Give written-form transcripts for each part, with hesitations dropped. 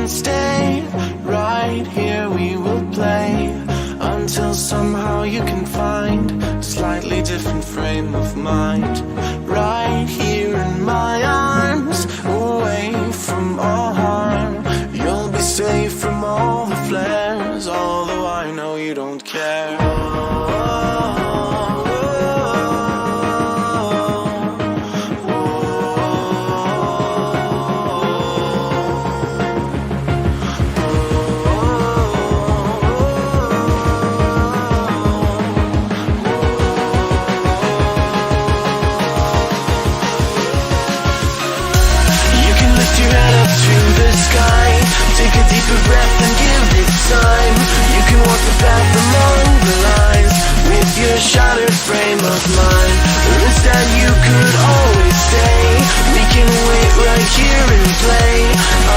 can stay right here, we will play until somehow you can find a slightly different frame of mind. Right here in my arms, away from all harm, you'll be safe from all the flares, although I know you don't care. Take a deeper breath and give it time. You can walk the path along the lines with your shattered frame of mind. The risk that you could always stay. We can wait right here and play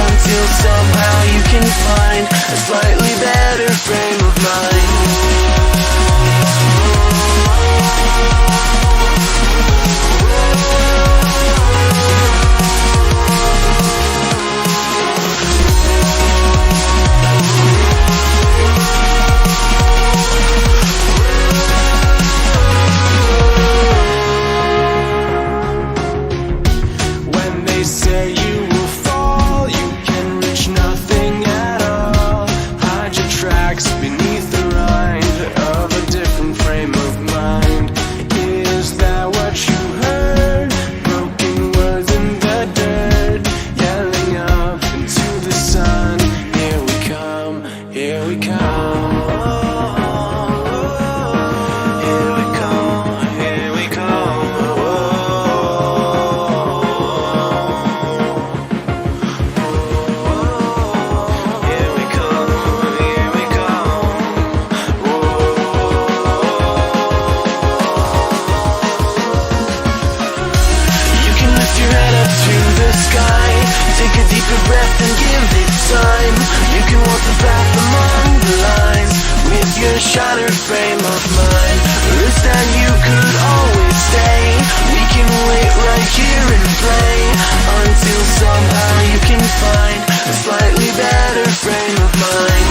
until somehow you can find a slightly better frame of mind. Take a deeper breath and give it time. You can walk the path among the lines with your shattered frame of mind. The risk that you could always stay. We can wait right here and play until somehow you can find a slightly better frame of mind.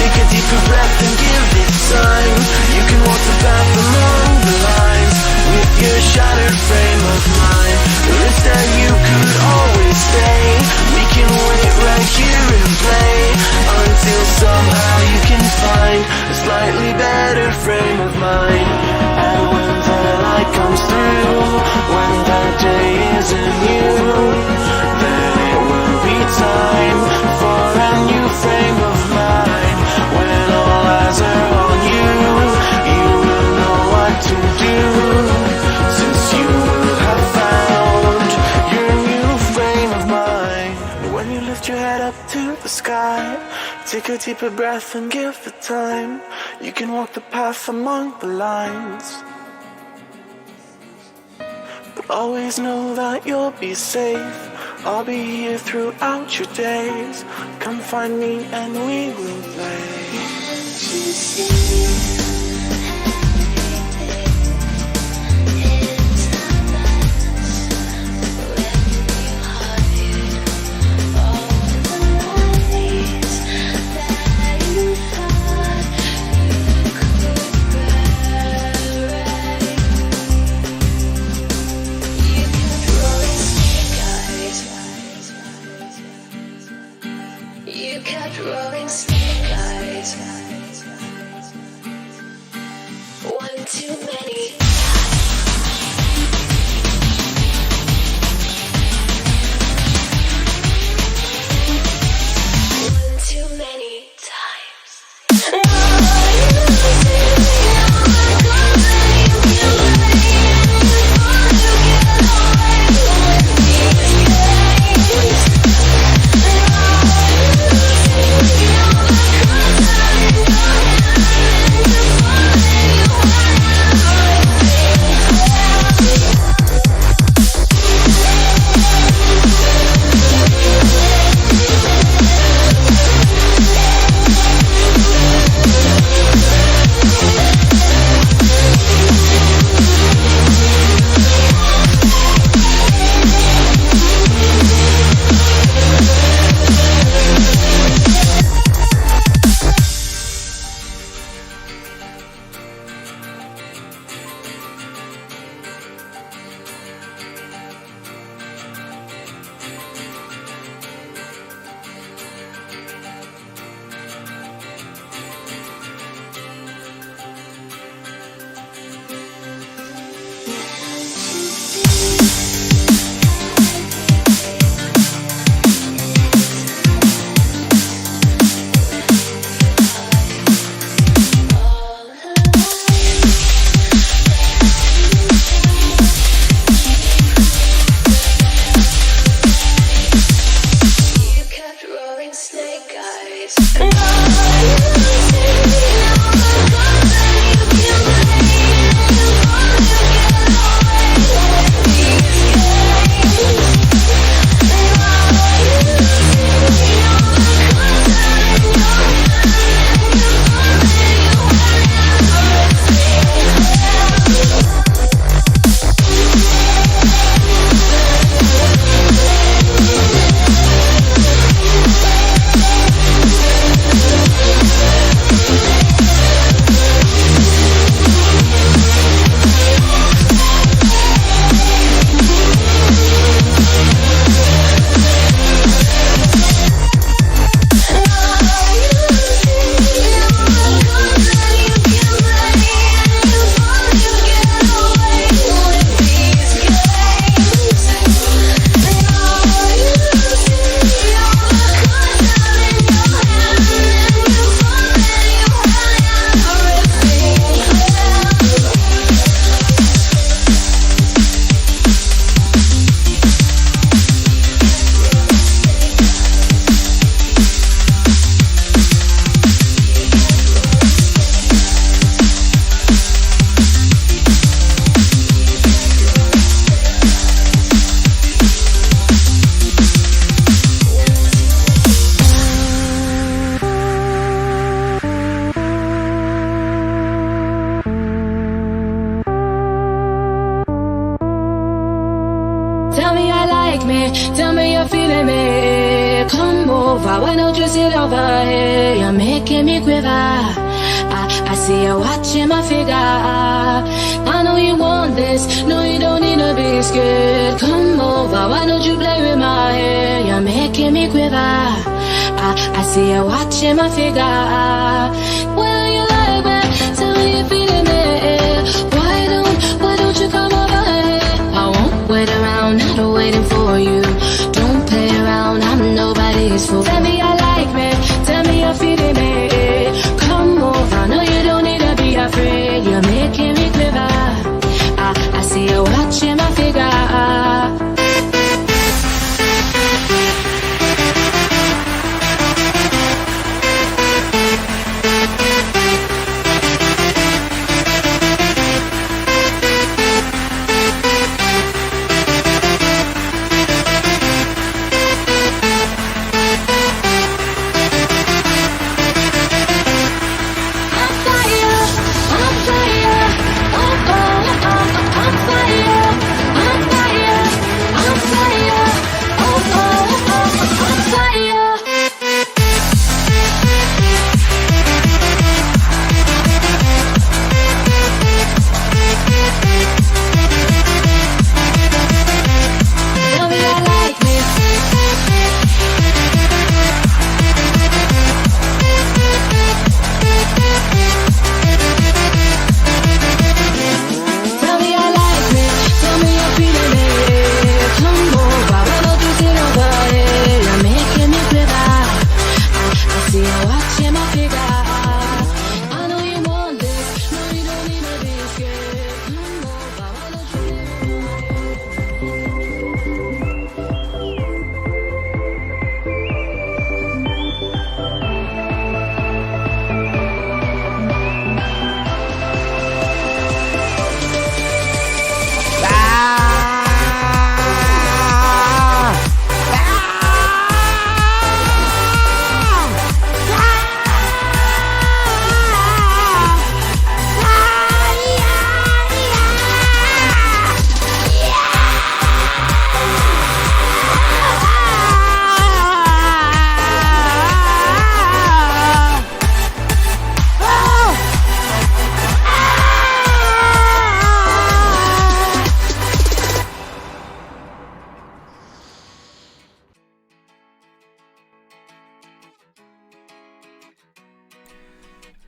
Take a deeper breath and give it time. You can walk the path along the lines with your shattered frame of mind. The risk that you could always stay. We can wait right here and play until somehow you can find a slightly better frame of mind. And when the light comes through, when the day isn't new, then it will be time for a new frame of mind. When all eyes are on you, you will know what to do, since you will have found your new frame of mind. When you lift your head up to the sky, take a deeper breath and give it time. You can walk the path among the lines, but always know that you'll be safe. I'll be here throughout your days. Come find me and we will play. You kept rolling snake eyes. One too many. One too many times. over, why don't you sit over here? You're making me quiver. I see you watching my figure. I know you want this, no you don't need to be scared. Come over, why don't you play with my hair? You're making me quiver. I see you watching my figure. Well, you like me, tell me you're feeling it. Why don't you come over here? I won't wait around, not waiting for you. Don't play around, I'm nobody's fool. Tell me I like me, tell me you're feeling me. Come over, no you don't need to be afraid. You're making me quiver. I see you watching my figure.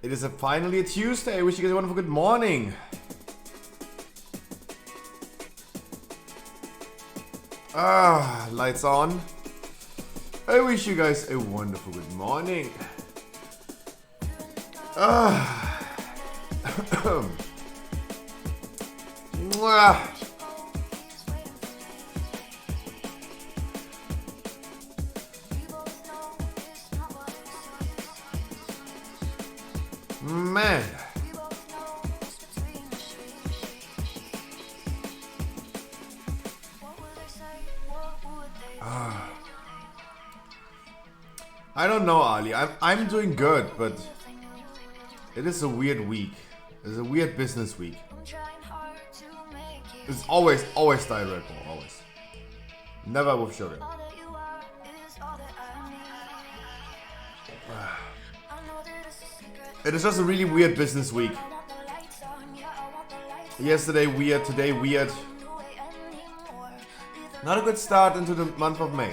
It is finally a Tuesday. I wish you guys a wonderful good morning. Lights on. I wish you guys a wonderful good morning. Mwah. Man. I don't know, Ali. I'm doing good, but it is a weird week. It's a weird business week. It's always direct, always. Never with sugar. It is just a really weird business week. Yesterday weird, today weird. Not a good start into the month of May.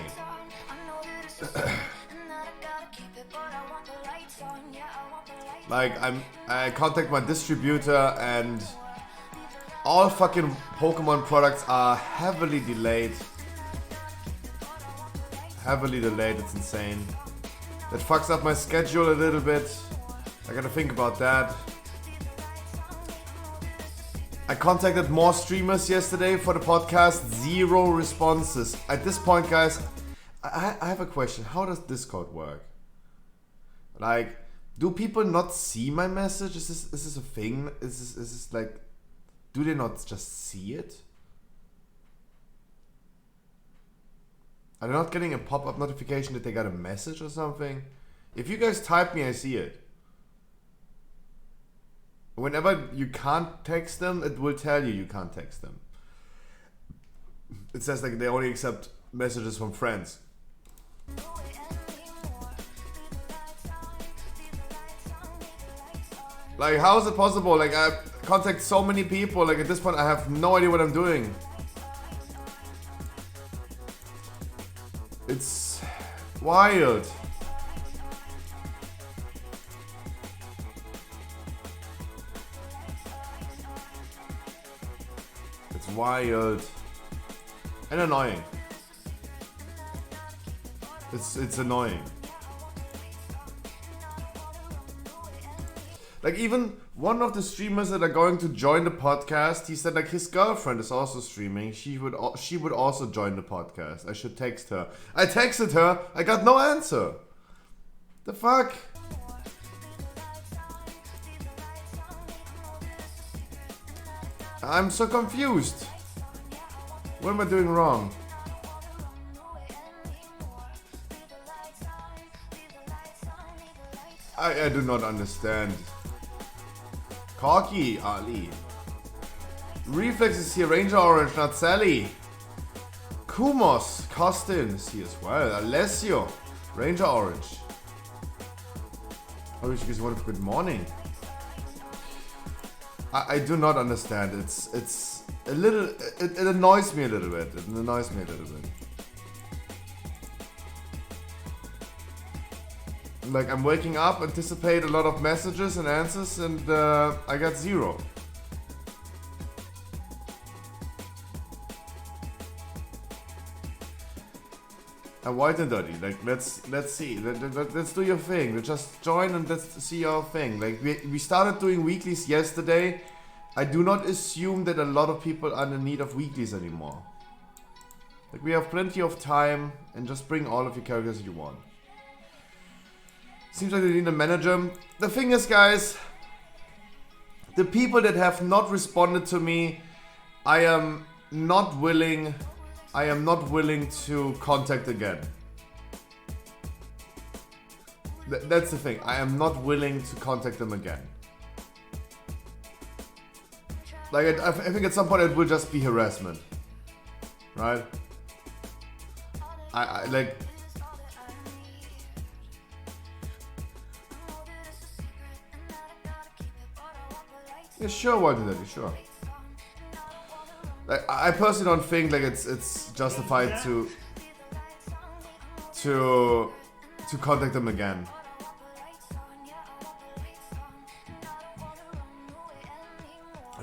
Like I contact my distributor and all fucking Pokemon products are heavily delayed. It's insane. That fucks up my schedule a little bit. I gotta think about that. I contacted more streamers yesterday for the podcast. 0 responses. At this point, guys, I have a question. How does Discord work? Like, do people not see my message? Is this a thing? Is this like, do they not just see it? Are they not getting a pop-up notification that they got a message or something? If you guys type me, I see it. Whenever you can't text them, it will tell you can't text them. It says like they only accept messages from friends. Like, how is it possible? Like, I contact so many people. Like, at this point, I have no idea what I'm doing. It's wild. It's wild. And annoying. It's annoying. Like, even one of the streamers that are going to join the podcast, he said like his girlfriend is also streaming. She would also join the podcast. I should text her. I texted her. I got no answer. The fuck? I'm so confused. What am I doing wrong? I do not understand. Corky, Ali. Reflex is here. Ranger Orange, not Sally. Kumos, Costin is here as well. Alessio, Ranger Orange. I wish you guys wanted good morning. I do not understand. It's a little. It annoys me a little bit. It annoys me a little bit. Like, I'm waking up, anticipate a lot of messages and answers, and I got 0. And white and dirty. Like, let's see. Let's do your thing. Let's just join and let's see your thing. Like, we started doing weeklies yesterday. I do not assume that a lot of people are in need of weeklies anymore. Like, we have plenty of time, and just bring all of your characters you want. Seems like they need a manager. The thing is, guys, the people that have not responded to me, I am not willing to contact again. That's the thing. I am not willing to contact them again. Like, I think at some point it will just be harassment, right? I like. Yeah, sure, why did that? Sure. Like, I personally don't think like it's justified to contact them again.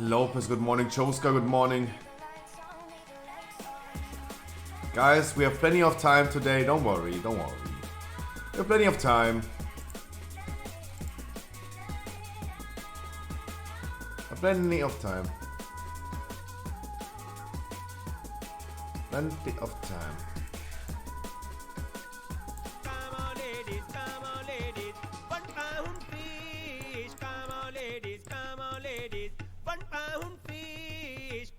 Lopez, good morning. Choska, good morning. Guys, we have plenty of time today. Don't worry, don't worry. We have plenty of time. Plenty of time. Plenty of time. Come on, ladies, come on, ladies. 1 pound fish. Come on, ladies, come on, ladies. 1 pound fish.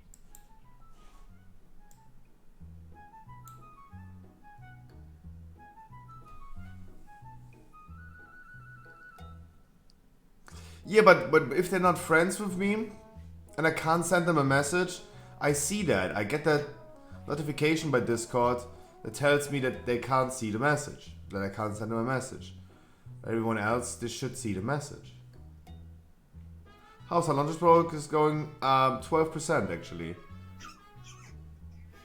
Yeah, but if they're not friends with me and I can't send them a message, I see that. I get that notification by Discord that tells me that they can't see the message, that I can't send them a message. Everyone else, they should see the message. How's our Lunges Pro is going? 12% actually.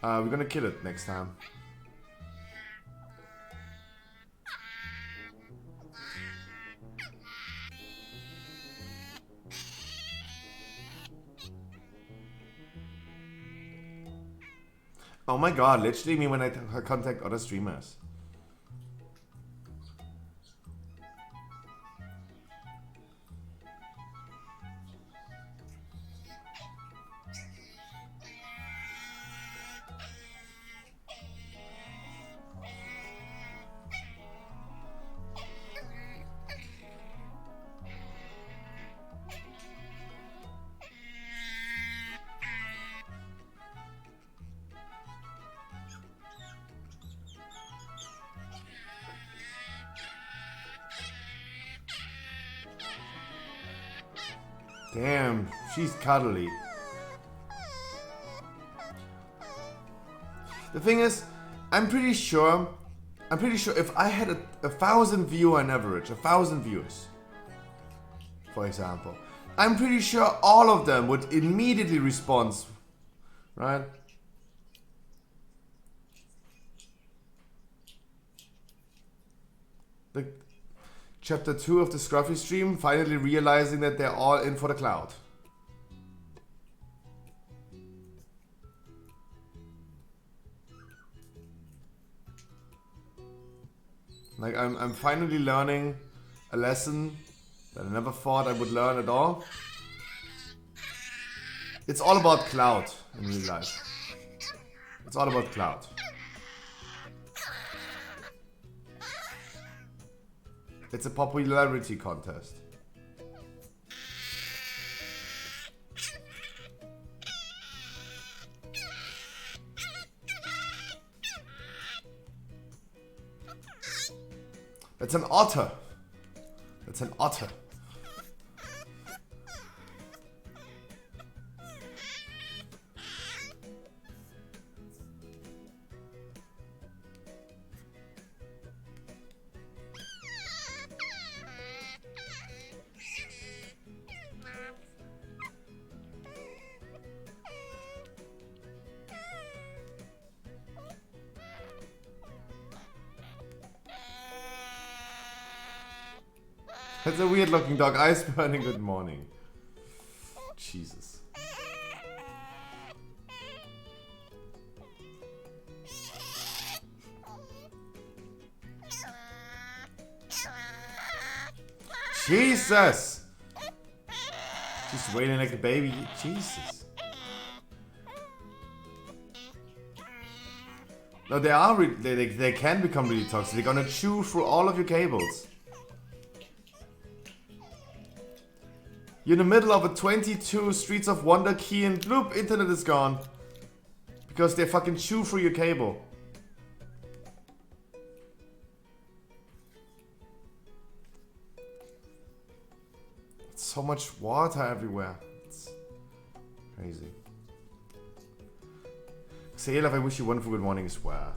We're gonna kill it next time. Oh my god, literally me when I contact other streamers. Damn, she's cuddly. The thing is, I'm pretty sure if I had a 1,000 viewer on average, 1,000 viewers, for example. I'm pretty sure all of them would immediately respond, right? The chapter 2 of the Scruffy stream, finally realizing that they're all in for the cloud. Like I'm finally learning a lesson that I never thought I would learn at all. It's all about cloud in real life. It's all about cloud. It's a popularity contest. It's an otter. It's an otter. That's a weird looking dog. Eyes burning, good morning. Jesus. Jesus! Just wailing like a baby. Jesus. No, they can become really toxic. They're gonna chew through all of your cables. You're in the middle of a 22 Streets of Wonder key and bloop, internet is gone. Because they fucking chew through your cable. It's so much water everywhere. It's crazy. Say love, I wish you wonderful good morning as well.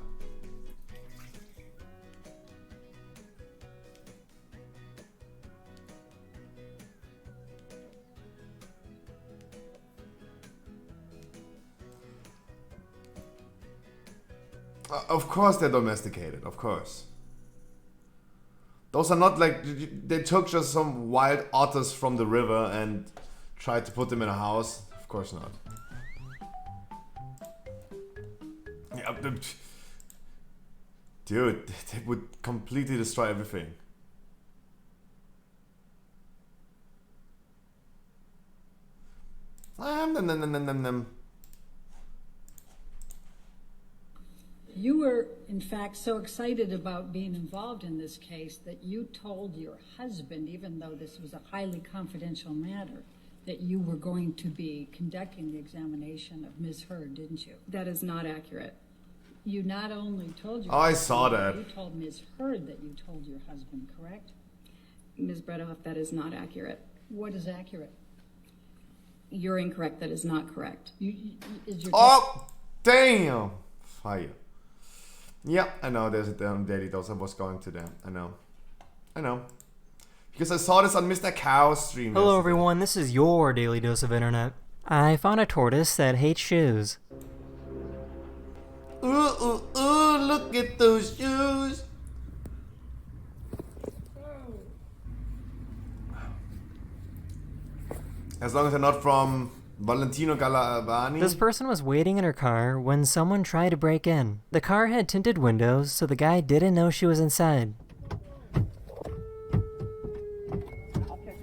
Of course they're domesticated, of course. Those are not like, they took just some wild otters from the river and tried to put them in a house. Of course not. Yeah, dude, they would completely destroy everything. You were, in fact, so excited about being involved in this case that you told your husband, even though this was a highly confidential matter, that you were going to be conducting the examination of Ms. Heard, didn't you? That is not accurate. You not only told your Oh, I husband, saw that. You told Ms. Heard that you told your husband, correct? Ms. Bredoff, that is not accurate. What is accurate? You're incorrect. That is not correct. Is your Oh, damn! Fire. Yeah, I know there's a damn daily dose. I was going to them. I know. Because I saw this on Mr. Cow's stream. Hello yesterday. everyone, this is your daily dose of internet. I found a tortoise that hates shoes. Ooh, look at those shoes. As long as they're not from Valentino Galavani. This person was waiting in her car when someone tried to break in. The car had tinted windows, so the guy didn't know she was inside.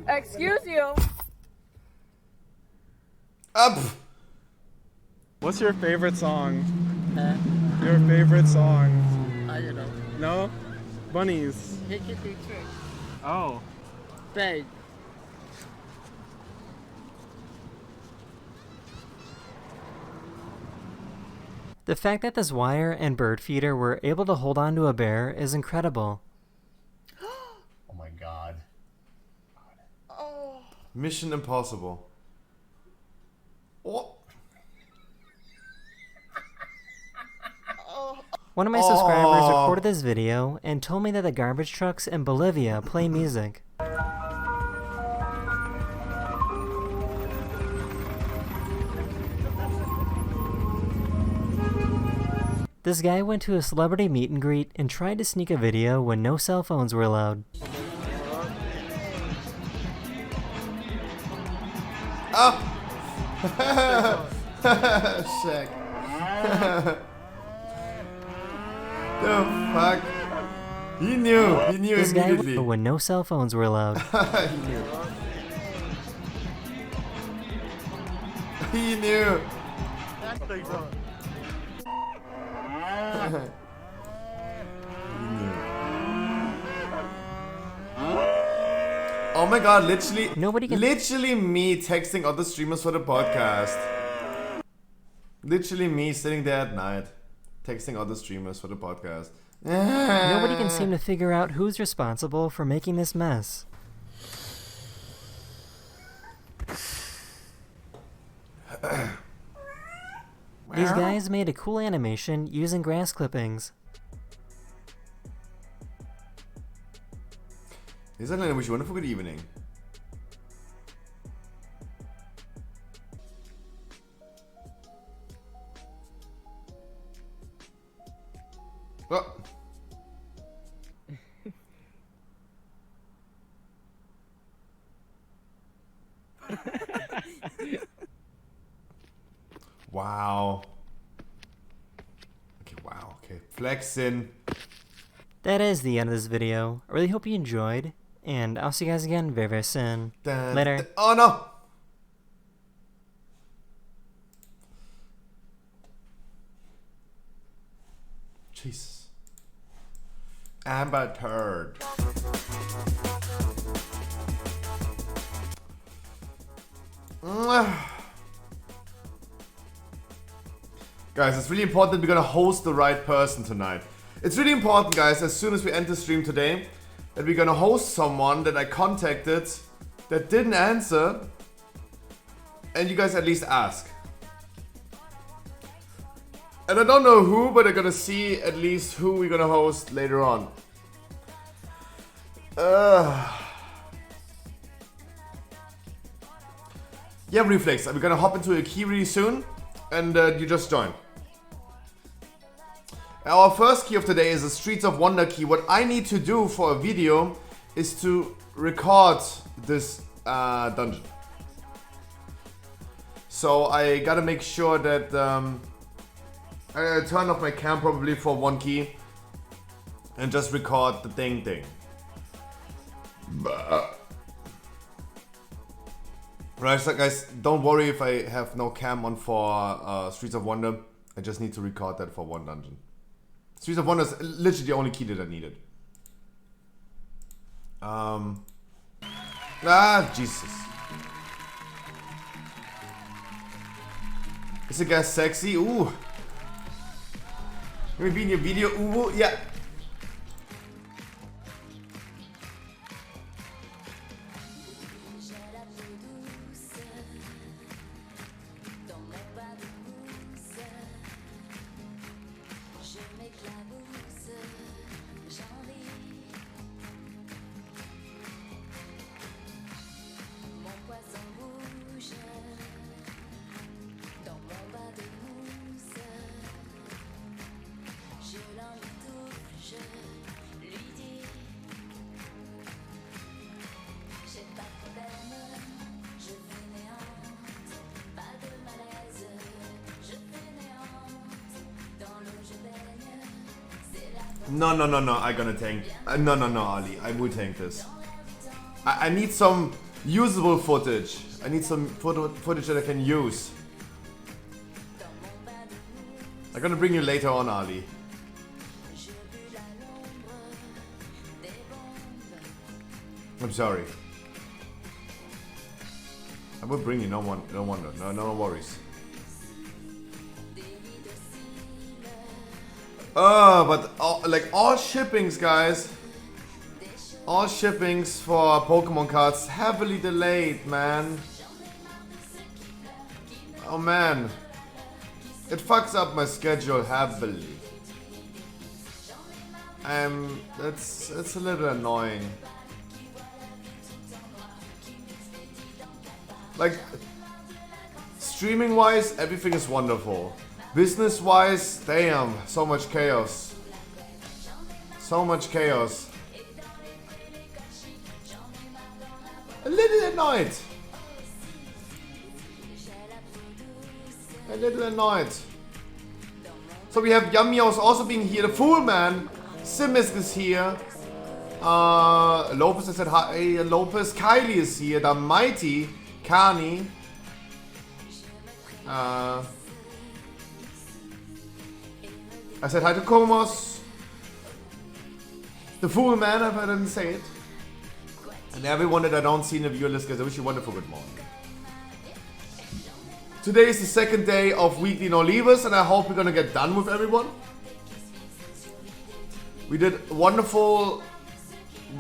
Excuse you. Up. What's your favorite song? Your favorite song? I don't know. No? Bunnies. Oh. Babe. The fact that this wire and bird feeder were able to hold on to a bear is incredible. Oh my god. Mission Impossible. Oh. One of my subscribers recorded this video and told me that the garbage trucks in Bolivia play music. This guy went to a celebrity meet and greet and tried to sneak a video when no cell phones were allowed. Oh! Shaq. The fuck? He knew This guy immediately. went when no cell phones were allowed. He knew. He knew. Oh my god, literally me texting other streamers for the podcast. Literally me sitting there at night texting other streamers for the podcast. Nobody can seem to figure out who's responsible for making this mess. These guys made a cool animation using grass clippings. Isn't I wish you a wonderful good evening. Oh. Wow. Okay, wow. Okay, flexing. That is the end of this video. I really hope you enjoyed, and I'll see you guys again very, very soon. Later. Oh no! Jesus. Amber Turd. Guys, it's really important that we're gonna host the right person tonight. It's really important, guys, as soon as we end the stream today, that we're gonna host someone that I contacted that didn't answer, and you guys at least ask. And I don't know who, but I'm gonna see at least who we're gonna host later on. Yeah, Reflex, we're gonna hop into a key really soon, and you just join. Our first key of today is a Streets of Wonder key. What I need to do for a video is to record this dungeon. So I gotta make sure that I turn off my cam probably for one key and just record the thing. Right, so guys, don't worry if I have no cam on for Streets of Wonder. I just need to record that for one dungeon. Streets of Wonder is literally the only key that I needed. Jesus. Is the guy sexy? Ooh. Maybe in your video. Ooh, yeah. No, I'm gonna tank. No, Ali, I will tank this. I need some usable footage. I need some footage that I can use. I'm gonna bring you later on, Ali. I'm sorry. I will bring you, no worries. But all shippings, guys. All shippings for Pokemon cards heavily delayed, man. Oh man. It fucks up my schedule heavily. It's a little annoying. Like, streaming wise, everything is wonderful. Business-wise, damn, so much chaos. So much chaos. A little annoyed. A little annoyed. So we have Yamios also being here. The Fool Man. Simis is here. Lopez, I said hi. Lopez. Kylie is here. The Mighty. Kani. I said hi to Komos. The Fool Man, if I didn't say it. And everyone that I don't see in the viewer list, guys, I wish you a wonderful good morning. Today is the second day of weekly no leavers, and I hope we're gonna get done with everyone. We did wonderful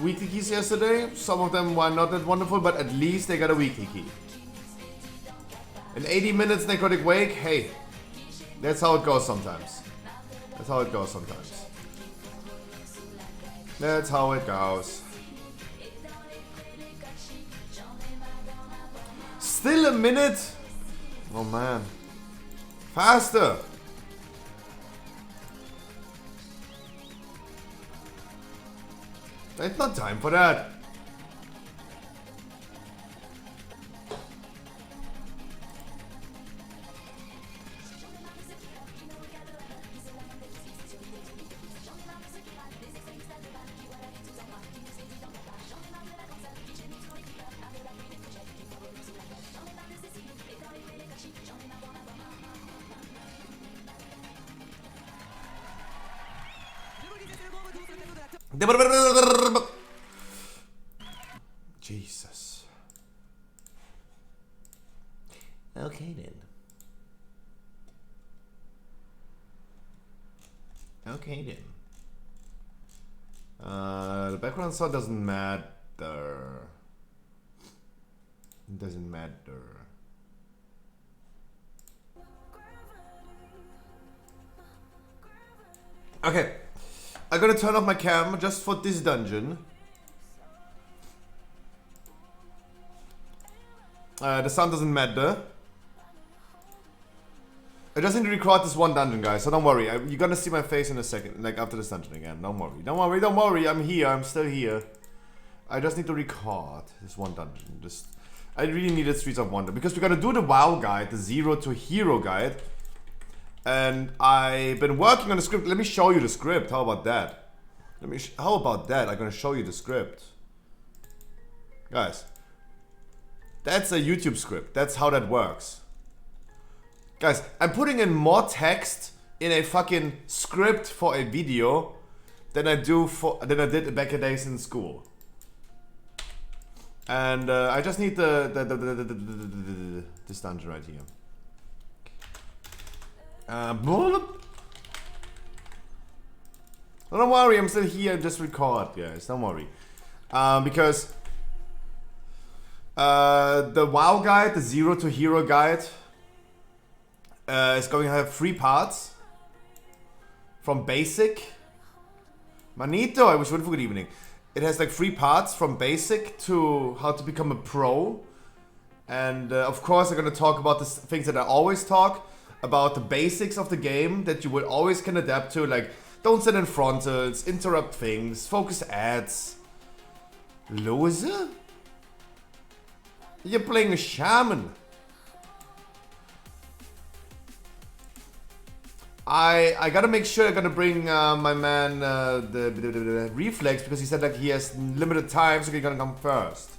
weekly keys yesterday. Some of them were not that wonderful, but at least they got a weekly key. In 80 minutes necrotic wake, hey, that's how it goes sometimes. That's how it goes sometimes. That's how it goes. Still a minute. Oh man. Faster. There's not time for that. Jesus. Okay then. Okay then. The background sound doesn't matter. It doesn't matter. Okay. I'm gonna turn off my cam just for this dungeon. The sound doesn't matter. I just need to record this one dungeon, guys, so don't worry. You're gonna see my face in a second, like after this dungeon again. Don't worry. Don't worry, don't worry. I'm here. I'm still here. I just need to record this one dungeon. I really needed Streets of Wonder because we're gonna do the WoW guide, the Zero to Hero guide. And I've been working on the script. Let me show you the script. How about that? How about that? I'm gonna show you the script. Guys. That's a YouTube script. That's how that works. Guys, I'm putting in more text in a fucking script for a video than I did back in days in school. And I just need this dungeon right here. Don't worry, I'm still here. Just record, guys. Don't worry, because the WoW guide, the Zero to Hero guide, is going to have 3 parts. From basic, Manito, I wish you a good evening. It has like 3 parts from basic to how to become a pro, and of course, I'm gonna talk about the things that I always talk about, the basics of the game that you will always can adapt to, like don't sit in frontals, interrupt things, focus ads. Loser? You're playing a shaman. I gotta make sure I'm gonna bring my man the Reflex, because he said like he has limited time, so he's gonna come first.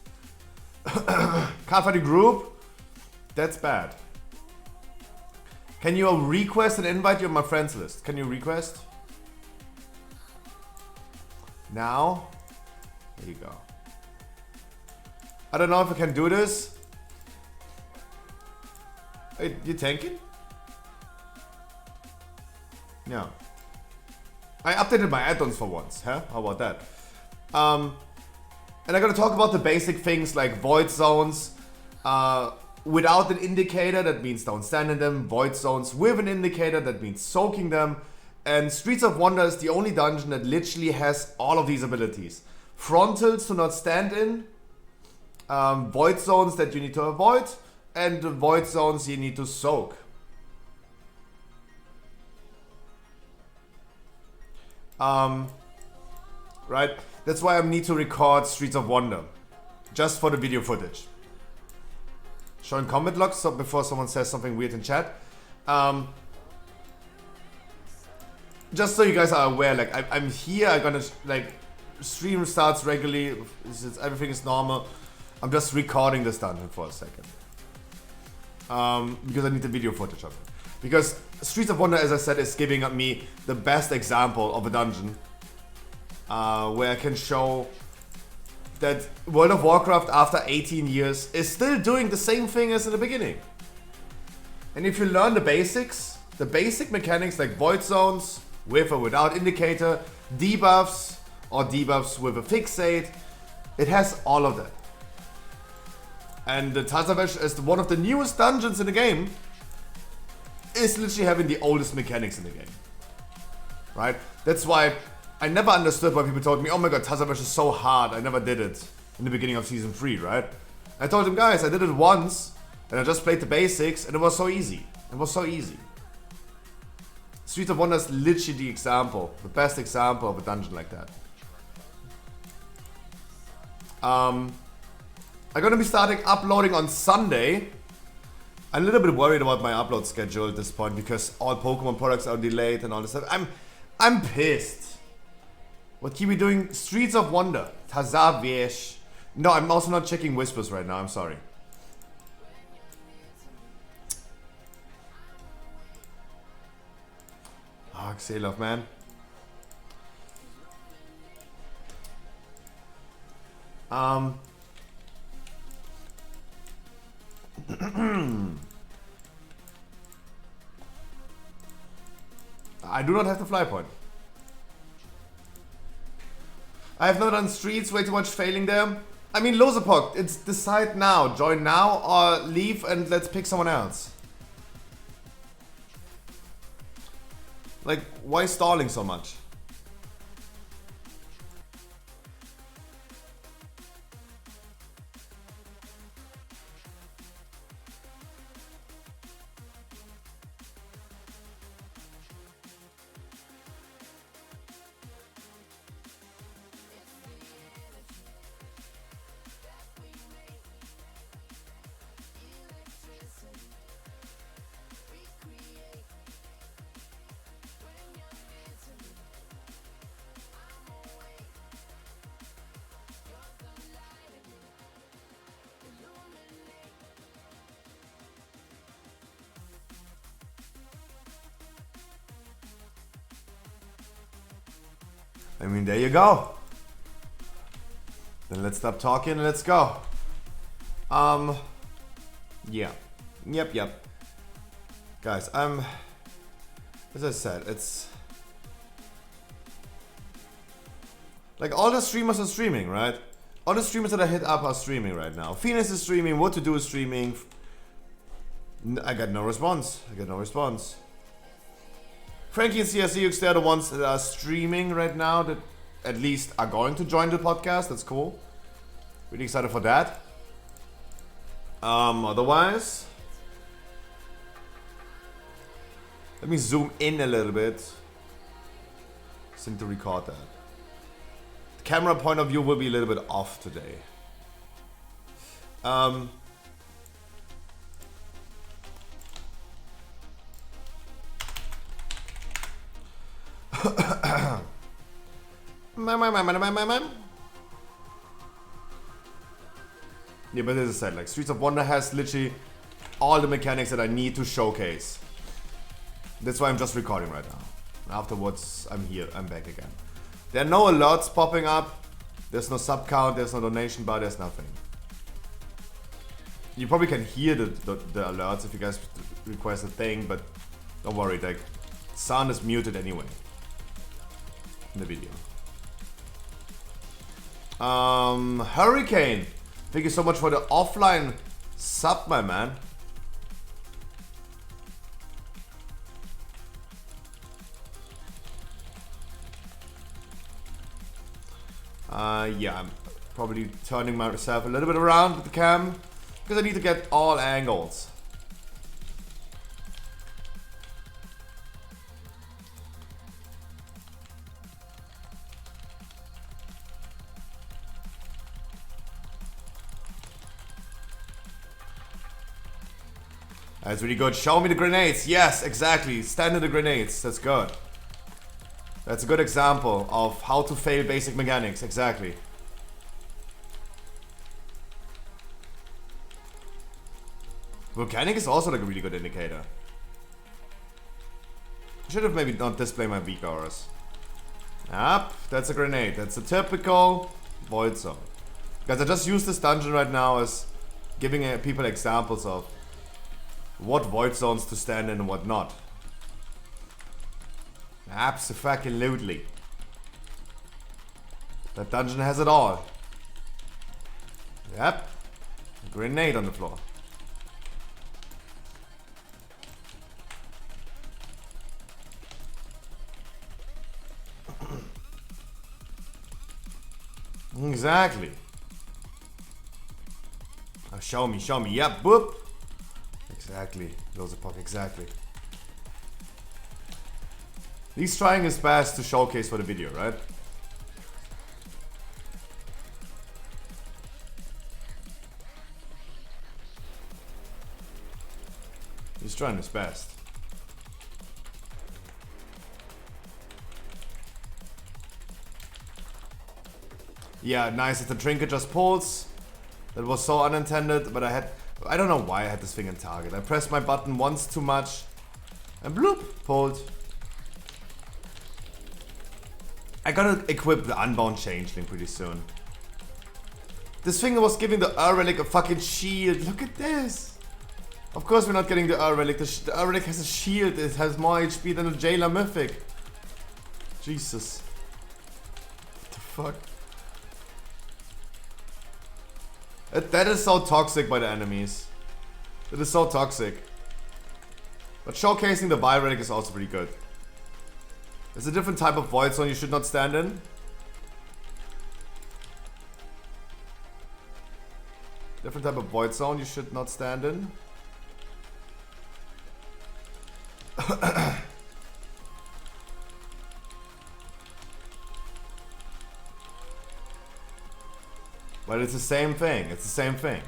Can't find a group? That's bad. Can you request an invite? You're on my friends list. Can you request? Now? There you go. I don't know if I can do this. Hey, you tanking? No. I updated my add-ons for once, huh? How about that? And I'm gonna talk about the basic things like void zones. Without an indicator, that means don't stand in them. Void zones with an indicator, that means soaking them. And Streets of Wonder is the only dungeon that literally has all of these abilities. Frontals to not stand in. Void zones that you need to avoid. And the void zones you need to soak. Right? That's why I need to record Streets of Wonder. Just for the video footage. Showing comment logs so before someone says something weird in chat. Just so you guys are aware, like I'm here, I'm gonna like stream starts regularly, everything is normal. I'm just recording this dungeon for a second. Because I need the video footage of it. Because Streets of Wonder, as I said, is giving me the best example of a dungeon. Where I can show that World of Warcraft after 18 years is still doing the same thing as in the beginning. And if you learn the basics, the basic mechanics like void zones, with or without indicator, debuffs, or debuffs with a fixate, it has all of that. And the Tazavesh is one of the newest dungeons in the game, is literally having the oldest mechanics in the game. Right? That's why I never understood why people told me, oh my god, Tazavesh is so hard, I never did it in the beginning of Season 3, right? I told them, guys, I did it once, and I just played the basics, and it was so easy. It was so easy. Streets of Wonder is literally the example, the best example of a dungeon like that. I'm gonna be starting uploading on Sunday. I'm a little bit worried about my upload schedule at this point because all Pokemon products are delayed and all this stuff. I'm pissed. What keep we doing? Streets of Wonder. Tazavesh. No, I'm also not checking whispers right now, I'm sorry. Oh, Xelov, man. I do not have the fly point. I have not done streets, way too much failing there. I mean, Losapok, it's decide now. Join now or leave and let's pick someone else. Like, why stalling so much? I mean, there you go. Then let's stop talking and let's go. Yeah. Yep. Guys, as I said, it's like all the streamers are streaming, right? All the streamers that I hit up are streaming right now. Phoenix is streaming, What to Do is streaming. I got no response. Frankie and CSCX, they're the ones that are streaming right now that at least are going to join the podcast. That's cool. Really excited for that. Otherwise, let me zoom in a little bit. Seem to record that. The camera point of view will be a little bit off today. Yeah, but as I said, like Streets of Wonder has literally all the mechanics that I need to showcase. That's why I'm just recording right now. Afterwards, I'm here, I'm back again. There are no alerts popping up. There's no sub count, there's no donation bar, there's nothing. You probably can hear the alerts if you guys request a thing, but don't worry, like sound is muted anyway in the video. Hurricane, thank you so much for the offline sub, my man. Yeah, I'm probably turning myself a little bit around with the cam because I need to get all angles. That's really good. Show me the grenades. Yes, exactly. Stand in the grenades. That's good. That's a good example of how to fail basic mechanics. Exactly. Volcanic is also like a really good indicator. Should have maybe not displayed my weak auras. Yep, that's a grenade. That's a typical void zone. Guys, I just used this dungeon right now as giving people examples of what void zones to stand in and what not. Abso-fucking-lutely. That dungeon has it all. Yep. A grenade on the floor. Exactly. Oh, show me, show me. Yep, boop. Exactly. Those are exactly. He's trying his best to showcase for the video, right? He's trying his best. Yeah, nice that the trinket just pulls. That was so unintended, but I don't know why I had this thing in target. I pressed my button once too much and bloop, pulled. I gotta equip the Unbound Changeling pretty soon. This thing was giving the Relic a fucking shield. Look at this. Of course we're not getting the Relic. The Relic has a shield. It has more HP than a Jailer Mythic. Jesus. What the fuck? That is so toxic by the enemies. It is so toxic. But showcasing the Relic is also pretty good. It's a different type of void zone you should not stand in. Different type of void zone you should not stand in. But it's the same thing. It's the same thing.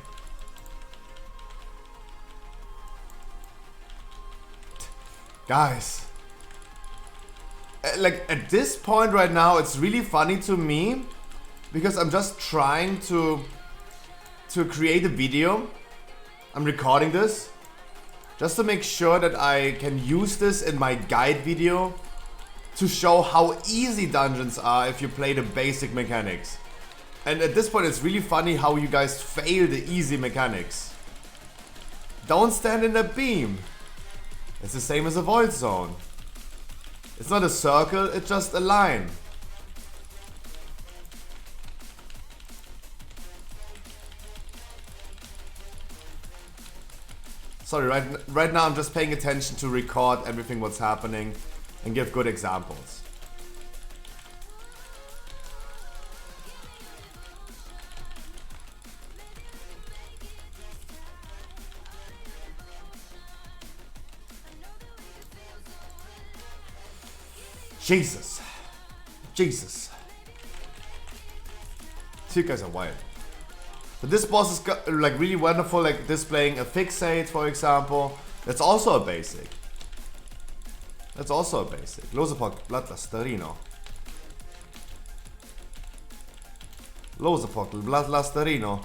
Guys. Like, at this point right now, it's really funny to me. Because I'm just trying to create a video. I'm recording this. Just to make sure that I can use this in my guide video. To show how easy dungeons are if you play the basic mechanics. And at this point, it's really funny how you guys fail the easy mechanics. Don't stand in a beam. It's the same as a void zone. It's not a circle, it's just a line. Sorry, right now I'm just paying attention to record everything what's happening and give good examples. Jesus. Jesus. You guys are wild. But this boss is like really wonderful, like displaying a fixate, for example. That's also a basic. That's also a basic. Losapok Blatlasterino. Losapok Blatlasterino.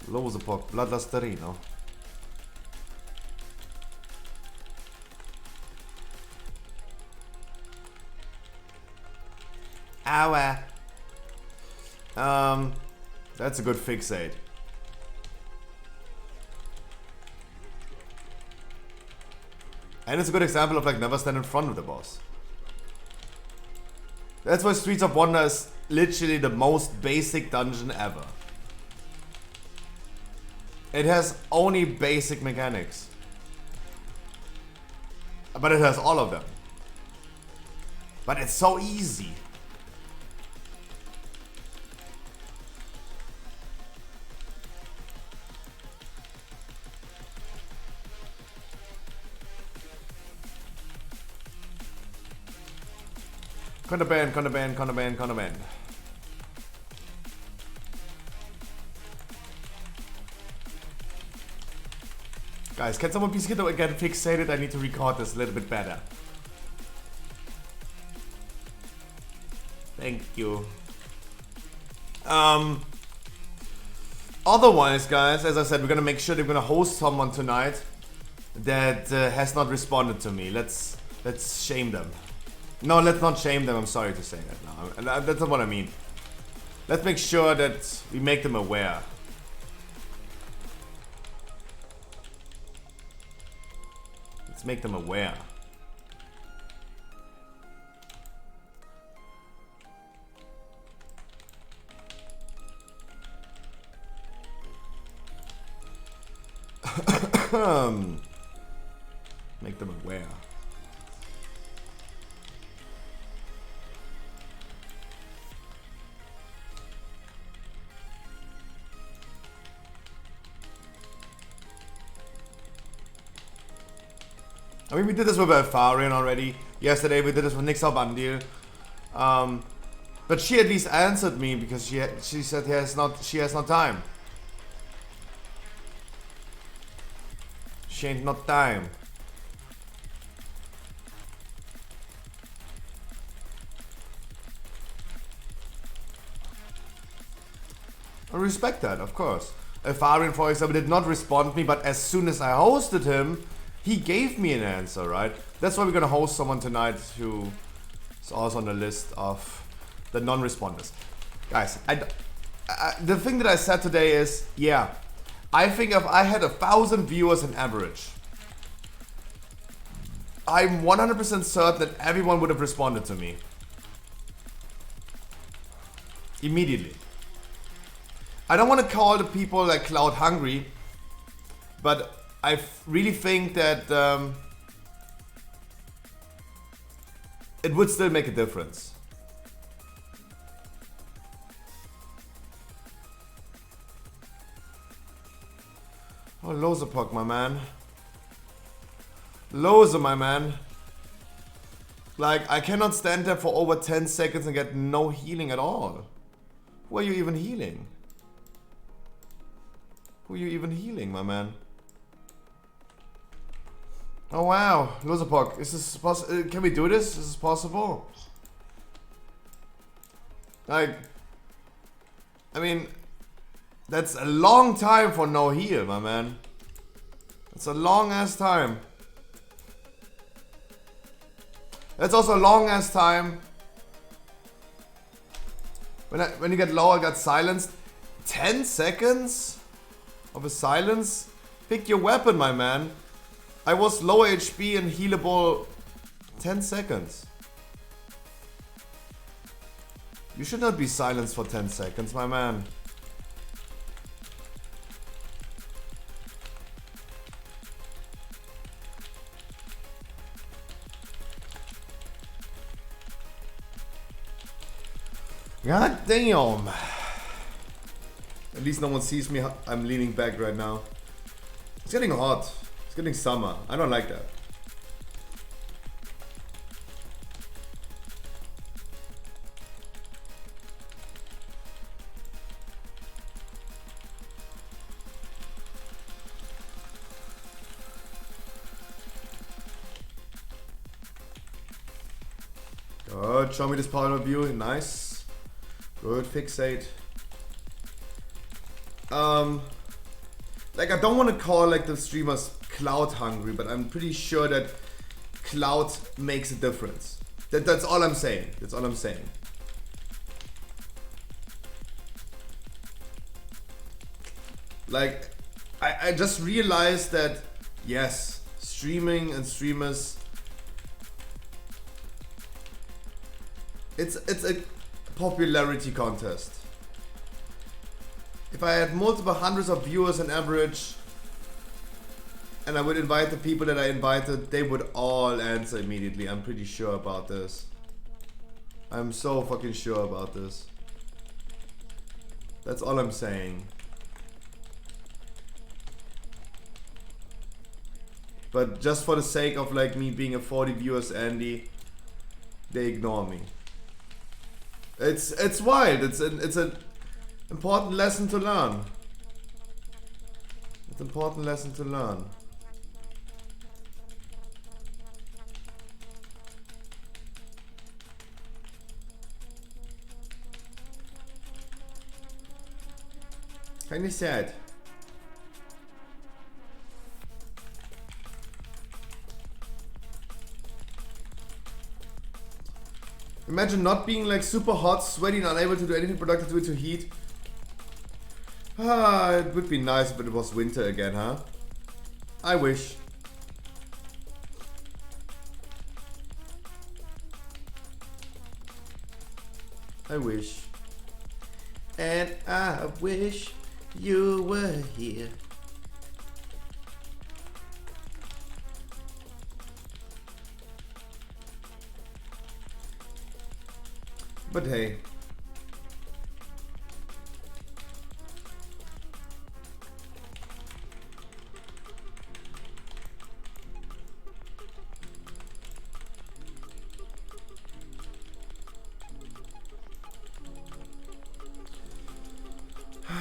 Losapok Blatlasterino. Ow. That's a good fixate. And it's a good example of like never stand in front of the boss. That's why Streets of Wonder is literally the most basic dungeon ever. It has only basic mechanics. But it has all of them. But it's so easy. Contraband. Guys, can someone please get fixated? I need to record this a little bit better. Thank you. Otherwise, guys, as I said, we're gonna make sure that we're gonna host someone tonight that has not responded to me. Let's shame them. No, let's not shame them. I'm sorry to say that now. That's not what I mean. Let's make sure that we make them aware. Let's make them aware. Make them aware. I mean, we did this with Alfarian already. Yesterday we did this with Nixal Bandil. But she at least answered me because she said she has no time. She ain't not time. I respect that, of course. Alfarian, for example, did not respond me, but as soon as I hosted him, he gave me an answer, right? That's why we're gonna host someone tonight who is also on the list of the non-responders. Guys, the thing that I said today is, yeah, I think if I had 1,000 viewers on average, I'm 100% certain that everyone would have responded to me. Immediately. I don't want to call the people like cloud hungry, but I really think that it would still make a difference. Oh, Lozapok, my man. Loza, my man. Like, I cannot stand there for over 10 seconds and get no healing at all. Who are you even healing? Who are you even healing, my man? Oh wow, Lozapok, is this possible? Can we do this? Is this possible? Like, I mean, that's a long time for no heal, my man. It's a long ass time. That's also a long ass time. When you get low, I got silenced. 10 seconds of a silence? Pick your weapon, my man. I was low HP and healable 10 seconds. You should not be silenced for 10 seconds, my man. God damn. At least no one sees me. I'm leaning back right now. It's getting hot. It's getting summer. I don't like that. Good. Show me this part of view. Nice. Good. Fixate. Like, I don't want to call like the streamers cloud hungry, but I'm pretty sure that cloud makes a difference. That's all I'm saying. That's all I'm saying. Like, I just realized that, yes, streaming and streamers, it's a popularity contest. If I had multiple hundreds of viewers on average, and I would invite the people that I invited, they would all answer immediately. I'm pretty sure about this. I'm so fucking sure about this. That's all I'm saying. But just for the sake of like me being a 40 viewers Andy, they ignore me. It's wild. It's an important lesson to learn. It's an important lesson to learn. Kinda sad. Imagine not being like super hot, sweaty, and unable to do anything productive due to heat. Ah, it would be nice if it was winter again, huh? I wish. I wish. And I wish you were here. But hey.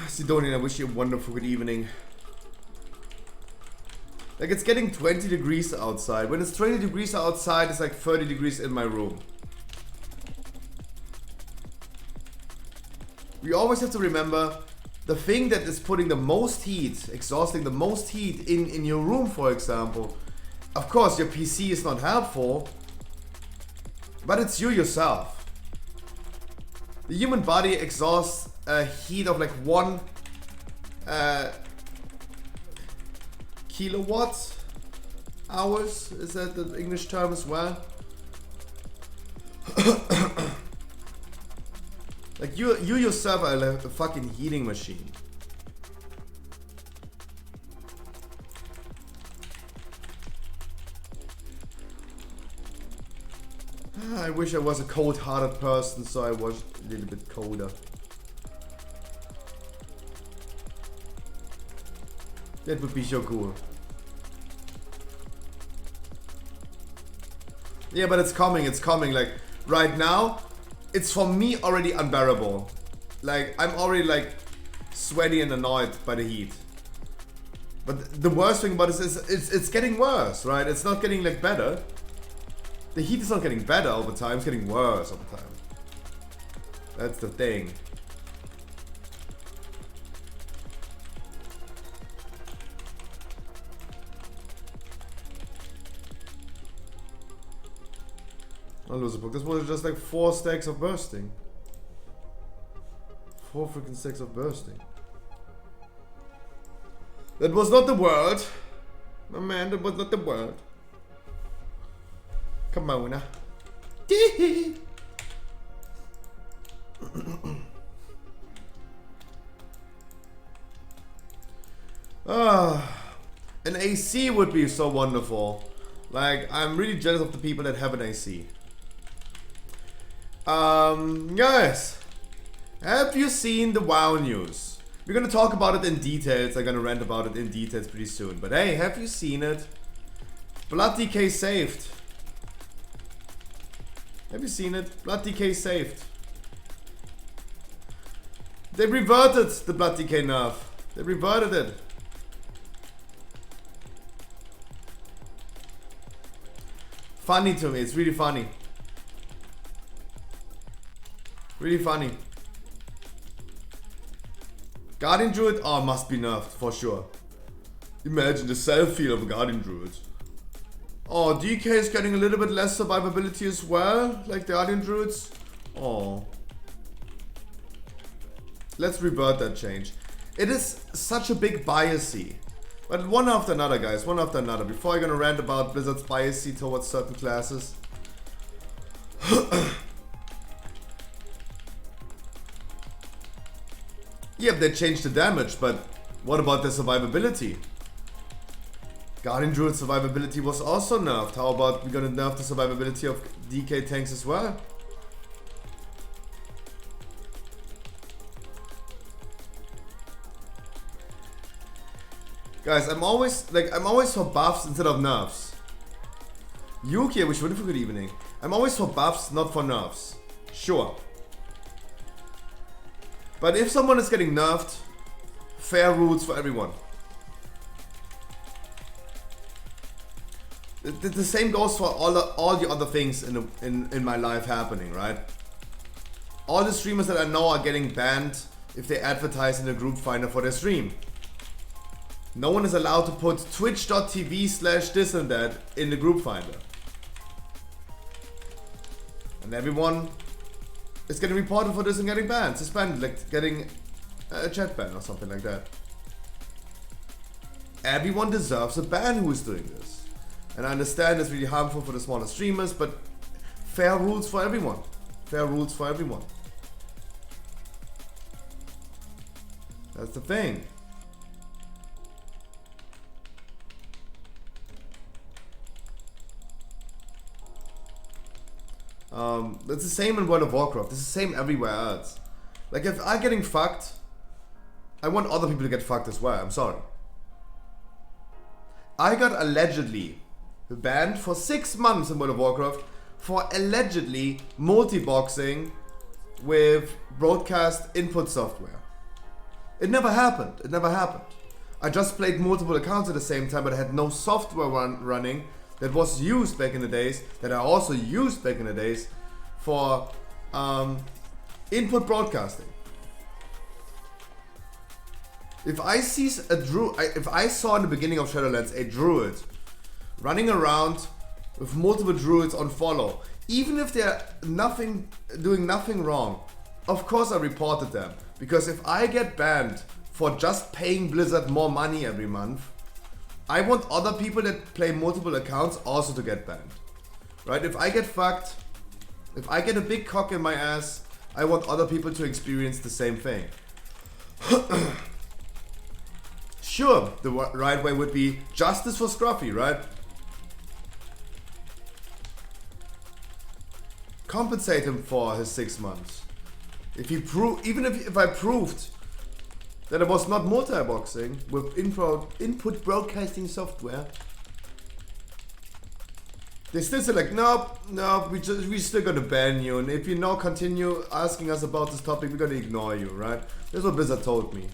Sidonian, I wish you a wonderful good evening. Like, it's getting 20 degrees outside. When it's 20 degrees outside, it's like 30 degrees in my room. We always have to remember the thing that is putting the most heat, exhausting the most heat in your room, for example. Of course, your PC is not helpful, but it's you yourself. The human body exhausts a heat of like 1 kilowatt hours. Is that the English term as well? Like you yourself are like a fucking heating machine. I wish I was a cold-hearted person, so I was a little bit colder. That would be so cool. Yeah, but it's coming, like, right now, it's for me already unbearable. Like, I'm already like, sweaty and annoyed by the heat. But the worst thing about it is, it's getting worse, right? It's not getting like better. The heat is not getting better over time, it's getting worse over time. That's the thing. Not lose a book. This was just like 4 stacks of bursting. 4 freaking stacks of bursting. That was not the word. My man, that was not the word. Come on now. An AC would be so wonderful. Like, I'm really jealous of the people that have an AC. Guys, have you seen the WoW news? We're gonna talk about it in details. I'm gonna rant about it in details pretty soon. But hey, have you seen it? Blood DK saved. Have you seen it? Blood DK saved. They reverted the Blood DK nerf. They reverted it. Funny to me, it's really funny. Really funny. Guardian Druid? Oh, must be nerfed, for sure. Imagine the self-heal of a Guardian Druid. Oh, DK is getting a little bit less survivability as well, like the Guardian Druids. Oh. Let's revert that change. It is such a big biasy. But one after another, guys, one after another. Before I'm gonna rant about Blizzard's biasy towards certain classes. Yep, they changed the damage, but what about the survivability? Guardian Druid survivability was also nerfed. How about we're gonna nerf the survivability of DK tanks as well? Guys, I'm always for buffs instead of nerfs. Yuki, I wish you a good evening. I'm always for buffs, not for nerfs. Sure. But if someone is getting nerfed, fair rules for everyone. The same goes for all the other things in my life happening, right? All the streamers that I know are getting banned if they advertise in the group finder for their stream. No one is allowed to put twitch.tv/this and that in the group finder. And everyone is getting reported for this and getting banned, suspended, like getting a chat ban or something like that. Everyone deserves a ban who is doing this. And I understand it's really harmful for the smaller streamers, but fair rules for everyone. Fair rules for everyone. That's the thing. It's the same in World of Warcraft. It's the same everywhere else. Like, if I'm getting fucked, I want other people to get fucked as well. I'm sorry. I got allegedly banned for 6 months in World of Warcraft for allegedly multi-boxing with broadcast input software. It never happened. It never happened. I just played multiple accounts at the same time, but I had no software running that was used back in the days, that I also used back in the days for input broadcasting. If I see a if I saw in the beginning of Shadowlands a druid running around with multiple druids on follow, even if they're doing nothing wrong, of course I reported them. Because if I get banned for just paying Blizzard more money every month, I want other people that play multiple accounts also to get banned. Right? If I get fucked, if I get a big cock in my ass, I want other people to experience the same thing. Sure, the right way would be justice for Scruffy, right? Compensate him for his 6 months. If he even if I proved that it was not multi-boxing with input broadcasting software, they still say like, nope, we still gonna ban you, and if you now continue asking us about this topic, we're gonna ignore you, right? That's what Blizzard told me.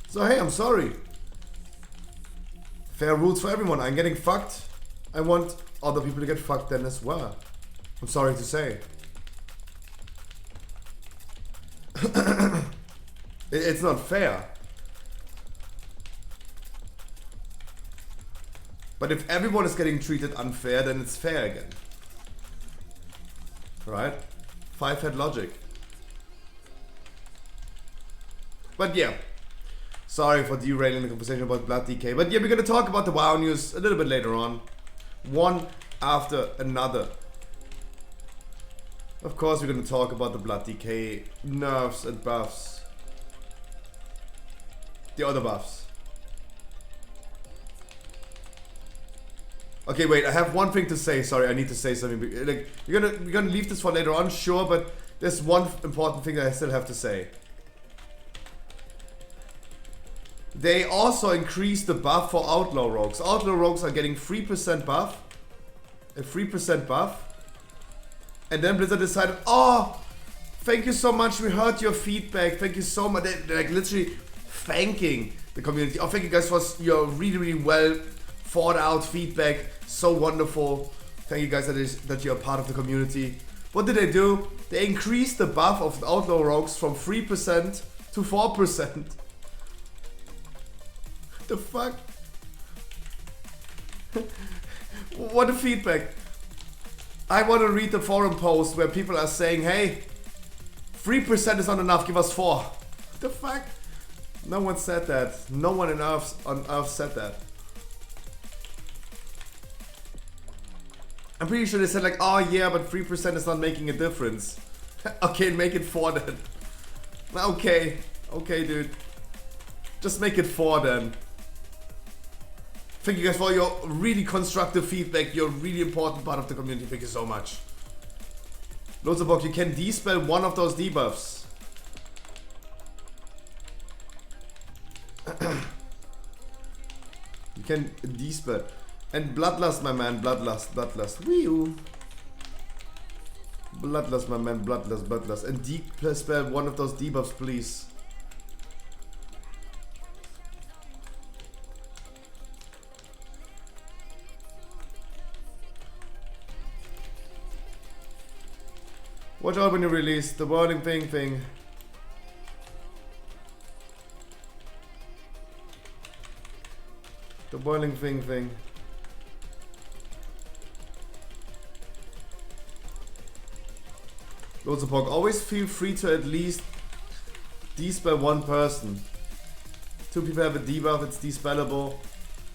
So hey, I'm sorry. Fair rules for everyone. I'm getting fucked. I want other people to get fucked then as well. I'm sorry to say. It's not fair. But if everyone is getting treated unfair, then it's fair again. Right? Five-head logic. But yeah. Sorry for derailing the conversation about Blood DK. But yeah, we're gonna talk about the WoW news a little bit later on. One after another. Of course, we're gonna talk about the Blood DK nerfs and buffs. The other buffs. Okay, wait, I have one thing to say. Sorry, I need to say something. Like, we're gonna leave this for later on, sure, but there's one important thing that I still have to say. They also increased the buff for Outlaw Rogues. Outlaw Rogues are getting 3% buff. A 3% buff. And then Blizzard decided, oh, thank you so much, we heard your feedback, thank you so much. They're like literally thanking the community. Oh, thank you guys for your really, really well thought out feedback. So wonderful. Thank you guys that you're part of the community. What did they do? They increased the buff of the Outlaw Rogues from 3% to 4%. The fuck? What a feedback. I want to read the forum post where people are saying, hey, 3% is not enough, give us 4. What the fuck? No one said that. No one on Earth said that. I'm pretty sure they said like, oh yeah, but 3% is not making a difference. Okay, make it 4 then. Okay, dude. Just make it 4 then. Thank you guys for your really constructive feedback. You're a really important part of the community. Thank you so much. Lozabok, you can dispel one of those debuffs. You can dispel. And Bloodlust, my man. Bloodlust. Wee-oo. Bloodlust, my man. Bloodlust. And dispel one of those debuffs, please. Watch out when you release the warning thing. The boiling thing. Loads of pork. Always feel free to at least dispel one person. 2 people have a debuff, it's dispellable.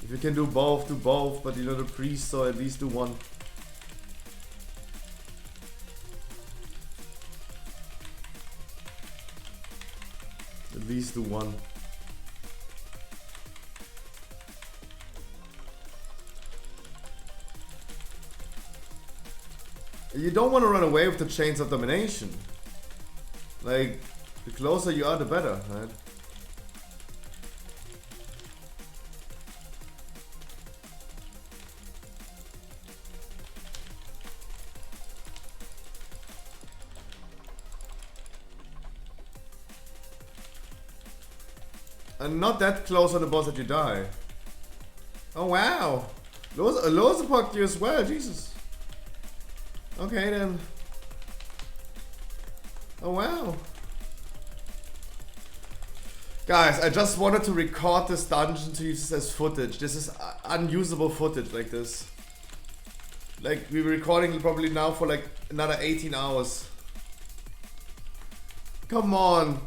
If you can do both, but you're not a priest, so at least do one. At least do one. You don't want to run away with the chains of domination. Like, the closer you are, the better, right? And not that close on the boss that you die. Oh wow! Loads of puck you as well, Jesus. Okay then. Oh wow. Guys, I just wanted to record this dungeon to use this as footage. This is unusable footage like this. Like, we're recording probably now for like another 18 hours. Come on.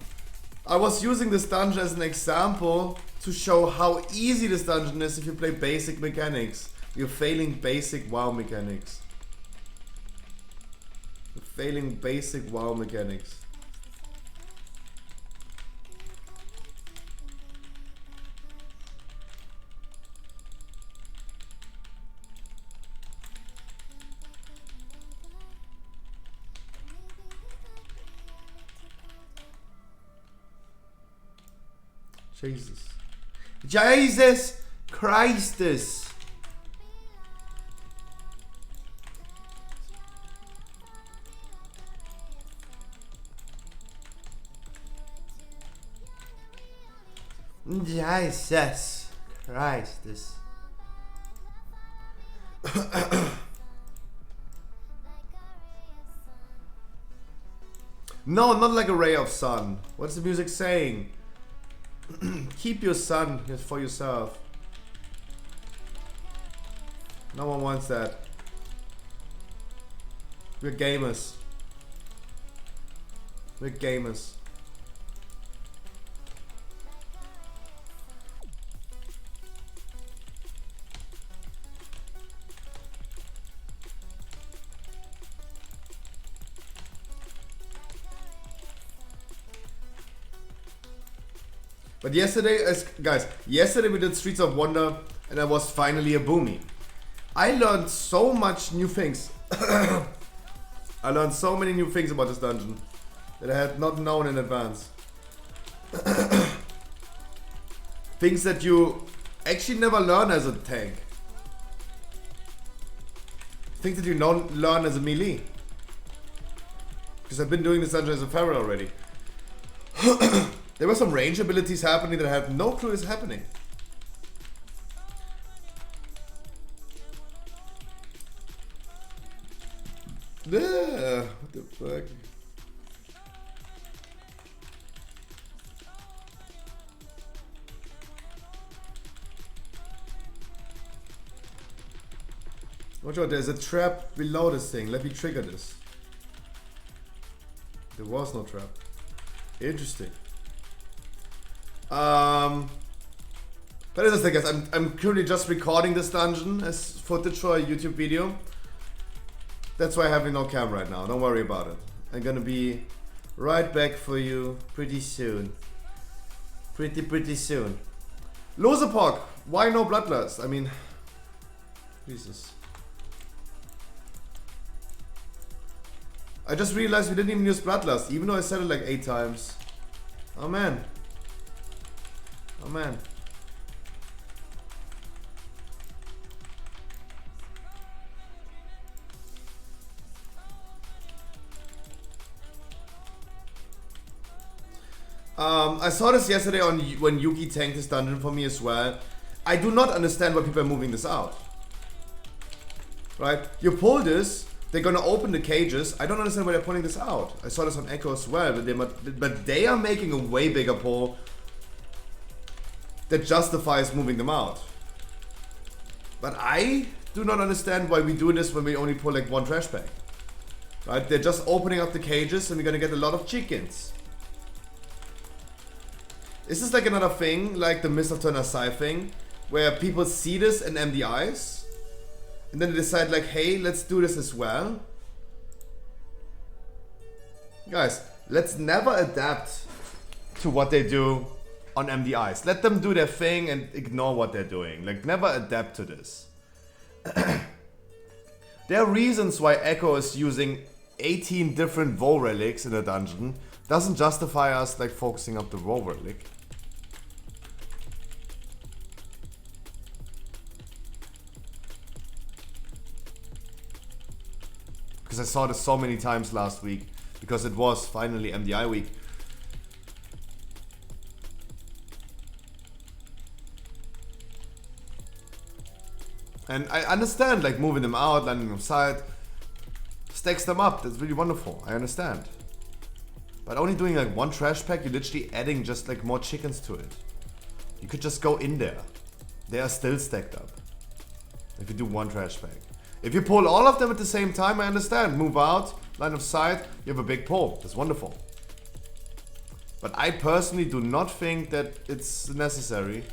I was using this dungeon as an example to show how easy this dungeon is if you play basic mechanics. You're failing basic WoW mechanics. You're failing basic WoW mechanics. Jesus. Jesus Christus. Jesus Christus. No, not like a ray of sun. What's the music saying? Keep your sun for yourself. No one wants that. We're gamers. We're gamers. But yesterday, yesterday we did Streets of Wonder and I was finally a boomy. I learned so much new things. I learned so many new things about this dungeon that I had not known in advance. Things that you actually never learn as a tank. Things that you don't learn as a melee. Because I've been doing this dungeon as a Pharaoh already. There were some range abilities happening that I had no clue is happening. Yeah, what the fuck? Watch out, there's a trap below this thing. Let me trigger this. There was no trap. Interesting. But as I said, guys, I'm currently just recording this dungeon as footage for a YouTube video. That's why I have no camera right now. Don't worry about it. I'm gonna be right back for you pretty soon. Pretty soon. Losepok, why no Bloodlust? I mean, Jesus. I just realized we didn't even use Bloodlust, even though I said it like 8 times. Oh man. Oh man. I saw this yesterday on when Yuki tanked this dungeon for me as well. I do not understand why people are moving this out. Right? You pull this, they're gonna open the cages. I don't understand why they're pulling this out. I saw this on Echo as well, but they are making a way bigger pull that justifies moving them out. But I do not understand why we do this when we only pull like one trash bag. Right? They're just opening up the cages and we're gonna get a lot of chickens. Is this like another thing, like the Mr. Turner Psy thing, where people see this and empty eyes? And then they decide like, hey, let's do this as well? Guys, let's never adapt to what they do on MDIs. Let them do their thing and ignore what they're doing. Like, never adapt to this. There are reasons why Echo is using 18 different VoD relics in a dungeon. Doesn't justify us like focusing up the VoD relic. Because I saw this so many times last week. Because it was finally MDI week. And I understand like moving them out, landing them side, stacks them up, that's really wonderful, I understand. But only doing like one trash pack, you're literally adding just like more chickens to it. You could just go in there. They are still stacked up. If you do one trash pack. If you pull all of them at the same time, I understand. Move out, line of sight, you have a big pull, that's wonderful. But I personally do not think that it's necessary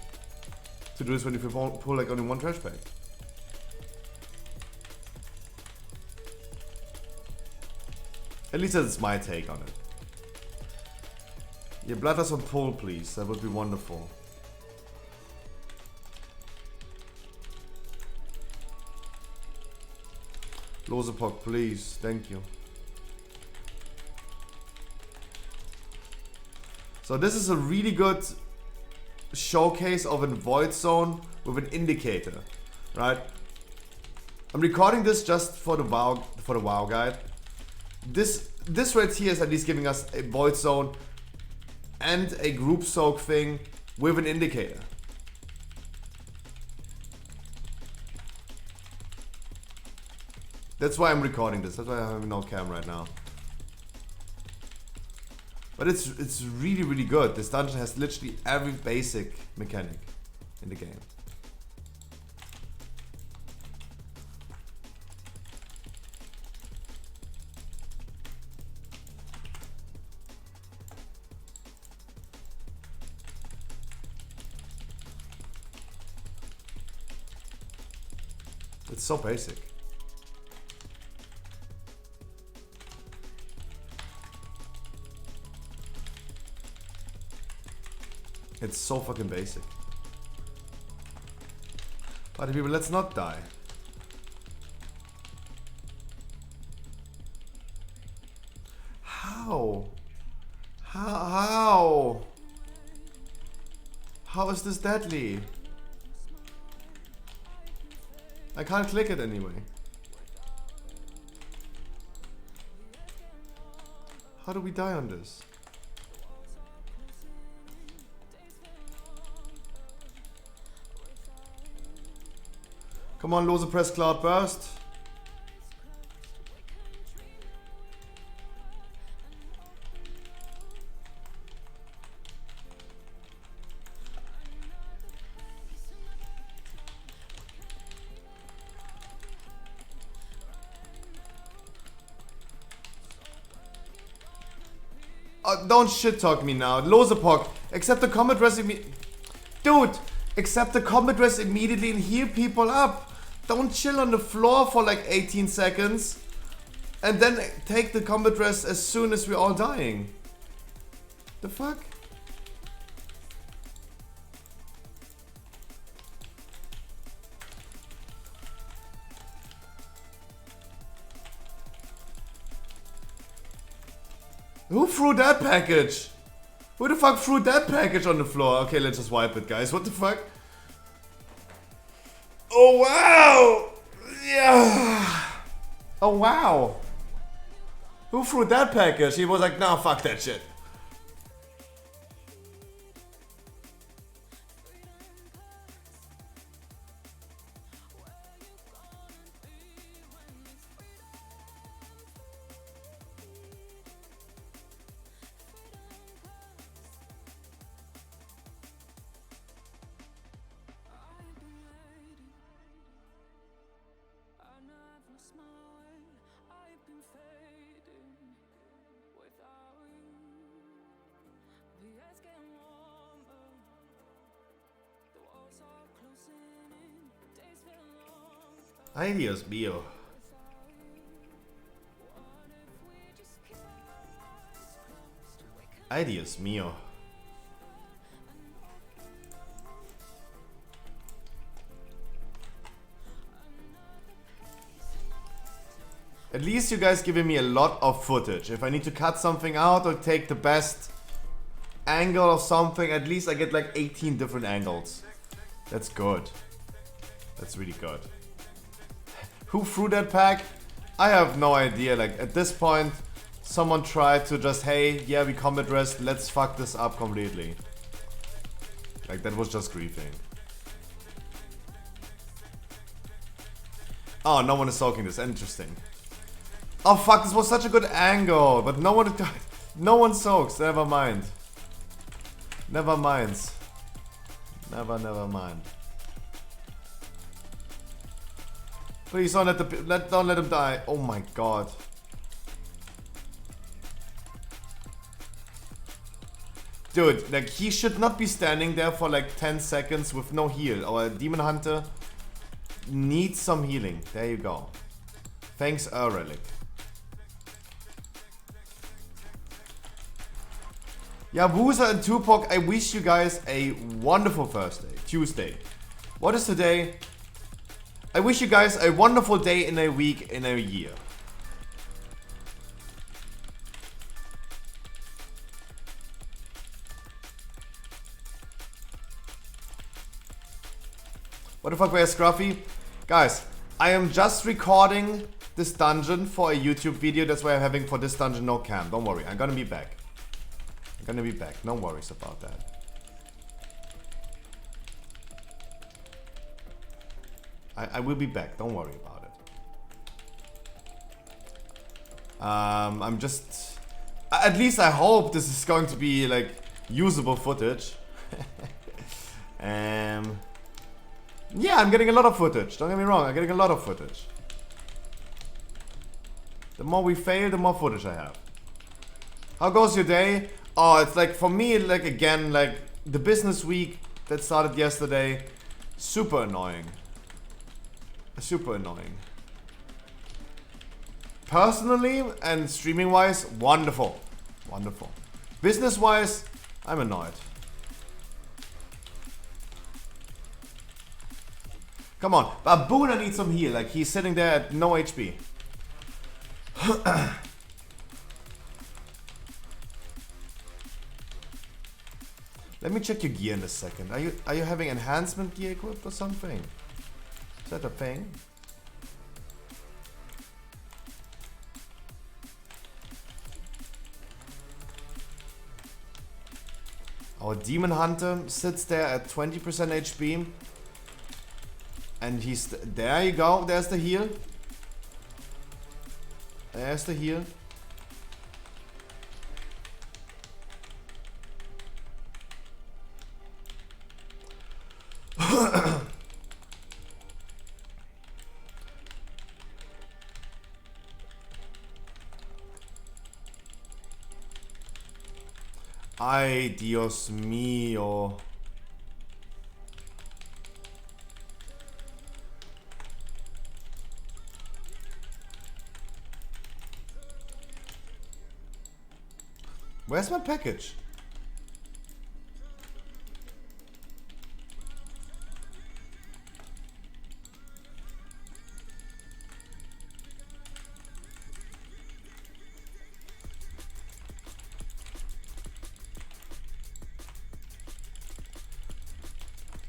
to do this when you pull like only one trash pack. At least that's my take on it. Yeah, blood us on pull, please. That would be wonderful. Losepok, please. Thank you. So this is a really good showcase of a void zone with an indicator, right? I'm recording this just for the WoW guide. This right here is at least giving us a void zone and a group soak thing with an indicator. That's why I'm recording this. That's why I have no cam right now. But it's really, really good. This dungeon has literally every basic mechanic in the game. It's so basic. It's so fucking basic. Party people, let's not die. How? How? How is this deadly? I can't click it anyway. How do we die on this? Come on, Lose Press Cloud Burst. Don't shit talk me now. Losepok, accept the combat dress Dude, accept the combat dress immediately and heal people up. Don't chill on the floor for like 18 seconds. And then take the combat dress as soon as we're all dying. The fuck? Who threw that package? Who the fuck threw that package on the floor? Okay, let's just wipe it, guys. What the fuck? Oh, wow! Yeah! Oh, wow! Who threw that package? He was like, nah, fuck that shit. Ay, Dios mío. Ay, Dios mío. At least you guys giving me a lot of footage. If I need to cut something out or take the best angle of something, at least I get like 18 different angles. That's good. That's really good. Who threw that pack? I have no idea. Like at this point, someone tried to just, hey, yeah, we combat rest, let's fuck this up completely. Like that was just griefing. Oh, no one is soaking this. Interesting. Oh fuck, this was such a good angle, but no one soaks. Never mind. Never mind. Never mind. Please don't don't let him die. Oh my god. Dude, like he should not be standing there for like 10 seconds with no heal. Our demon hunter needs some healing. There you go. Thanks, Relic. Yeah, Woozer and Tupac, I wish you guys a wonderful Tuesday. What is today? I wish you guys a wonderful day in a week, in a year. What the fuck, where's Scruffy? Guys, I am just recording this dungeon for a YouTube video. That's why I'm having for this dungeon no cam. Don't worry, I'm gonna be back. I'm gonna be back. No worries about that. I will be back. Don't worry about it. I'm just... At least I hope this is going to be like usable footage. Yeah, I'm getting a lot of footage. Don't get me wrong. I'm getting a lot of footage. The more we fail, the more footage I have. How goes your day? Oh, it's like, for me, like, again, like, the business week that started yesterday, super annoying. Super annoying. Personally and streaming-wise, wonderful. Wonderful. Business-wise, I'm annoyed. Come on, Baboona needs some heal, like, he's sitting there at no HP. Let me check your gear in a second. Are you having enhancement gear equipped or something? Is that a thing? Our demon hunter sits there at 20% HP. And he's... There you go. There's the heal. There's the heal. Ay, Dios mío. Where's my package?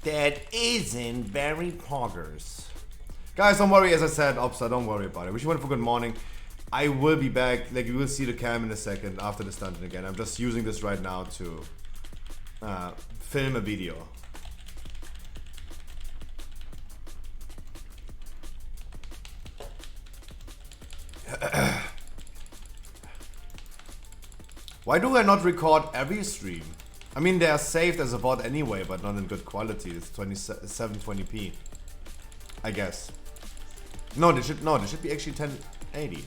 That isn't Barry Potter's. Guys, don't worry, as I said, Opsa, don't worry about it. Wish you a good morning. I will be back, like you will see the cam in a second after this dungeon again. I'm just using this right now to film a video. Why do I not record every stream? I mean, they are saved as a VoD anyway, but not in good quality. It's 720p, I guess. No, they should be actually 1080.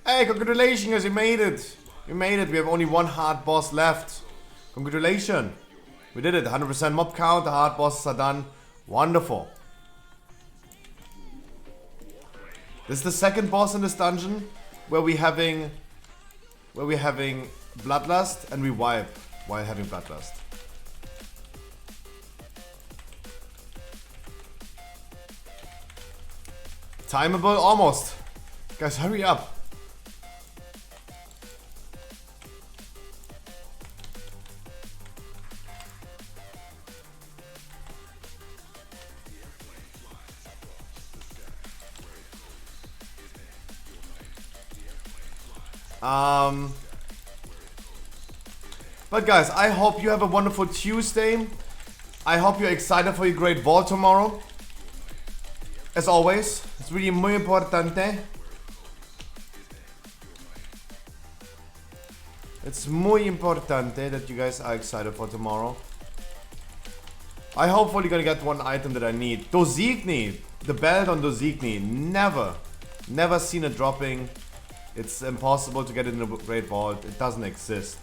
Hey, congratulations, you made it! You made it, we have only one hard boss left. Congratulations! We did it. 100% mob count. The hard bosses are done. Wonderful. This is the second boss in this dungeon where we're having bloodlust and we wipe while having bloodlust. Timeable? Almost. Guys, hurry up. But guys, I hope you have a wonderful Tuesday. I hope you're excited for your great VoD tomorrow. As always, it's really muy importante. It's muy importante that you guys are excited for tomorrow. I hopefully gonna get one item that I need. Dosigni, the belt on Dosigni, never seen it dropping. It's impossible to get it in the Great Vault. It doesn't exist.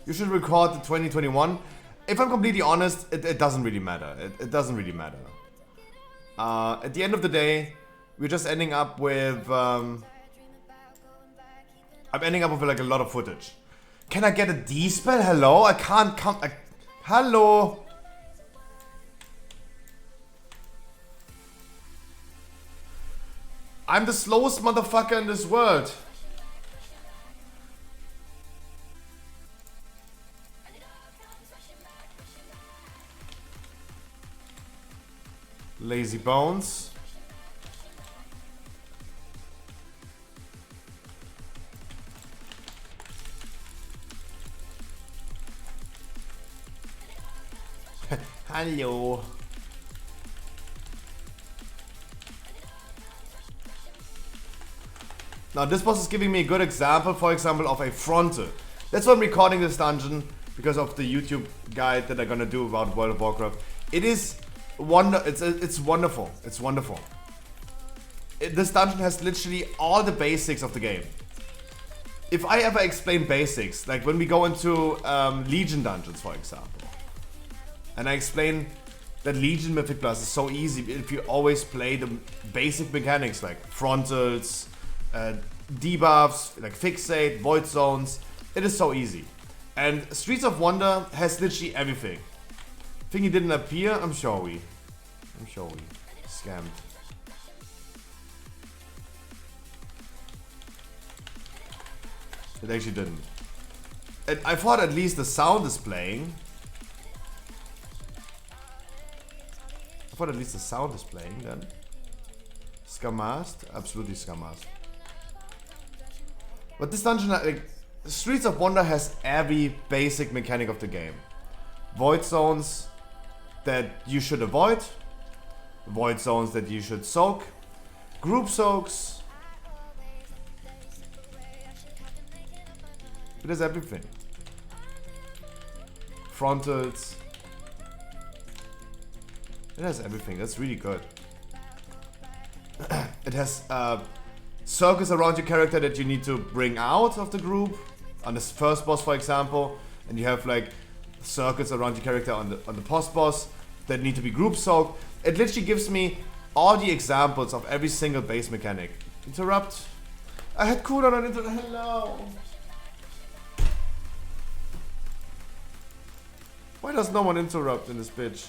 You should record the 2021. If I'm completely honest, it doesn't really matter. It doesn't really matter. At the end of the day, we're just ending up with... I'm ending up with like a lot of footage. Can I get a D-spell? Hello? I can't come... hello? I'm the slowest motherfucker in this world. Lazy bones. Hello. Now this boss is giving me a good example, for example, of a frontal. That's why I'm recording this dungeon, because of the YouTube guide that I'm gonna do about World of Warcraft. It is it's wonderful. It's wonderful. This dungeon has literally all the basics of the game. If I ever explain basics, like when we go into Legion dungeons, for example, and I explain that Legion Mythic Plus is so easy if you always play the basic mechanics like frontals, debuffs, like fixate, void zones. It is so easy. And Streets of Wonder has literally everything. Think he didn't appear? I'm sure we scammed. It actually didn't. I thought at least the sound is playing. I thought at least the sound is playing then. Scamast? Absolutely scamast. But this dungeon, like, Streets of Wonder has every basic mechanic of the game. Void zones that you should avoid. Void zones that you should soak. Group soaks. It has everything. Frontals. It has everything. That's really good. It has circles around your character that you need to bring out of the group. On this first boss, for example, and you have like circles around your character on the post boss that need to be group soaked. It literally gives me all the examples of every single base mechanic. Interrupt. I had cooldown on interrupt. Hello. Why does no one interrupt in this bitch?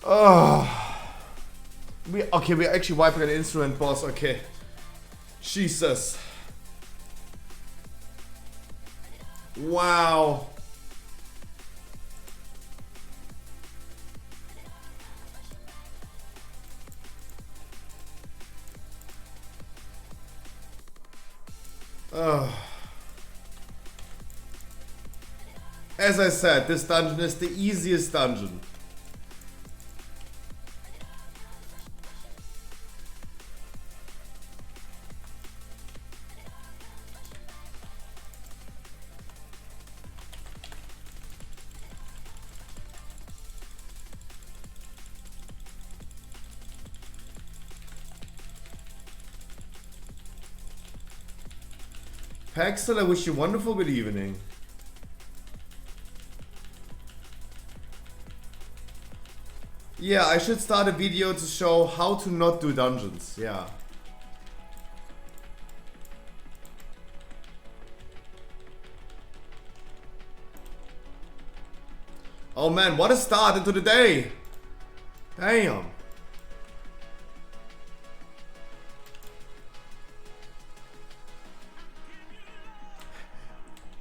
Oh. We're actually wiping an instrument boss. Okay. Jesus. Wow. As I said, this dungeon is the easiest dungeon. Paxton, I wish you a wonderful good evening. Yeah, I should start a video to show how to not do dungeons. Yeah. Oh man, what a start into the day! Damn.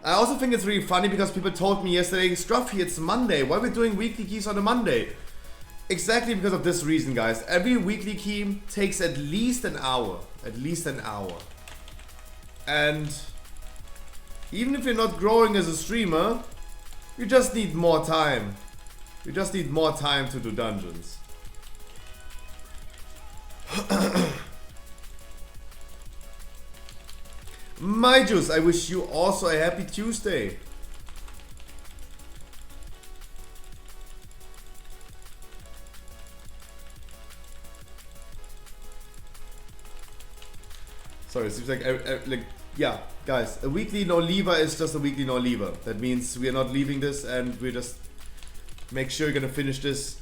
I also think it's really funny because people told me yesterday, Scruffy, it's Monday. Why are we doing weekly keys on a Monday? Exactly because of this reason, guys. Every weekly key takes at least an hour. At least an hour. And even if you're not growing as a streamer, you just need more time. You just need more time to do dungeons. My Juice, I wish you also a happy Tuesday. Sorry, it seems like yeah, guys, a weekly no leaver is just a weekly no leaver. That means we are not leaving this and we just make sure you're gonna finish this.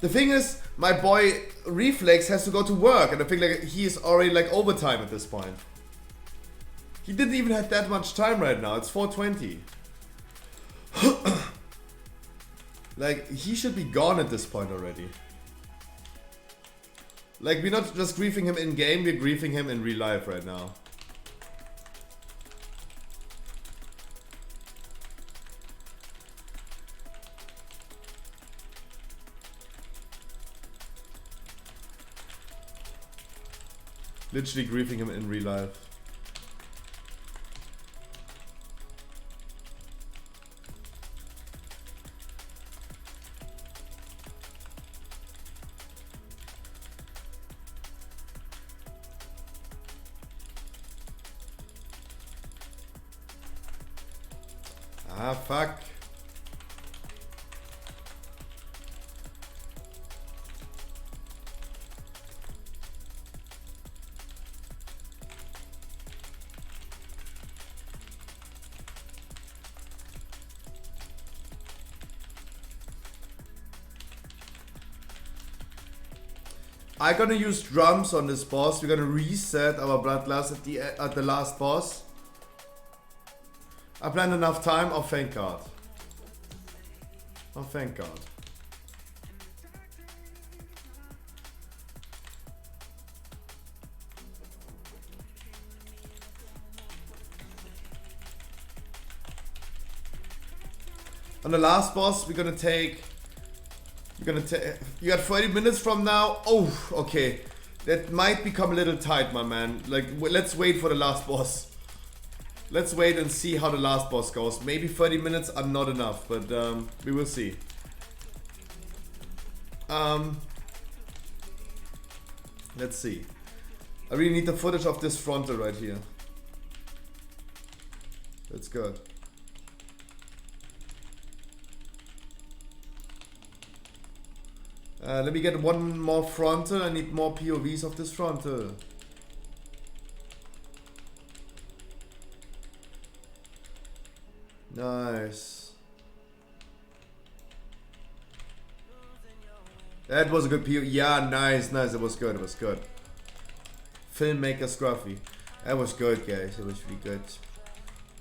The thing is, my boy Reflex has to go to work, and I think like he is already like overtime at this point. He didn't even have that much time right now. It's 4:20. Like he should be gone at this point already. Like we're not just griefing him in game, we're griefing him in real life right now. Literally griefing him in real life. Ah, fuck. I'm gonna use drums on this boss. We're gonna reset our bloodlust at the last boss. I planned enough time. Oh, thank God. Oh, thank God. On the last boss, we're gonna take. You got 30 minutes from now. Oh, okay. That might become a little tight, my man. Like, let's wait for the last boss. Let's wait and see how the last boss goes. Maybe 30 minutes are not enough, but we will see. Let's see. I really need the footage of this frontal right here. That's good. Let me get one more frontal. I need more POVs of this frontal. Nice. That was a good POV. Yeah, nice, nice. It was good. It was good. Filmmaker Scruffy. That was good, guys. It was really good.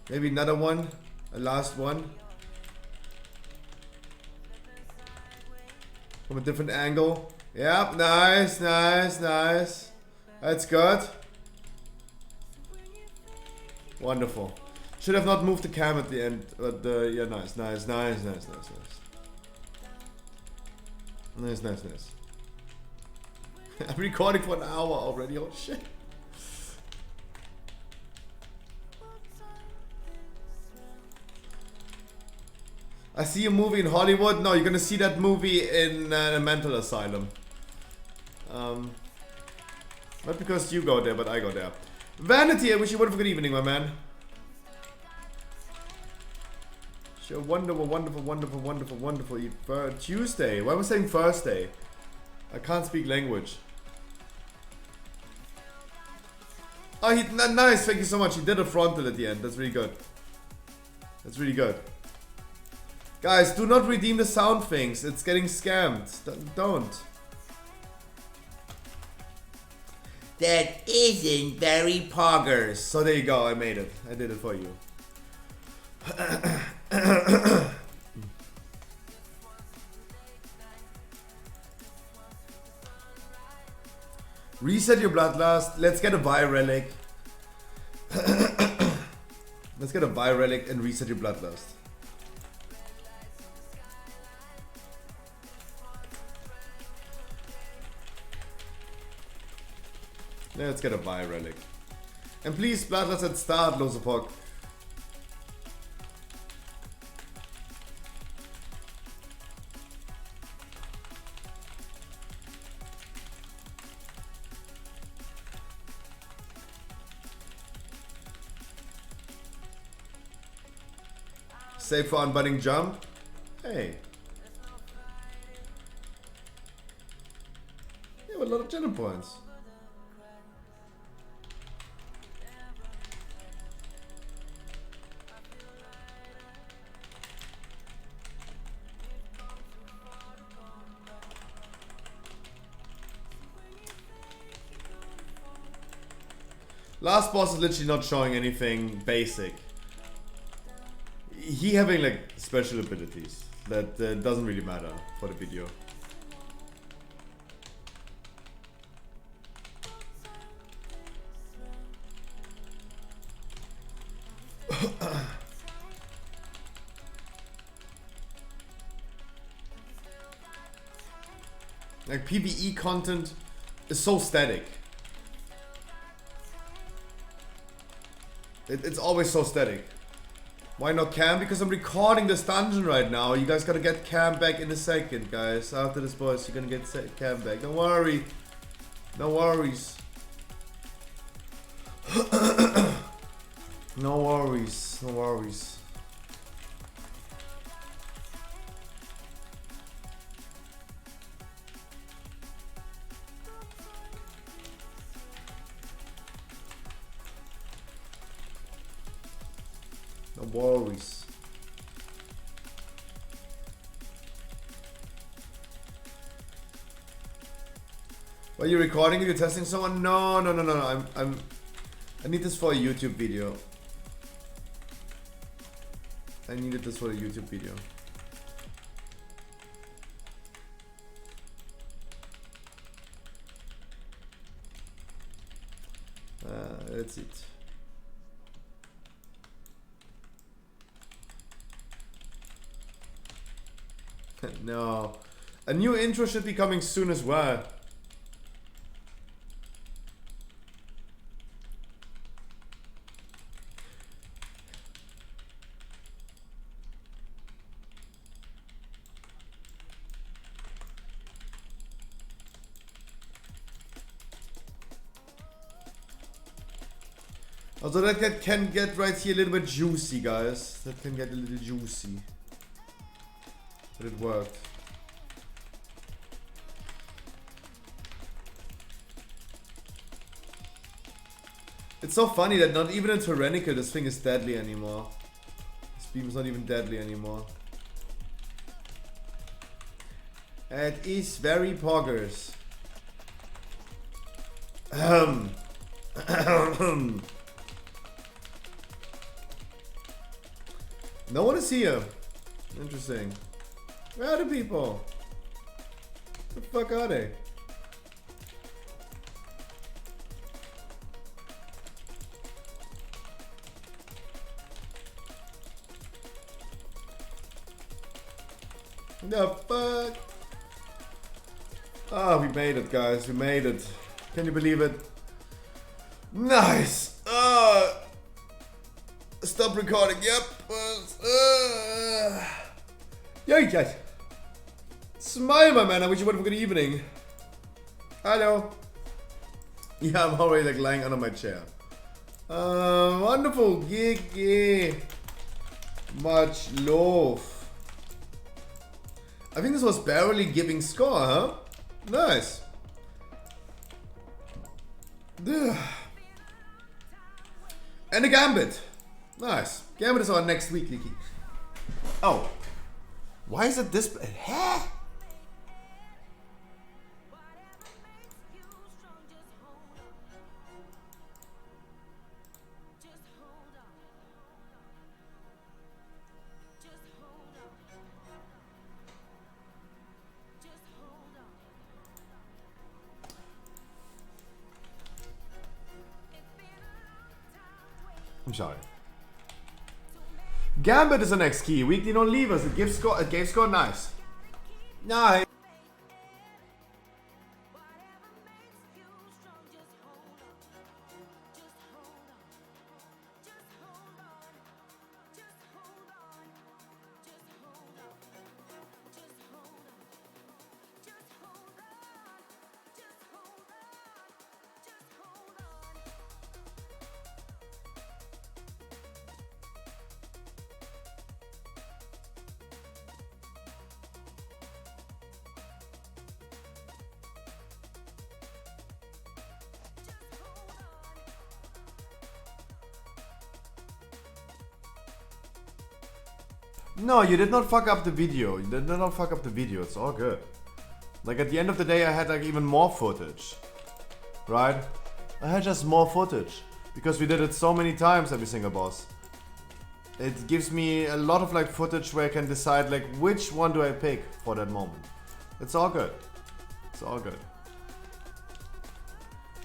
Maybe another one. A last one. From a different angle. Yep, nice, nice, nice. That's good. Wonderful. Should have not moved the cam at the end, but yeah, nice, nice, nice, nice, nice, nice. Nice, nice, nice. I'm recording for an hour already, oh shit. I see a movie in Hollywood. No, you're gonna see that movie in a mental asylum. Not because you go there, but I go there. Vanity, I wish you a wonderful good evening, my man. Sure, wonderful, wonderful, wonderful, wonderful, wonderful Tuesday. Why am I saying Thursday? I can't speak language. Oh, nice. Thank you so much. He did a frontal at the end. That's really good. That's really good. Guys, do not redeem the sound things. It's getting scammed. Don't. That isn't very poggers. So there you go. I made it. I did it for you. Reset your bloodlust. Let's get a Vi relic. Let's get a Vi relic and reset your bloodlust. Let's get a Vi relic. And please, bloodlust at start, Losopok. Save for unbutting jump. Hey. You have a lot of gender points. Last boss is literally not showing anything basic. He having like special abilities that doesn't really matter for the video. Like PvE content is so static. It's always so static. Why not cam? Because I'm recording this dungeon right now. You guys gotta get cam back in a second, guys. After this boss, you're gonna get cam back. Don't worry. No worries. No worries. No worries. No worries. Are you recording? Are you testing someone? No. I need this for a YouTube video. I needed this for a YouTube video. That's it. No. A new intro should be coming soon as well. Also that can get right here a little bit juicy, guys. That can get a little juicy. But it worked. It's so funny that not even in Tyrannical this thing is deadly anymore. This beam is not even deadly anymore. It is very poggers. No one is here. Interesting. Where are the people? The fuck are they? The fuck? Ah, we made it, guys. We made it. Can you believe it? Nice. Stop recording. Yep. Yeah, guys. Smile, my man. I wish you would have a good evening. Hello. Yeah, I'm already like lying under my chair. Wonderful. Gigi. Much love. I think this was barely giving score, huh? Nice. And a Gambit. Nice. Gambit is our next weekly key. Oh. Why is it this? Huh? I'm sorry. Gambit is the next key. Weekly don't leave us. It gives score. It gave score nice. Nice. No, you did not fuck up the video. You did not fuck up the video. It's all good. Like at the end of the day, I had like even more footage. Right? I had just more footage. Because we did it so many times, every single boss. It gives me a lot of like footage where I can decide like which one do I pick for that moment. It's all good. It's all good.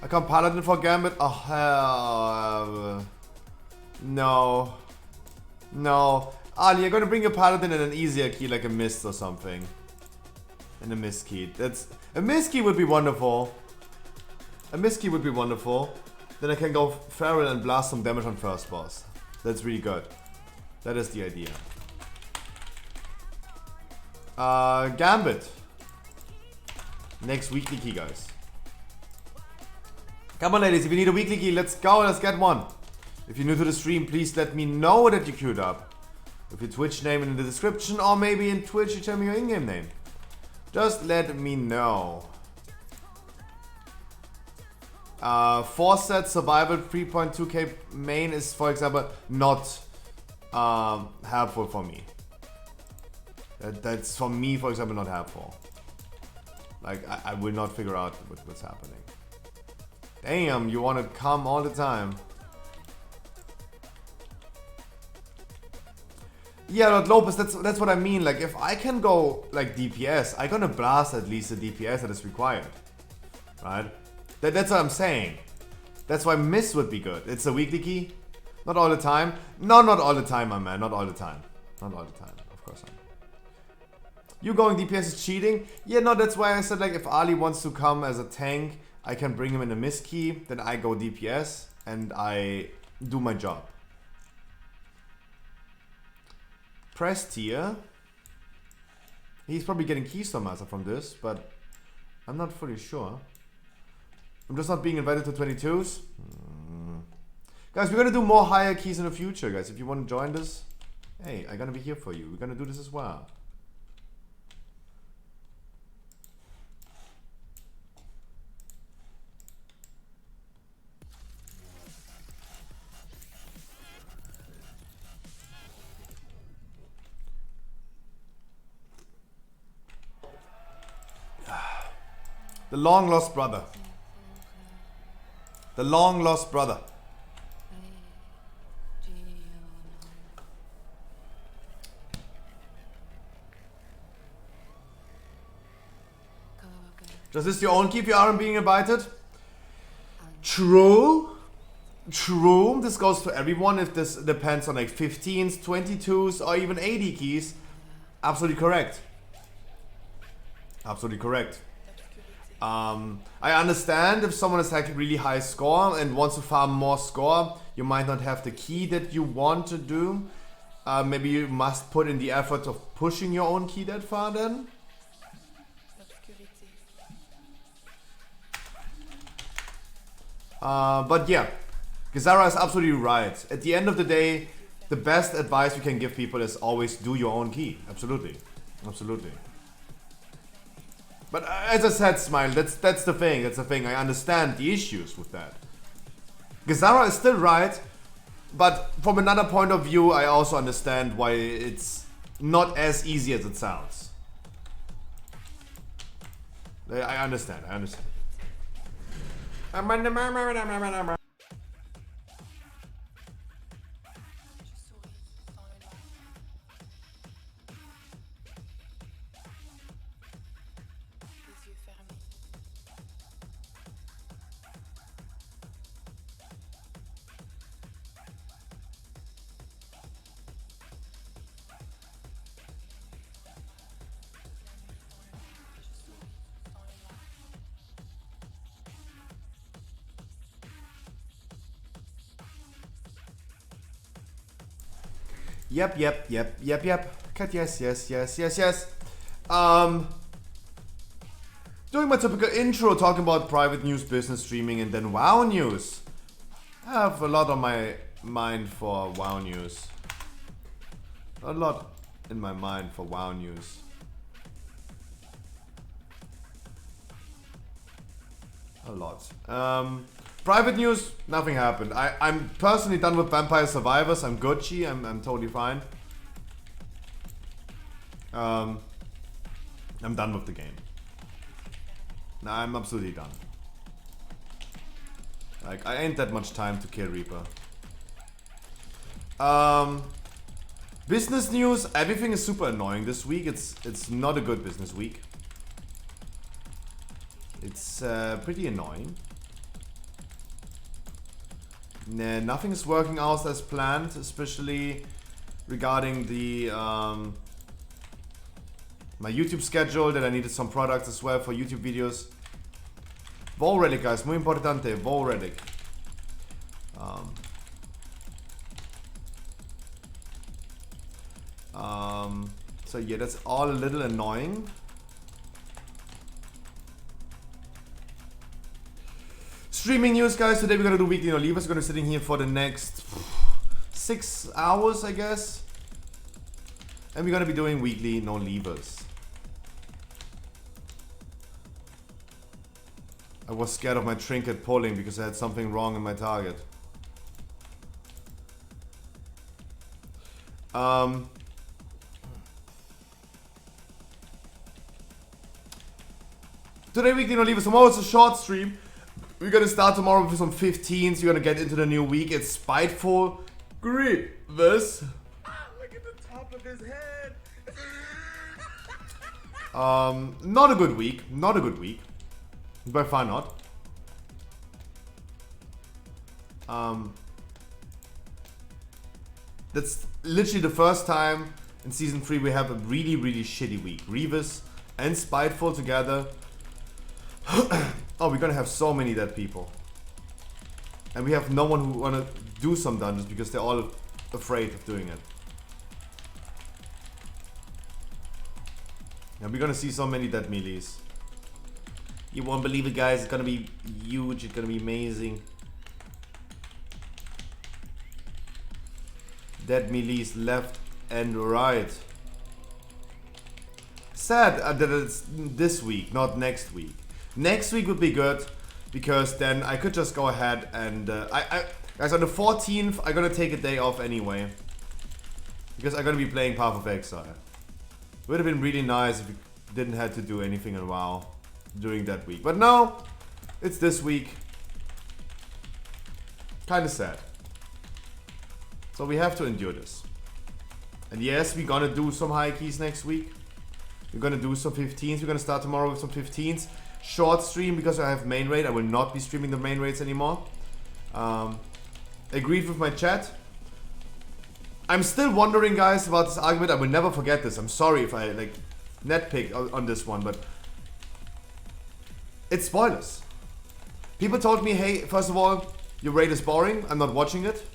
I come Paladin for Gambit. Oh hell. No. No. Ali, you're gonna bring a Paladin in an easier key like a Mist or something. And a Mist key. A Mist key would be wonderful. A Mist key would be wonderful. Then I can go Feral and blast some damage on first boss. That's really good. That is the idea. Gambit. Next weekly key, guys. Come on, ladies. If you need a weekly key, let's go. Let's get one. If you're new to the stream, please let me know that you queued up. With your Twitch name in the description, or maybe in Twitch you tell me your in-game name. Just let me know. 4-set survival 3.2k main is, for example, not helpful for me. That's for me, for example, not helpful. Like, I will not figure out what's happening. Damn, you want to come all the time. Yeah, Lord Lopez, that's what I mean. Like, if I can go, like, DPS, I'm gonna blast at least the DPS that is required. Right? That's what I'm saying. That's why Miss would be good. It's a weekly key. Not all the time. No, not all the time, my man. Not all the time. Not all the time. Of course not. You going DPS is cheating? Yeah, no, that's why I said, like, if Ali wants to come as a tank, I can bring him in a Miss key. Then I go DPS and I do my job. Press tier. He's probably getting Keystone Master from this, but I'm not fully sure. I'm just not being invited to 22s. Guys, we're gonna do more higher keys in the future, guys. If you want to join this, hey, I'm gonna be here for you. We're gonna do this as well. The long lost brother. The long lost brother. Does this your own keep you aren't being invited? True. True. This goes for everyone if this depends on like 15s, 22s, or even 80 keys. Absolutely correct. Absolutely correct. I understand if someone has like a really high score and wants to farm more score, you might not have the key that you want to do. Maybe you must put in the effort of pushing your own key that far then. But yeah, Gazara is absolutely right. At the end of the day, the best advice we can give people is always do your own key. Absolutely. Absolutely. But as I said, Smile, that's the thing. That's the thing. I understand the issues with that. Gazara is still right. But from another point of view, I also understand why it's not as easy as it sounds. I understand. Yep. Cat, yes. Doing my typical intro, talking about private news, business streaming, and then WoW news. I have a lot on my mind for WoW news. A lot in my mind for WoW news. A lot. Private news, nothing happened. I'm personally done with Vampire Survivors. I'm Gucci. I'm totally fine. I'm done with the game. Nah, I'm absolutely done. Like, I ain't that much time to kill Reaper. Business news, everything is super annoying this week. It's not a good business week. It's pretty annoying. Nah, nothing is working out as planned, especially regarding the my YouTube schedule, that I needed some products as well for YouTube videos. VoD relic, guys, muy importante, VoD relic. So yeah, that's all a little annoying. Streaming news, guys. Today we're gonna do weekly no leavers. We're gonna be sitting here for the next 6 hours, I guess. And we're gonna be doing weekly no leavers. I was scared of my trinket pulling because I had something wrong in my target. Today weekly no leavers. Tomorrow it's a short stream. We're gonna start tomorrow with some 15s. We're gonna get into the new week. It's Spiteful Grievous. Look at the top of his head. Not a good week. Not a good week. By far not. That's literally the first time in season 3 we have a really, really shitty week. Grievous and Spiteful together. Oh, we're gonna have so many dead people. And we have no one who wanna do some dungeons because they're all afraid of doing it. And we're gonna see so many dead melees. You won't believe it, guys. It's gonna be huge. It's gonna be amazing. Dead melees left and right. Sad that it's this week, not next week. Next week would be good because then I could just go ahead and guys, on the 14th I'm gonna take a day off anyway because I'm gonna be playing Path of Exile. It would have been really nice if we didn't have to do anything in WoW during that week, but no, it's this week. Kinda sad. So we have to endure this. And yes, we're gonna do some high keys next week. We're gonna do some 15s. We're gonna start tomorrow with some 15s. Short stream because I have main raid. I will not be streaming the main raids anymore. Agreed with my chat. I'm still wondering, guys, about this argument. I will never forget this. I'm sorry if I like netpick on this one, but it's spoilers. People told me, hey, first of all, your raid is boring. I'm not watching it.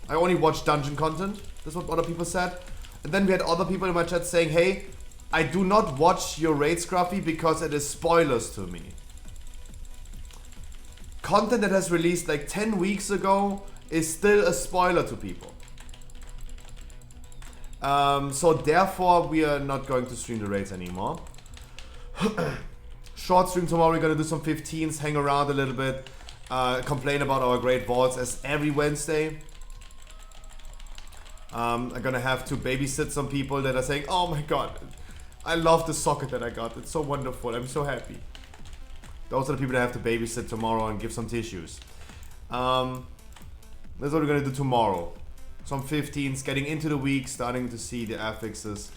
I only watch dungeon content. That's what other people said. And then we had other people in my chat saying, hey, I do not watch your raid, Scruffy, because it is spoilers to me. Content that has released like 10 weeks ago is still a spoiler to people. So therefore we are not going to stream the raids anymore. Short stream tomorrow, we're gonna do some 15s, hang around a little bit, complain about our great vaults as every Wednesday. I'm gonna have to babysit some people that are saying, oh my god, I love the socket that I got. It's so wonderful. I'm so happy. Those are the people that have to babysit tomorrow and give some tissues. That's what we're gonna do tomorrow. Some 15s, getting into the week, starting to see the affixes,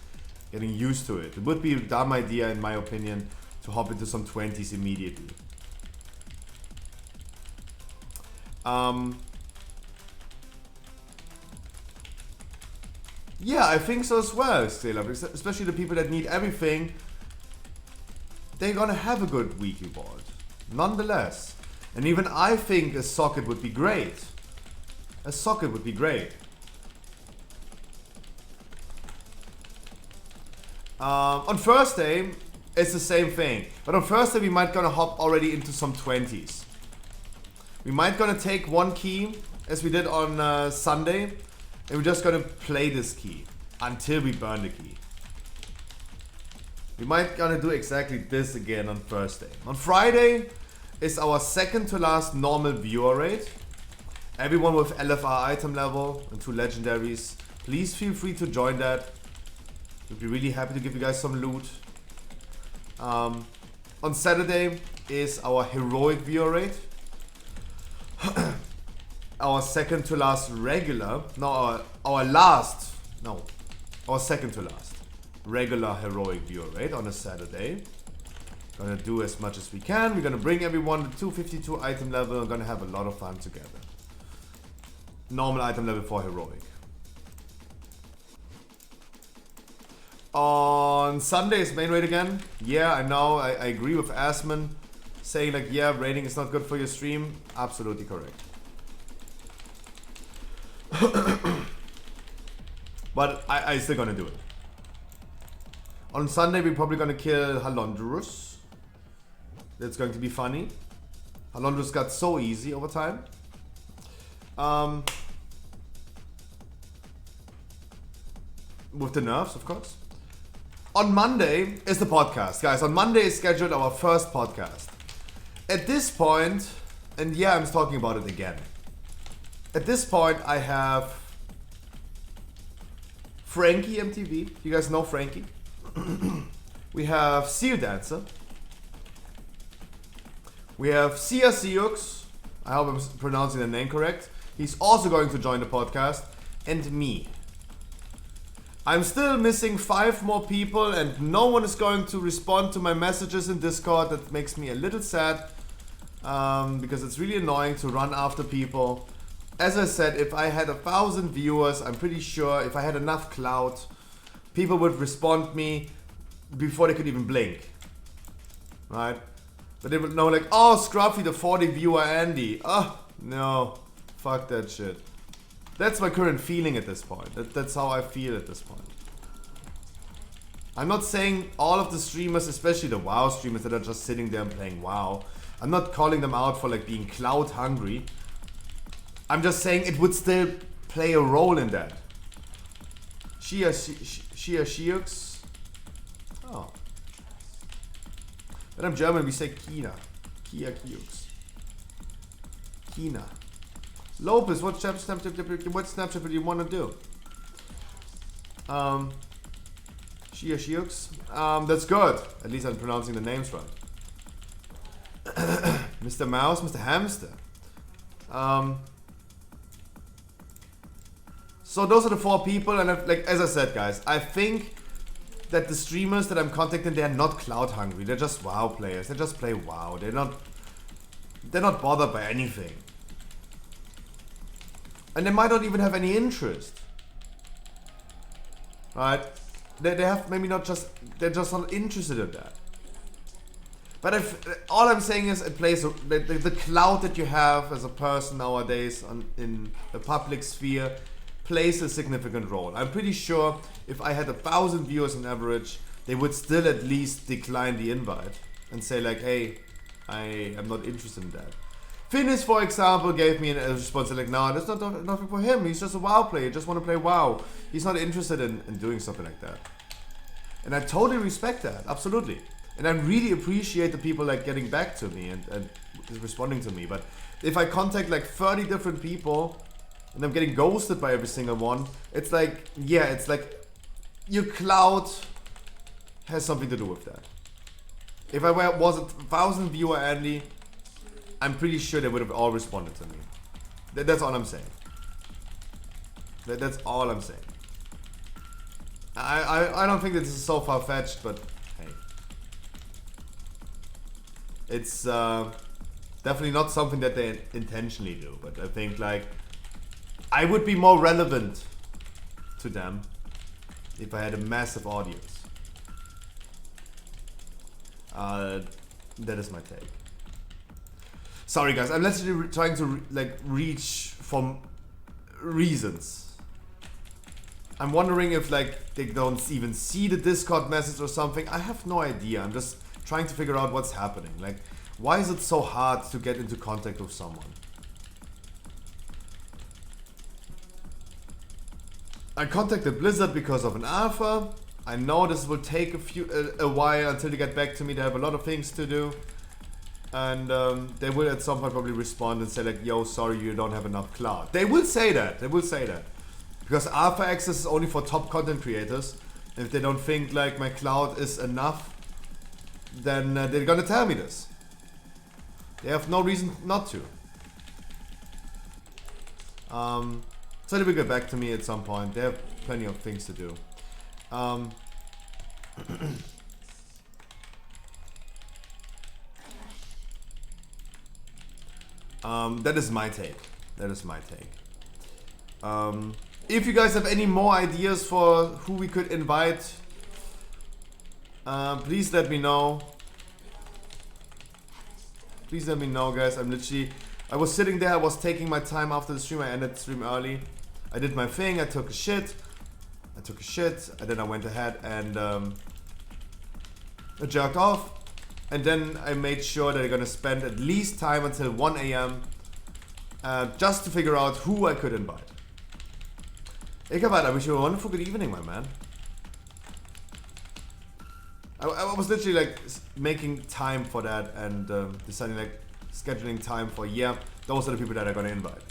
getting used to it. It would be a dumb idea, in my opinion, to hop into some 20s immediately. Yeah, I think so as well, Stela. Especially the people that need everything. They're gonna have a good weekly board. Nonetheless. And even I think a socket would be great. A socket would be great. On Thursday, it's the same thing. But on Thursday, we might gonna hop already into some 20s. We might gonna take one key, as we did on Sunday. And we're just gonna play this key until we burn the key. We might gonna do exactly this again on Thursday. On Friday is our second to last normal viewer rate. Everyone with LFR item level and 2 legendaries, please feel free to join that. We'd be really happy to give you guys some loot. On Saturday is our heroic viewer rate. Our second to last regular, no, our second to last regular heroic viewer rate on a Saturday. Gonna do as much as we can. We're gonna bring everyone to 252 item level and gonna have a lot of fun together. Normal item level for heroic. On Sunday is main raid again. Yeah, I know, I agree with Asman saying like, yeah, raiding is not good for your stream. Absolutely correct. But I still gonna do it. On Sunday we're probably gonna kill Halondrus. That's going to be funny. Halondrus got so easy over time. With the nerfs, of course. On Monday is the podcast. Guys, on Monday is scheduled our first podcast. At this point, and yeah, I'm talking about it again. At this point, I have Frankie MTV. You guys know Frankie. We have Seal Dancer. We have Sia Siux. I hope I'm pronouncing the name correct. He's also going to join the podcast. And me. I'm still missing 5 more people and no one is going to respond to my messages in Discord. That makes me a little sad. Because it's really annoying to run after people. As I said, if I had 1,000 viewers, I'm pretty sure if I had enough clout, people would respond me before they could even blink. Right? But they would know like, oh, Scruffy, the 40 viewer Andy. Oh, no. Fuck that shit. That's my current feeling at this point. That's how I feel at this point. I'm not saying all of the streamers, especially the WoW streamers that are just sitting there and playing WoW, I'm not calling them out for like being clout hungry. I'm just saying it would still play a role in that. Shia Shiux. Oh. When I'm German, we say Kina. Kia Kiux. Kina. Lopez, what Snapchat do you want to do? Shia Shiux. That's good. At least I'm pronouncing the names right. Mr. Mouse, Mr. Hamster. So those are the 4 people, and like as I said, guys, I think that the streamers that I'm contacting, they're not cloud hungry. They're just WoW players. They just play WoW. They're not bothered by anything, and they might not even have any interest. Right? They have maybe not just. They're just not interested in that. But all I'm saying is it plays the clout that you have as a person nowadays in the public sphere plays a significant role. I'm pretty sure if I had 1,000 viewers on average, they would still at least decline the invite and say like, hey, I am not interested in that. Finis, for example, gave me a response like, no, that's nothing for him. He's just a WoW player. He just want to play WoW. He's not interested in doing something like that. And I totally respect that, absolutely. And I really appreciate the people like getting back to me and responding to me. But if I contact like 30 different people and I'm getting ghosted by every single one, it's like, yeah, it's like your clout has something to do with that. If I was a 1,000 viewer Andy, I'm pretty sure they would have all responded to me. That's all I'm saying. That's all I'm saying. I don't think that this is so far-fetched, but hey. It's definitely not something that they intentionally do, but I think like I would be more relevant to them if I had a massive audience. That is my take. Sorry guys, I'm literally trying to reach from reasons. I'm wondering if like they don't even see the Discord message or something. I have no idea. I'm just trying to figure out what's happening. Like, why is it so hard to get into contact with someone? I contacted Blizzard because of an alpha. I know this will take a while until they get back to me. They have a lot of things to do. And they will at some point probably respond and say like, yo, sorry, you don't have enough clout. They will say that. They will say that. Because alpha access is only for top content creators. And if they don't think like my clout is enough, then they're gonna tell me this. They have no reason not to. So they will get back to me at some point. They have plenty of things to do. That is my take. That is my take. If you guys have any more ideas for who we could invite, please let me know. Please let me know, guys. I was sitting there, I was taking my time after the stream. I ended the stream early. I did my thing, I took a shit, and then I went ahead and I jerked off. And then I made sure that I'm gonna spend at least time until 1 AM just to figure out who I could invite. Ekabat, I wish you a wonderful good evening, my man. I was literally like making time for that and deciding like scheduling time for, yeah, those are the people that I'm gonna invite.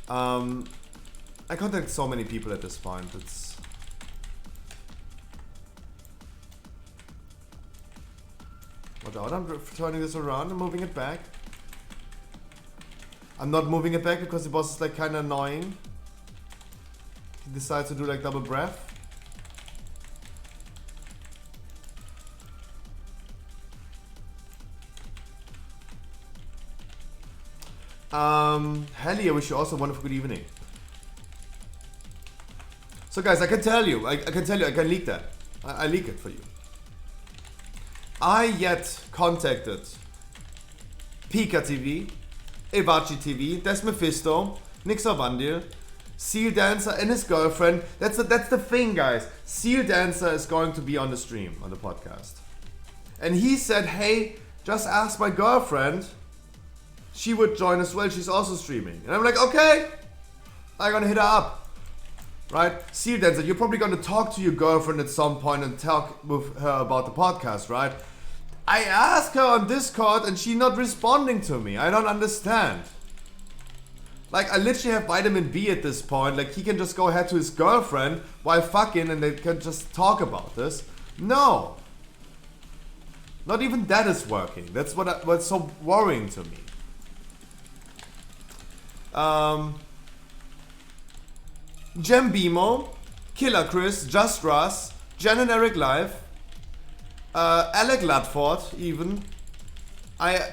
I contact so many people at this point. It's what? I'm turning this around and moving it back. I'm not moving it back because the boss is like kind of annoying. He decides to do like double breath. Helly, I wish you also a wonderful good evening. So guys, I can tell you, I can leak that. I leak it for you. I yet contacted Pika TV, Evachi TV, Des Mephisto, Nixavandil, Seal Dancer and his girlfriend. That's the thing, guys. Seal Dancer is going to be on the stream, on the podcast. And he said, hey, just ask my girlfriend. She would join as well, she's also streaming. And I'm like, okay, I'm gonna hit her up. Right? Seal Dancer, you're probably gonna talk to your girlfriend at some point and talk with her about the podcast, right? I asked her on Discord and she's not responding to me. I don't understand. Like, I literally have vitamin B at this point. Like, he can just go ahead to his girlfriend while fucking and they can just talk about this. No. Not even that is working. That's what's so worrying to me. Jembimo, Killer Chris, Just Russ, Jen and Eric Live, Alec Ladford even. I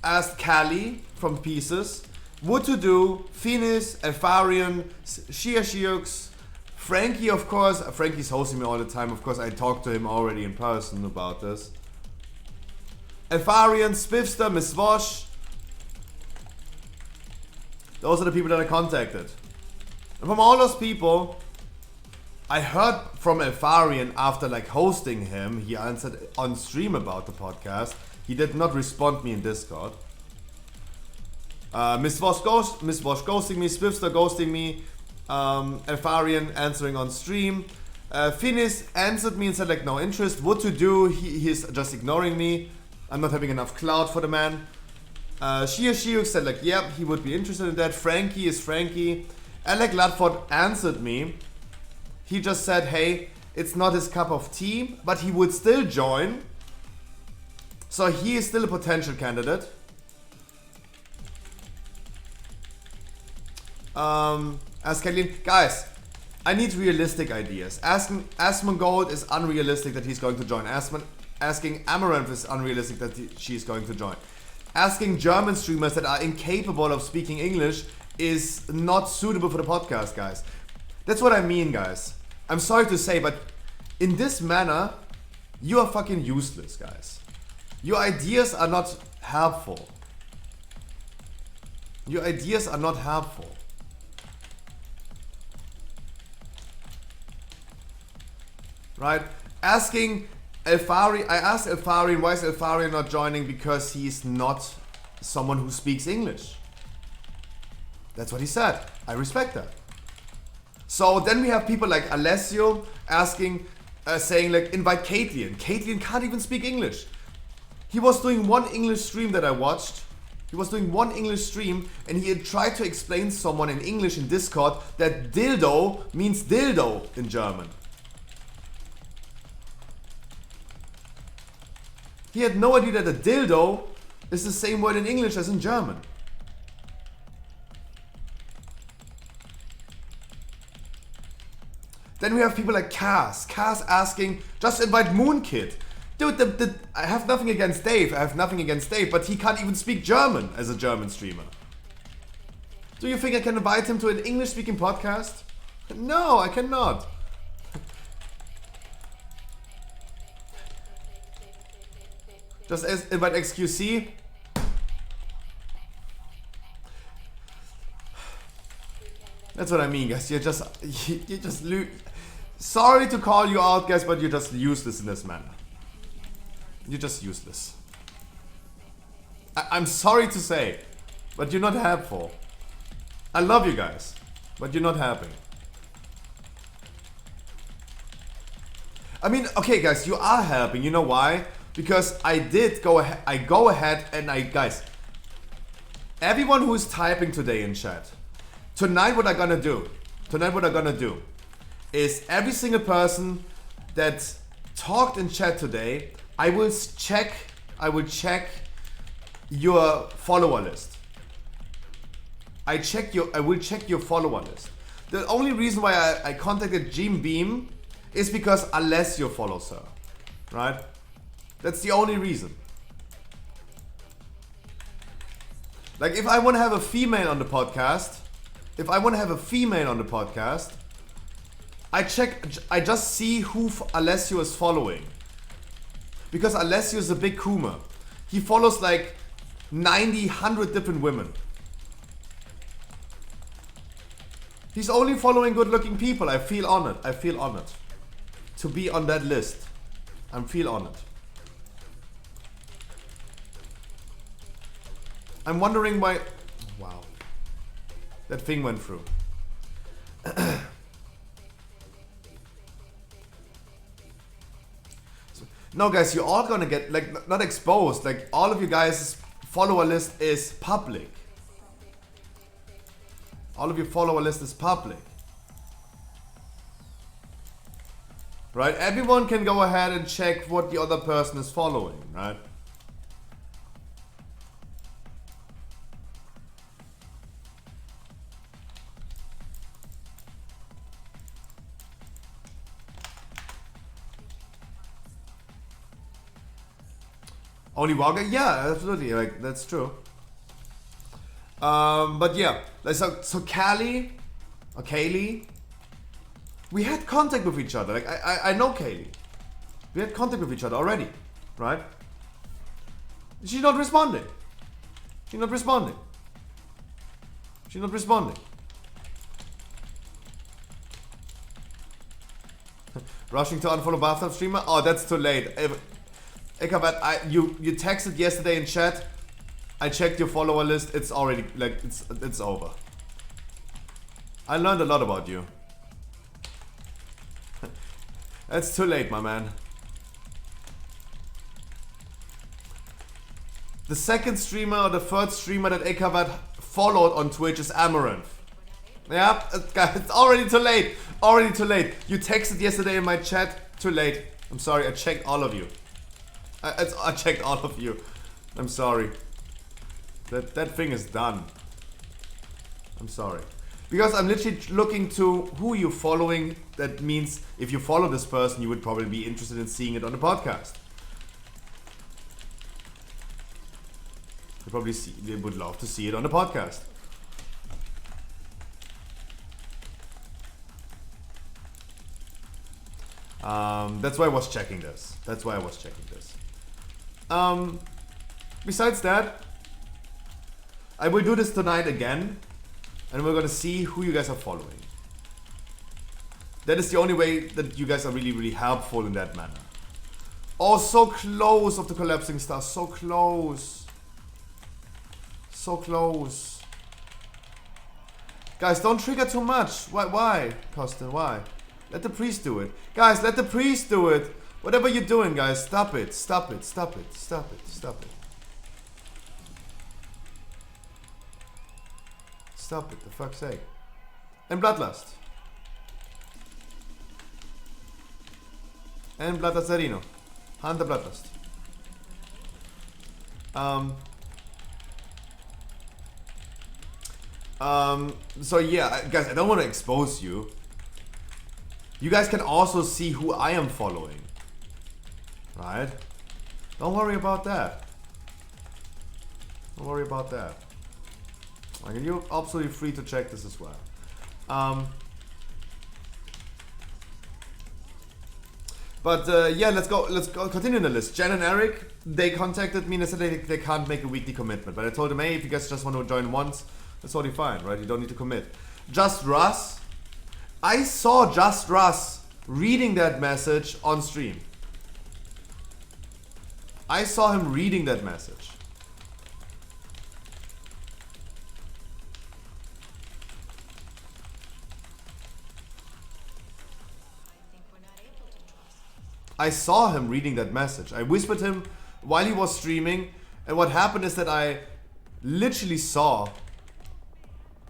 asked Callie from Pieces, What to Do, Phoenix, Alfarian, Shia Shiux, Frankie of course. Frankie's hosting me all the time, of course I talked to him already in person about this. Alfarian, Spiffster, Miss Vosh. Those are the people that I contacted. And from all those people, I heard from Alfarian after like hosting him. He answered on stream about the podcast. He did not respond me in Discord. Miss Vosh ghosting me, Spiffster ghosting me, Alfarian answering on stream. Finis answered me and said like no interest. What to do? He's just ignoring me. I'm not having enough clout for the man. Shiuk said like, yep, he would be interested in that. Frankie is Frankie. Alec Ladford answered me. He just said, hey, it's not his cup of tea, but he would still join. So he is still a potential candidate. Ask Kathleen, guys, I need realistic ideas. Asking Asmongold is unrealistic that he's going to join. Asking Amaranth is unrealistic that she's going to join. Asking German streamers that are incapable of speaking English is not suitable for the podcast, guys. That's what I mean, guys. I'm sorry to say, but in this manner, you are fucking useless, guys. Your ideas are not helpful. Your ideas are not helpful. Right? Asking Elfari, I asked Elfari, why is Elfari not joining? Because he's not someone who speaks English. That's what he said. I respect that. So then we have people like Alessio asking, saying like, invite Caitlin. Caitlin can't even speak English. He was doing one English stream that I watched. He was doing one English stream and he had tried to explain to someone in English in Discord that dildo means dildo in German. He had no idea that a dildo is the same word in English as in German. Then we have people like Cass. Cass asking, just invite Moonkid. Dude, I have nothing against Dave. But he can't even speak German as a German streamer. Do you think I can invite him to an English-speaking podcast? No, I cannot. Just invite XQC. That's what I mean, guys. You're just sorry to call you out, guys, but you're just useless in this manner. You're just useless. I'm sorry to say, but you're not helpful. I love you guys, but you're not helping. I mean, okay, guys, you are helping. You know why? Because I go ahead and guys, everyone who is typing today in chat, tonight what I'm gonna do is every single person that talked in chat today, I will check your follower list. I will check your follower list. The only reason why I contacted Jim Beam is because Alessio follows her, right? That's the only reason. Like if I want to have a female on the podcast, I just see who Alessio is following. Because Alessio is a big Kuma. He follows like 90, 100 different women. He's only following good looking people. I feel honored. To be on that list. I feel honored. I'm wondering why... Wow. That thing went through. No, guys, you're all gonna get, like, not exposed. Like, all of you guys' follower list is public. All of your follower list is public. Right? Everyone can go ahead and check what the other person is following, right? Only Walker? Yeah, absolutely. Like that's true. But yeah, so Callie or Kaylee, we had contact with each other. Like I know Kaylee. We had contact with each other already, right? She's not responding. Rushing to unfollow bathtub streamer? Oh, that's too late. Ekabat, you texted yesterday in chat. I checked your follower list. It's already like it's over. I learned a lot about you. It's too late, my man. The second streamer or the third streamer that Ekavat followed on Twitch is Amaranth. Yeah, guys, it's already too late. Already too late. You texted yesterday in my chat. Too late. I'm sorry. I checked all of you. I checked all of you. I'm sorry. That thing is done. I'm sorry. Because I'm literally looking to who you're following. That means if you follow this person, you would probably be interested in seeing it on the podcast. They would love to see it on the podcast. That's why I was checking this. Besides that, I will do this tonight again, and we're gonna see who you guys are following. That is the only way that you guys are really, really helpful in that manner. Oh, so close of the collapsing star, so close. So close. Guys, don't trigger too much. Why, Costin, why? Let the priest do it. Guys, let the priest do it. Whatever you're doing, guys, stop it. Stop it. Stop it. Stop it. Stop it. Stop it, for fuck's sake. And Bloodlust. And Bloodlust Zarino. Hunter Bloodlust. So yeah, guys, I don't want to expose you. You guys can also see who I am following. Right? Don't worry about that. Don't worry about that. Like, you're absolutely free to check this as well. Yeah, let's go continue the list. Jen and Eric, they contacted me and they said they can't make a weekly commitment. But I told them, hey, if you guys just want to join once, that's totally fine, right? You don't need to commit. Just Russ. I saw Just Russ reading that message on stream. I saw him reading that message. I saw him reading that message. I whispered him while he was streaming, and what happened is that I literally saw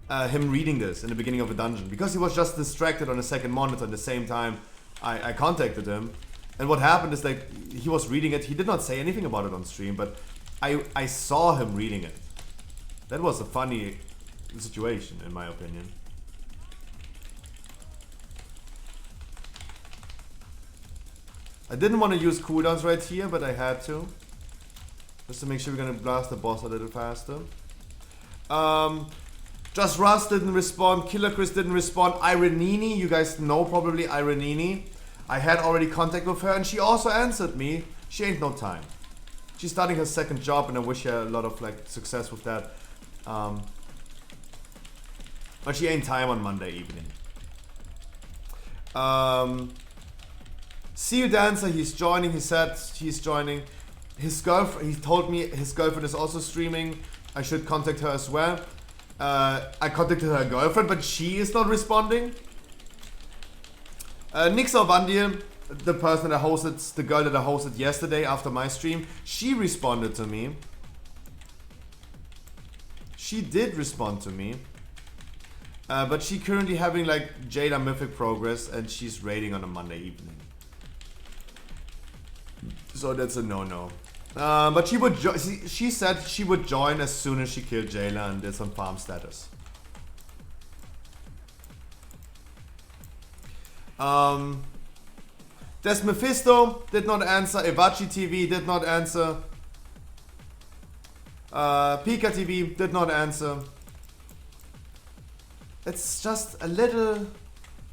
him reading this in the beginning of the dungeon because he was just distracted on the second monitor at the same time I contacted him. And what happened is that he was reading it. He did not say anything about it on stream, but I saw him reading it. That was a funny situation, in my opinion. I didn't want to use cooldowns right here, but I had to. Just to make sure we're gonna blast the boss a little faster. Just Russ didn't respond. Killer Chris didn't respond. Ironini, you guys know probably Ironini. I had already contact with her and she also answered me. She ain't no time. She's starting her second job and I wish her a lot of success with that. But she ain't time on Monday evening. See you Dancer, he's joining. He said he's joining. His girlfriend, he told me his girlfriend is also streaming. I should contact her as well. I contacted her girlfriend, but she is not responding. Nixor Vandil, the person that I hosted, the girl that I hosted yesterday after my stream, she responded to me. She did respond to me. But she currently having Jada Mythic progress and she's raiding on a Monday evening. So that's a no-no. But she would she said she would join as soon as she killed Jayla and did some farm status. Des Mephisto did not answer. Evachi TV did not answer. Pika TV did not answer. It's just a little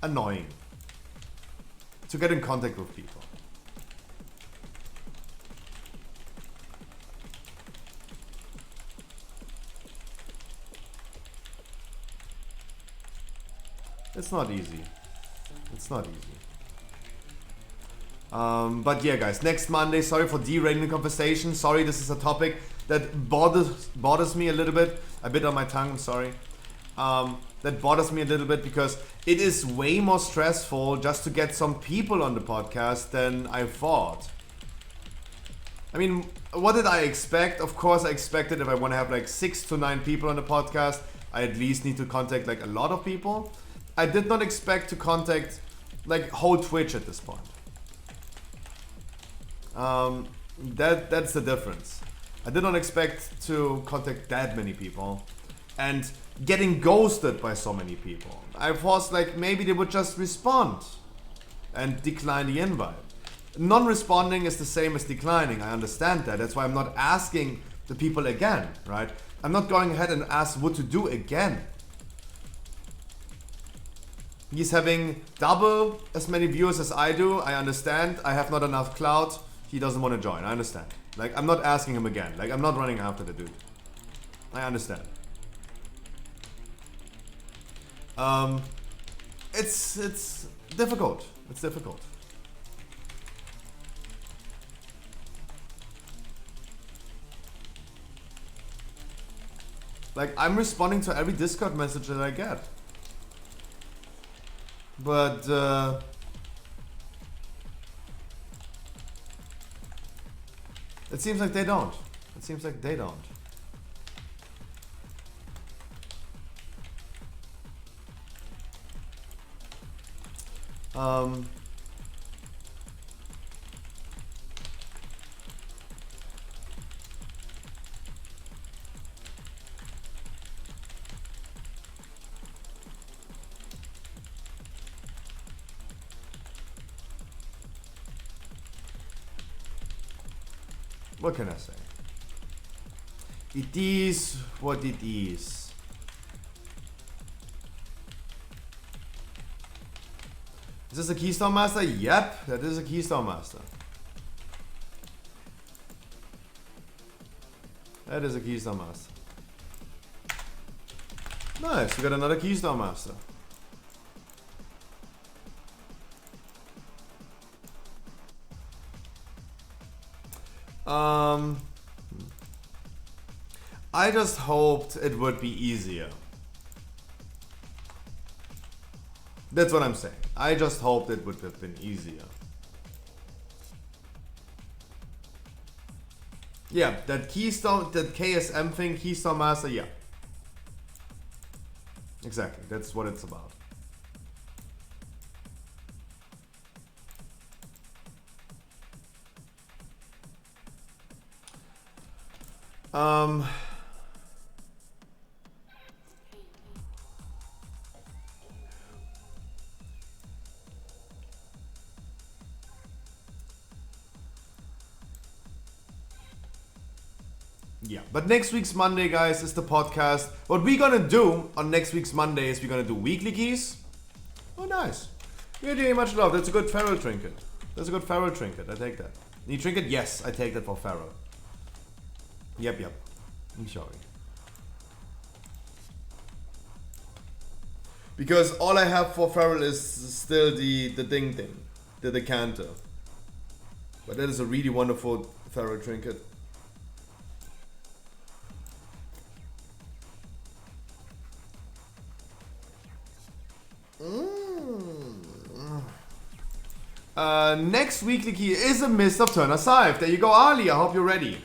annoying to get in contact with people. It's not easy. It's not easy. But yeah, guys, next Monday, sorry for derailing the conversation. Sorry, this is a topic that bothers me a little bit. A bit on my tongue, I'm sorry. That bothers me a little bit because it is way more stressful just to get some people on the podcast than I thought. I mean, what did I expect? Of course, I expected if I want to have like 6 to 9 people on the podcast, I at least need to contact like a lot of people. I did not expect to contact like whole Twitch at this point. That's the difference. I did not expect to contact that many people, and getting ghosted by so many people. I was like, maybe they would just respond and decline the invite. Non-responding is the same as declining. I understand that. That's why I'm not asking the people again, right? I'm not going ahead and ask what to do again. He's having double as many viewers as I do. I understand. I have not enough clout. He doesn't want to join. I understand. Like, I'm not asking him again. Like, I'm not running after the dude. I understand. It's difficult. It's difficult. Like, I'm responding to every Discord message that I get. But, it seems like they don't. It seems like they don't. What can I say? It is what it is. Is this a Keystone Master? Yep, that is a Keystone Master. That is a Keystone Master. Nice, we got another Keystone Master. I just hoped it would be easier. That's what I'm saying. I just hoped it would have been easier. Yeah, that Keystone, that KSM thing, Keystone Master, yeah. Exactly, that's what it's about. Yeah, but next week's Monday, guys, is the podcast. What we're gonna do on next week's Monday is we're gonna do weekly keys. Oh, nice. You're doing much love. That's a good feral trinket. That's a good feral trinket. I take that. Need trinket? Yes, I take that for feral. Yep. I'm sorry. Because all I have for feral is still the thing, the decanter. But that is a really wonderful feral trinket. Next weekly key is a Mist of Turner Scythe. There you go, Ali. I hope you're ready.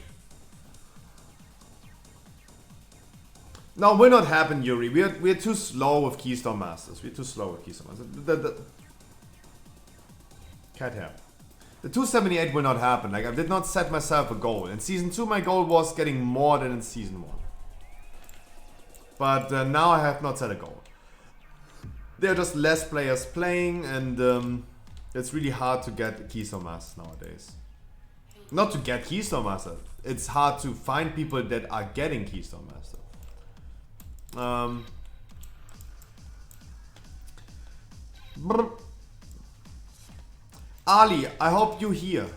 No, we're not happen, Yuri. We're too slow with Keystone Masters. We're too slow with Keystone Masters. The cat hair. The 278 will not happen. Like, I did not set myself a goal. In Season 2, my goal was getting more than in Season 1. But now I have not set a goal. There are just less players playing, and it's really hard to get Keystone Masters nowadays. Not to get Keystone Master. It's hard to find people that are getting Keystone Master. Ali, I hope you hear.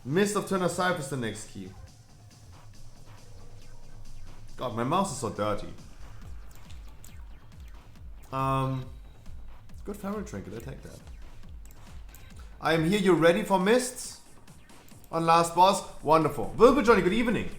Mist of Turner Scythe is the next key. God, my mouse is so dirty. Good feral trinket, I take that. I am here, you ready for Mists? On last boss? Wonderful. Wilbur Johnny, good evening.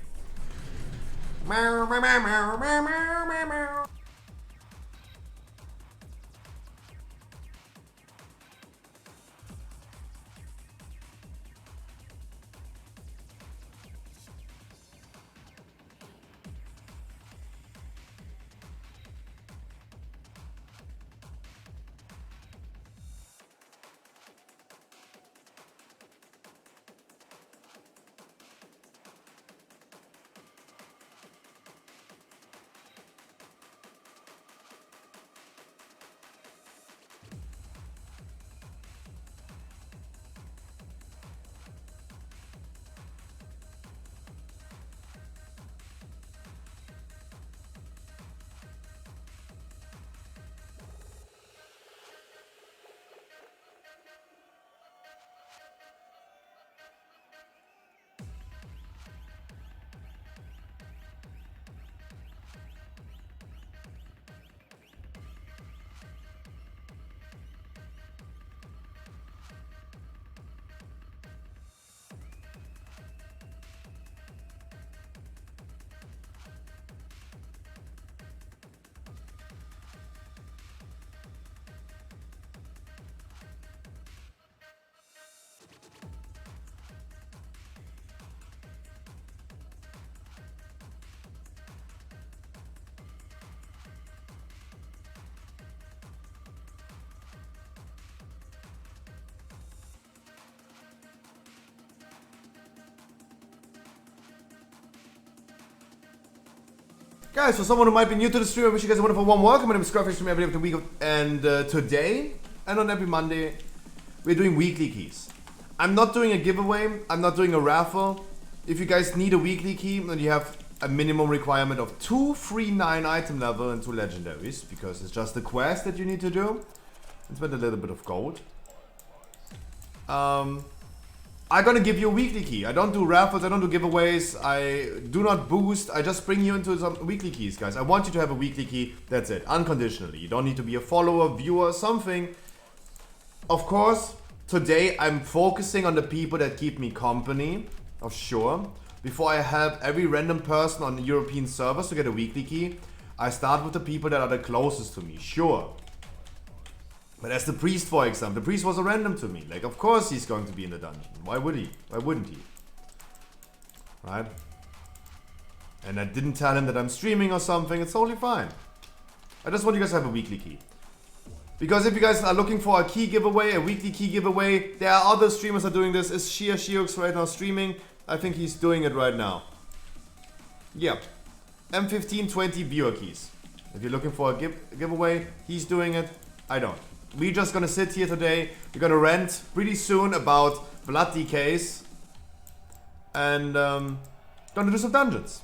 Guys, for someone who might be new to the stream, I wish you guys a wonderful warm welcome. My name is Scruffy, stream every day of the week. And today, and on every Monday, we're doing weekly keys. I'm not doing a giveaway. I'm not doing a raffle. If you guys need a weekly key, then you have a minimum requirement of 2 free 9 item level and 2 legendaries, because it's just a quest that you need to do. And spend a little bit of gold. I'm gonna give you a weekly key. I don't do raffles, I don't do giveaways, I do not boost, I just bring you into some weekly keys, guys. I want you to have a weekly key, that's it, unconditionally. You don't need to be a follower, viewer, something. Of course, today I'm focusing on the people that keep me company, of sure. Before I help every random person on the European servers to get a weekly key, I start with the people that are the closest to me, sure. But as the priest, for example, the priest was a random to me. Like, of course he's going to be in the dungeon. Why would he? Why wouldn't he? Right? And I didn't tell him that I'm streaming or something. It's totally fine. I just want you guys to have a weekly key. Because if you guys are looking for a key giveaway, a weekly key giveaway, there are other streamers that are doing this. Is Shiux right now streaming? I think he's doing it right now. Yeah. M1520 viewer keys. If you're looking for a giveaway, he's doing it. I don't. We're just gonna sit here today. We're gonna rant pretty soon about blood decays. And gonna do some dungeons.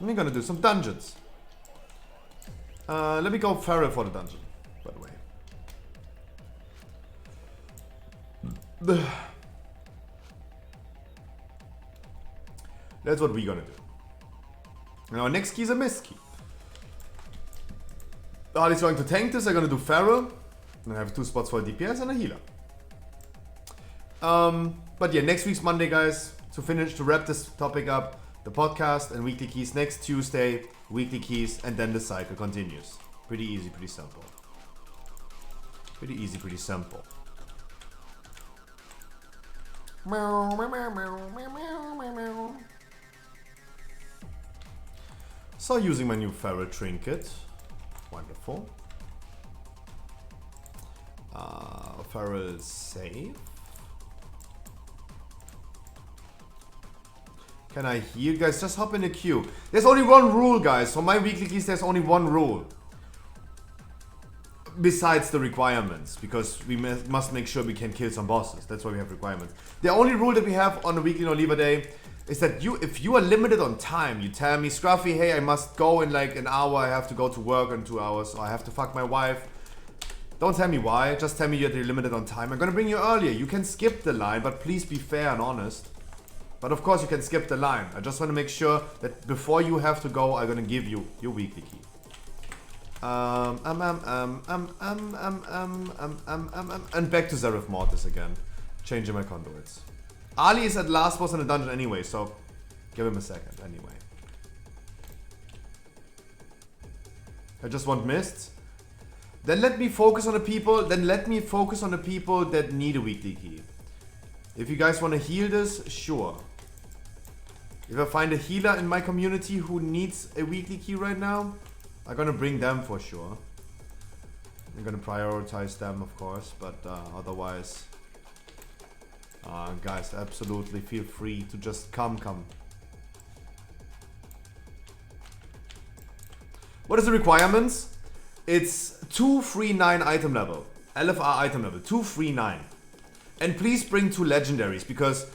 We're gonna do some dungeons. Let me go feral for the dungeon, by the way. That's what we're gonna do. Now, our next key is a mist key. Harley's going to tank this. I'm gonna do feral. And I have 2 spots for a DPS and a healer. But yeah, next week's Monday, guys, to wrap this topic up, the podcast and weekly keys. Next Tuesday, weekly keys, and then the cycle continues. Pretty easy, pretty simple. Pretty easy, pretty simple. So using my new feral trinket. Wonderful. Feral save. Can I heal? Guys, just hop in the queue. There's only one rule, guys. For my weekly keys, there's only one rule. Besides the requirements. Because we must make sure we can kill some bosses. That's why we have requirements. The only rule that we have on the weekly no leave day is that if you are limited on time, you tell me, Scruffy, hey, I must go in like an hour, I have to go to work in 2 hours, or I have to fuck my wife. Don't tell me why, just tell me that you're limited on time. I'm gonna bring you earlier. You can skip the line, but please be fair and honest. But of course you can skip the line. I just want to make sure that before you have to go, I'm gonna give you your weekly key. And back to Zereth Mortis again. Changing my conduits. Ali is at last boss in the dungeon anyway, so give him a second anyway. I just want mists. Then let me focus on the people. That need a weekly key. If you guys want to heal this, sure. If I find a healer in my community who needs a weekly key right now, I'm gonna bring them for sure. I'm gonna prioritize them, of course, but otherwise, guys, absolutely feel free to just come. What is the requirements? It's 2 free 9 item level. LFR item level, 2 free 9. And please bring 2 legendaries, because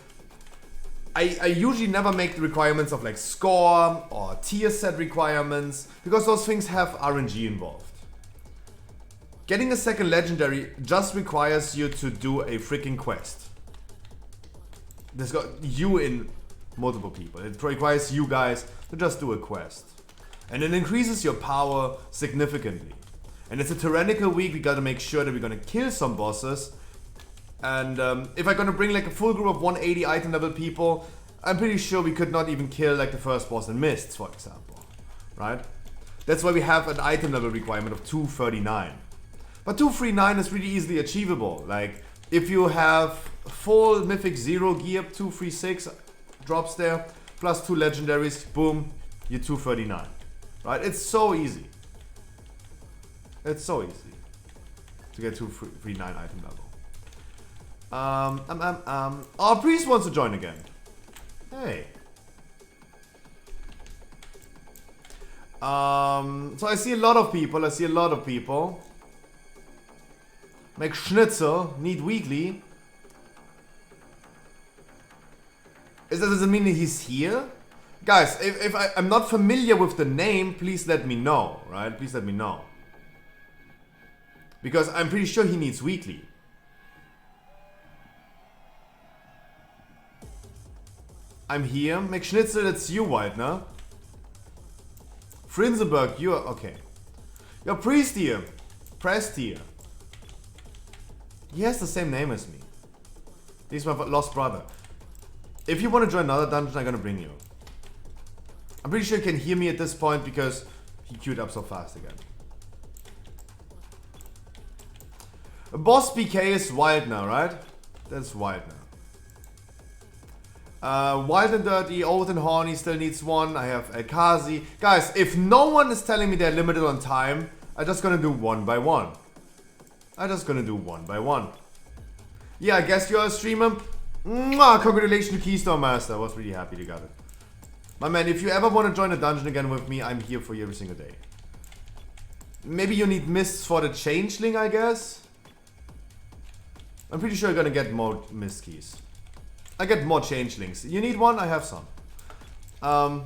I usually never make the requirements of like score or tier set requirements, because those things have RNG involved. Getting a second legendary just requires you to do a freaking quest. There's got you in multiple people. It requires you guys to just do a quest. And it increases your power significantly. And it's a tyrannical week, we gotta make sure that we're gonna kill some bosses. And if I'm gonna bring like a full group of 180 item level people, I'm pretty sure we could not even kill like the first boss in Mists, for example. Right? That's why we have an item level requirement of 239. But 239 is really easily achievable. Like, if you have full Mythic 0 gear, 236 drops there, plus 2 legendaries, boom, you're 239. Right? It's so easy. It's so easy to get 239 item level. Our priest wants to join again. Hey. So I see a lot of people. Make Schnitzel, need weekly. Does it mean that he's here? Guys, if I'm not familiar with the name, please let me know, right? Please let me know. Because I'm pretty sure he needs weekly. I'm here. McSchnitzel, that's you, Whitener. Frinzenberg, you're... okay. You're Priest here. Prest here. He has the same name as me. He's my lost brother. If you want to join another dungeon, I'm gonna bring you. I'm pretty sure you can hear me at this point because he queued up so fast again. Boss BK is Wildner, right? That's Wildner. Wild and Dirty, Old and Horny still needs one. I have Elkazi. Guys, if no one is telling me they're limited on time, I'm just gonna do one by one. Yeah, I guess you're a streamer. Mwah, congratulations to Keystone Master. I was really happy you got it. My man, if you ever want to join a dungeon again with me, I'm here for you every single day. Maybe you need mists for the changeling, I guess. I'm pretty sure you're gonna get more mist keys. I get more changelings. You need one? I have some. I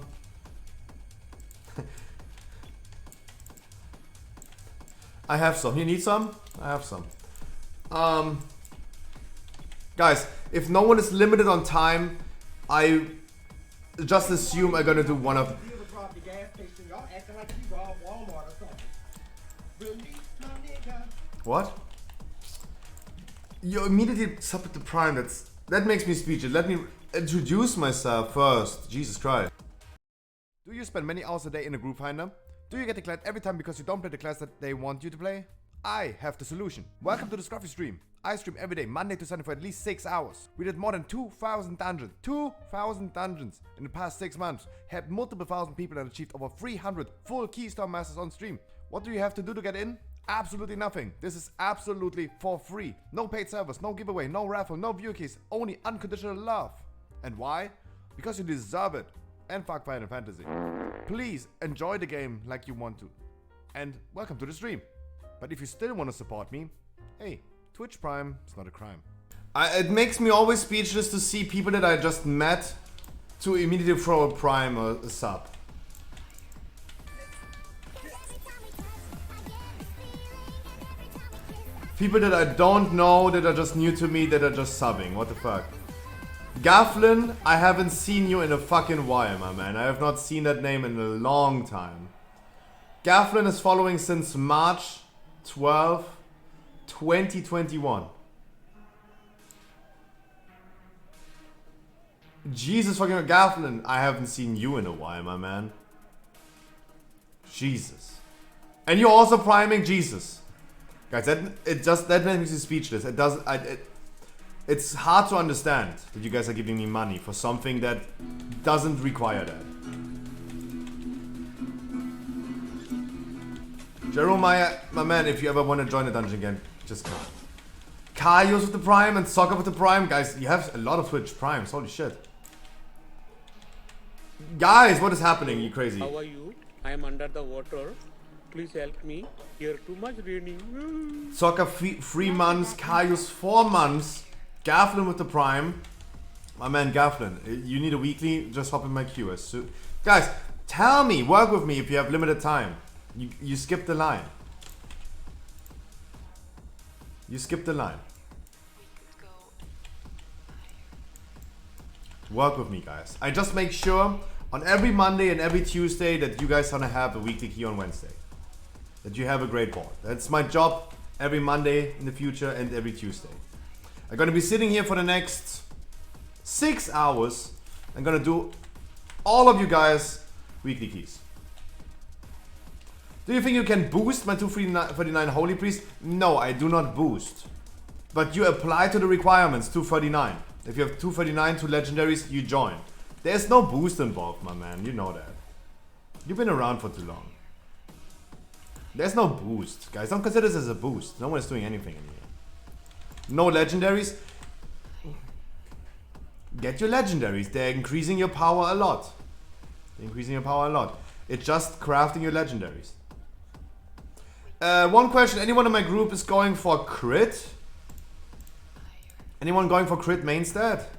have some. You need some? I have some. Guys, if no one is limited on time, I just assume I'm gonna do one of... What? You immediately sub at the Prime. That makes me speechless. Let me introduce myself first. Jesus Christ. Do you spend many hours a day in a group finder? Do you get declared every time because you don't play the class that they want you to play? I have the solution. Welcome to the Scruffy stream. I stream every day, Monday to Sunday for at least 6 hours. We did more than 2,000 dungeons. 2,000 dungeons in the past 6 months. Had multiple thousand people and achieved over 300 full Keystone Masters on stream. What do you have to do to get in? Absolutely nothing. This is absolutely for free. No paid servers, no giveaway, no raffle, no view keys, only unconditional love. And why? Because you deserve it. And fuck Final Fantasy. Please enjoy the game like you want to. And welcome to the stream. But if you still want to support me, hey, Twitch Prime is not a crime. It makes me always speechless to see people that I just met to immediately throw a Prime or a sub. People that I don't know, that are just new to me, that are just subbing. What the fuck? Gafflin, I haven't seen you in a fucking while, my man. I have not seen that name in a long time. Gafflin is following since March 12, 2021. Jesus fucking Gafflin, I haven't seen you in a while, my man. Jesus. And you're also priming Jesus. Guys, that makes me speechless. It's hard to understand that you guys are giving me money for something that doesn't require that. Jeremiah, my man, if you ever want to join a dungeon again, just come. Kaios with the Prime and Soccer with the Prime. Guys, you have a lot of Twitch Primes. Holy shit. Guys, what is happening? You crazy. How are you? I am under the water. Please help me. Here too much raining. Soccer 3 months, Kaios 4 months, Gafflin with the Prime. My man Gafflin, you need a weekly, just hop in my queue. So, guys, tell me, work with me if you have limited time. You skip the line. You skip the line. Work with me, guys. I just make sure on every Monday and every Tuesday that you guys gonna have a weekly key on Wednesday. That you have a great board. That's my job every Monday in the future and every Tuesday. I'm gonna be sitting here for the next 6 hours. I'm gonna do all of you guys weekly keys. Do you think you can boost my 239 Holy Priest? No, I do not boost. But you apply to the requirements, 239. If you have 239, 2 legendaries, you join. There's no boost involved, my man. You know that. You've been around for too long. There's no boost. Guys, don't consider this as a boost. No one is doing anything in here. No legendaries. Get your legendaries. They're increasing your power a lot. It's just crafting your legendaries. One question, anyone in my group is going for crit? Anyone going for crit main stat?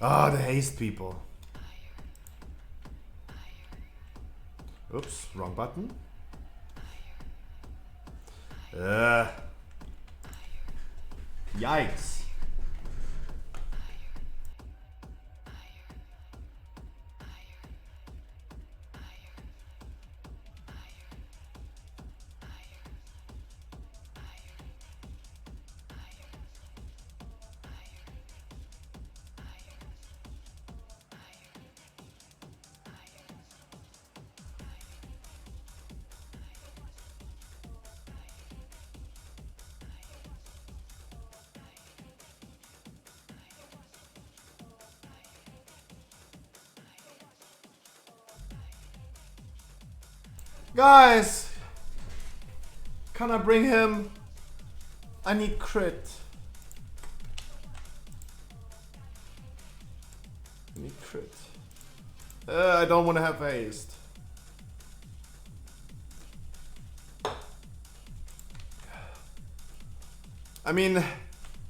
Ah, the haste people. Oops, wrong button. Yikes. Guys, can I bring him? I need crit. I need crit. I don't want to have haste. I mean,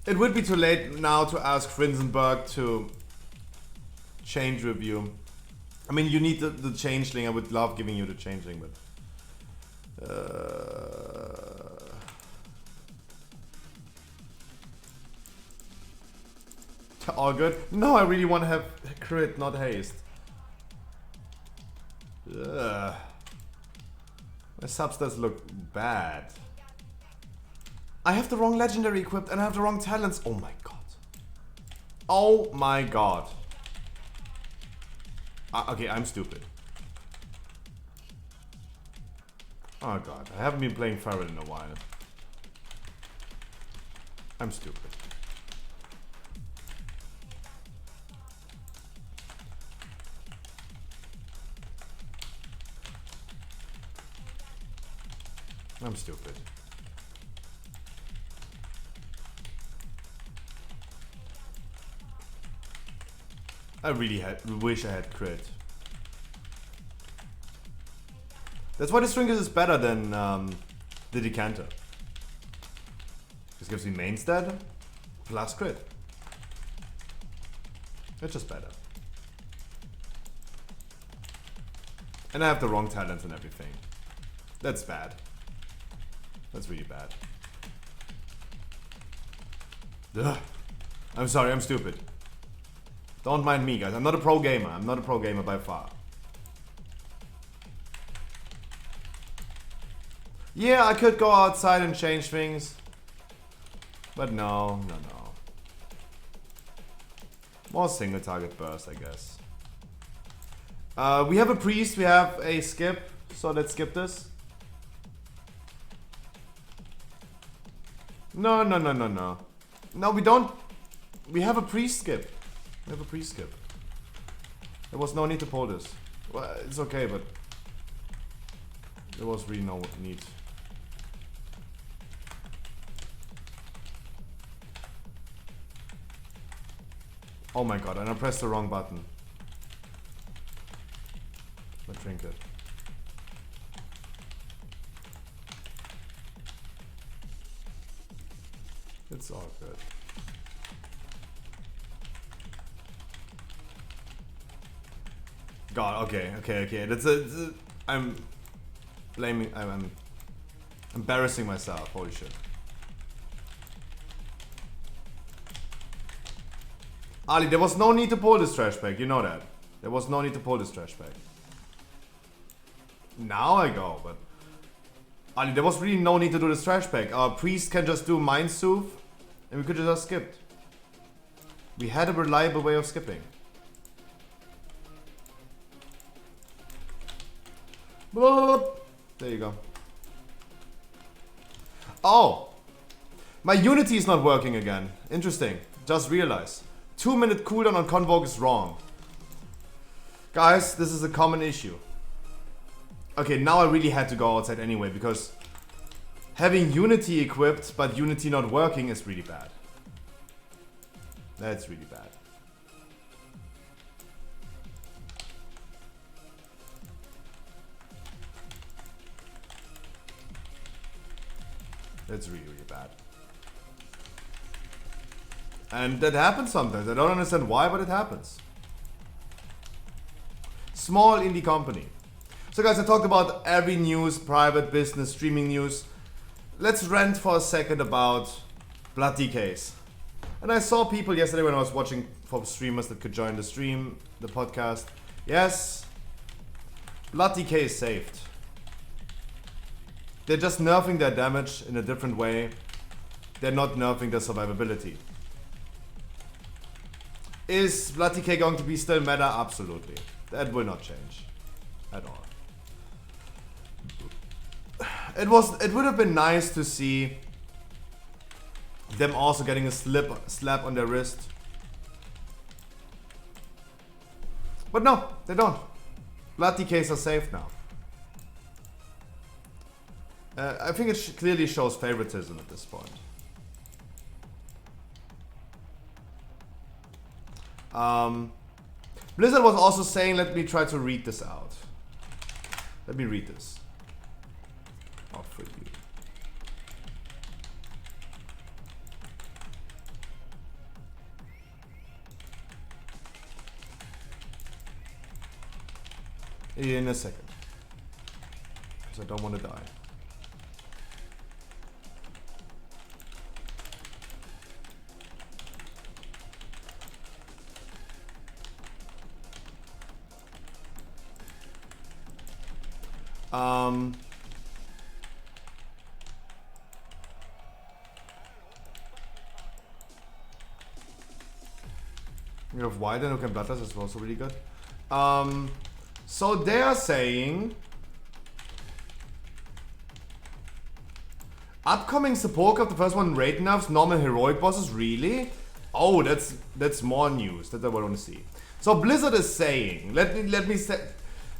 it would be too late now to ask Frinsenberg to change review. I mean, you need the changeling. I would love giving you the changeling, but all good. No, I really want to have crit, not haste. Ugh. My substats look bad. I have the wrong legendary equipped and I have the wrong talents. Oh my god. Oh my god. Okay, I'm stupid. Oh god, I haven't been playing Farrell in a while. I'm stupid. I'm stupid. I really wish I had crit. That's why the Stringers is better than the Decanter. This gives me main stat plus crit. It's just better. And I have the wrong talents and everything. That's bad. That's really bad. Ugh. I'm sorry, I'm stupid. Don't mind me, guys. I'm not a pro gamer. I'm not a pro gamer by far. Yeah, I could go outside and change things. But no. More single target burst, I guess. We have a priest, we have a skip. So let's skip this. No. No, we don't. We have a priest skip. We have a priest skip. There was no need to pull this. Well, it's okay, but there was really no need. Oh my god, and I pressed the wrong button. My trinket. It's all good. God, okay. That's I'm blaming. I'm embarrassing myself. Holy shit. Ali, there was no need to pull this trash bag. You know that. There was no need to pull this trash bag. Now I go, but Ali, there was really no need to do this trash bag. Our priest can just do Mind Soothe, and we could have just skipped. We had a reliable way of skipping. There you go. Oh! My Unity is not working again. Interesting. Just realized. 2-minute cooldown on Convoke is wrong. Guys, this is a common issue. Okay, now I really had to go outside anyway, because having Unity equipped, but Unity not working is really bad. That's really bad. That's really, really bad. And that happens sometimes. I don't understand why, but it happens. Small indie company. So guys, I talked about every news, private, business, streaming news. Let's rant for a second about Blood DKs. And I saw people yesterday when I was watching for streamers that could join the stream, the podcast. Yes, Blood DK is saved. They're just nerfing their damage in a different way. They're not nerfing their survivability. Is Blood DK going to be still meta? Absolutely. That will not change at all. It would have been nice to see them also getting a slap on their wrist. But no, they don't. Blood DKs are safe now. I think it clearly shows favoritism at this point. Blizzard was also saying, let me try to read this out. Let me read this. Oh, for you. In a second. Because I don't want to die. We have Wide and Open Bloodlust is also really good. So they are saying upcoming support of the first one, raid nerfs, normal heroic bosses, really? Oh, that's more news that I want to see. So Blizzard is saying, let me say,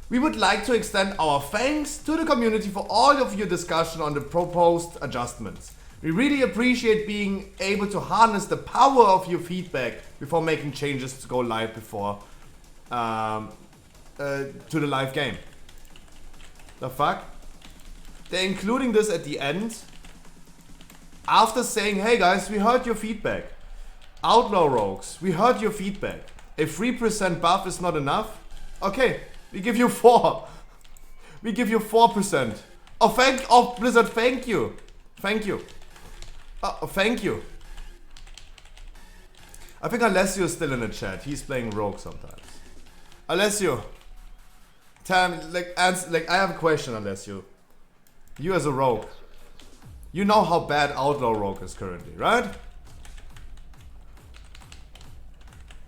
we would like to extend our thanks to the community for all of your discussion on the proposed adjustments. We really appreciate being able to harness the power of your feedback before making changes to go live before to the live game. The fuck? They're including this at the end after saying, hey guys, we heard your feedback. Outlaw Rogues, we heard your feedback. A 3% buff is not enough? Okay, we give you 4. We give you 4%. Oh, Blizzard, thank you. Thank you. Thank you. I think Alessio is still in the chat. He's playing Rogue sometimes. Alessio. I have a question, Alessio. You as a Rogue. You know how bad Outlaw Rogue is currently, right?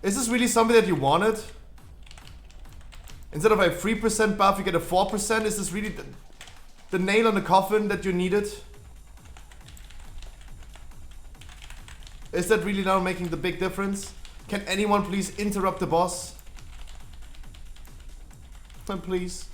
Is this really something that you wanted? Instead of a 3% buff, you get a 4%? Is this really the nail on the coffin that you needed? Is that really now making the big difference? Can anyone please interrupt the boss? Please.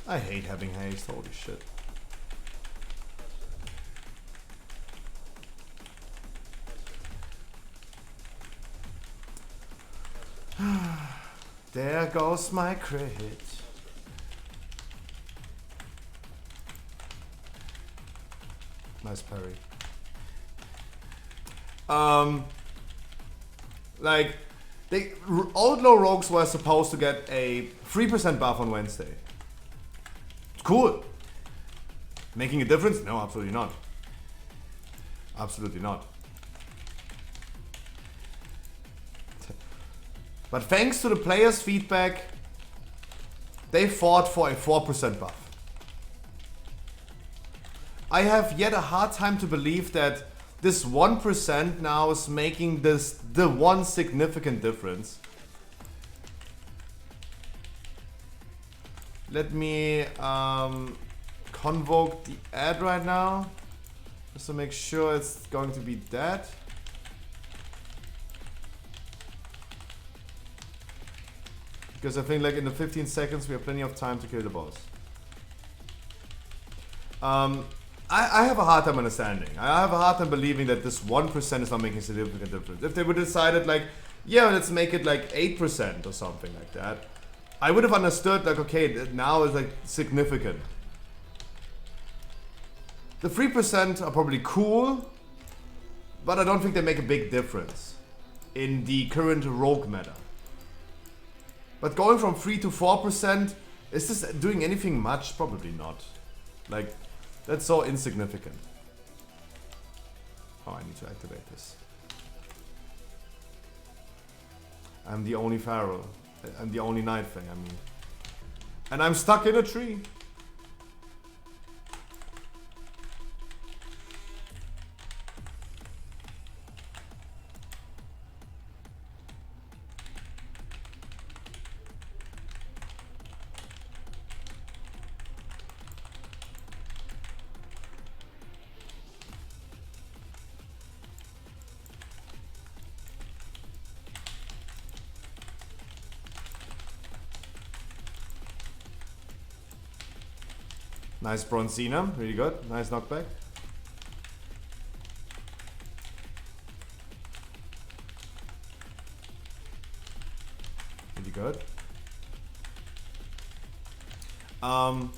I hate having haste, holy shit. There goes my crit. Nice parry. Outlaw Rogues were supposed to get a 3% buff on Wednesday. Cool. Making a difference? No, absolutely not. Absolutely not. But thanks to the players' feedback, they fought for a 4% buff. I have yet a hard time to believe that this 1% now is making this the one significant difference. Let me convoke the ad right now, just to make sure it's going to be that. Because I think like in the 15 seconds we have plenty of time to kill the boss. I have a hard time understanding. I have a hard time believing that this 1% is not making a significant difference. If they would have decided like, yeah, let's make it like 8% or something like that, I would have understood like, okay, now it's like significant. The 3% are probably cool, but I don't think they make a big difference in the current rogue meta. But going from 3 to 4%, is this doing anything much? Probably not. Like, that's so insignificant. Oh, I need to activate this. I'm the only Pharaoh. I'm the only Night Thing, I mean. And I'm stuck in a tree. Nice Bronzina, really good. Nice knockback. Really good. I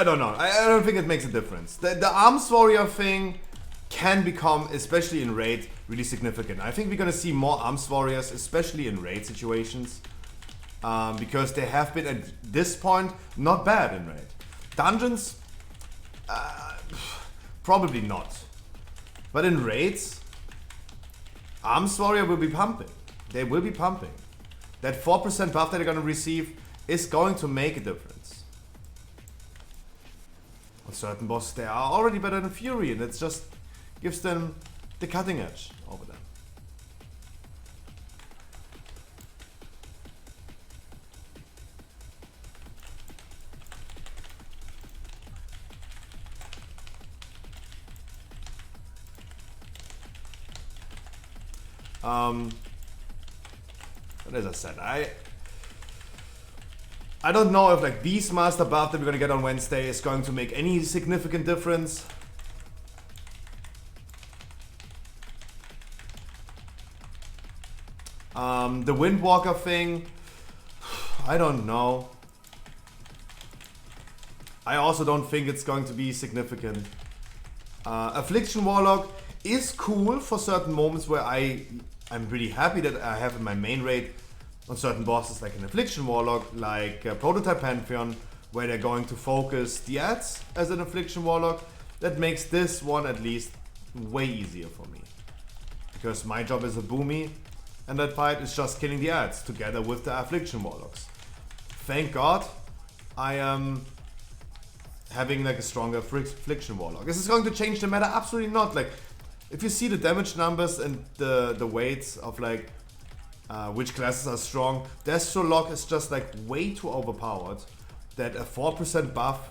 don't know. I don't think it makes a difference. The Arms Warrior thing can become, especially in raid, really significant. I think we're gonna see more Arms Warriors, especially in raid situations, because they have been at this point not bad in raid. Dungeons, probably not. But in raids, Arms Warrior will be pumping. They will be pumping. That 4% buff that they're gonna receive is going to make a difference. On certain bosses, they are already better than Fury, and it's just gives them the cutting edge over them. But as I said, I don't know if like Beastmaster buff that we're gonna get on Wednesday is going to make any significant difference. The Windwalker thing, I don't know. I also don't think it's going to be significant. Affliction Warlock is cool for certain moments where I'm really happy that I have in my main raid on certain bosses like an Affliction Warlock, like Prototype Pantheon, where they're going to focus the ads as an Affliction Warlock. That makes this one at least way easier for me. Because my job as a Boomy and that fight is just killing the ads together with the Affliction Warlocks. Thank God I am having like a stronger Affliction Warlock. Is this going to change the meta? Absolutely not. Like, if you see the damage numbers and the weights of like which classes are strong, Destrolog is just like way too overpowered that a 4% buff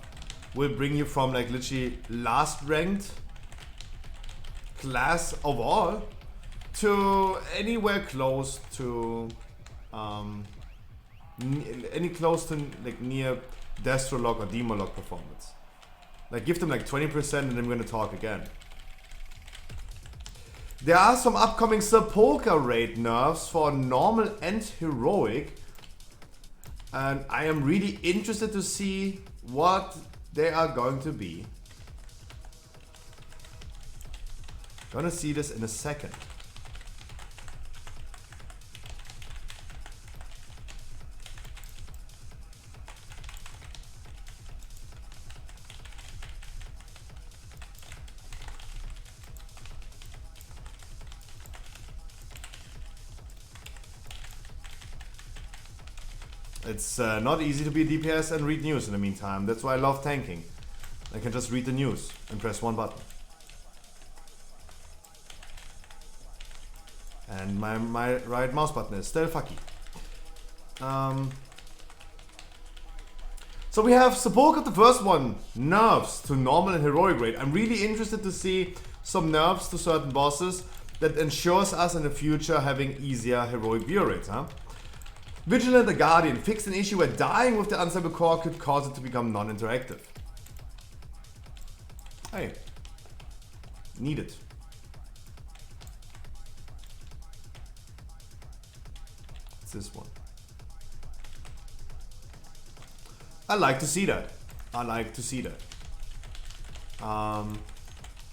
will bring you from like literally last ranked class overall to anywhere close to any close to like near Destrolog or Demolog performance. Like give them like 20% and then we're gonna talk again. There are some upcoming Sepulchre raid nerfs for normal and heroic, and I am really interested to see what they are going to be. Gonna see this in a second. It's not easy to be a DPS and read news in the meantime. That's why I love tanking. I can just read the news and press one button. And my right mouse button is still fucky. So we have support of the first one, nerfs to normal and heroic rate. I'm really interested to see some nerfs to certain bosses that ensures us in the future having easier heroic view rates, huh? Vigilant the Guardian fixed an issue where dying with the unstable core could cause it to become non-interactive. Hey, need it. It's this one. I like to see that. I like to see that.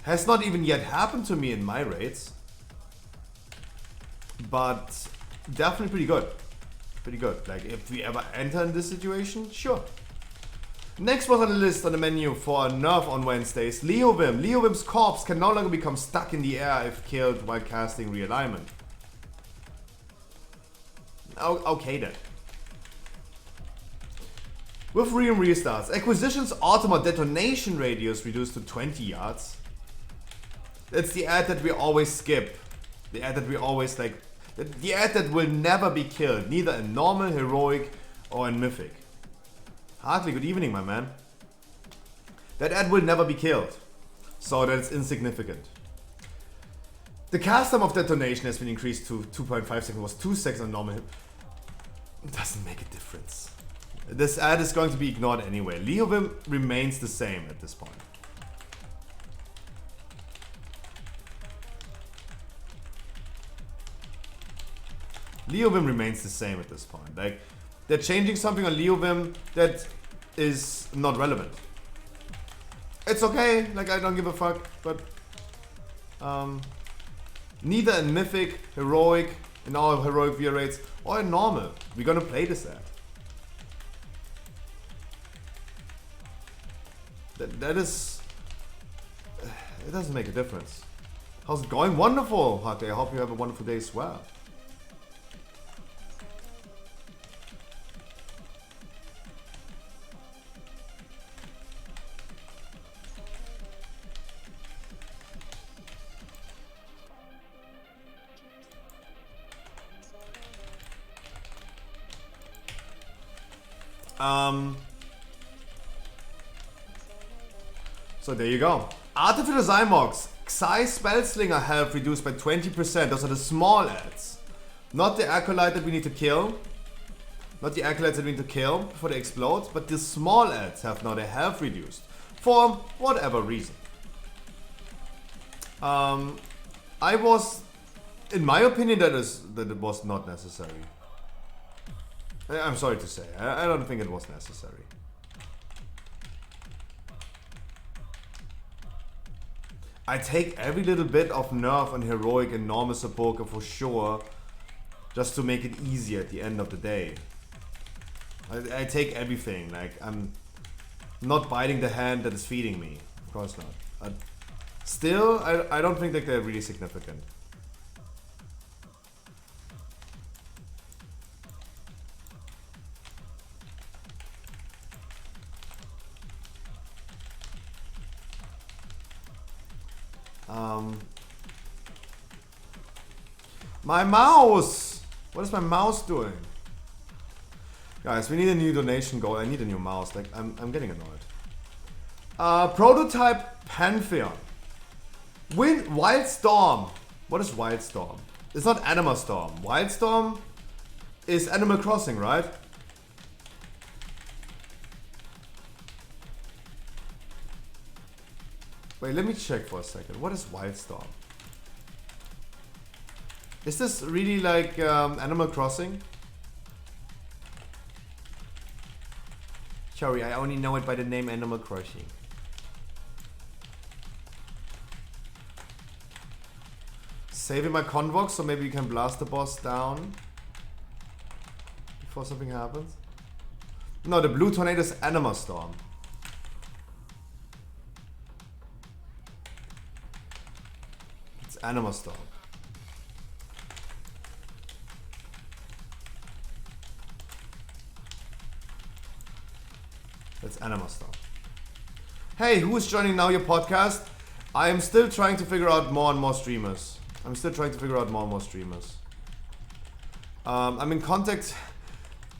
Has not even yet happened to me in my raids. But definitely pretty good. Pretty good. Like if we ever enter in this situation, sure. Next was on the list on the menu for a nerf on Wednesdays, Leovim. Leovim's corpse can no longer become stuck in the air if killed while casting realignment. Okay then. With Realm restarts, Acquisition's Automa detonation radius reduced to 20 yards. That's the ad that we always skip. The ad that we always like. The ad that will never be killed, neither in normal, heroic, or in mythic. Hartley, good evening, my man. That ad will never be killed, so that's insignificant. The cast time of detonation has been increased to 2.5 seconds, was 2 seconds on normal. It doesn't make a difference. This ad is going to be ignored anyway. Leovim remains the same at this point. Leovim remains the same at this point. Like, they're changing something on Leovim that is not relevant. It's okay, like I don't give a fuck, but neither in Mythic, Heroic, in our Heroic view rates, or in normal, we're gonna play this ad. That is... It doesn't make a difference. How's it going? Wonderful, Hartley. I hope you have a wonderful day as well. So there you go. Artificial Zymox. Xai Spellslinger health reduced by 20%. Those are the small ads. Not the Acolyte that we need to kill. Not the Acolytes that we need to kill before they explode. But the small ads have now their health reduced. For whatever reason. I was... In my opinion, that it was not necessary. I'm sorry to say. I don't think it was necessary. I take every little bit of nerf on heroic and normal support for sure, just to make it easier at the end of the day. I take everything. Like, I'm not biting the hand that is feeding me. Of course not. Still, I don't think that they're really significant. My mouse! What is my mouse doing? Guys, we need a new donation goal. I need a new mouse. Like, I'm getting annoyed. Prototype Pantheon. Wildstorm. What is Wildstorm? It's not Anima Storm. Wildstorm is Animal Crossing, right? Wait, let me check for a second. What is Wildstorm? Is this really like Animal Crossing? Sorry, I only know it by the name Animal Crossing. Saving my convox so maybe you can blast the boss down before something happens. No, the blue tornado is Anima Storm. It's Anima Storm. It's Anima Storm. Hey, who is joining now your podcast? I am still trying to figure out more and more streamers. I'm in contact.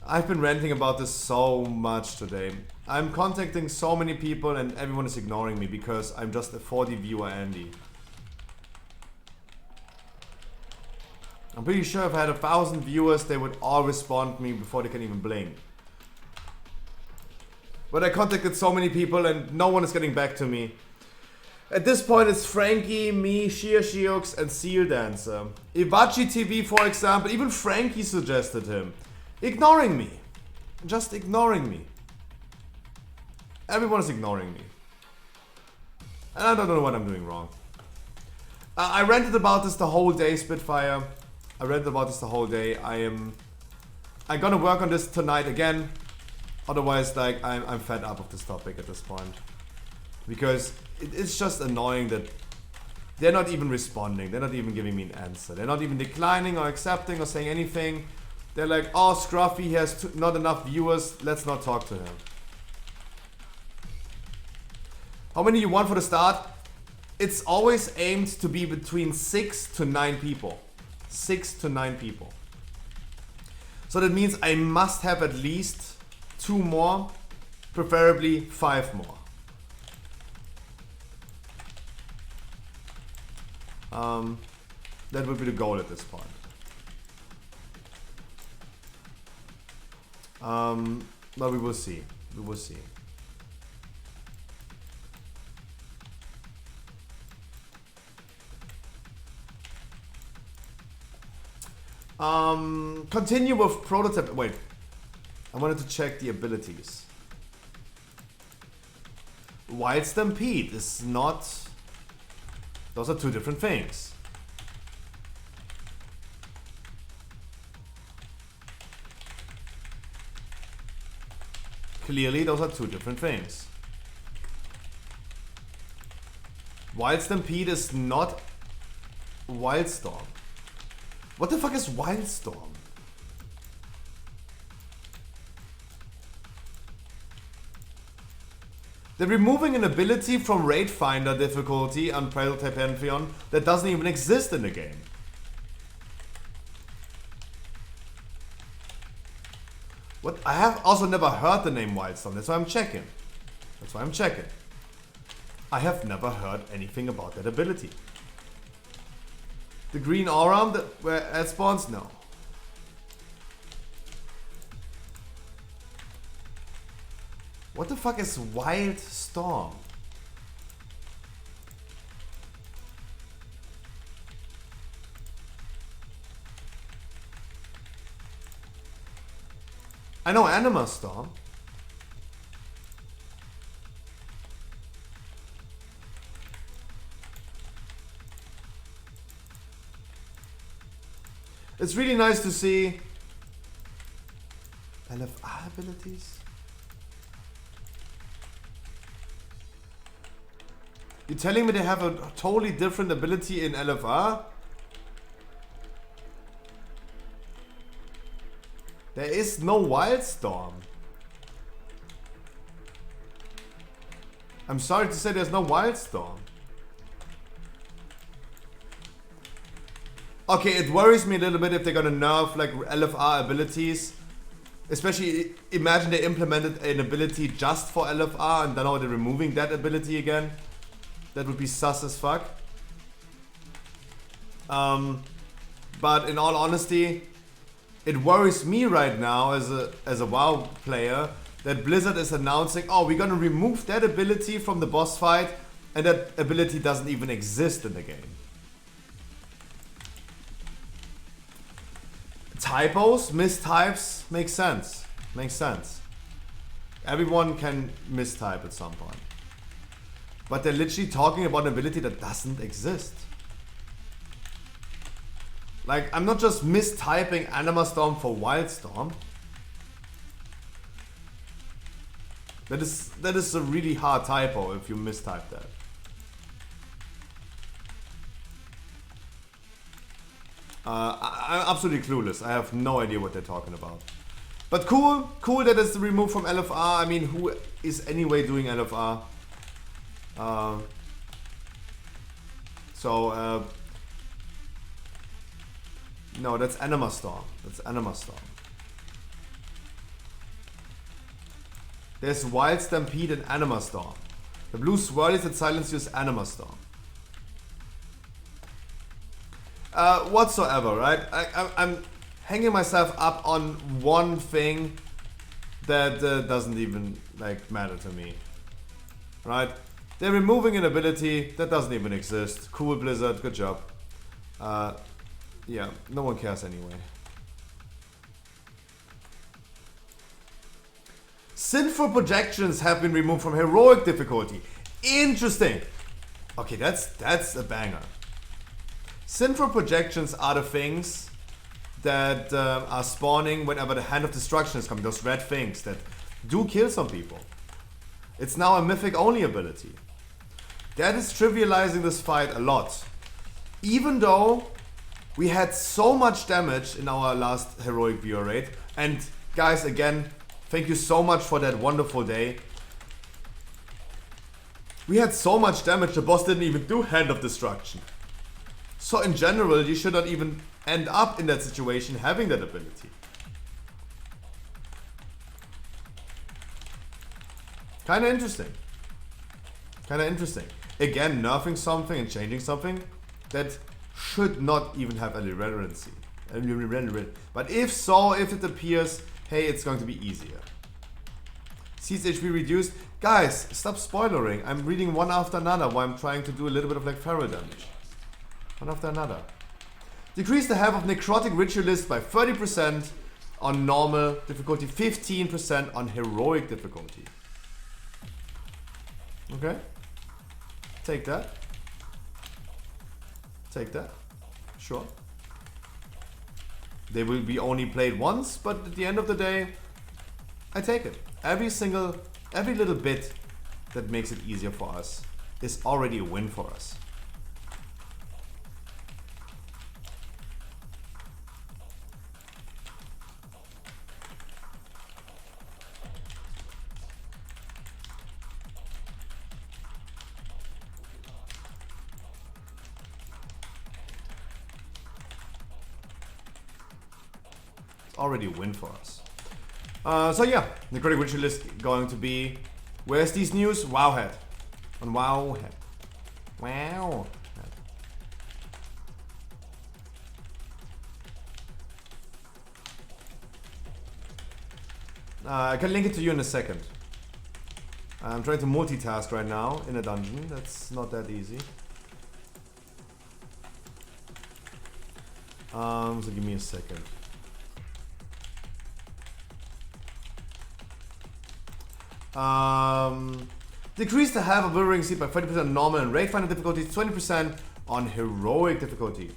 I've been ranting about this so much today. I'm contacting so many people and everyone is ignoring me because I'm just a 40 viewer Andy. I'm pretty sure if I had 1,000 viewers, they would all respond to me before they can even blink. But I contacted so many people and no one is getting back to me. At this point, it's Frankie, me, Shiux, and Seal Dancer. Iwachi TV, for example, even Frankie suggested him. Ignoring me. Just ignoring me. Everyone is ignoring me. And I don't know what I'm doing wrong. I ranted about this the whole day, Spitfire. I ranted about this the whole day. I'm gonna work on this tonight again. Otherwise, like, I'm fed up of this topic at this point. Because it's just annoying that they're not even responding. They're not even giving me an answer. They're not even declining or accepting or saying anything. They're like, oh, Scruffy has not enough viewers. Let's not talk to him. How many you want for the start? It's always aimed to be between 6 to 9 people. 6 to 9 people. So that means I must have at least 2 more, preferably 5 more. That would be the goal at this point. But we will see. We will see. Continue with prototype. Wait, I wanted to check the abilities. Wild Stampede is not. Those are 2 different things. Clearly, those are 2 different things. Wild Stampede is not Wildstorm. What the fuck is Wildstorm? They're removing an ability from Raid Finder difficulty on Prototype Pantheon that doesn't even exist in the game. What? I have also never heard the name Wildstorm, that's why I'm checking. I have never heard anything about that ability. The green aura where it spawns? No. What the fuck is Wild Storm? I know Anima Storm. It's really nice to see LFR abilities. You're telling me they have a totally different ability in LFR? There is no Wildstorm. I'm sorry to say there's no Wildstorm. Okay, it worries me a little bit if they're gonna nerf like LFR abilities. Especially, imagine they implemented an ability just for LFR and then now they're removing that ability again. That would be sus as fuck. But in all honesty, it worries me right now as a WoW player that Blizzard is announcing, oh, we're gonna remove that ability from the boss fight, and that ability doesn't even exist in the game. Typos, mistypes, makes sense. Makes sense. Everyone can mistype at some point. But they're literally talking about an ability that doesn't exist. Like, I'm not just mistyping Anima Storm for Wildstorm. That is a really hard typo if you mistype that. I'm absolutely clueless. I have no idea what they're talking about. But cool that it's removed from LFR. I mean, who is anyway doing LFR? No, that's Anima Storm. That's Anima Storm. There's Wild Stampede and Anima Storm. The blue swirlies that silence you is Anima Storm. Whatsoever, right? I'm hanging myself up on one thing that doesn't even like matter to me, right? They're removing an ability that doesn't even exist. Cool, Blizzard, good job. Yeah, no one cares anyway. Sinful projections have been removed from heroic difficulty. Interesting. Okay, that's a banger. Sinful projections are the things that are spawning whenever the Hand of Destruction is coming. Those red things that do kill some people. It's now a mythic only ability. That is trivializing this fight a lot. Even though we had so much damage in our last heroic viewer rate. And guys, again, thank you so much for that wonderful day. We had so much damage, the boss didn't even do Hand of Destruction. So in general, you should not even end up in that situation having that ability. Kinda interesting. Kinda interesting. Again, nerfing something and changing something that should not even have any relevancy. But if it appears, hey, it's going to be easier. Sees HP reduced. Guys, stop spoilering. I'm reading one after another while I'm trying to do a little bit of like feral damage. One after another. Decrease the health of necrotic ritualist by 30% on normal difficulty, 15% on heroic difficulty. Okay. Take that. Take that. Sure. They will be only played once, but at the end of the day, I take it. Every little bit that makes it easier for us is already a win for us. Already a win for us. So yeah, the Necrotic Ritualist going to be... Where's these news? Wowhead. On Wowhead. Wow. I can link it to you in a second. I'm trying to multitask right now in a dungeon. That's not that easy. So give me a second. Decrease the health of Withering Seed by 30% on normal and raid final difficulty, 20% on heroic difficulty,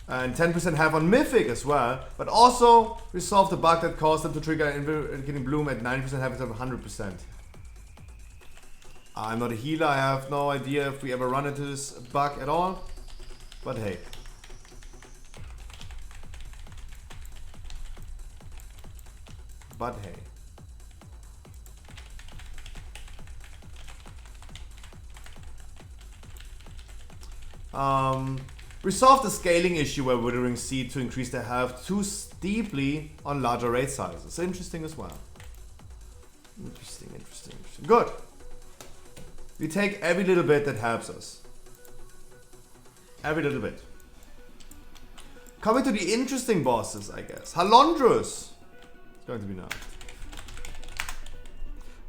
and 10% health on mythic as well. But also resolve the bug that caused them to trigger Indicating Bloom at 90% health instead of 100%. I'm not a healer. I have no idea if we ever run into this bug at all. But hey. But hey. Resolve the scaling issue where Withering Seed to increase their health too steeply on larger raid sizes. Interesting as well. Interesting. Good. We take every little bit that helps us. Every little bit. Coming to the interesting bosses, I guess. Halondrus. It's going to be nerfed.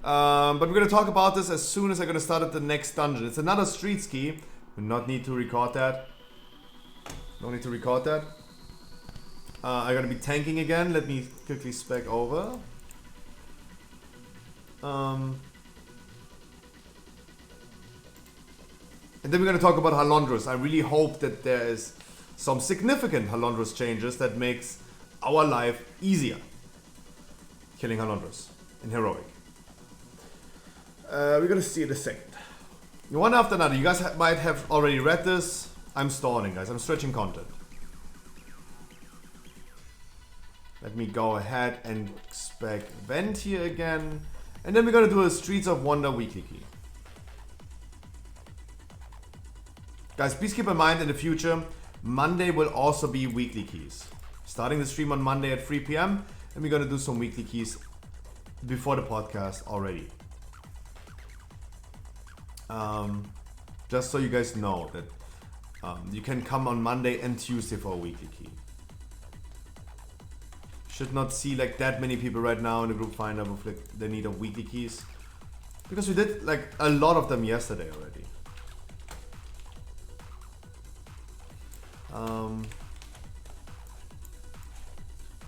But we're going to talk about this as soon as I'm going to start at the next dungeon. It's another street ski. We not need to record that. No need to record that. I'm gonna be tanking again. Let me quickly spec over. And then we're gonna talk about Halondrus. I really hope that there is some significant Halondrus changes that makes our life easier. Killing Halondrus in heroic. We're gonna see in a second. One after another. You guys might have already read this. I'm stalling, guys. I'm stretching content. Let me go ahead and spec vent here again. And then we're gonna do a Streets of Wonder weekly key. Guys, please keep in mind in the future, Monday will also be weekly keys. Starting the stream on Monday at 3 p.m. and we're gonna do some weekly keys before the podcast already. Just so you guys know that you can come on Monday and Tuesday for a weekly key. Should not see like that many people right now in the group finder with like the need of weekly keys. Because we did like a lot of them yesterday already.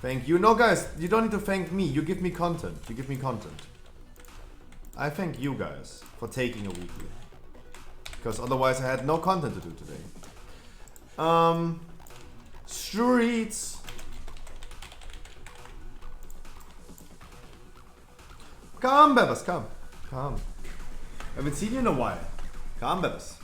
Thank you. No guys, you don't need to thank me. You give me content. You give me content. I thank you guys for taking a weekly. Because otherwise I had no content to do today. Streets. Come, Bebbers, come. Come. I haven't seen you in a while. Come, Bebbers.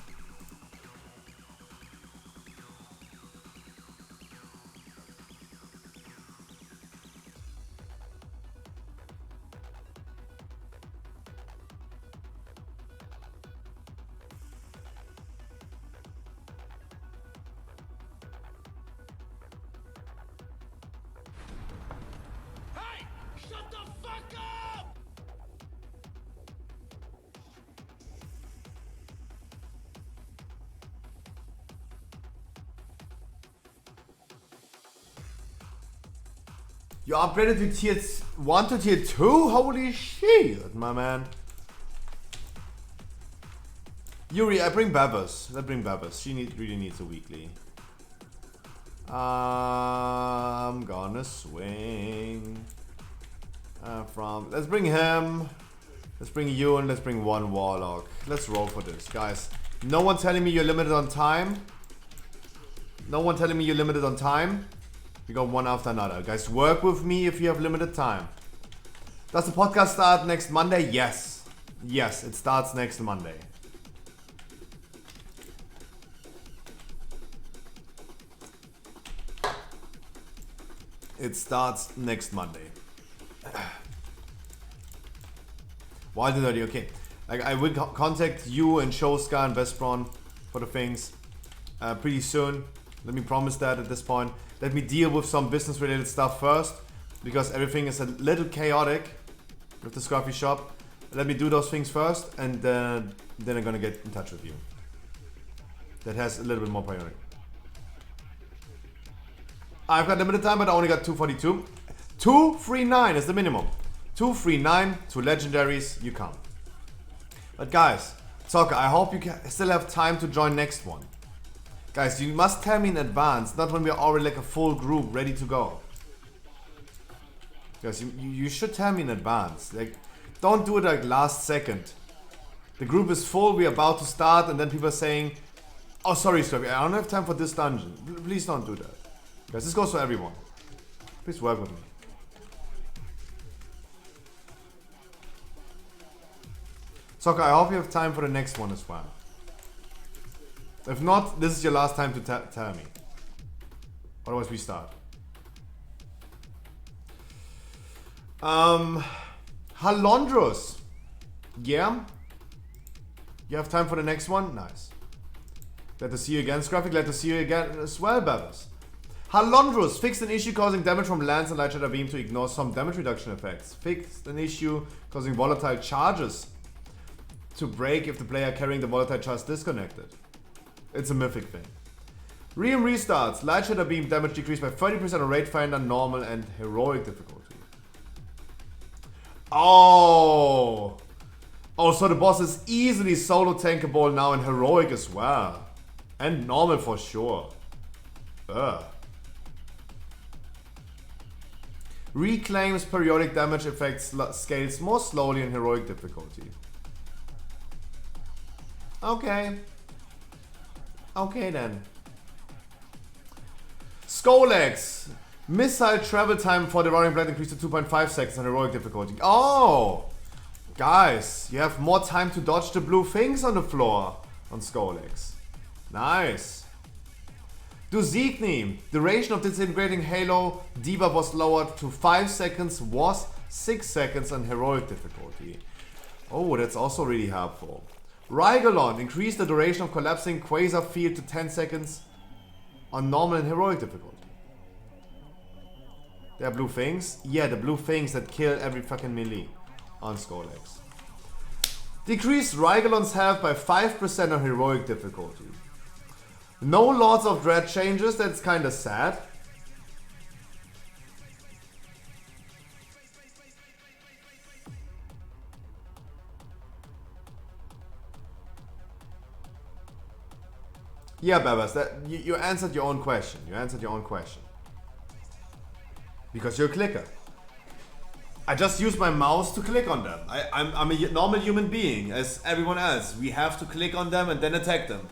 You upgraded to tier 1 to tier 2? Holy shit, my man. Yuri, I bring Bevers. Let's bring Bevers. She really needs a weekly. I'm gonna swing. Let's bring him. Let's bring you and let's bring one Warlock. Let's roll for this, guys. No one telling me you're limited on time. No one telling me you're limited on time. We go one after another. Guys, work with me if you have limited time. Does the podcast start next Monday? Yes. Yes, it starts next Monday. It starts next Monday. Wild and Dirty, okay. Like, I will contact you and Showska and Vespron for the things pretty soon. Let me promise that at this point. Let me deal with some business related stuff first, because everything is a little chaotic with the Scruffy shop. Let me do those things first, and then I'm gonna get in touch with you. That has a little bit more priority. I've got limited time, but I only got 242. 239 is the minimum. 239, 2 legendaries, you come. But guys, Soccer, I hope you still have time to join next one. Guys, you must tell me in advance, not when we're already like a full group ready to go. Guys, you should tell me in advance. Like, don't do it like last second. The group is full, we're about to start, and then people are saying, oh sorry Scruffy, I don't have time for this dungeon. Please don't do that. Guys, this goes for everyone. Please work with me. Soccer, I hope you have time for the next one as well. If not, this is your last time to tell me. Otherwise we start. Halondros. Yeah? You have time for the next one? Nice. Glad to see you again, Scruffy. Glad to see you again as well, Babas. Halondros. Fixed an issue causing damage from lance and light shadow beam to ignore some damage reduction effects. Fixed an issue causing volatile charges to break if the player carrying the volatile charge is disconnected. It's a mythic thing. Realm restarts. Light shadow beam damage decreased by 30% on Raid Finder, normal and heroic difficulty. Oh! Oh, so the boss is easily solo tankable now in heroic as well. And normal for sure. Ugh. Reclaims periodic damage effects scales more slowly in heroic difficulty. Okay. Okay then. Skolex. Missile travel time for the Roaring Blade increased to 2.5 seconds on heroic difficulty. Oh! Guys, you have more time to dodge the blue things on the floor on Skolex. Nice. Dusigny, duration of disintegrating halo debuff was lowered to 5 seconds, was 6 seconds on heroic difficulty. Oh, that's also really helpful. Rigalon, increased the duration of collapsing quasar field to 10 seconds on normal and heroic difficulty. There are blue things? Yeah, the blue things that kill every fucking melee on Skolex. Decreased Rigalon's health by 5% on heroic difficulty. No Lords of Dread changes, that's kinda sad. Yeah, Babas, you answered your own question. You answered your own question. Because you're a clicker. I just use my mouse to click on them. I'm a normal human being, as everyone else. We have to click on them and then attack them.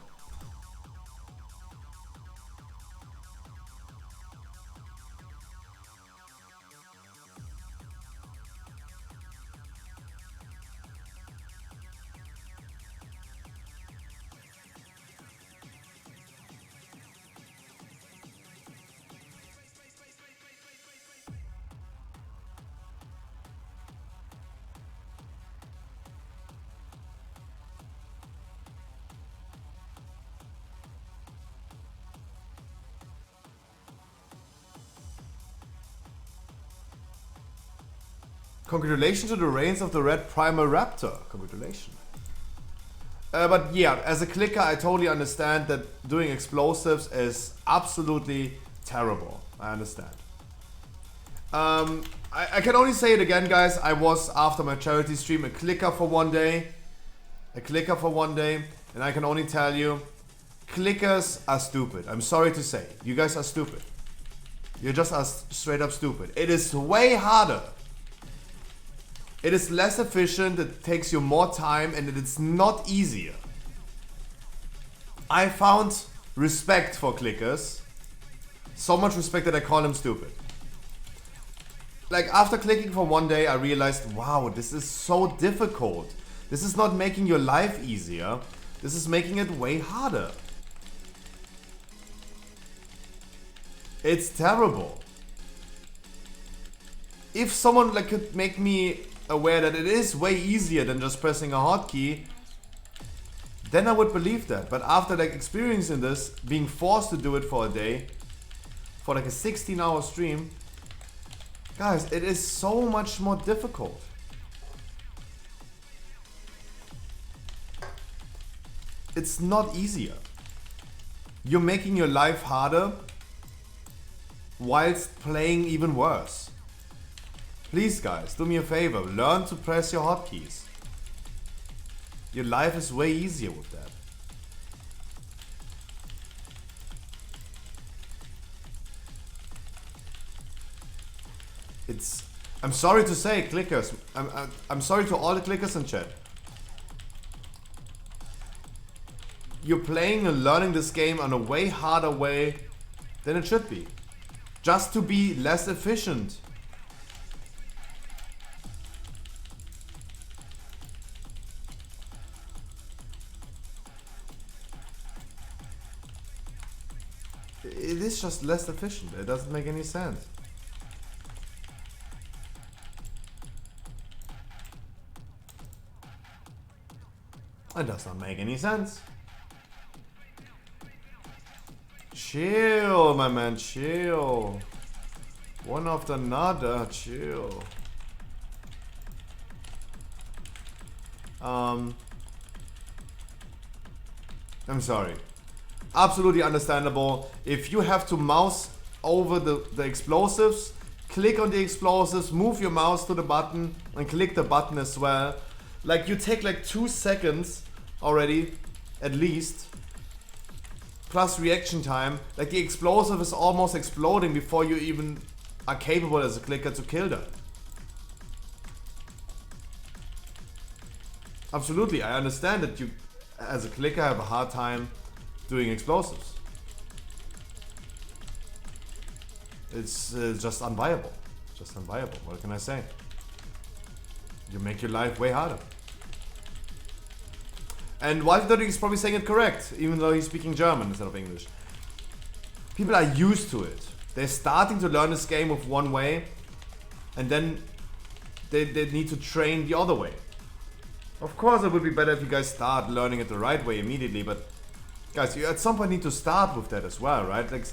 Congratulations to the reigns of the Red Primal Raptor. Congratulations. But yeah, as a clicker, I totally understand that doing explosives is absolutely terrible. I understand. I can only say it again, guys. I was, after my charity stream, a clicker for one day. A clicker for one day. And I can only tell you, clickers are stupid. I'm sorry to say. You guys are stupid. You're just straight up stupid. It is way harder. It is less efficient, it takes you more time, and it's not easier. I found respect for clickers. So much respect that I call them stupid. Like, after clicking for one day, I realized, wow, this is so difficult. This is not making your life easier. This is making it way harder. It's terrible. If someone like could make me aware that it is way easier than just pressing a hotkey, then I would believe that. But after like experiencing this, being forced to do it for a day, for like a 16-hour stream, guys, it is so much more difficult. It's not easier. You're making your life harder whilst playing even worse. Please guys, do me a favor, learn to press your hotkeys. Your life is way easier with that. I'm sorry to say, clickers, I'm sorry to all the clickers in chat. You're playing and learning this game on a way harder way than it should be. Just to be less efficient. It is just less efficient. It doesn't make any sense. It does not make any sense. Chill, my man, chill. One after another, chill. I'm sorry. Absolutely understandable. If you have to mouse over the explosives, click on the explosives, move your mouse to the button and click the button as well. Like you take like 2 seconds already, at least. Plus reaction time. Like the explosive is almost exploding before you even are capable as a clicker to kill them. Absolutely, I understand that you as a clicker have a hard time doing explosives. It's just unviable. Just unviable. What can I say? You make your life way harder. And Wife Dirty is probably saying it correct, even though he's speaking German instead of English. People are used to it. They're starting to learn this game with one way, and then they need to train the other way. Of course, it would be better if you guys start learning it the right way immediately, but guys, you at some point need to start with that as well, right? Like,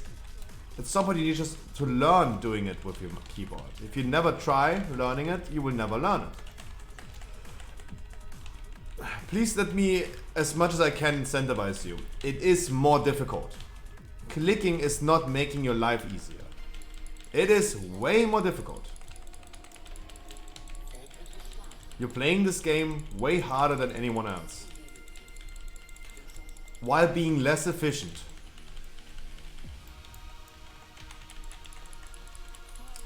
at some point you need just to learn doing it with your keyboard. If you never try learning it, you will never learn it. Please let me, as much as I can, incentivize you. It is more difficult. Clicking is not making your life easier. It is way more difficult. You're playing this game way harder than anyone else, while being less efficient.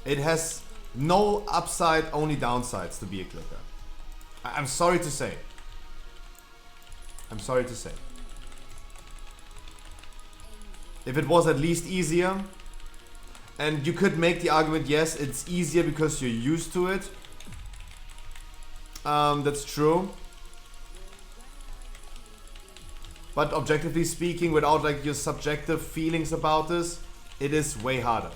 It has no upside, only downsides to be a clicker. I'm sorry to say. I'm sorry to say. If it was at least easier, and you could make the argument, yes, it's easier because you're used to it. That's true. But objectively speaking, without like your subjective feelings about this, it is way harder.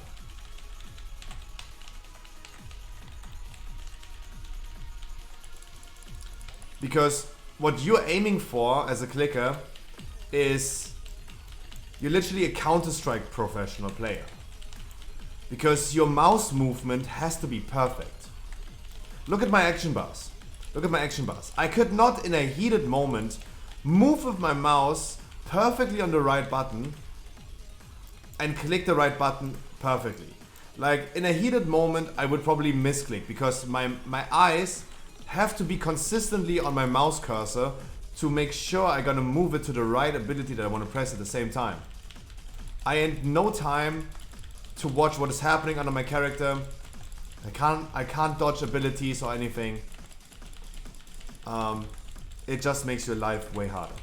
Because what you're aiming for as a clicker is you're literally a Counter-Strike professional player. Because your mouse movement has to be perfect. Look at my action bars. Look at my action bars. I could not in a heated moment move with my mouse perfectly on the right button and click the right button perfectly. Like in a heated moment I would probably misclick because my eyes have to be consistently on my mouse cursor to make sure I'm gonna move it to the right ability that I want to press at the same time. I had no time to watch what is happening under my character. I can't dodge abilities or anything. It just makes your life way harder.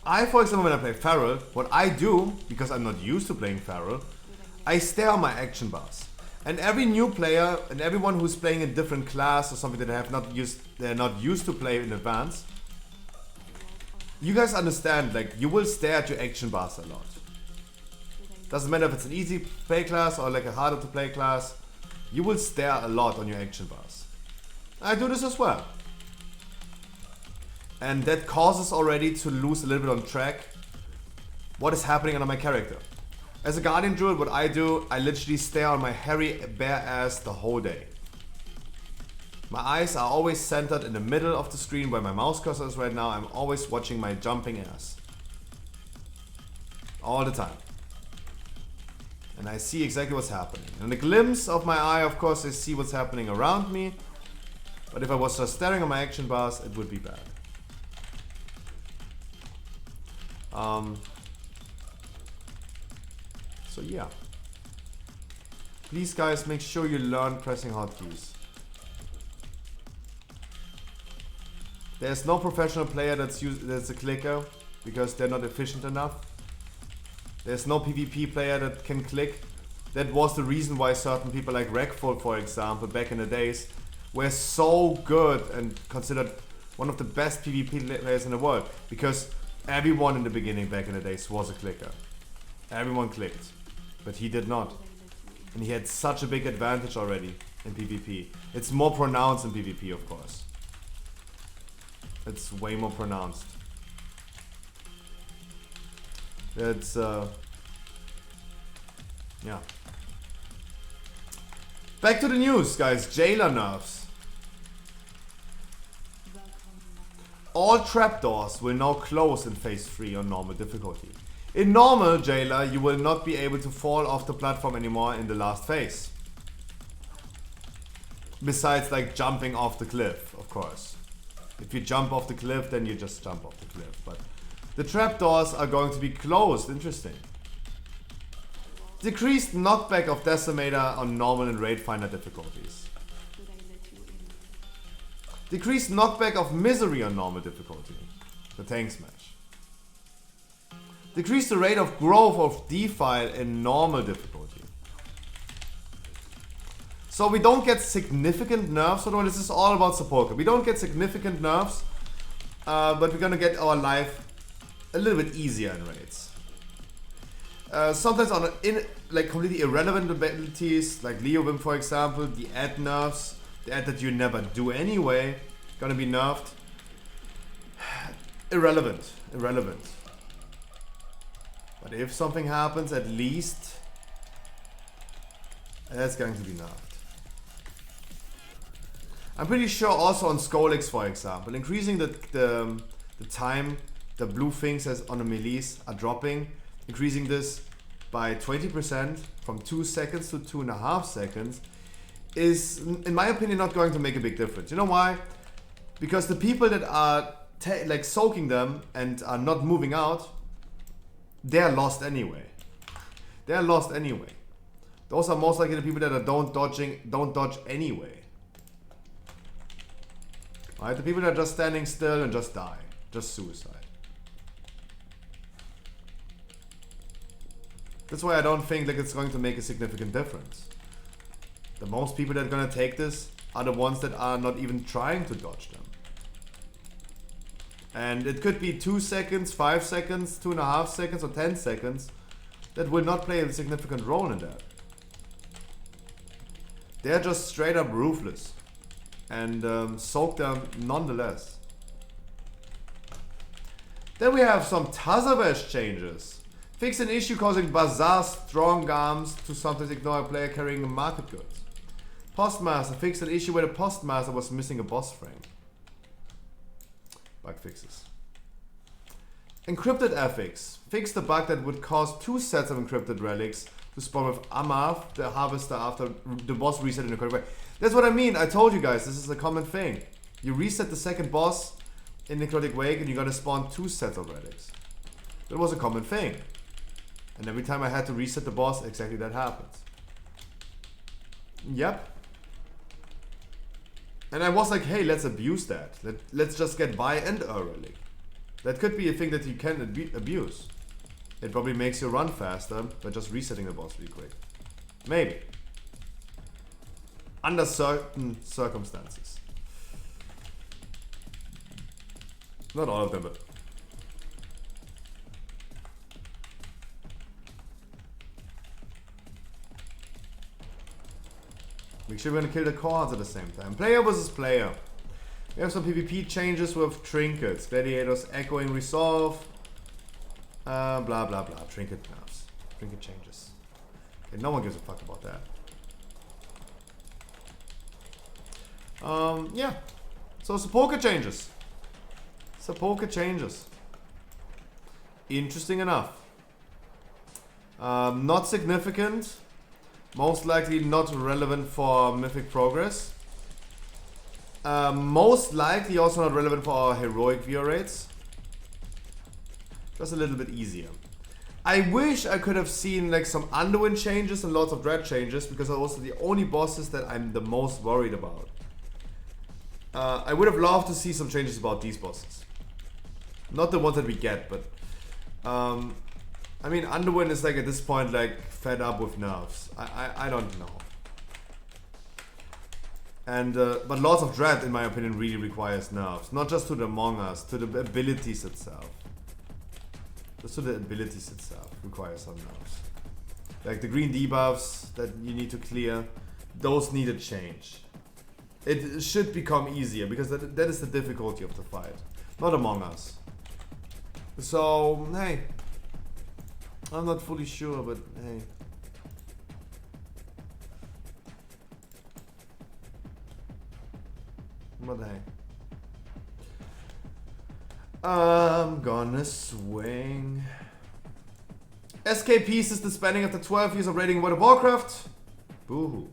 I, for example, when I play Feral, what I do, because I'm not used to playing Feral, I stare at my action bars. And every new player and everyone who's playing a different class or something that they're not used to play in advance, you guys understand, like, you will stare at your action bars a lot. Doesn't matter if it's an easy play class or like a harder to play class, you will stare a lot on your action bars. I do this as well. And that causes already to lose a little bit on track what is happening under my character. As a Guardian Druid, what I do, I literally stare on my hairy bare ass the whole day. My eyes are always centered in the middle of the screen where my mouse cursor is right now. I'm always watching my jumping ass. All the time. And I see exactly what's happening. In a glimpse of my eye, of course, I see what's happening around me. But if I was just staring at my action bars, it would be bad. So yeah. Please guys, make sure you learn pressing hotkeys. There's no professional player that's a clicker because they're not efficient enough. There's no PvP player that can click. That was the reason why certain people like Rekful, for example, back in the days, were so good and considered one of the best PvP players in the world. Because everyone in the beginning back in the days was a clicker. Everyone clicked. But he did not. And he had such a big advantage already in PvP. It's more pronounced in PvP, of course. It's way more pronounced. It's yeah. Back to the news, guys. Jailer nerfs. All trapdoors will now close in phase 3 on normal difficulty. In normal Jailer, you will not be able to fall off the platform anymore in the last phase. Besides like jumping off the cliff, of course. If you jump off the cliff, then you just jump off the cliff. But the trapdoors are going to be closed. Interesting. Decreased knockback of Decimator on normal and Raid Finder difficulties. Decreased knockback of Misery on normal difficulty. The tank smash. Decrease the rate of growth of Defile in normal difficulty. So we don't get significant nerfs. So this is all about Sepulchre. We don't get significant nerfs, but we're gonna get our life a little bit easier in raids. Sometimes on like completely irrelevant abilities, like Leo Wim for example, the add nerfs, the add that you never do anyway, gonna be nerfed. Irrelevant. But if something happens, at least that's going to be nerfed. I'm pretty sure also on Skolix, for example, increasing the time the blue things as on the melees are dropping, increasing this by 20% from 2 seconds to 2.5 seconds is, in my opinion, not going to make a big difference. You know why? Because the people that are like soaking them and are not moving out, they're lost anyway. Those are most likely the people that are don't dodge anyway. Right? The people that are just standing still and just die. Just suicide. That's why I don't think like it's going to make a significant difference. The most people that are gonna take this are the ones that are not even trying to dodge them. And it could be 2 seconds, 5 seconds, 2.5 seconds, or 10 seconds that will not play a significant role in that. They're just straight up ruthless and soak them nonetheless. Then we have some Tazavesh changes. Fix an issue causing Bazaar strong arms to sometimes ignore a player carrying market goods. Postmaster. Fix an issue where the Postmaster was missing a boss frame. Bug fixes. Encrypted ethics. Fix the bug that would cause 2 sets of encrypted relics to spawn with Amav, the harvester, after the boss reset in the correct way. That's what I mean. I told you guys, this is a common thing. You reset the second boss in Necrotic Wake and you're gonna spawn 2 sets of relics. That was a common thing. And every time I had to reset the boss, exactly that happens. Yep. And I was like, hey, let's abuse that. Let's just get by and a relic. That could be a thing that you can abuse. It probably makes you run faster by just resetting the boss really quick. Maybe. Under certain circumstances. Not all of them, but... make sure we're gonna kill the cards at the same time. Player versus player. We have some PvP changes with trinkets. Gladiators echoing resolve. Blah blah blah. Trinket nerfs. Trinket changes. Okay, no one gives a fuck about that. Yeah. So Sepulchre changes. Interesting enough. Not significant. Most likely not relevant for Mythic Progress. Most likely also not relevant for our heroic viewer rates. Just a little bit easier. I wish I could have seen like some Underwind changes and lots of Dread changes, because are also the only bosses that I'm the most worried about. I would have loved to see some changes about these bosses. Not the ones that we get, but I mean, Underwind is like at this point like fed up with nerfs. I don't know. And but lots of Dread, in my opinion, really requires nerfs. Not just to the Among Us, to the abilities itself. Just to the abilities itself requires some nerfs. Like the green debuffs that you need to clear, those need a change. It should become easier, because that is the difficulty of the fight. Not Among Us. So, hey. I'm not fully sure, but hey. But hey. I'm gonna swing. SK pieces disbanding after 12 years of raiding World of Warcraft. Boo-hoo.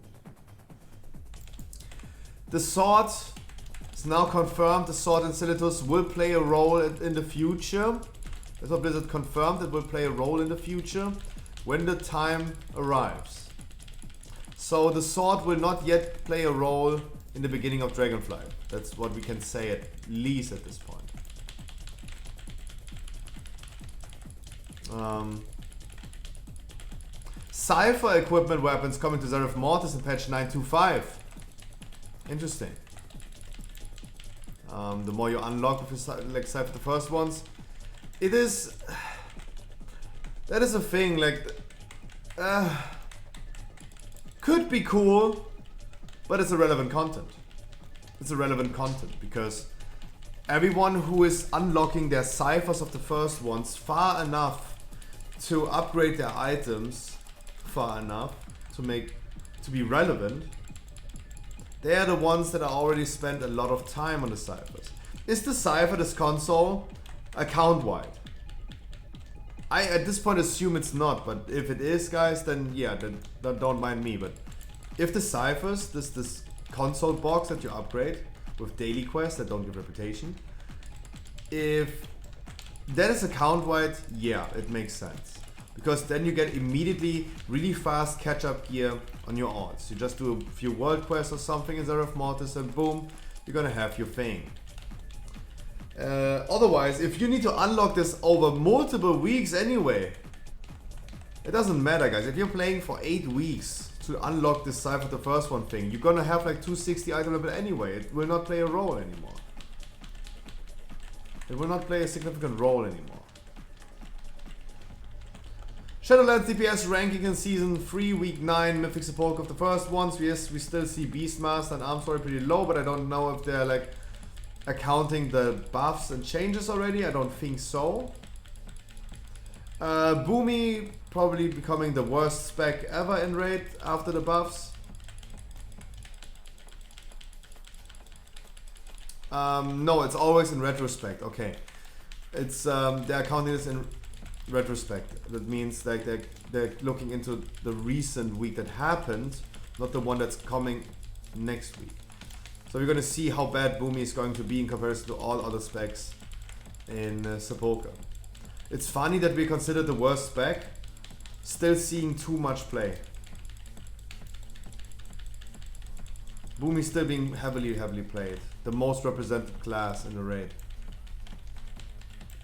The sword is now confirmed. The sword in Silitus will play a role in the future. That's what Blizzard confirmed. It will play a role in the future when the time arrives. So the sword will not yet play a role in the beginning of Dragonflight. That's what we can say at least at this point. Cypher equipment weapons coming to Seraph Mortis in patch 9.25. Interesting. The more you unlock with your like Cypher the first ones, it is. That is a thing. Like, could be cool, but it's irrelevant content. It's irrelevant content because everyone who is unlocking their ciphers of the first ones far enough to upgrade their items far enough to be relevant, they are the ones that are already spent a lot of time on the ciphers. Is the cipher, this console, account wide? I at this point assume it's not, but if it is, guys, then yeah, then don't mind me. But if the ciphers, this console box that you upgrade with daily quests that don't give reputation, if that is account wide, yeah, it makes sense. Because then you get immediately really fast catch-up gear on your odds. You just do a few world quests or something in Seraph Mortis and boom, you're gonna have your thing. Otherwise, if you need to unlock this over multiple weeks anyway, it doesn't matter, guys. If you're playing for 8 weeks to unlock this Cypher the first one thing, you're gonna have like 260 item level anyway. It will not play a role anymore. It will not play a significant role anymore. Shadowlands DPS ranking in Season 3, Week 9, Mythic Support of the first ones. Yes, we still see Beastmaster and Armstory pretty low, but I don't know if they're like accounting the buffs and changes already. I don't think so. Boomy probably becoming the worst spec ever in raid after the buffs. No, it's always in retrospect. Okay, it's they're counting this in retrospect. That means like they're looking into the recent week that happened, not the one that's coming next week. So we're gonna see how bad Boomy is going to be in comparison to all other specs in Sepulka. It's funny that we consider the worst spec, still seeing too much play. Boomy still being heavily played, the most represented class in the raid,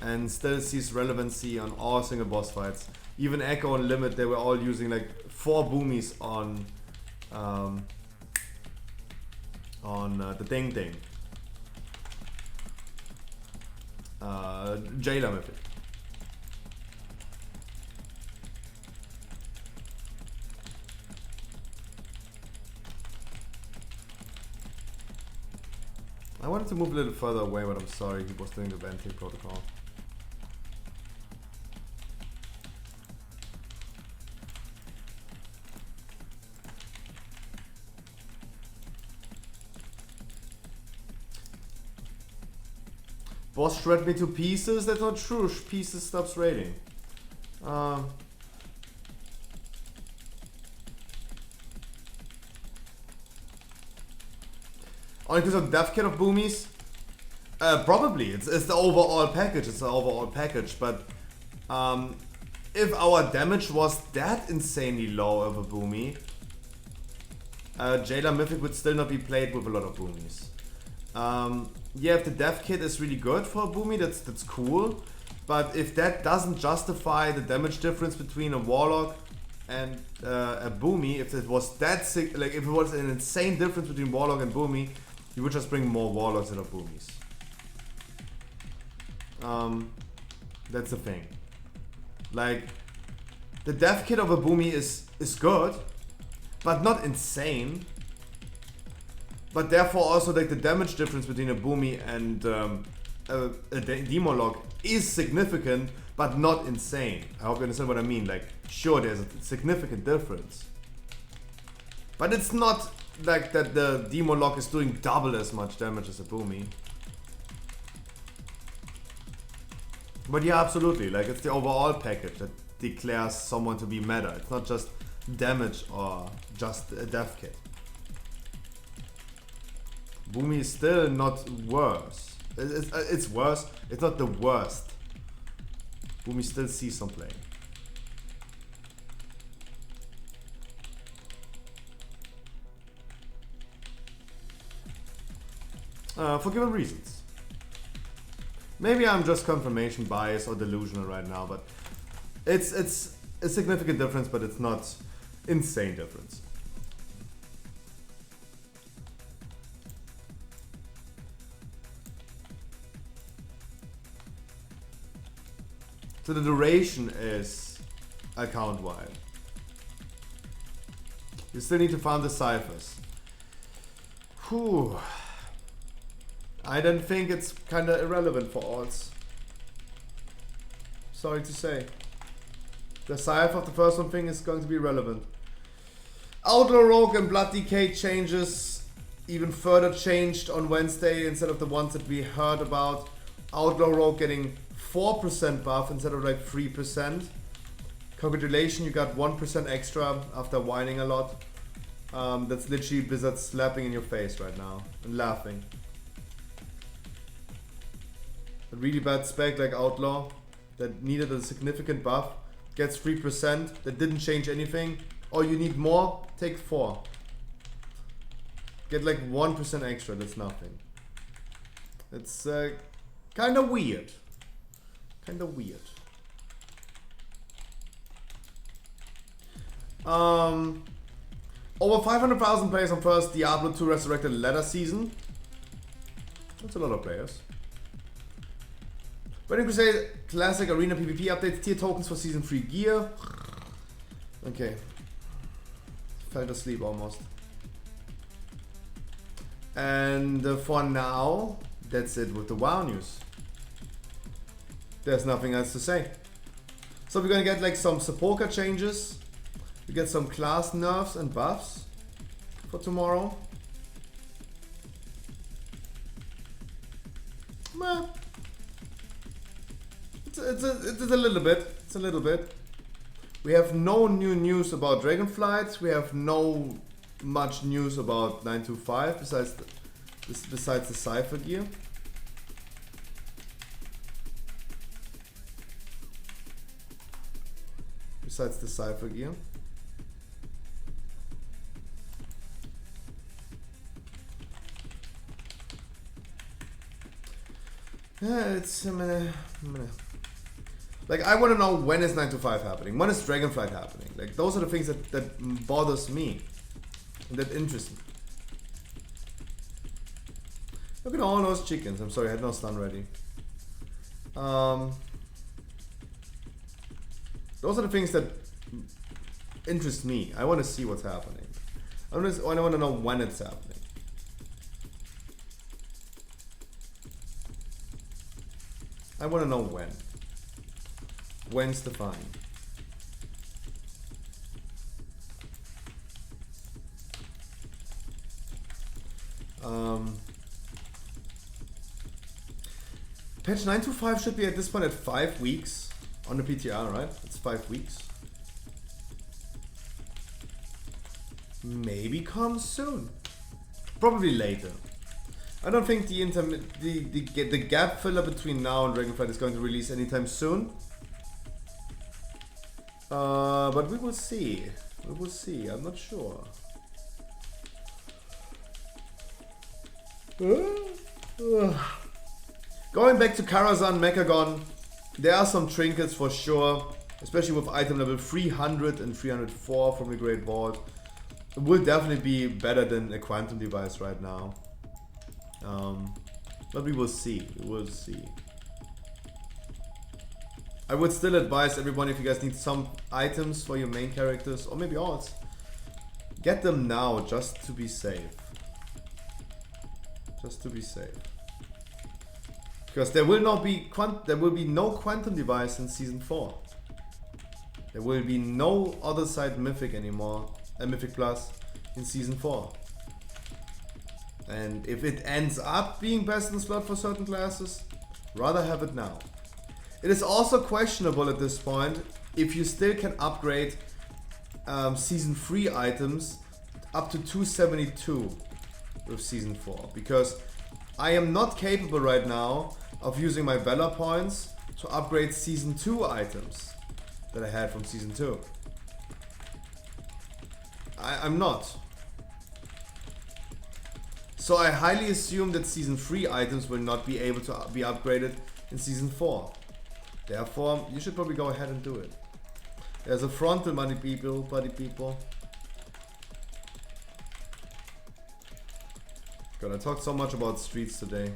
and still sees relevancy on all single boss fights. Even Echo and Limit, they were all using like 4 Boomies on the Ding Ding. Jailer Mythic. I wanted to move a little further away, but I'm sorry, he was doing the venting protocol. Boss shred me to pieces? That's not true. Pieces stops raiding. Only because of death kit of Boomies? Probably. It's the overall package. It's the overall package. But if our damage was that insanely low of a Boomy, Jailer Mythic would still not be played with a lot of Boomies. Yeah, if the death kit is really good for a Boomy, that's cool. But if that doesn't justify the damage difference between a Warlock and a Boomy, if it was that like if it was an insane difference between Warlock and Boomy, you would just bring more Warlocks than of Boomies. That's the thing. Like, the death kit of a Boomy is good, but not insane. But therefore also like the damage difference between a Boomy and a Demolock is significant, but not insane. I hope you understand what I mean. Like, sure, there's a significant difference, but it's not like that the Demolock is doing double as much damage as a Boomy. But yeah, absolutely. Like, it's the overall package that declares someone to be meta. It's not just damage or just a death kit. Boomy is still not worse. It's worse. It's not the worst. Boomy still sees some play. For given reasons. Maybe I'm just confirmation bias or delusional right now, but it's a significant difference, but it's not Insane difference. So the duration is account wide. You still need to find the ciphers. Whew. I don't think it's kind of irrelevant for alts. Sorry to say. The cipher of the first one thing is going to be relevant. Outlaw Rogue and Blood Decay changes even further changed on Wednesday instead of the ones that we heard about. Outlaw Rogue getting 4% buff instead of like 3%. Congratulations, you got 1% extra after whining a lot. That's literally Blizzard slapping in your face right now and laughing. A really bad spec like Outlaw that needed a significant buff gets 3%, that didn't change anything. Or you need more, take 4. Get like 1% extra, that's nothing. It's kind of weird. Kind of weird. Over 500,000 players on first Diablo 2 Resurrected Ladder season. That's a lot of players. Burning Crusade Classic Arena PvP updates, tier tokens for Season 3 gear. Okay. Fell asleep almost. And for now, that's it with the WoW news. There's nothing else to say. So we're gonna get like some Sepulka changes. We get some class nerfs and buffs for tomorrow. Well, it's a little bit. It's a little bit. We have no new news about Dragonflight. We have no much news about 925 besides the Cypher gear. Besides the Cypher gear. Yeah, it's like I want to know when is 925 happening, when is Dragonflight happening. Like those are the things that bothers me and that interest me. Look at all those chickens. I'm sorry, I had no stun ready. Those are the things that interest me. I want to see what's happening. I want to know when it's happening. I want to know when. When's the fine? Patch 925 should be at this point at 5 weeks on the PTR, right? It's 5 weeks. Maybe comes soon. Probably later. I don't think the gap filler between now and Dragonflight is going to release anytime soon. But we will see. We will see. I'm not sure. Going back to Karazhan Mechagon, there are some trinkets for sure, especially with item level 300 and 304 from the Great Vault. It will definitely be better than a quantum device right now. But we will see. We will see. I would still advise everyone, if you guys need some items for your main characters, or maybe alts, get them now just to be safe. Just to be safe. Because there will not be no quantum device in season 4. There will be no other side mythic anymore, Mythic Plus in season 4. And if it ends up being best in slot for certain classes, rather have it now. It is also questionable at this point if you still can upgrade season 3 items up to 272 with season 4, because I am not capable right now of using my Valor points to upgrade season 2 items that I had from season 2. I'm not. So I highly assume that season 3 items will not be able to be upgraded in season 4. Therefore, you should probably go ahead and do it. There's a frontal, buddy people. God, I talked so much about streets today.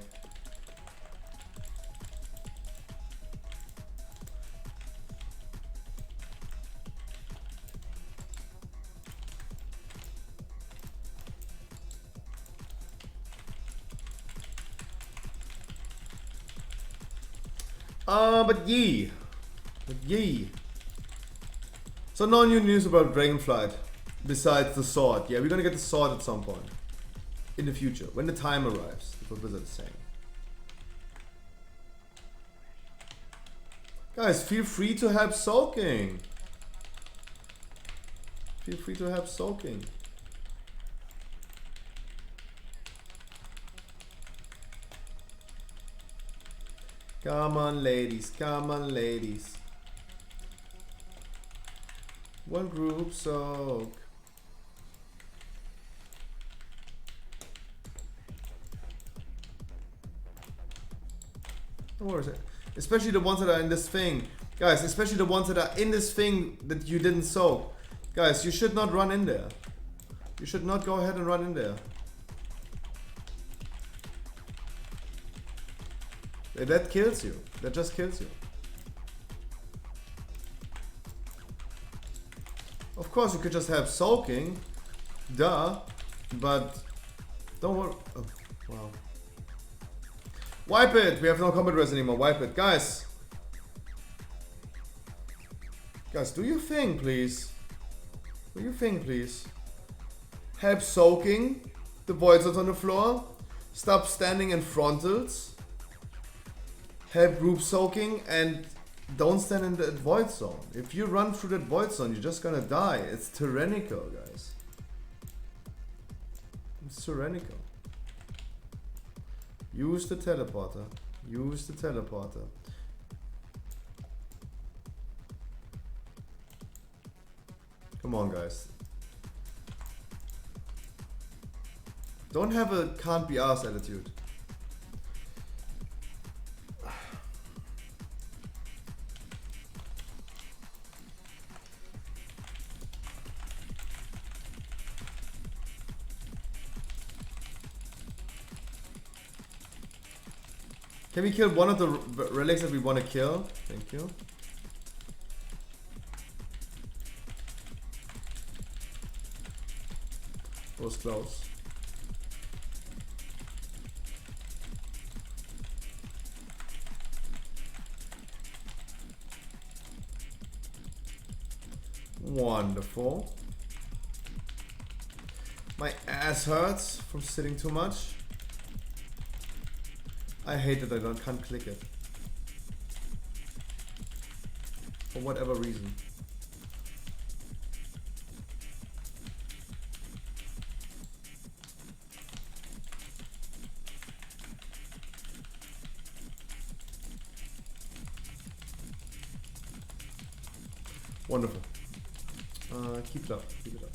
But ye. So no new news about Dragonflight besides the sword. Yeah, we're gonna get the sword at some point in the future when the time arrives. That's what Blizzard is saying. Guys, feel free to help soaking. Feel free to help soaking. Come on, ladies. Come on, ladies. One group soak. Don't worry. Especially the ones that are in this thing. Guys, especially the ones that are in this thing that you didn't soak. Guys, you should not run in there. You should not go ahead and run in there. That kills you. That just kills you. Of course, you could just have soaking. Duh. But don't worry. Oh, wow. Wipe it. We have no combat res anymore. Wipe it. Guys. Guys, do your thing, please. Do your thing, please. Help soaking the void zones on the floor. Stop standing in frontals. Help group soaking and don't stand in that void zone. If you run through that void zone, you're just gonna die. It's tyrannical, guys. It's tyrannical. Use the teleporter. Use the teleporter. Come on, guys. Don't have a can't be arsed attitude. Can we kill one of the relics that we want to kill? Thank you. That was close. Wonderful. My ass hurts from sitting too much. I hate that I can't click it. For whatever reason. Wonderful. Keep it up. Keep it up.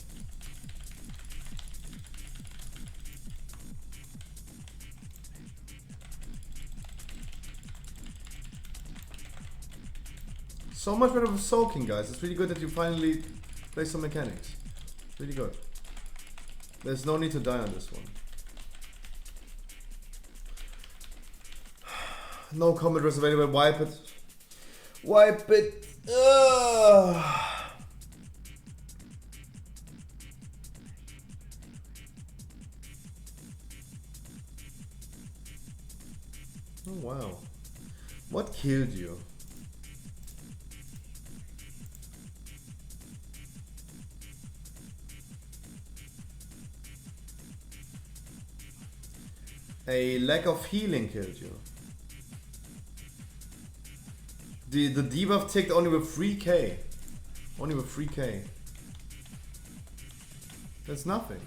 So much better for soaking, guys. It's really good that you finally play some mechanics. It's really good. There's no need to die on this one. No combat res available. Wipe it. Wipe it. Ugh. Oh wow. What killed you? A lack of healing killed you. The debuff ticked only with 3k. Only with 3k. That's nothing.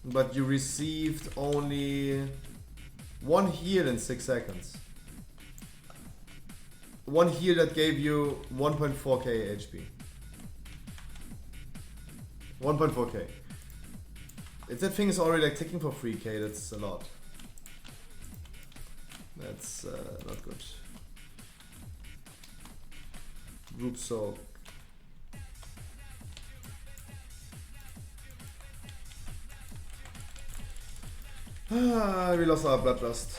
But you received only one heal in 6 seconds. One heal that gave you 1.4k HP. 1.4k. If that thing is already like ticking for 3k, that's a lot. That's not good. Group soak. Ah, we lost our bloodlust.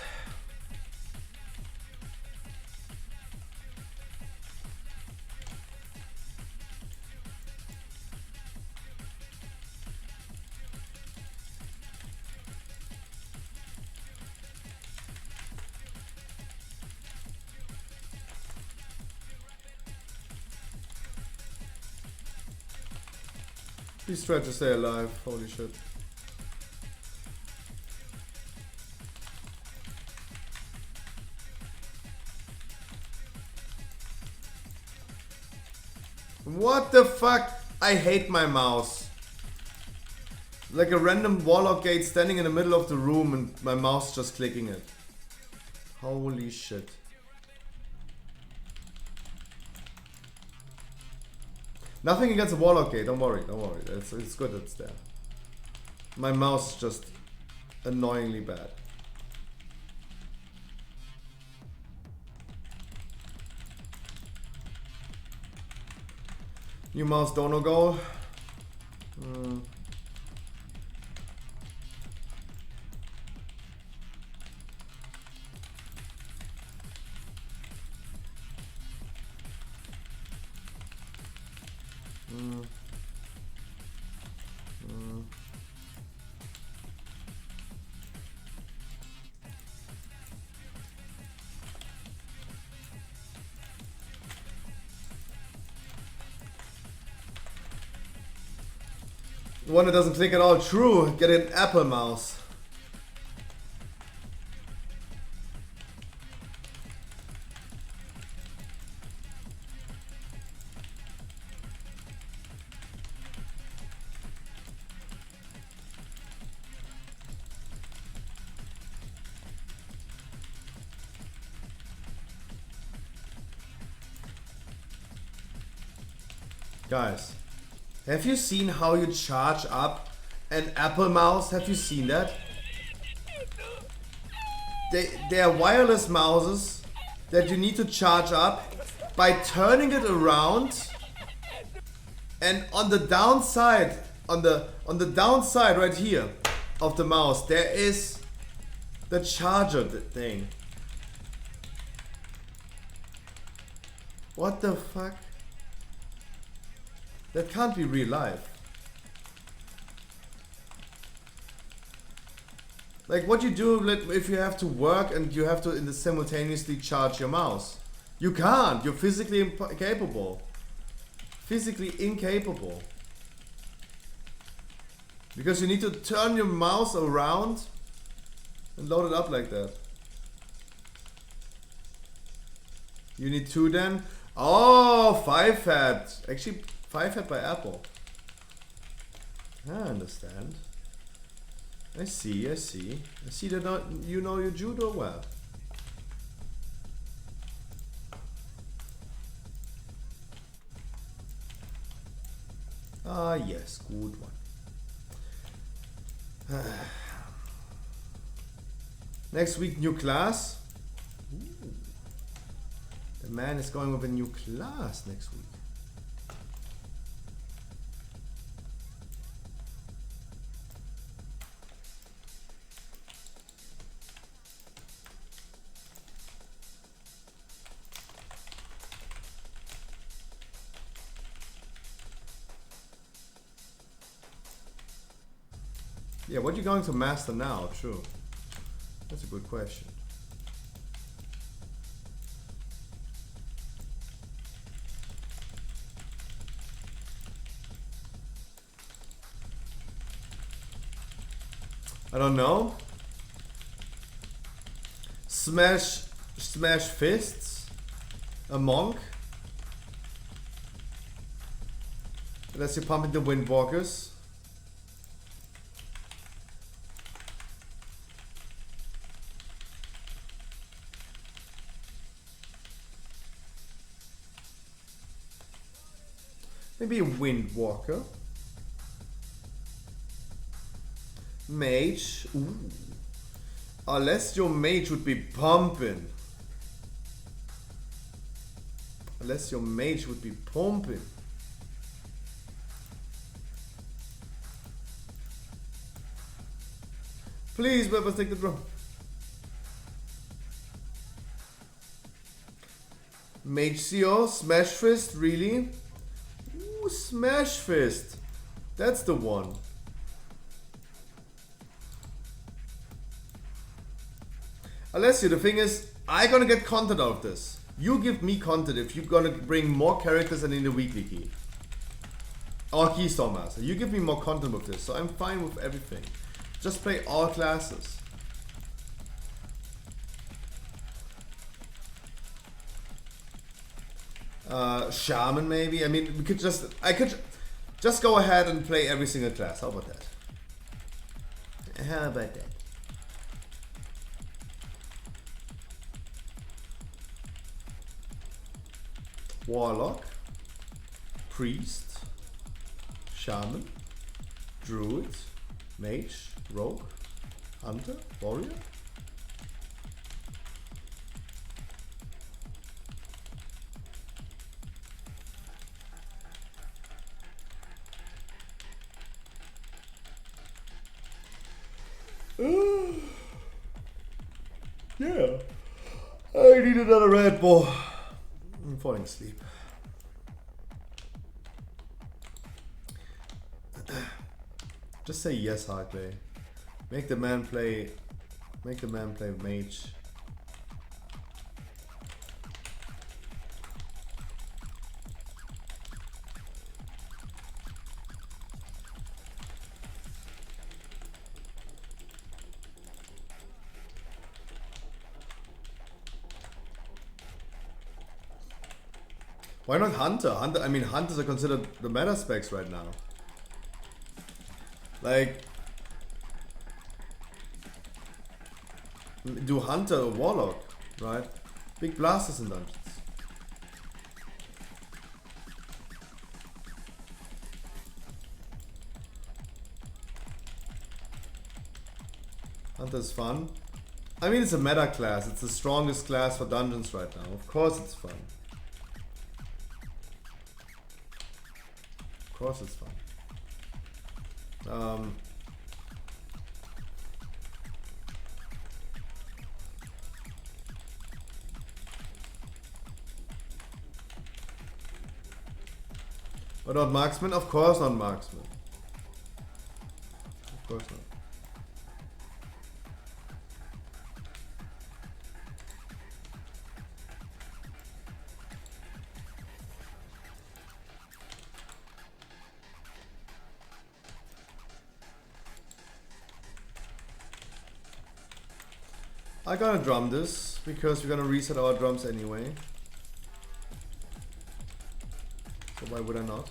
He's trying to stay alive, holy shit. What the fuck? I hate my mouse. Like a random warlock gate standing in the middle of the room and my mouse just clicking it. Holy shit. Nothing against the warlock gate, don't worry, don't worry. It's good it's there. My mouse is just annoyingly bad. New mouse dono goal. The one that doesn't click at all. True. Get an Apple mouse. Guys, have you seen how you charge up an Apple mouse? Have you seen that? They are wireless mouses that you need to charge up by turning it around, and on the downside, on the downside right here of the mouse, there is the charger thing. What the fuck? That can't be real life. Like what you do if you have to work and you have to simultaneously charge your mouse. You can't. You're physically incapable. Physically incapable. Because you need to turn your mouse around and load it up like that. You need two then? Oh, 5 hat. Actually, 5 hat by Apple. I understand. I see, I see. I see that you know your judo well. Ah, yes, good one. Next week, new class. Ooh. The man is going with a new class next week. Yeah, what are you going to master now? True. That's a good question. I don't know. Smash fists. A monk. Unless you're pumping the windwalkers. Maybe a windwalker. Mage. Ooh. Unless your mage would be pumping. Unless your mage would be pumping. Please, whoever take the drum. Mage CO, Smash Fist, really? Ooh, Smash Fist. That's the one. Alessio, the thing is, I gonna get content out of this. You give me content if you're gonna bring more characters than in the weekly key. Or Keystone Master. You give me more content with this, so I'm fine with everything. Just play all classes. Shaman maybe. I mean, we could just. I could just go ahead and play every single class. How about that? How about that? Warlock, Priest, Shaman, Druid, Mage, Rogue, Hunter, Warrior. Yeah, I need another Red Bull. I'm falling asleep. Just say yes, Hardplay. Make the man play. Make the man play mage. Why not Hunter? I mean, Hunters are considered the meta specs right now. Like, do Hunter or Warlock, right? Big blasters in dungeons. Hunter is fun. I mean, it's a meta class. It's the strongest class for dungeons right now. Of course it's fun. Of course it's fun. But not marksman? Of course not marksman. Of course not. I gotta drum this because we're gonna reset our drums anyway. So why would I not?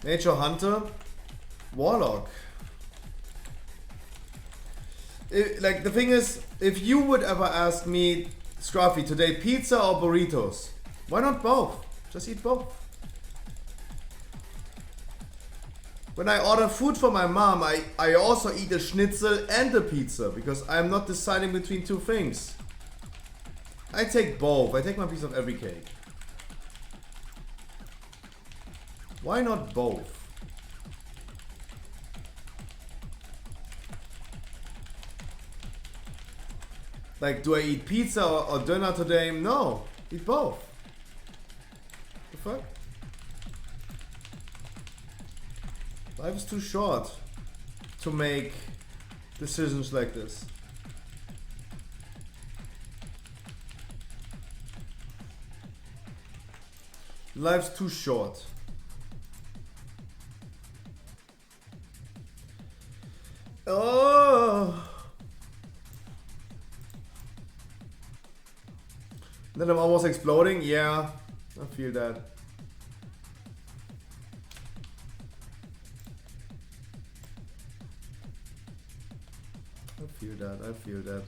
Nature Hunter, Warlock. Like the thing is, if you would ever ask me, Scruffy, today pizza or burritos? Why not both? Just eat both. When I order food for my mom, I also eat a schnitzel and a pizza because I'm not deciding between two things. I take both. I take my piece of every cake. Why not both? Like, do I eat pizza or dinner today? No. Eat both. The fuck? Life is too short to make decisions like this. Life's too short. Oh. Then I'm almost exploding. Yeah, I feel that. I feel that. I feel that.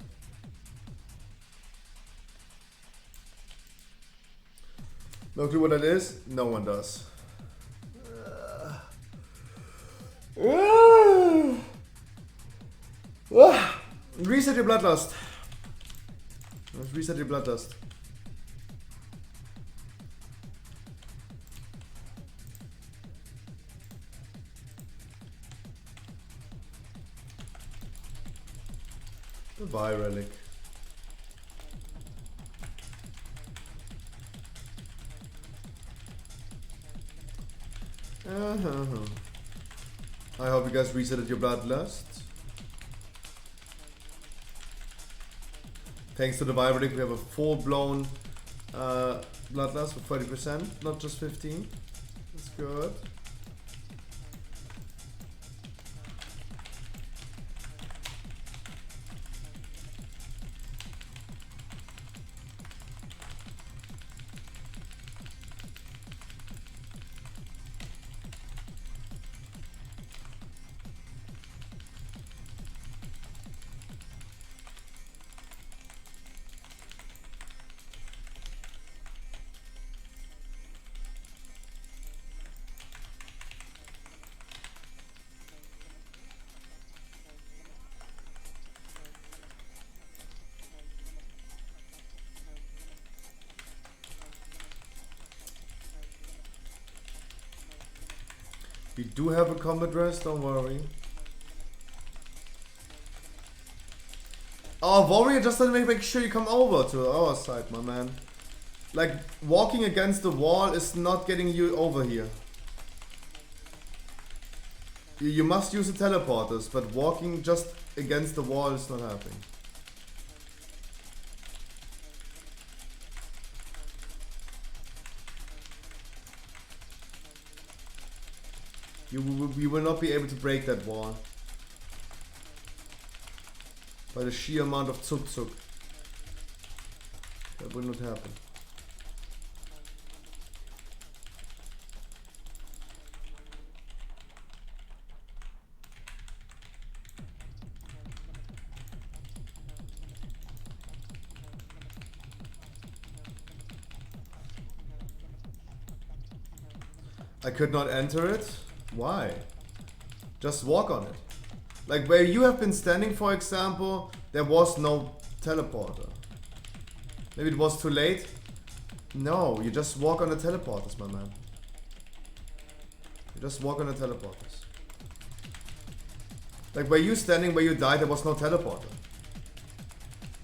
No clue what that is? No one does. Reset your bloodlust. Let's reset your bloodlust. Goodbye, relic. I hope you guys resetted your bloodlust. Thanks to the Vibronic, we have a full-blown bloodlust with 30%, not just 15. That's good. We do have a combat rest, don't worry. Oh, Warrior, just let me make sure you come over to our side, my man. Like, walking against the wall is not getting you over here. You must use the teleporters, but walking just against the wall is not happening. You will not be able to break that wall by the sheer amount of Zug. That will not happen. I could not enter it? Why? Just walk on it. Like where you have been standing, for example, there was no teleporter. Maybe it was too late? No, you just walk on the teleporters, my man. You just walk on the teleporters. Like where you standing, where you died, there was no teleporter.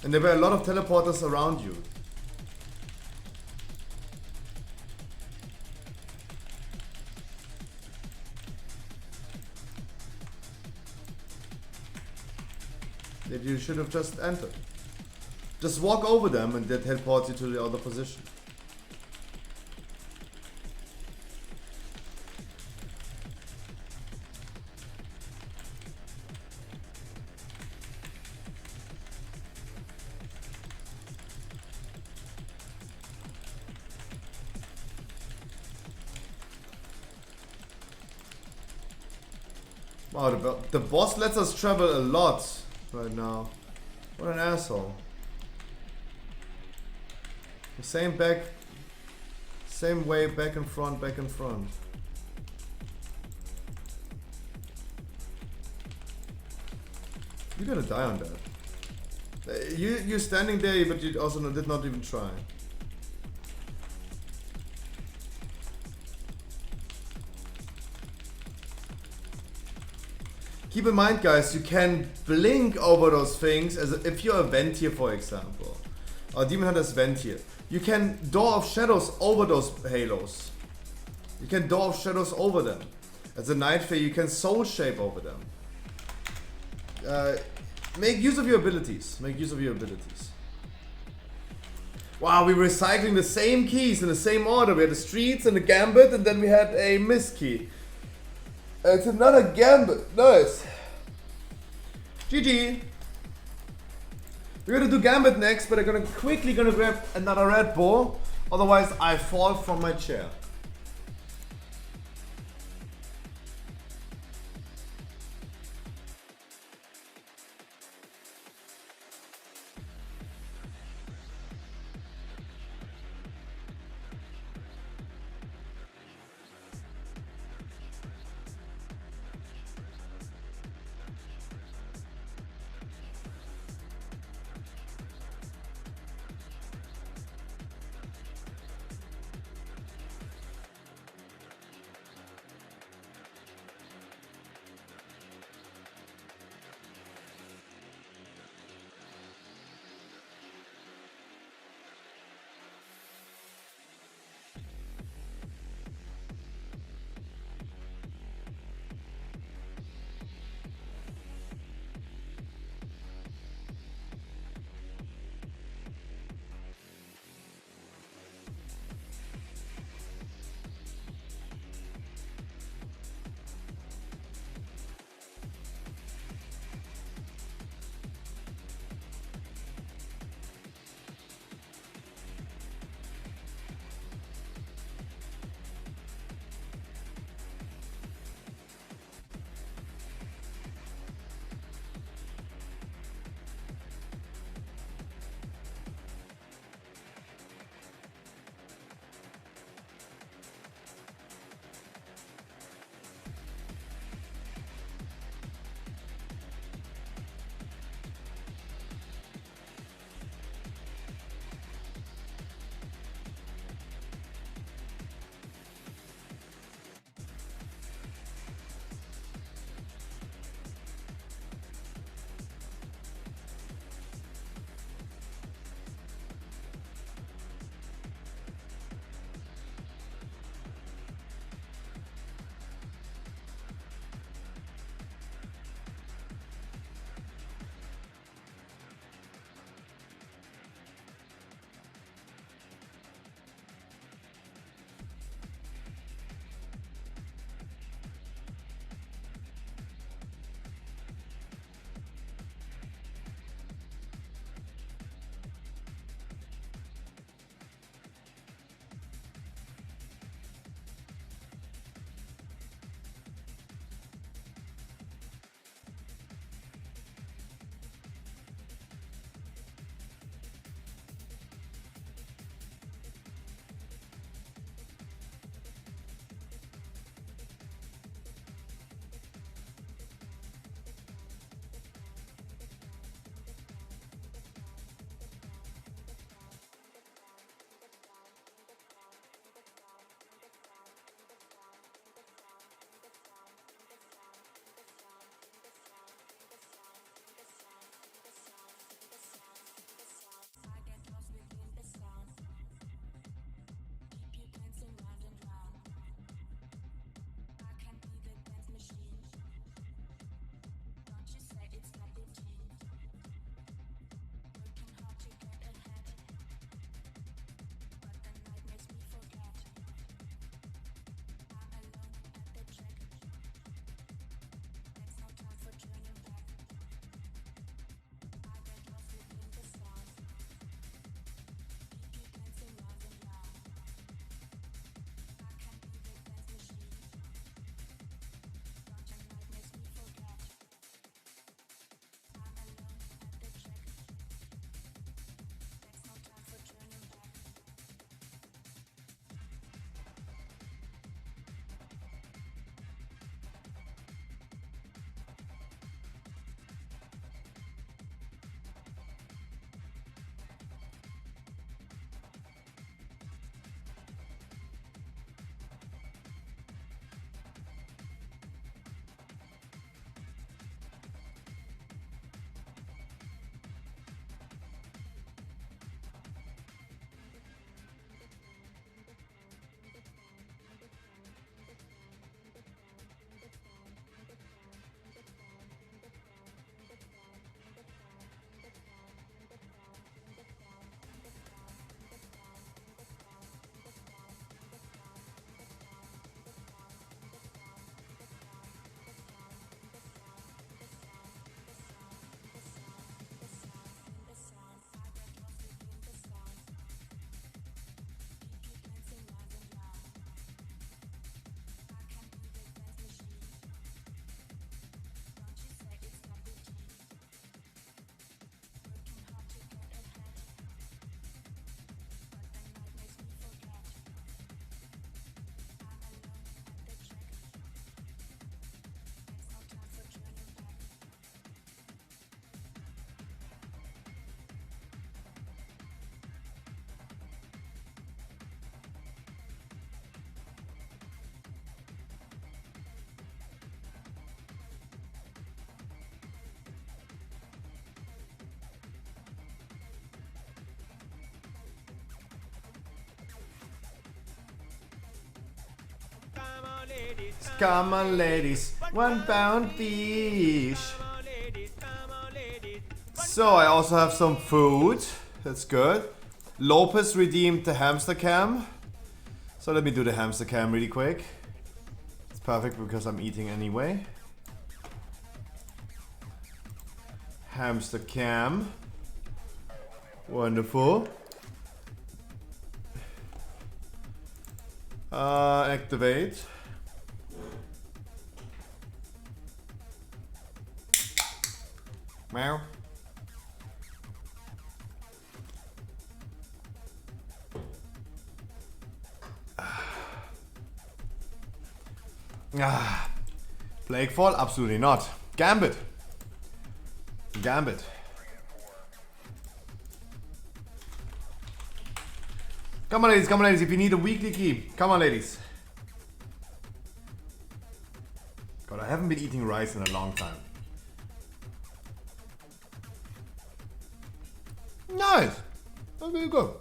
And there were a lot of teleporters around you. That you should have just entered. Just walk over them and that teleports you to the other position. Wow, the boss lets us travel a lot right now. What an asshole. The same way, back and front, back and front. You're gonna die on that. You're standing there, but you also did not even try. Keep in mind, guys, you can blink over those things as if you're a Ventir, for example. Or Demon Hunter's Ventir. You can Door of Shadows over those halos. You can Door of Shadows over them. As a Night Fae, you can Soul Shape over them. Make use of your abilities. Make use of your abilities. Wow, we were recycling the same keys in the same order. We had the Streets and the Gambit, and then we had a Miss key. It's another Gambit. Nice. GG. We're gonna do Gambit next, but I'm gonna quickly grab another Red Bull. Otherwise, I fall from my chair. Come on, ladies. 1 pound fish. So I also have some food. That's good. Lopez redeemed the hamster cam. So let me do the hamster cam really quick. It's perfect because I'm eating anyway. Hamster cam. Wonderful. Activate. Meow. Plaguefall? Absolutely not. Gambit. Gambit. Come on, ladies, come on, ladies. If you need a weekly key, come on, ladies. God, I haven't been eating rice in a long time. Nice. That's very good.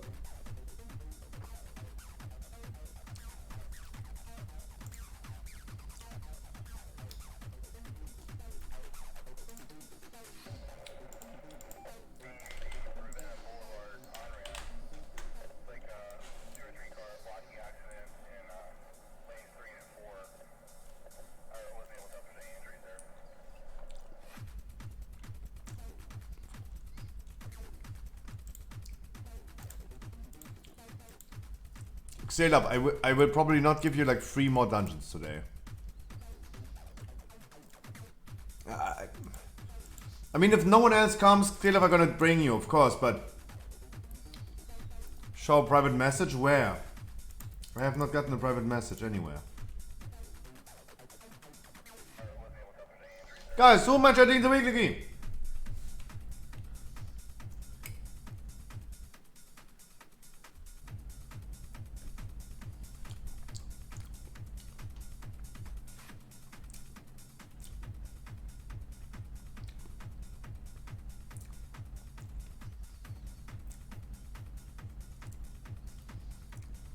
Sail up. I will probably not give you like 3 more dungeons today. I mean, if no one else comes, Sail up are gonna bring you, of course, but show a private message? Where? I have not gotten a private message anywhere. Guys, who am I chatting the weekly key?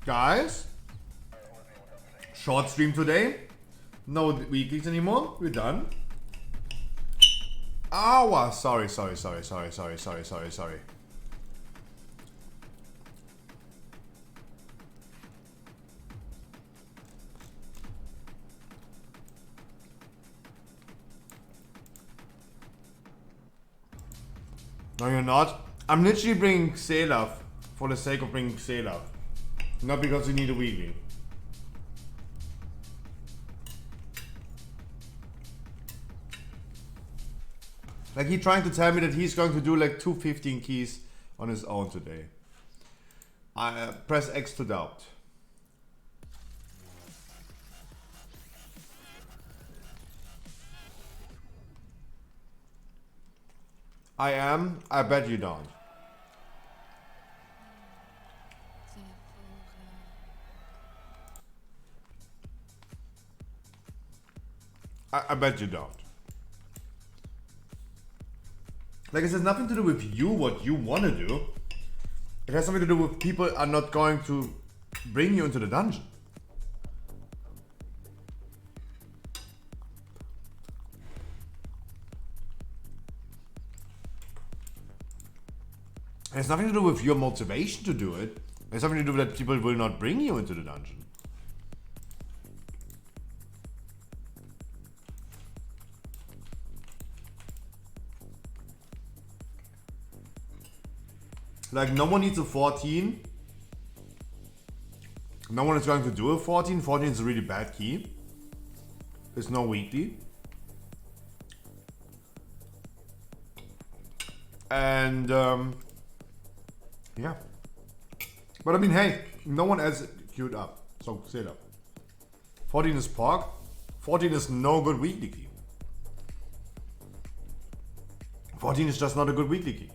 Guys, short stream today. No weeklies anymore. We're done. Ow! Sorry. No, you're not. I'm literally bringing Selaf for the sake of bringing Selaf. Not because you need a weekly. Like he's trying to tell me that he's going to do like 215 keys on his own today. I press X to doubt. I am. I bet you don't. I bet you don't. Like, it has nothing to do with you, what you want to do. It has something to do with people are not going to bring you into the dungeon. It has nothing to do with your motivation to do it. It has something to do with that people will not bring you into the dungeon. Like, no one needs a 14. No one is going to do a 14. 14 is a really bad key. There's no weekly. And, yeah. But I mean, hey, no one else queued up. So, say that. 14 is POG. 14 is no good weekly key. 14 is just not a good weekly key.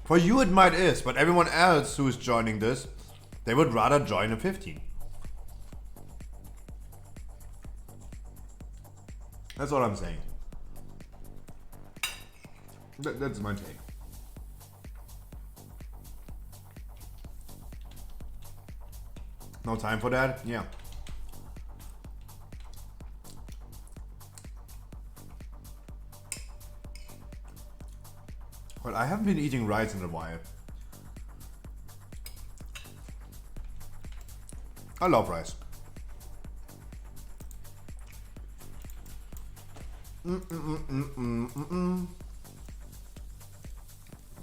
For you it might is, but everyone else who is joining this, they would rather join a 15. That's all I'm saying. That's my take. No time for that? Yeah. Well, I haven't been eating rice in a while. I love rice.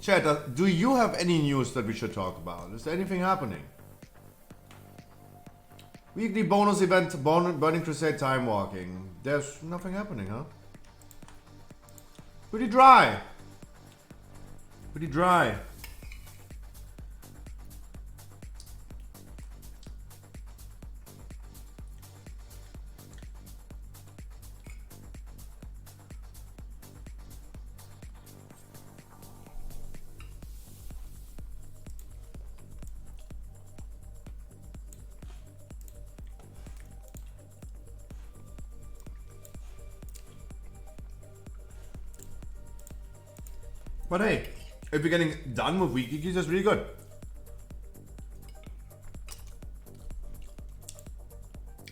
Chat, do you have any news that we should talk about? Is there anything happening? Weekly bonus event, Burning Crusade time walking. There's nothing happening, huh? Pretty dry. Pretty dry. But hey, if we're getting done with weekly keys, that's really good.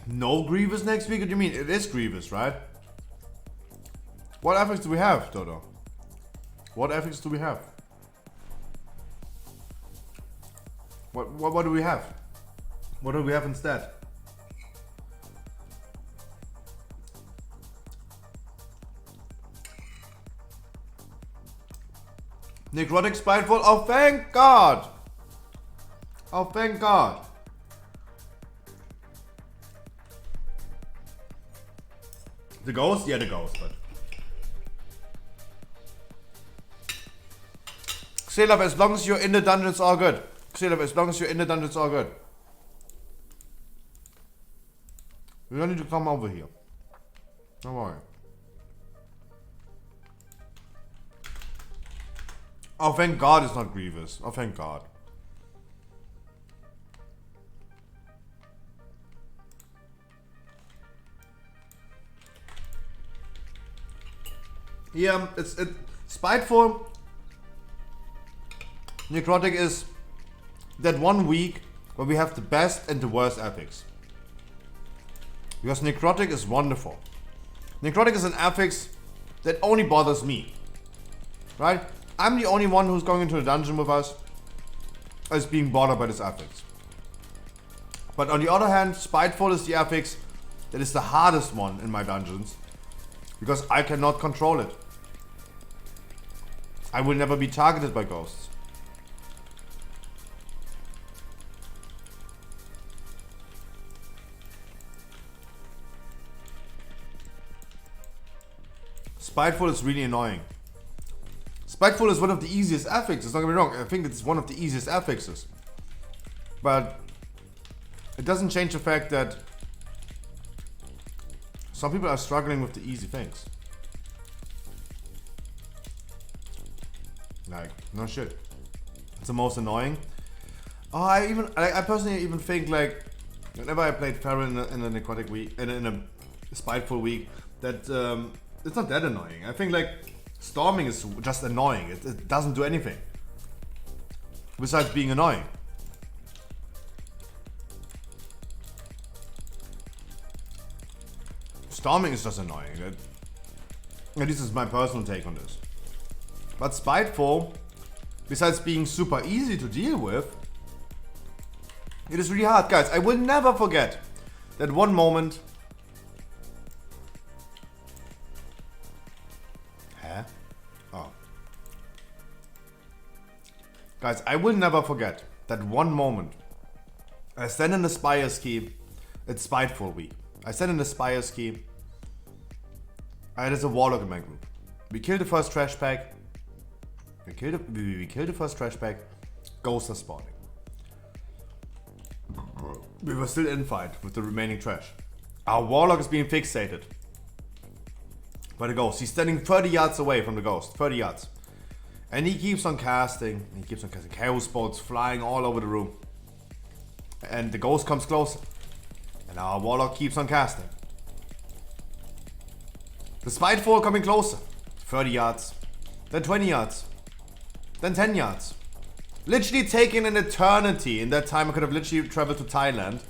No Grievous next week? What do you mean? It is Grievous, right? What ethics do we have, Dodo? What ethics do we have? What do we have? What do we have instead? Necrotic Spiteful. Oh, thank God! Oh, thank God! The ghost? Yeah, the ghost, but... Xelov, as long as you're in the dungeons, all good. Xelov, as long as you're in the dungeons, all good. You don't need to come over here. Don't worry. Oh, thank God it's not Grievous. Oh, thank God. Yeah, it's Spiteful. Necrotic is that 1 week where we have the best and the worst ethics. Because Necrotic is wonderful. Necrotic is an ethics that only bothers me. Right? I'm the only one who's going into the dungeon with us as being bothered by this ethics. But on the other hand, Spiteful is the ethics that is the hardest one in my dungeons because I cannot control it. I will never be targeted by ghosts. Spiteful is really annoying. Spiteful is one of the easiest affixes, don't get me wrong, I think it's one of the easiest affixes. But it doesn't change the fact that some people are struggling with the easy things. Like, no shit. It's the most annoying. Oh, I personally even think like, whenever I played Feral in a necrotic week, in a Spiteful week, that it's not that annoying. I think like, Storming is just annoying. It doesn't do anything besides being annoying. Storming is just annoying. And this is my personal take on this. But Spiteful, besides being super easy to deal with, it is really hard. Guys, I will never forget that one moment. Oh. Guys, I will never forget that one moment. I stand in the Spire's Key. It's Spiteful week. I stand in the Spire's Key. There's a Warlock in my group. We kill the first trash pack. We kill the first trash pack. Ghosts are spawning. We were still in fight with the remaining trash. Our Warlock is being fixated by the ghost. He's standing 30 yards away from the ghost. 30 yards. And he keeps on casting. Chaos bolts flying all over the room. And the ghost comes closer. And our Warlock keeps on casting. The Spiteful coming closer. 30 yards. then 20 yards, then 10 yards. Literally taking an eternity. In that time, I could have literally traveled to Thailand.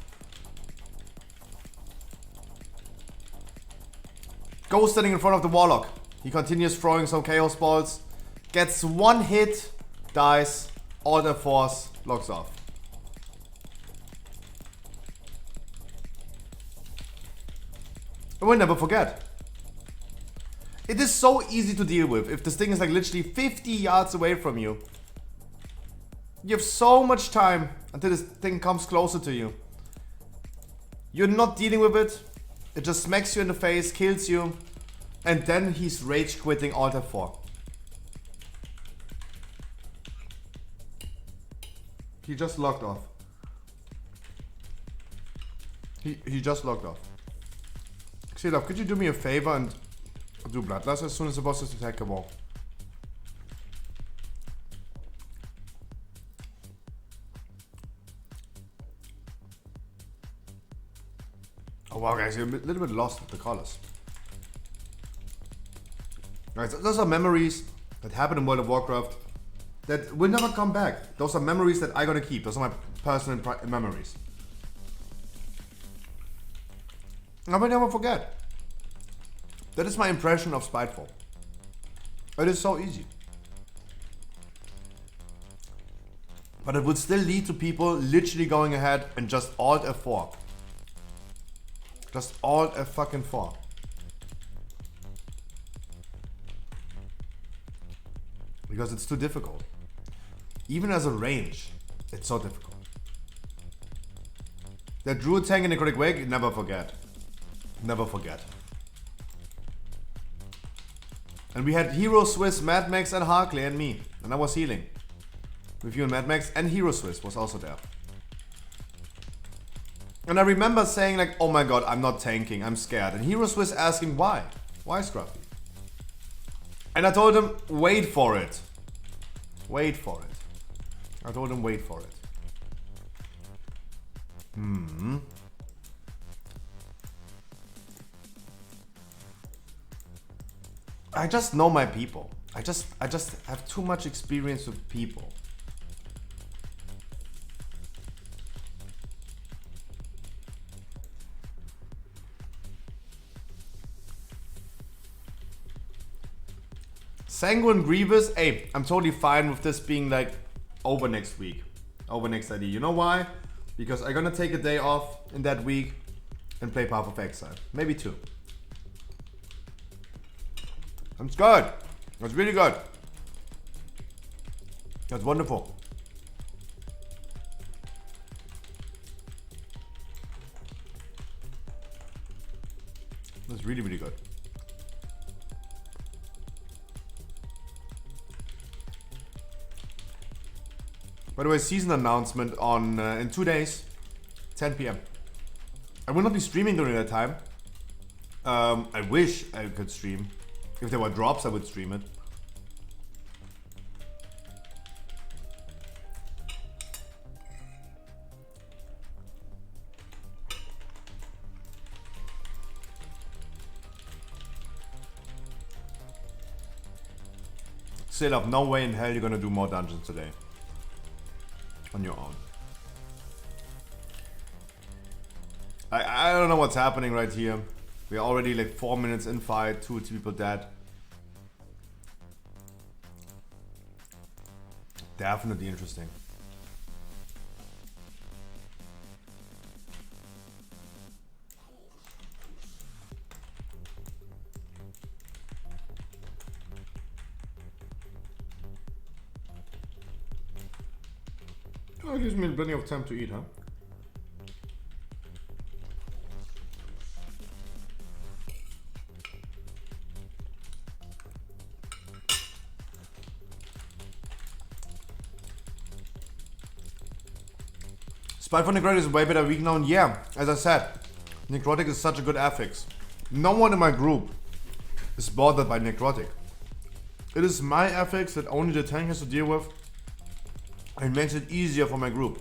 Ghost standing in front of the warlock. He continues throwing some chaos balls. Gets one hit, dies, all the force, locks off. I will never forget. It is so easy to deal with if this thing is like literally 50 yards away from you. You have so much time until this thing comes closer to you. You're not dealing with it. It just smacks you in the face, kills you. And then he's rage quitting Alt F4. He just logged off. He just logged off. Xelov, could you do me a favor and do Bloodlust as soon as the boss is attackable? Oh wow guys, you're a little bit lost with the colors. Alright, so those are memories that happened in World of Warcraft that will never come back. Those are memories that I gotta keep. Those are my personal memories. I will never forget. That is my impression of Spiteful. It is so easy. But it would still lead to people literally going ahead and just Alt F4. Just Alt F fucking 4. Because it's too difficult. Even as a range, it's so difficult. That Druid tank in Necrotic Wake, never forget. Never forget. And we had Hero Swiss, Mad Max and Harkley and me. And I was healing. With you and Mad Max, and Hero Swiss was also there. And I remember saying like, oh my god, I'm not tanking, I'm scared. And Hero Swiss asking why? Why Scruffy? And I told him, wait for it. Wait for it. I told him, wait for it. I just know my people. I just have too much experience with people. Sanguine Grievous, hey, I'm totally fine with this being like over next week. Over next ID. You know why? Because I'm gonna take a day off in that week and play Path of Exile. Maybe 2. That's good. That's really good. That's wonderful. That's really, really good. By the way, season announcement on in 2 days, 10 PM. I will not be streaming during that time. I wish I could stream. If there were drops, I would stream it. Still up, no way in hell you're gonna do more dungeons today. On your own. I don't know what's happening right here. We're already like 4 minutes in fight, 2 people dead. Definitely interesting. Oh, it gives me plenty of time to eat, huh? Spiteful Necrotic is way better weak now, and yeah, as I said, Necrotic is such a good affix. No one in my group is bothered by Necrotic. It is my affix that only the tank has to deal with. It makes it easier for my group.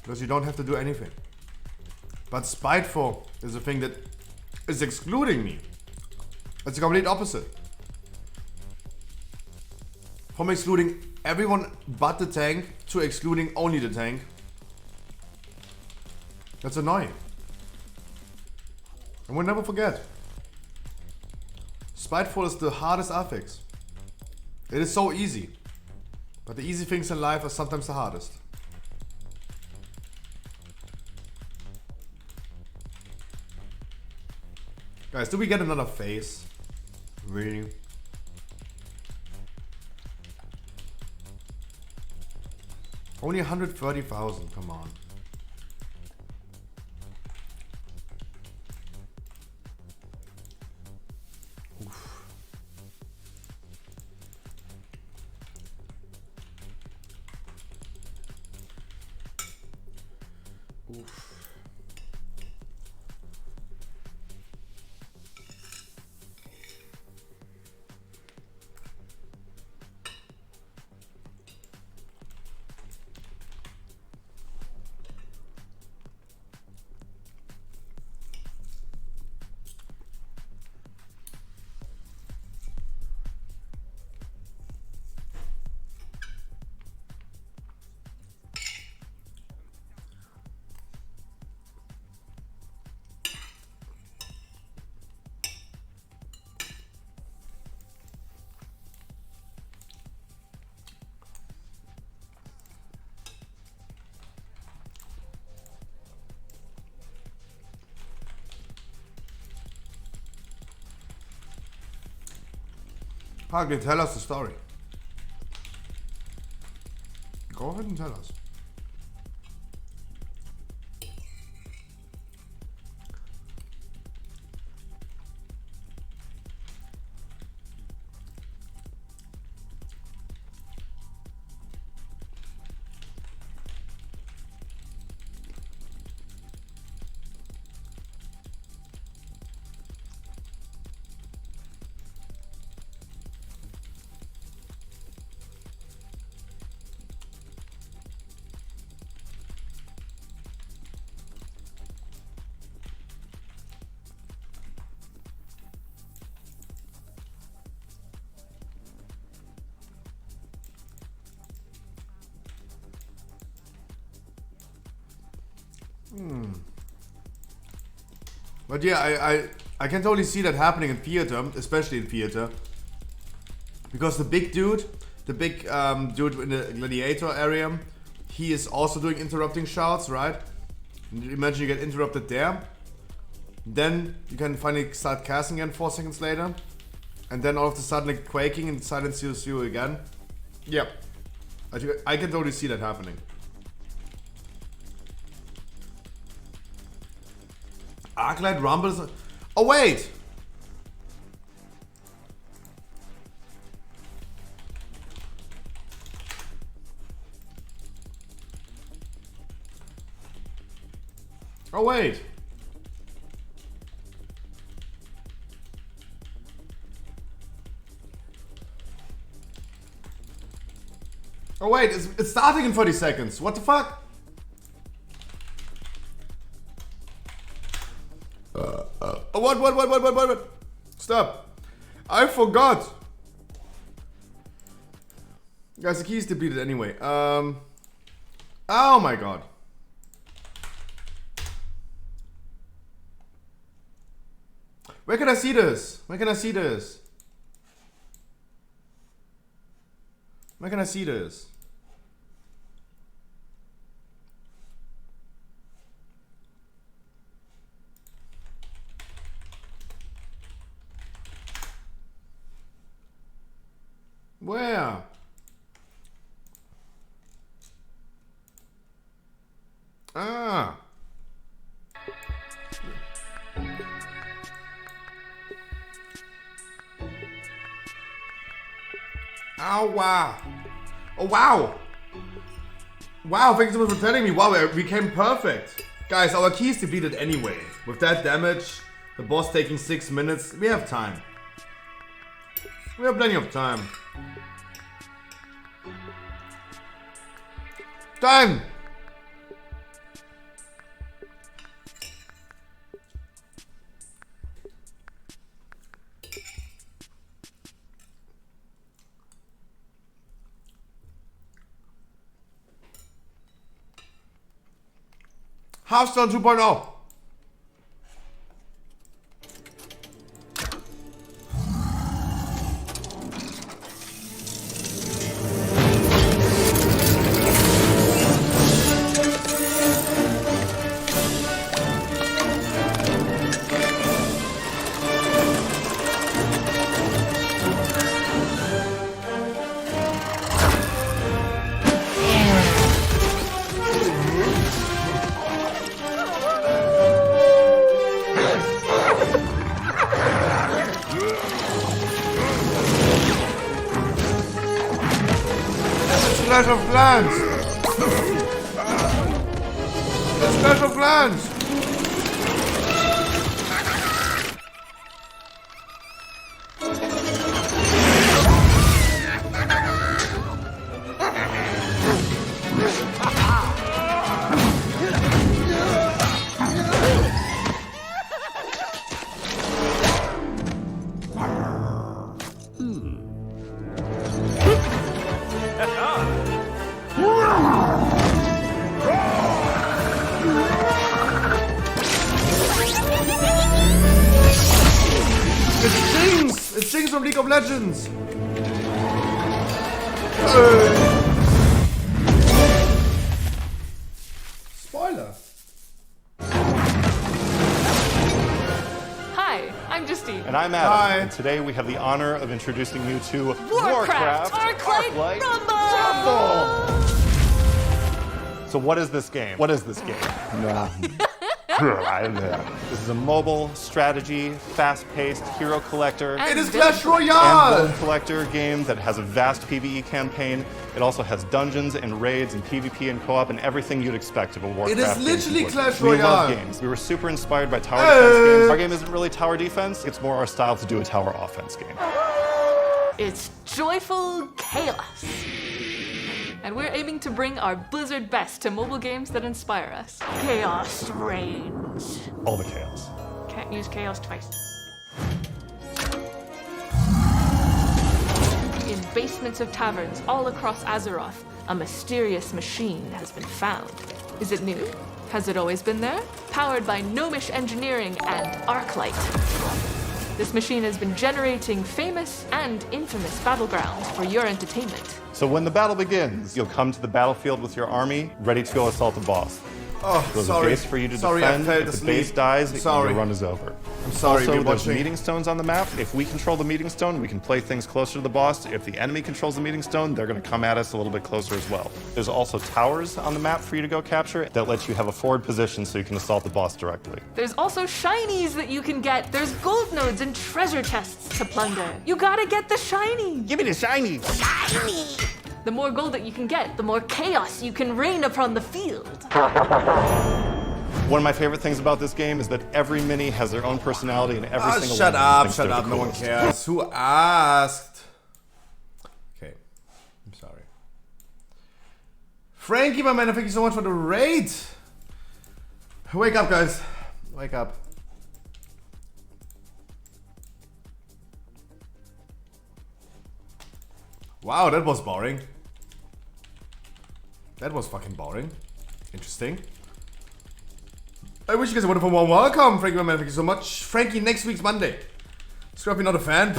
Because you don't have to do anything. But Spiteful is a thing that is excluding me. It's the complete opposite. From excluding everyone but the tank to excluding only the tank. That's annoying. And we'll never forget. Spiteful is the hardest affix. It is so easy. But the easy things in life are sometimes the hardest. Guys, do we get another phase? Really? Only 130,000, come on. Oof. Oof. Hagrid, tell us the story. Go ahead and tell us. But yeah, I can totally see that happening in theater, especially in theater. Because the big dude in the gladiator area, he is also doing interrupting shouts, right? Imagine you get interrupted there. Then you can finally start casting again 4 seconds later. And then all of a sudden like quaking and silences you again. Yeah. I can totally see that happening. Arclight rumbles. Oh wait! Oh wait! Oh wait, it's starting in 30 seconds. What the fuck? What? Stop. I forgot. Guys, the key is depleted anyway. Oh my god. Where can I see this? Where can I see this? Where can I see this? Where? Ah. Oh wow. Oh wow. Wow, thank you so much for telling me. Wow, we became perfect. Guys, our key is depleted anyway. With that damage, the boss taking 6 minutes, we have time. We have plenty of time. Time! Hearthstone 2.0. Clash of Clans! It's Clash of Clans! It sings from League of Legends! Spoiler! Hi, I'm Justine. And I'm Adam. Hi. And today we have the honor of introducing you to Warcraft Arclight Rumble! So what is this game? What is this game? This is a mobile strategy, fast-paced hero collector. It is Clash and Royale! VoD collector game that has a vast PvE campaign. It also has dungeons and raids and PvP and co-op and everything you'd expect of a Warcraft It is game. literally Clash We love Royale. games. We were super inspired by tower defense games. Our game isn't really tower defense. It's more our style to do a tower offense game. It's joyful chaos. And we're aiming to bring our Blizzard best to mobile games that inspire us. Chaos reigns. All the chaos. Can't use chaos twice. In basements of taverns all across Azeroth, a mysterious machine has been found. Is it new? Has it always been there? Powered by gnomish engineering and Arclight. This machine has been generating famous and infamous battlegrounds for your entertainment. So when the battle begins, you'll come to the battlefield with your army, ready to go assault the boss. Oh, There's sorry. a base for you to Sorry, defend. I fell If the asleep. base dies, Sorry. your run is over. I'm sorry, Also, we're there's watching. meeting stones on the map. If we control the meeting stone, we can play things closer to the boss. If the enemy controls the meeting stone, they're going to come at us a little bit closer as well. There's also towers on the map for you to go capture that let you have a forward position so you can assault the boss directly. There's also shinies that you can get. There's gold nodes and treasure chests to plunder. You gotta get the shiny. Give me the shiny! The more gold that you can get, the more chaos you can rain upon the field. One of my favorite things about this game is that every mini has their own personality and every single Shut one up, thinks shut they're up, the no one coolest. cares. Who asked? Okay, I'm sorry. Frankie, my man, thank you so much for the raid. Wake up, guys. Wake up. Wow, that was boring. That was fucking boring. Interesting. I wish you guys a wonderful warm welcome, Frankie, my man. Thank you so much. Frankie, next week's Monday. Scruffy, not a fan?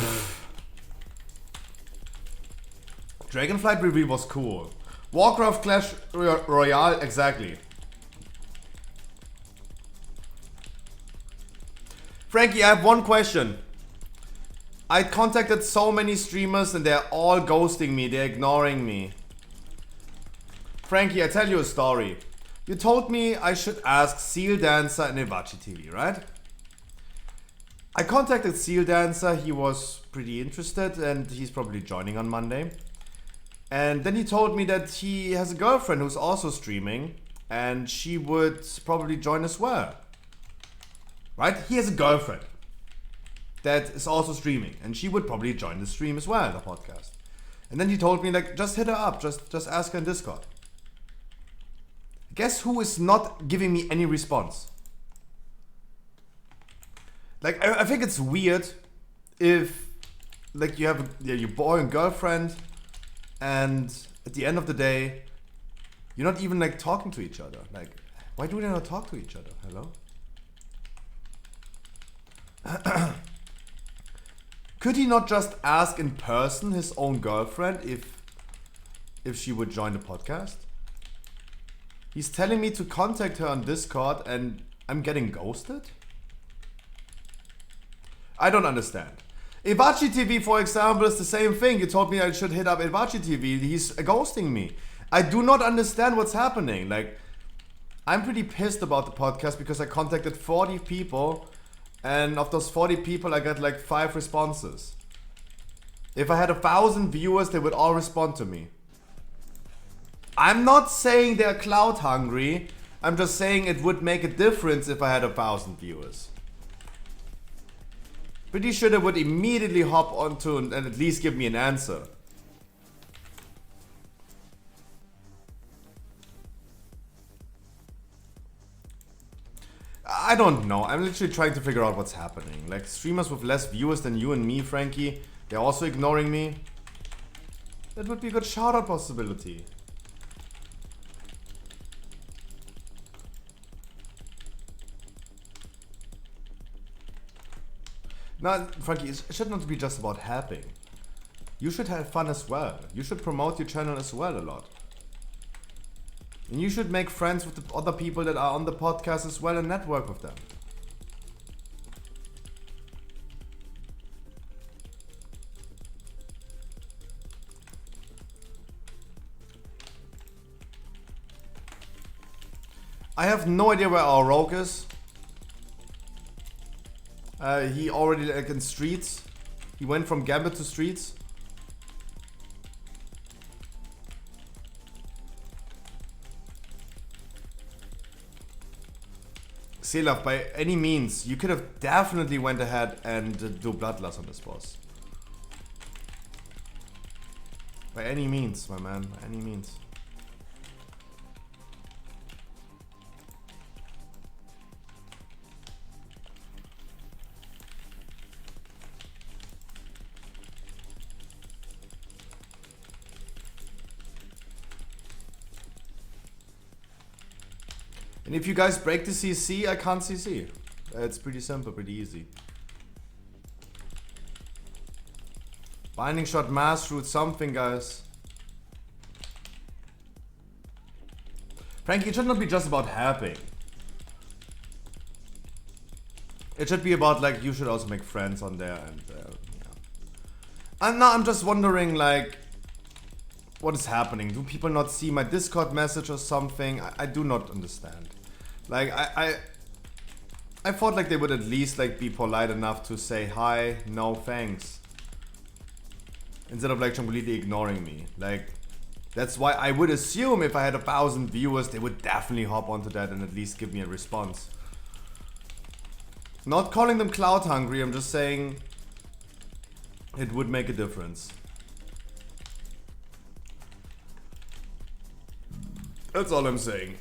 Dragonflight reveal was cool. Warcraft Clash Royale, exactly. Frankie, I have one question. I contacted so many streamers and they're all ghosting me, they're ignoring me. Frankie, I tell you a story. You told me I should ask Seal Dancer and Evachi TV, right? I contacted Seal Dancer, he was pretty interested and he's probably joining on Monday. And then he told me that he has a girlfriend who's also streaming and she would probably join as well. Right? He has a girlfriend that is also streaming and she would probably join the stream as well, the podcast. And then he told me, like, just hit her up, just ask her in Discord. Guess who is not giving me any response? Like, I think it's weird if, like, you have your boy and girlfriend and at the end of the day, you're not even, like, talking to each other. Like, Why do they not talk to each other? Hello? Could he not just ask in person his own girlfriend if she would join the podcast? He's telling me to contact her on Discord and I'm getting ghosted? I don't understand. Iwachi TV, for example, is the same thing. You told me I should hit up Iwachi TV. He's ghosting me. I do not understand what's happening. Like, I'm pretty pissed about the podcast because I contacted 40 people and of those 40 people I got like 5 responses. If I had 1,000 viewers, they would all respond to me. I'm not saying they're clout hungry. I'm just saying it would make a difference if I had 1,000 viewers. Pretty sure they would immediately hop onto and at least give me an answer. I don't know. I'm literally trying to figure out what's happening. Like, streamers with less viewers than you and me, Frankie, they're also ignoring me. That would be a good shout-out possibility. No, Frankie, it should not be just about helping. You should have fun as well. You should promote your channel as well a lot. And you should make friends with the other people that are on the podcast as well and network with them. I have no idea where our rogue is. He already like in streets. He went from Gambit to streets. Selaf, by any means, you could have definitely went ahead and do Bloodlust on this boss. By any means, my man, by any means. And if you guys break the CC, I can't CC. It's pretty simple, pretty easy. Binding shot, mass root, something, guys. Frankie, it should not be just about helping. It should be about, like, you should also make friends on there and, yeah. And now I'm just wondering, like, what is happening? Do people not see my Discord message or something? I do not understand. Like, I thought like they would at least like be polite enough to say hi, no thanks. Instead of like completely ignoring me. Like, that's why I would assume if I had 1,000 viewers, they would definitely hop onto that and at least give me a response. Not calling them clout hungry, I'm just saying it would make a difference. That's all I'm saying.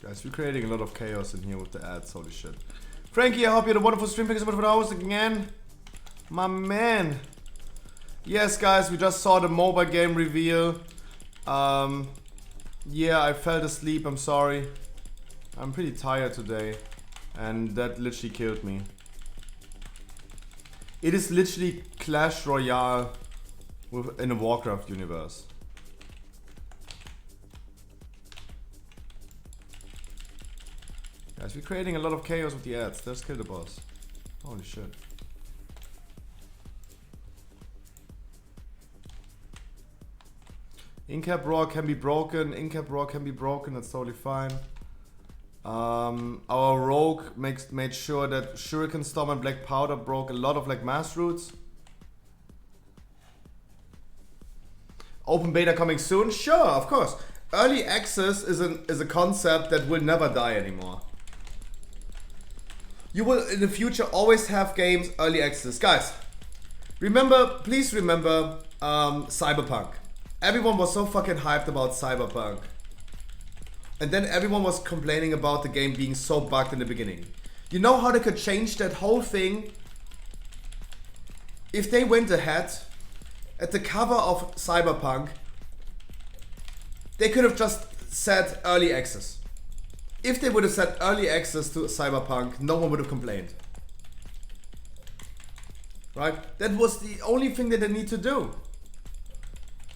Guys, we're creating a lot of chaos in here with the ads, holy shit. Frankie, I hope you had a wonderful stream. Thank you so much for the host again. My man. Yes, guys, we just saw the mobile game reveal. Yeah, I fell asleep, I'm sorry. I'm pretty tired today. And that literally killed me. It is literally Clash Royale in a Warcraft universe. Guys, we're creating a lot of chaos with the ads. Let's kill the boss. Holy shit. Incap Raw can be broken. Incap Raw can be broken. That's totally fine. Our rogue made sure that Shuriken Storm and Black Powder broke a lot of like mass roots. Open beta coming soon? Sure, of course. Early access is a concept that will never die anymore. You will in the future always have games early access. Guys, remember, please remember Cyberpunk. Everyone was so fucking hyped about Cyberpunk. And then everyone was complaining about the game being so bugged in the beginning. You know how they could change that whole thing if they went ahead at the cover of Cyberpunk, they could have just said early access. If they would have said early access to Cyberpunk, no one would have complained. Right? That was the only thing that they need to do.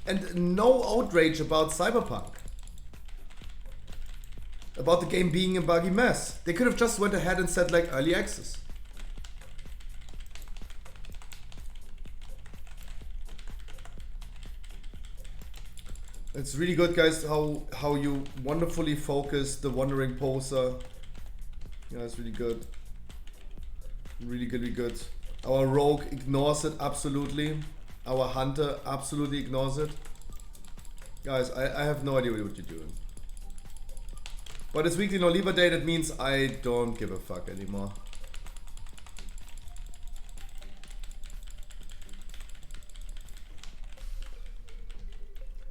And no outrage about Cyberpunk. About the game being a buggy mess. They could have just went ahead and said like early access. It's really good, guys, how you wonderfully focus the wandering poser. Yeah, it's really good. Really good, really good. Our rogue ignores it absolutely. Our hunter absolutely ignores it. Guys, I have no idea what you're doing. But it's weekly no lever day, that means I don't give a fuck anymore.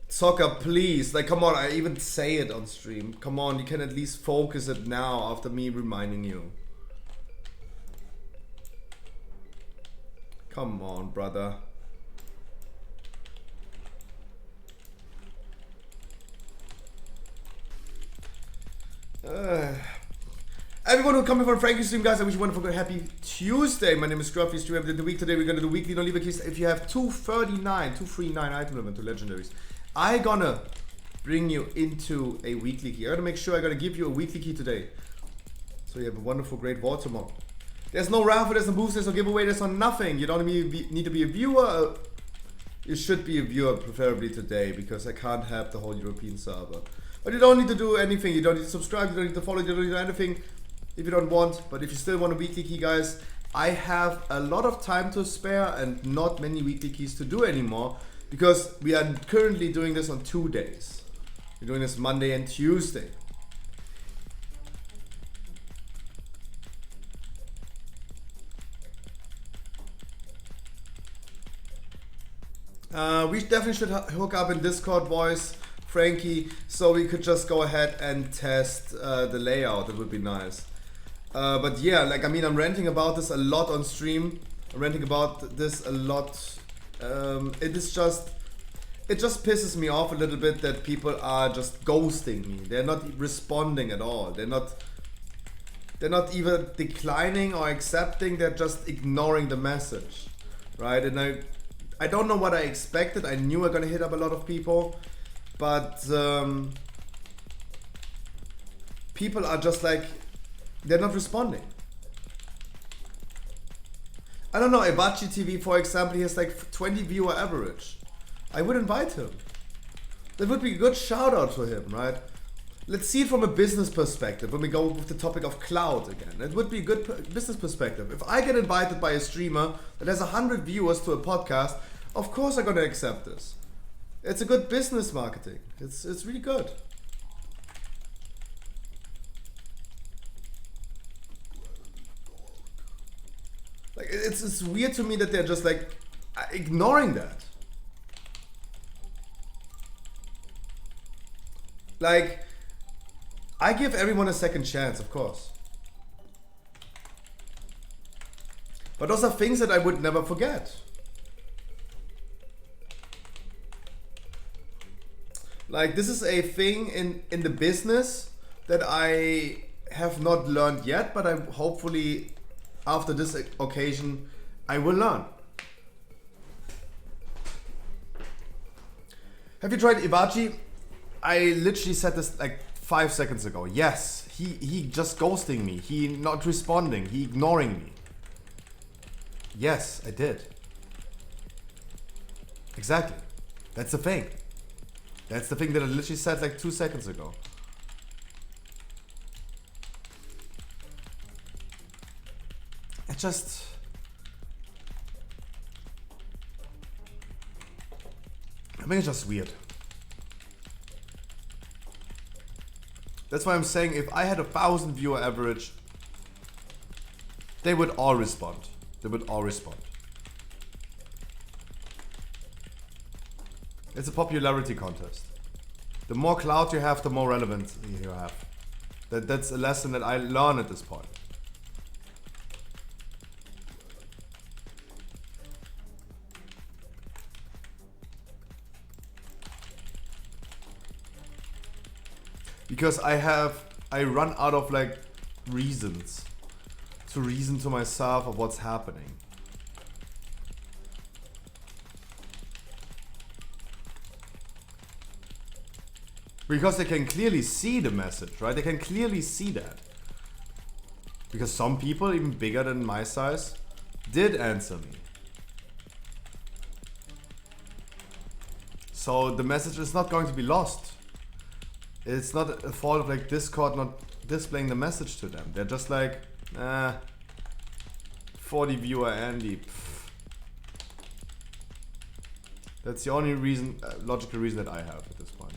Soccer, please. Like, come on, I even say it on stream. Come on, you can at least focus it now after me reminding you. Come on, brother. Everyone who coming from Frankie's stream, guys, I wish you a wonderful, good, happy Tuesday. My name is Scruffy, stream every day of the week. Today we're gonna do weekly no lever keys. If you have 239 item limit to legendaries, I gonna bring you into a weekly key. I gotta make sure I gotta give you a weekly key today, so you have a wonderful, great VoD tomorrow. There's no raffle, there's no boost, there's no giveaway, there's no nothing. You don't need to be a viewer. You should be a viewer, preferably today, because I can't have the whole European server. But you don't need to do anything. You don't need to subscribe, you don't need to follow, you don't need to do anything if you don't want. But if you still want a weekly key, guys, I have a lot of time to spare and not many weekly keys to do anymore, because we are currently doing this on 2 days. We're doing this Monday and Tuesday. We definitely should hook up in Discord voice, Frankie, so we could just go ahead and test the layout. It would be nice. But yeah, like, I mean, I'm ranting about this a lot on stream. I'm ranting about this a lot. It just pisses me off a little bit that people are just ghosting me. They're not responding at all. They're not even declining or accepting. They're just ignoring the message, right? And I don't know what I expected. I knew I'm gonna hit up a lot of people, but people are just like, they're not responding. I don't know, Ebachi TV, for example, he has like 20 viewer average. I would invite him. That would be a good shout out for him, right? Let's see it from a business perspective when we go with the topic of cloud again. It would be a good business perspective. If I get invited by a streamer that has 100 viewers to a podcast, of course I'm gonna accept this. It's a good business marketing. It's really good. Like, it's weird to me that they're just like ignoring that. Like, I give everyone a second chance, of course. But those are things that I would never forget. Like, this is a thing in the business that I have not learned yet, but I hopefully after this occasion I will learn. Have you tried Ibachi? I literally said this like 5 seconds ago. Yes, he just ghosting me. He not responding. He ignoring me. Yes, I did. Exactly. That's the thing. That's the thing that I literally said like 2 seconds ago. I think it's just weird. That's why I'm saying if I had 1,000 viewer average, they would all respond. They would all respond. It's a popularity contest. The more clout you have, the more relevant you have. That's a lesson that I learned at this point. Because I run out of like reasons to reason to myself of what's happening. Because they can clearly see the message, right? They can clearly see that. Because some people, even bigger than my size, did answer me. So the message is not going to be lost. It's not a fault of like Discord not displaying the message to them. They're just like, 40 viewer Andy. Pff. That's the only reason, logical reason that I have at this point.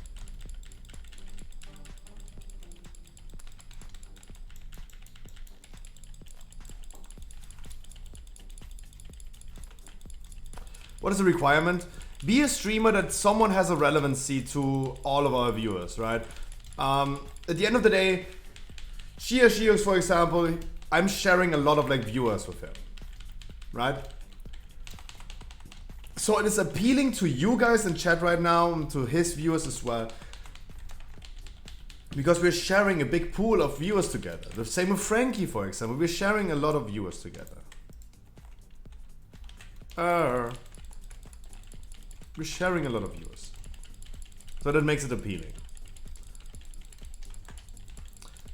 What is the requirement? Be a streamer that someone has a relevancy to all of our viewers, right? At the end of the day, Shios, for example, I'm sharing a lot of like viewers with him, right? So it is appealing to you guys in chat right now, and to his viewers as well, because we're sharing a big pool of viewers together. The same with Frankie, for example. We're sharing a lot of viewers together. We're sharing a lot of viewers. So that makes it appealing.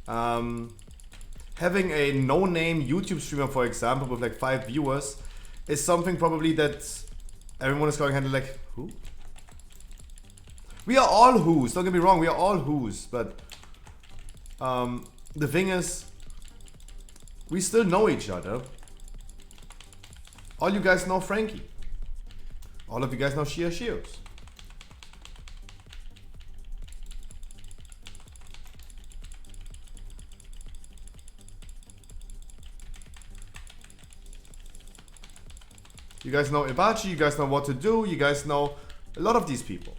Having a no-name YouTube streamer, for example, with like 5 viewers is something probably that everyone is going to handle like, who? We are all who's, don't get me wrong, we are all who's, but the thing is, we still know each other. All you guys know Frankie. All of you guys know Shios. You guys know Ibachi, you guys know what to do, you guys know a lot of these people.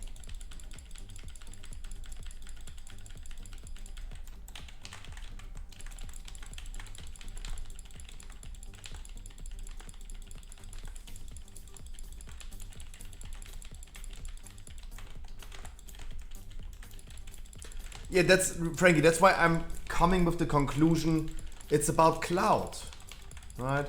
Yeah, that's, Frankie, that's why I'm coming with the conclusion it's about cloud, right?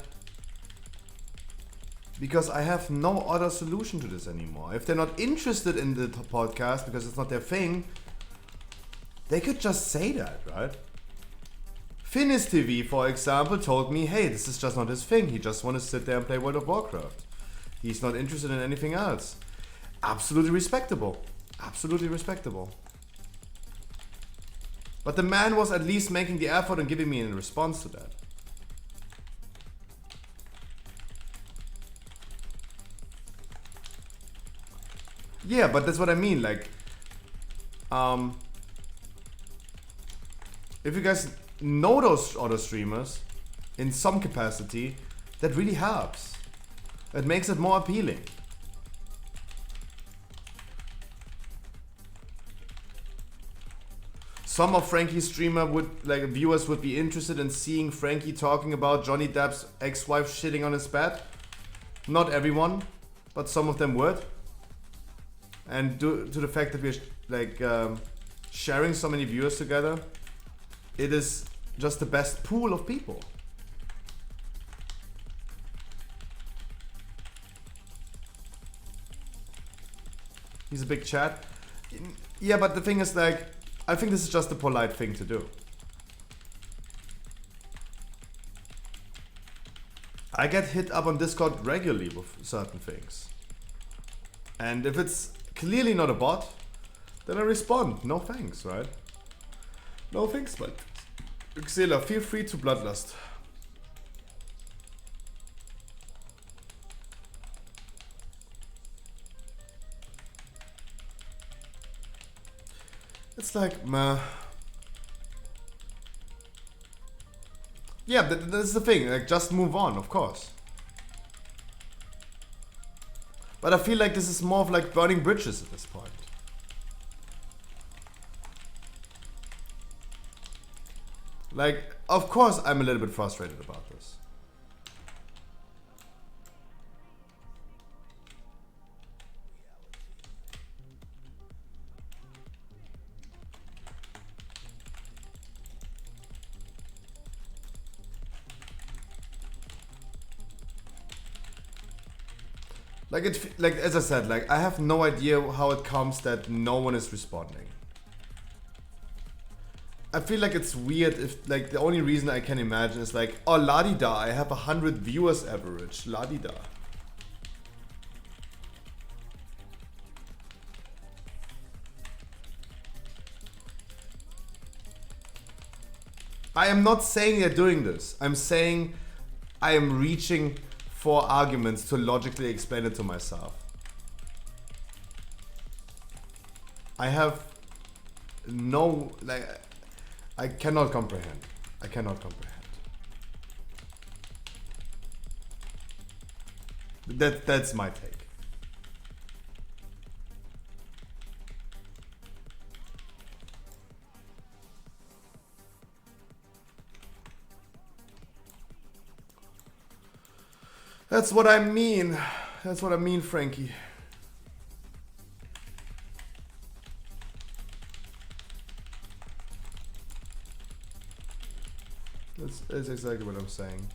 Because I have no other solution to this anymore. If they're not interested in the podcast because it's not their thing, they could just say that, right? Finis TV, for example, told me, hey, this is just not his thing. He just wants to sit there and play World of Warcraft. He's not interested in anything else. Absolutely respectable. Absolutely respectable. But the man was at least making the effort and giving me a response to that. Yeah, but that's what I mean, like, if you guys know those other streamers in some capacity, that really helps. It makes it more appealing. Some of Frankie's streamer viewers would be interested in seeing Frankie talking about Johnny Depp's ex-wife shitting on his bed. Not everyone, but some of them would. And due to the fact that we're sharing so many viewers together, it is just the best pool of people. He's a big chat. Yeah, but the thing is, like, I think this is just a polite thing to do. I get hit up on Discord regularly with certain things. And if it's clearly not a bot, then I respond. No thanks, right? No thanks, but Xela, feel free to bloodlust. It's like, meh. Yeah, that's the thing. Like, just move on, of course. But I feel like this is more of like burning bridges at this point. Like, of course I'm a little bit frustrated about this. Like like as I said, like I have no idea how it comes that no one is responding. I feel like it's weird if like the only reason I can imagine is like, oh la-di-da, I have 100 viewers average, la-di-da. I am not saying they're doing this. I'm saying I am reaching for arguments to logically explain it to myself. I have no, like, I cannot comprehend. I cannot comprehend. That's my take. That's what I mean. That's what I mean, Frankie. That's exactly what I'm saying.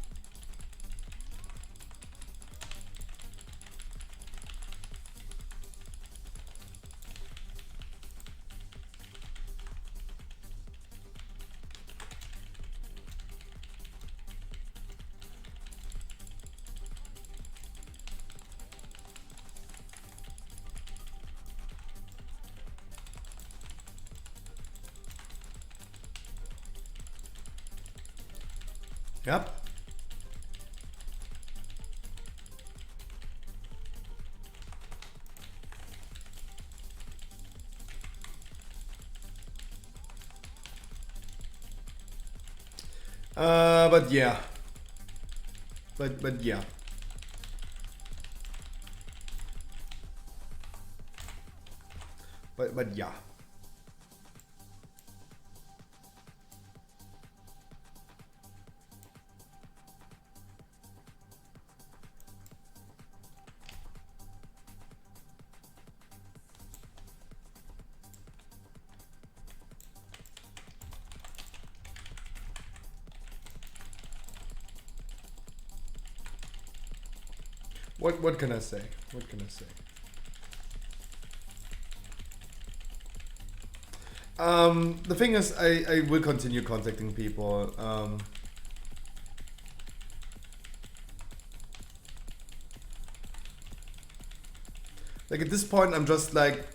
Yep. But yeah. But yeah. But yeah. What can I say? What can I say? The thing is, I will continue contacting people. Like at this point, I'm just like,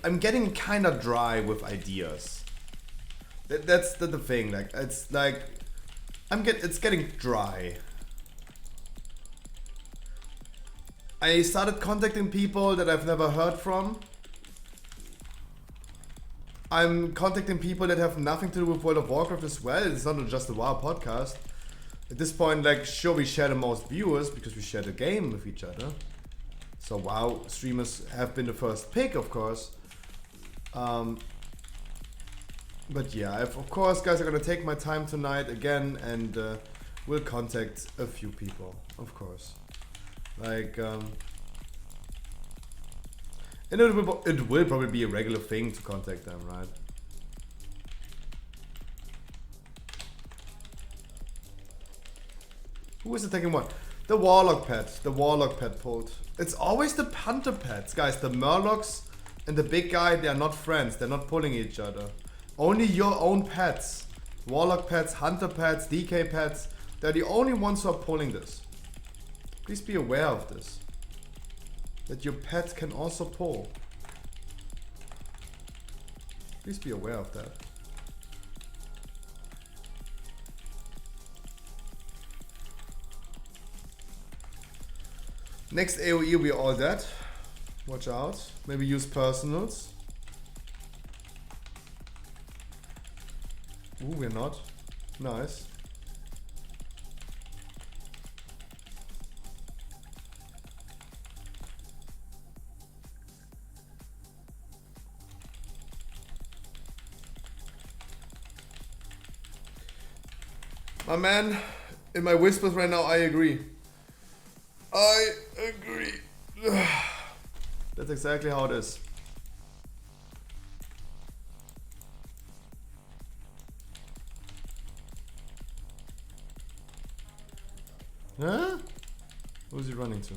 I'm getting kind of dry with ideas. That's the thing. Like it's like, it's getting dry. I started contacting people that I've never heard from. I'm contacting people that have nothing to do with World of Warcraft as well. It's not just a WoW podcast. At this point, like, sure, we share the most viewers because we share the game with each other. So WoW streamers have been the first pick, of course. But yeah, of course, guys, I'm gonna take my time tonight again and will contact a few people, of course. Like, and it will probably be a regular thing to contact them, right? Who is attacking what? The Warlock pet. The Warlock pet pulled. It's always the Hunter pets, guys. The Murlocs and the big guy, they are not friends. They're not pulling each other. Only your own pets. Warlock pets, Hunter pets, DK pets. They're the only ones who are pulling this. Please be aware of this. That your pet can also pull. Please be aware of that. Next AoE will be all that. Watch out. Maybe use personals. Ooh, we're not. Nice. My man, in my whispers right now, I agree. I agree. That's exactly how it is. Huh? Who's he running to?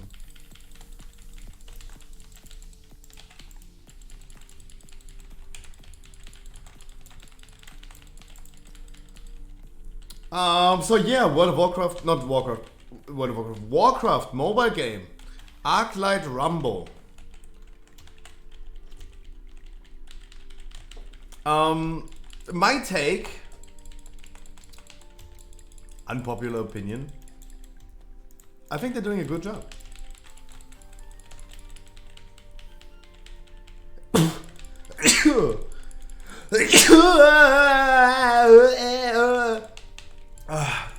So yeah, World of Warcraft, not Warcraft, World of Warcraft, Warcraft mobile game, Arclight Rumble. My take, unpopular opinion, I think they're doing a good job.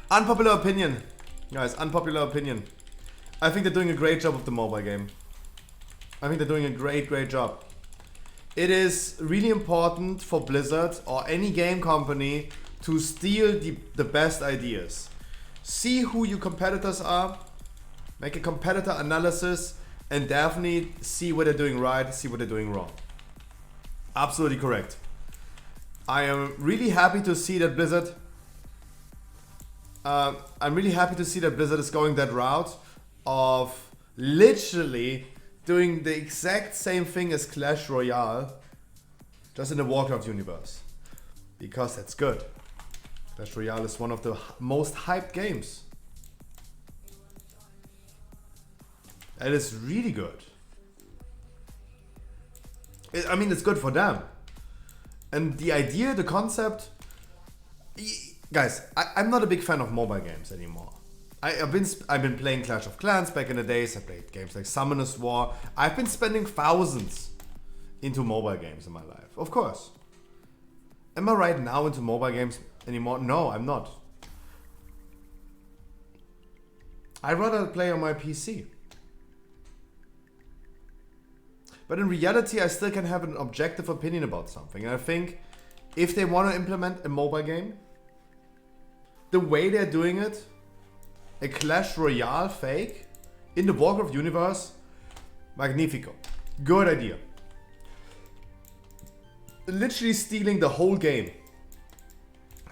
Unpopular opinion, guys, unpopular opinion. I think they're doing a great job of the mobile game. I think they're doing a great job. It is really important for Blizzard or any game company to steal the best ideas. See who your competitors are, make a competitor analysis, and definitely see what they're doing right, see what they're doing wrong. Absolutely correct. I am really happy to see that Blizzard is going that route of literally doing the exact same thing as Clash Royale, just in the Warcraft universe. Because that's good. Clash Royale is one of the most hyped games. It is really good. I mean, it's good for them. And the idea, the concept... Guys, I'm not a big fan of mobile games anymore. I've been playing Clash of Clans back in the days. I played games like Summoner's War. I've been spending thousands into mobile games in my life. Of course. Am I right now into mobile games anymore? No, I'm not. I'd rather play on my PC. But in reality, I still can have an objective opinion about something. And I think if they want to implement a mobile game, the way they're doing it, a Clash Royale fake in the Warcraft universe, magnifico. Good idea. Literally stealing the whole game.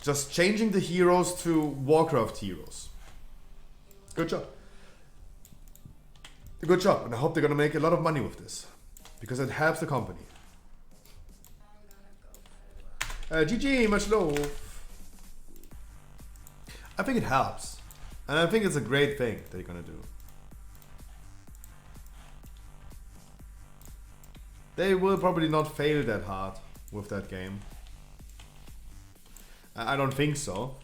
Just changing the heroes to Warcraft heroes. Good job. Good job. And I hope they're gonna make a lot of money with this. Because it helps the company. GG, much love. I think it helps. And I think it's a great thing that you're gonna do. They will probably not fail that hard with that game. I don't think so.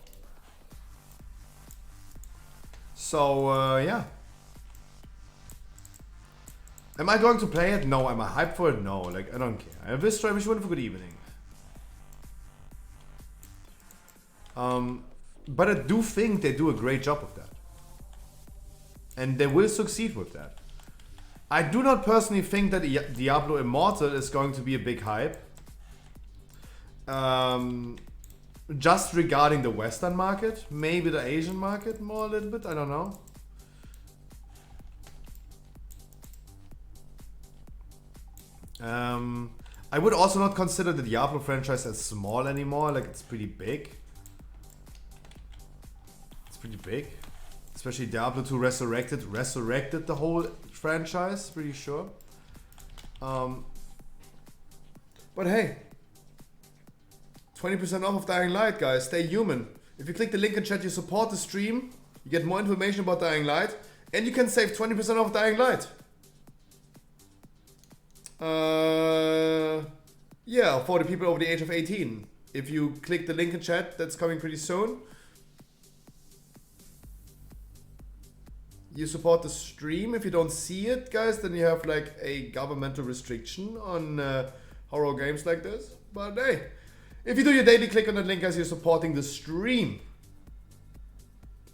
So, yeah. Am I going to play it? No. Am I hyped for it? No. Like, I don't care. I wish you a good evening. But I do think they do a great job of that. And they will succeed with that. I do not personally think that Diablo Immortal is going to be a big hype. Just regarding the Western market, maybe the Asian market more a little bit, I don't know. I would also not consider the Diablo franchise as small anymore, like it's pretty big. It's pretty big. Especially Diablo 2 resurrected the whole franchise, pretty sure. But hey, 20% off of Dying Light, guys. Stay human. If you click the link in chat, you support the stream. You get more information about Dying Light. And you can save 20% off Dying Light. Yeah, for the people over the age of 18. If you click the link in chat, that's coming pretty soon. You support the stream. If you don't see it, guys, then you have like a governmental restriction on horror games like this. But hey, if you do your daily click on that link, guys, you're supporting the stream.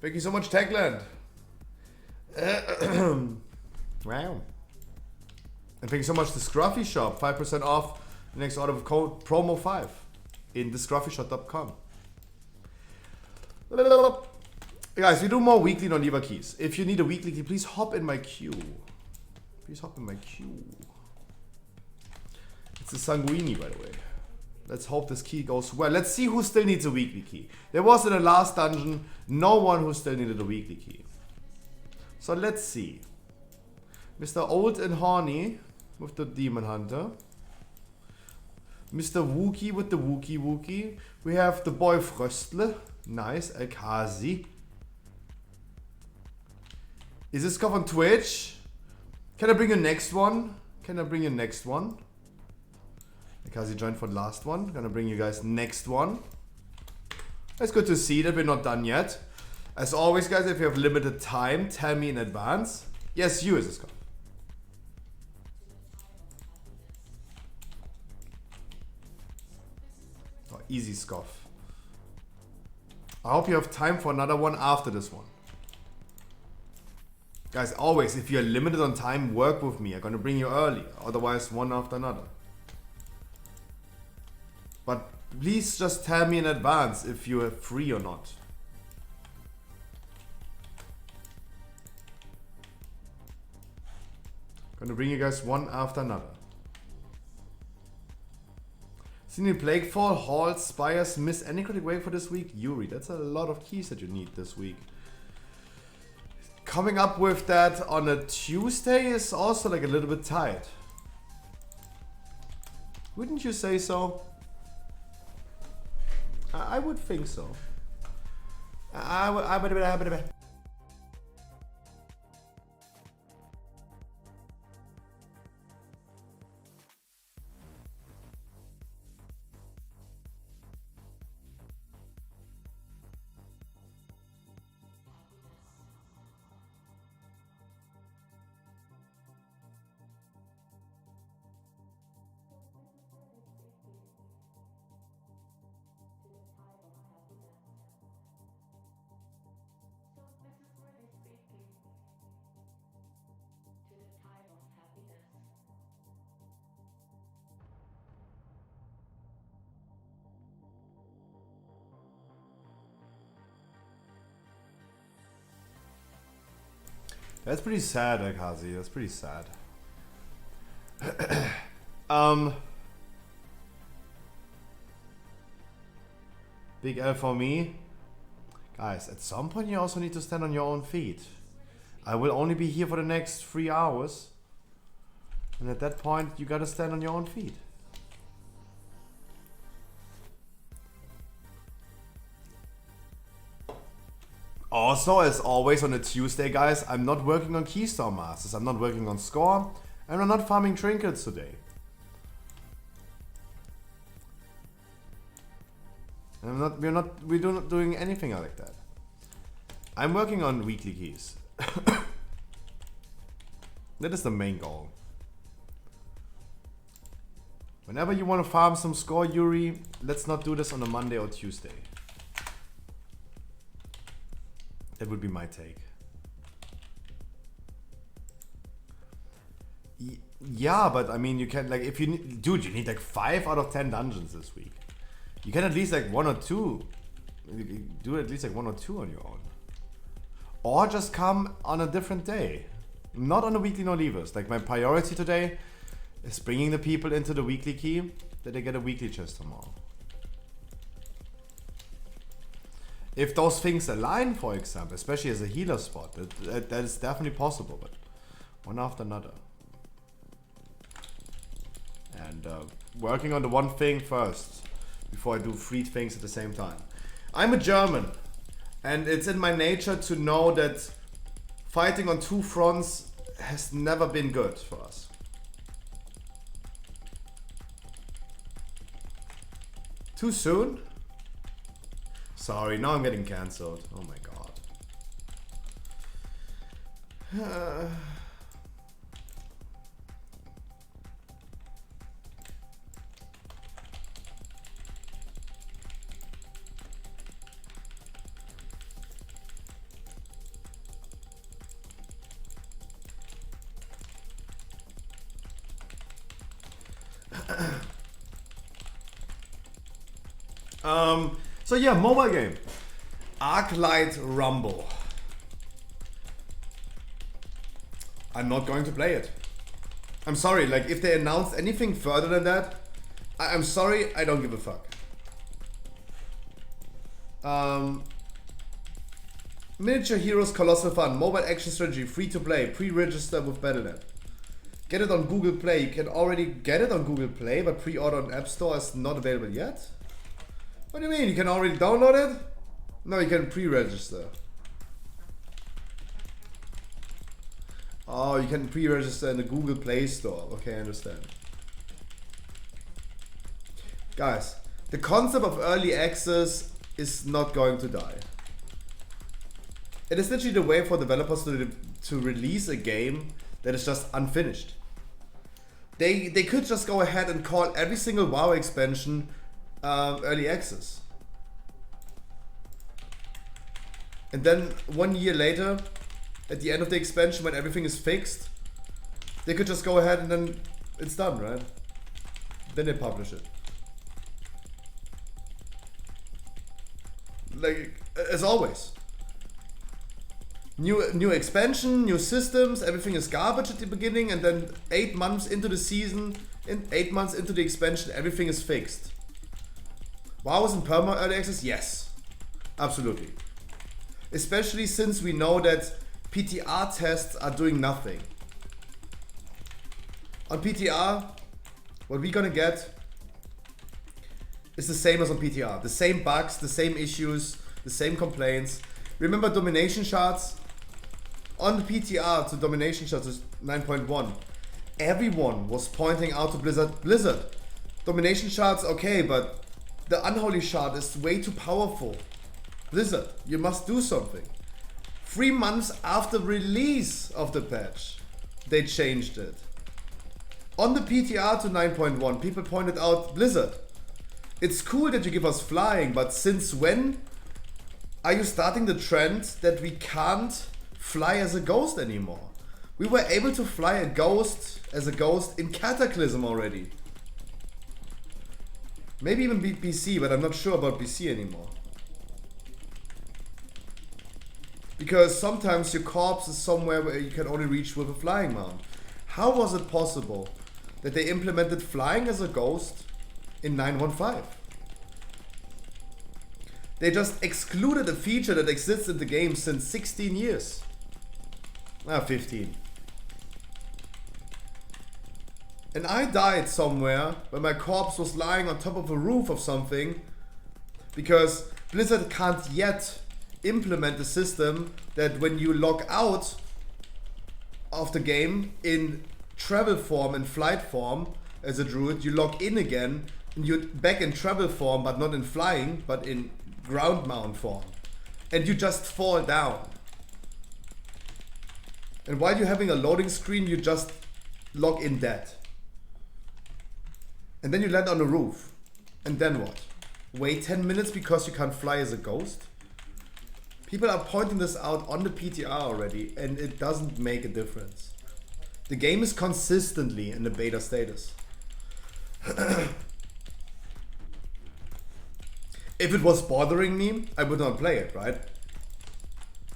Thank you so much, Techland. Wow. And thank you so much to Scruffy Shop. 5% off the next order with code promo5 in thescruffyshop.com. Guys, we do more weekly non-Diva keys. If you need a weekly key, please hop in my queue. Please hop in my queue. It's a Sanguini, by the way. Let's hope this key goes well. Let's see who still needs a weekly key. There was in the last dungeon no one who still needed a weekly key. So let's see. Mr. Old and Horny with the Demon Hunter. Mr. Wookie with the Wookie. We have the boy Fröstle. Nice. El Kazi. Is this stuff on Twitch? Can I bring you next one? El Kazi joined for the last one. Gonna bring you guys next one. It's good to see that we're not done yet. As always, guys, if you have limited time, tell me in advance. Yes, you is this stuff. Oh, easy scoff. I hope you have time for another one after this one. Guys, always, if you're limited on time, work with me. I'm gonna bring you early. Otherwise, one after another. But please just tell me in advance if you're free or not. Gonna bring you guys one after another. Seen Plaguefall, Halls, Spires, miss any critic wave for this week? Yuri, that's a lot of keys that you need this week. Coming up with that on a Tuesday is also like a little bit tight. Wouldn't you say so? I would think so. I would. That's pretty sad, Akazi. That's pretty sad. Big L for me. Guys, at some point you also need to stand on your own feet. I will only be here for the next 3 hours. And at that point, you gotta stand on your own feet. Also, as always on a Tuesday, guys, I'm not working on Keystone Masters, I'm not working on Score, and I'm not farming trinkets today. And we're not doing anything like that. I'm working on weekly keys. That is the main goal. Whenever you want to farm some Score, Yuri, let's not do this on a Monday or Tuesday. That would be my take. Yeah, but I mean, you can, like, if you need, dude, you need like 5 out of 10 dungeons this week. You can at least like 1 or 2. Do at least like 1 or 2 on your own. Or just come on a different day. Not on a weekly no leavers. Like, my priority today is bringing the people into the weekly key that they get a weekly chest tomorrow. If those things align, for example, especially as a healer spot, that is definitely possible, but one after another. And working on the one thing first, before I do 3 things at the same time. I'm a German, and it's in my nature to know that fighting on 2 fronts has never been good for us. Too soon? Sorry, now I'm getting cancelled. Oh my god. So yeah, mobile game. Arclight Rumble. I'm not going to play it. I'm sorry, like, if they announce anything further than that, I'm sorry, I don't give a fuck. Miniature Heroes Colossal Fun, mobile action strategy, free to play, pre-register with Battle.net. Get it on Google Play. You can already get it on Google Play, but pre-order on App Store is not available yet. What do you mean? You can already download it? No, you can pre-register. Oh, you can pre-register in the Google Play Store. Okay, I understand. Guys, the concept of early access is not going to die. It is literally the way for developers to release a game that is just unfinished. They could just go ahead and call every single WoW expansion early access. And then 1 year later, at the end of the expansion, when everything is fixed, they could just go ahead and then it's done, right? Then they publish it. Like, as always. New expansion, new systems, everything is garbage at the beginning, and then 8 months into the season, 8 months into the expansion, everything is fixed. WoW is in perma early access? Yes. Absolutely. Especially since we know that PTR tests are doing nothing. On PTR, what we're gonna get is the same as on PTR. The same bugs, the same issues, the same complaints. Remember domination charts? On the PTR to domination charts is 9.1. Everyone was pointing out to Blizzard. Domination charts, okay, but the unholy shard is way too powerful. Blizzard, you must do something. 3 months after release of the patch, they changed it. On the PTR to 9.1, people pointed out, Blizzard, it's cool that you give us flying, but since when are you starting the trend that we can't fly as a ghost anymore? We were able to fly as a ghost in Cataclysm already. Maybe even BC, but I'm not sure about BC anymore. Because sometimes your corpse is somewhere where you can only reach with a flying mount. How was it possible that they implemented flying as a ghost in 9.15? They just excluded a feature that exists in the game since 16 years. 15. And I died somewhere when my corpse was lying on top of a roof of something because Blizzard can't yet implement a system that when you log out of the game in travel form and flight form as a druid, you log in again and you're back in travel form, but not in flying, but in ground mount form. And you just fall down. And while you're having a loading screen, you just log in dead. And then you land on the roof. And then what? Wait 10 minutes because you can't fly as a ghost? People are pointing this out on the PTR already, and it doesn't make a difference. The game is consistently in the beta status. If it was bothering me, I would not play it, right?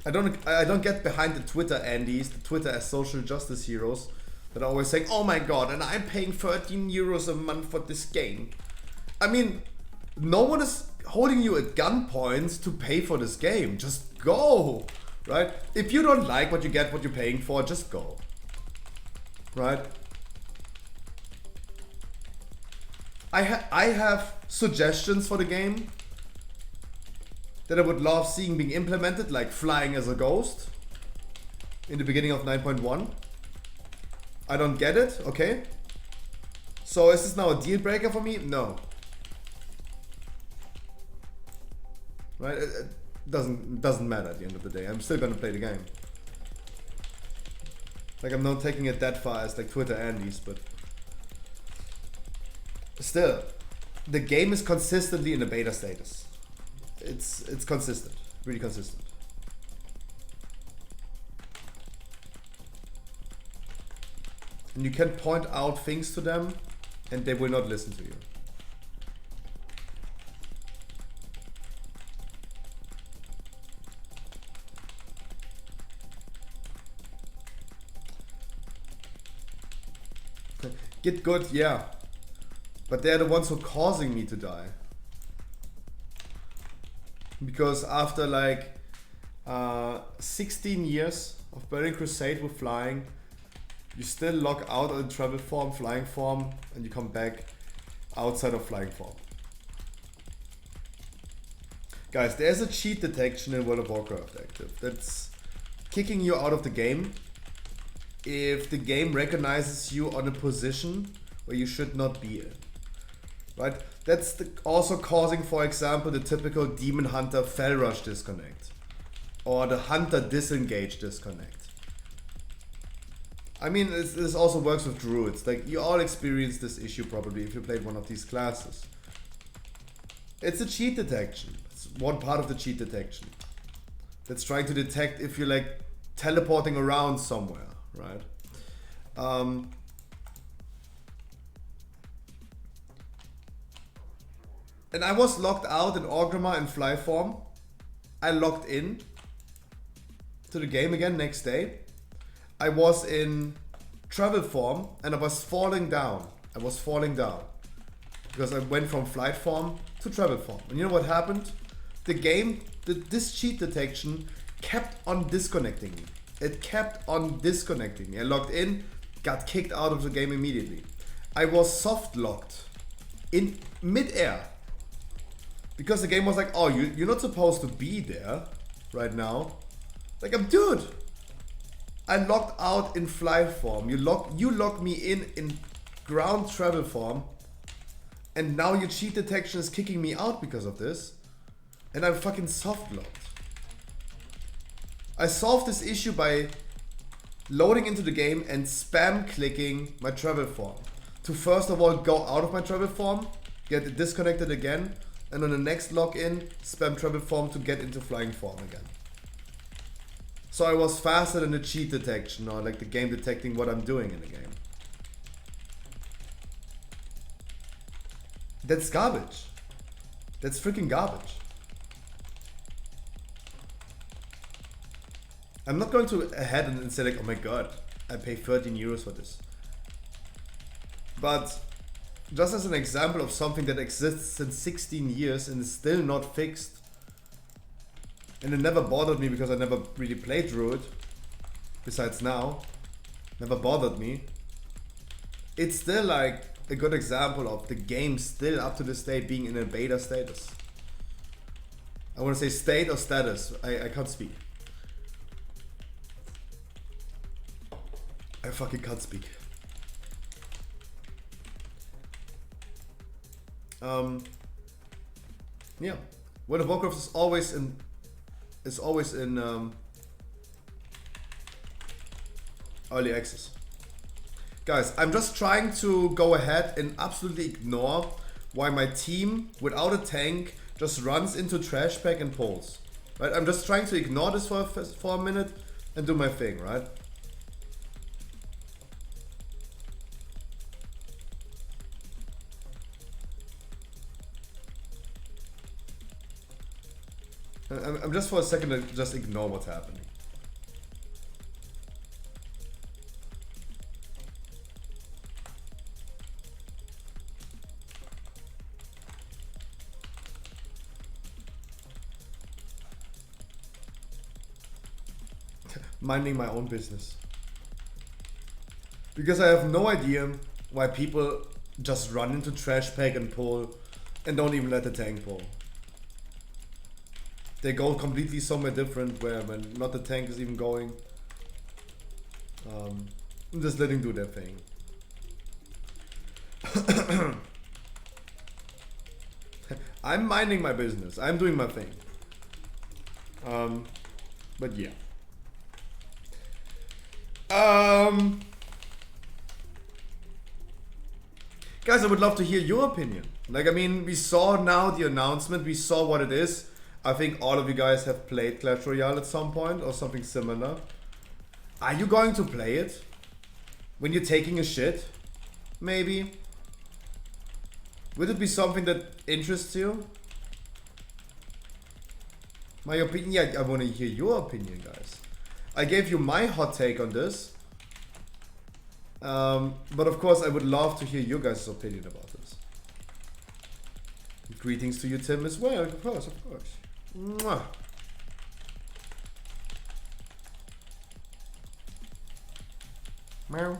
I don't get behind the Twitter Andes, the Twitter social justice heroes that are always saying, oh my god, and I'm paying 13 euros a month for this game. I mean, no one is holding you at gunpoint to pay for this game. Just go, right? If you don't like what you get, what you're paying for, just go, right? I have suggestions for the game that I would love seeing being implemented, like flying as a ghost in the beginning of 9.1. I don't get it, okay? So is this now a deal breaker for me? No. Right? It doesn't matter at the end of the day. I'm still gonna play the game. Like, I'm not taking it that far as like Twitter Andes, but still, the game is consistently in a beta status. It's consistent, really consistent. And you can point out things to them and they will not listen to you. Get good, yeah. But they're the ones who are causing me to die. Because after like 16 years of Burning Crusade with flying, You still log out on travel form, flying form, and you come back outside of flying form. Guys, there's a cheat detection in World of Warcraft active that's kicking you out of the game if the game recognizes you on a position where you should not be in. Right? That's also causing, for example, the typical Demon Hunter Fell Rush disconnect. Or the Hunter Disengage disconnect. I mean, this also works with Druids. Like, you all experienced this issue probably if you played one of these classes. It's a cheat detection. It's one part of the cheat detection. That's trying to detect if you're like teleporting around somewhere, right? And I was locked out in Orgrimmar and fly form. I logged in to the game again next day. I was in travel form and I was falling down. Because I went from flight form to travel form. And you know what happened? The game, this cheat detection kept on disconnecting me. It kept on disconnecting me. I logged in, got kicked out of the game immediately. I was soft locked in mid-air. Because the game was like, oh, you're not supposed to be there right now. Like, dude, I locked out in flight form. You locked me in ground travel form. And now your cheat detection is kicking me out because of this. And I'm fucking soft locked. I solved this issue by loading into the game and spam clicking my travel form. To first of all go out of my travel form, get it disconnected again, and on the next login, spam travel form to get into flying form again. So I was faster than the cheat detection, or like the game detecting what I'm doing in the game. That's garbage. That's freaking garbage. I'm not going to ahead and say like, oh my god, I pay 13 euros for this. But just as an example of something that exists since 16 years and is still not fixed, and it never bothered me because I never really played Druid, besides now, never bothered me. It's still like a good example of the game still up to this day being in a beta status. I want to say state or status, I can't speak. I fucking can't speak. Yeah, World of Warcraft is always in early access. Guys, I'm just trying to go ahead and absolutely ignore why my team without a tank just runs into trash pack and poles. Right? I'm just trying to ignore this for a minute and do my thing, right? I'm just for a second to just ignore what's happening. Minding my own business. Because I have no idea why people just run into trash pack and pull and don't even let the tank pull. They go completely somewhere different where when not the tank is even going. I'm just letting do their thing. I'm minding my business. I'm doing my thing. But yeah. Guys, I would love to hear your opinion. Like, I mean, we saw now the announcement. We saw what it is. I think all of you guys have played Clash Royale at some point or something similar. Are you going to play it? When you're taking a shit? Maybe? Would it be something that interests you? My opinion? Yeah, I want to hear your opinion, guys. I gave you my hot take on this. But of course, I would love to hear your guys' opinion about this. Greetings to you, Tim, as well. Of course, of course. Mwah. Meow.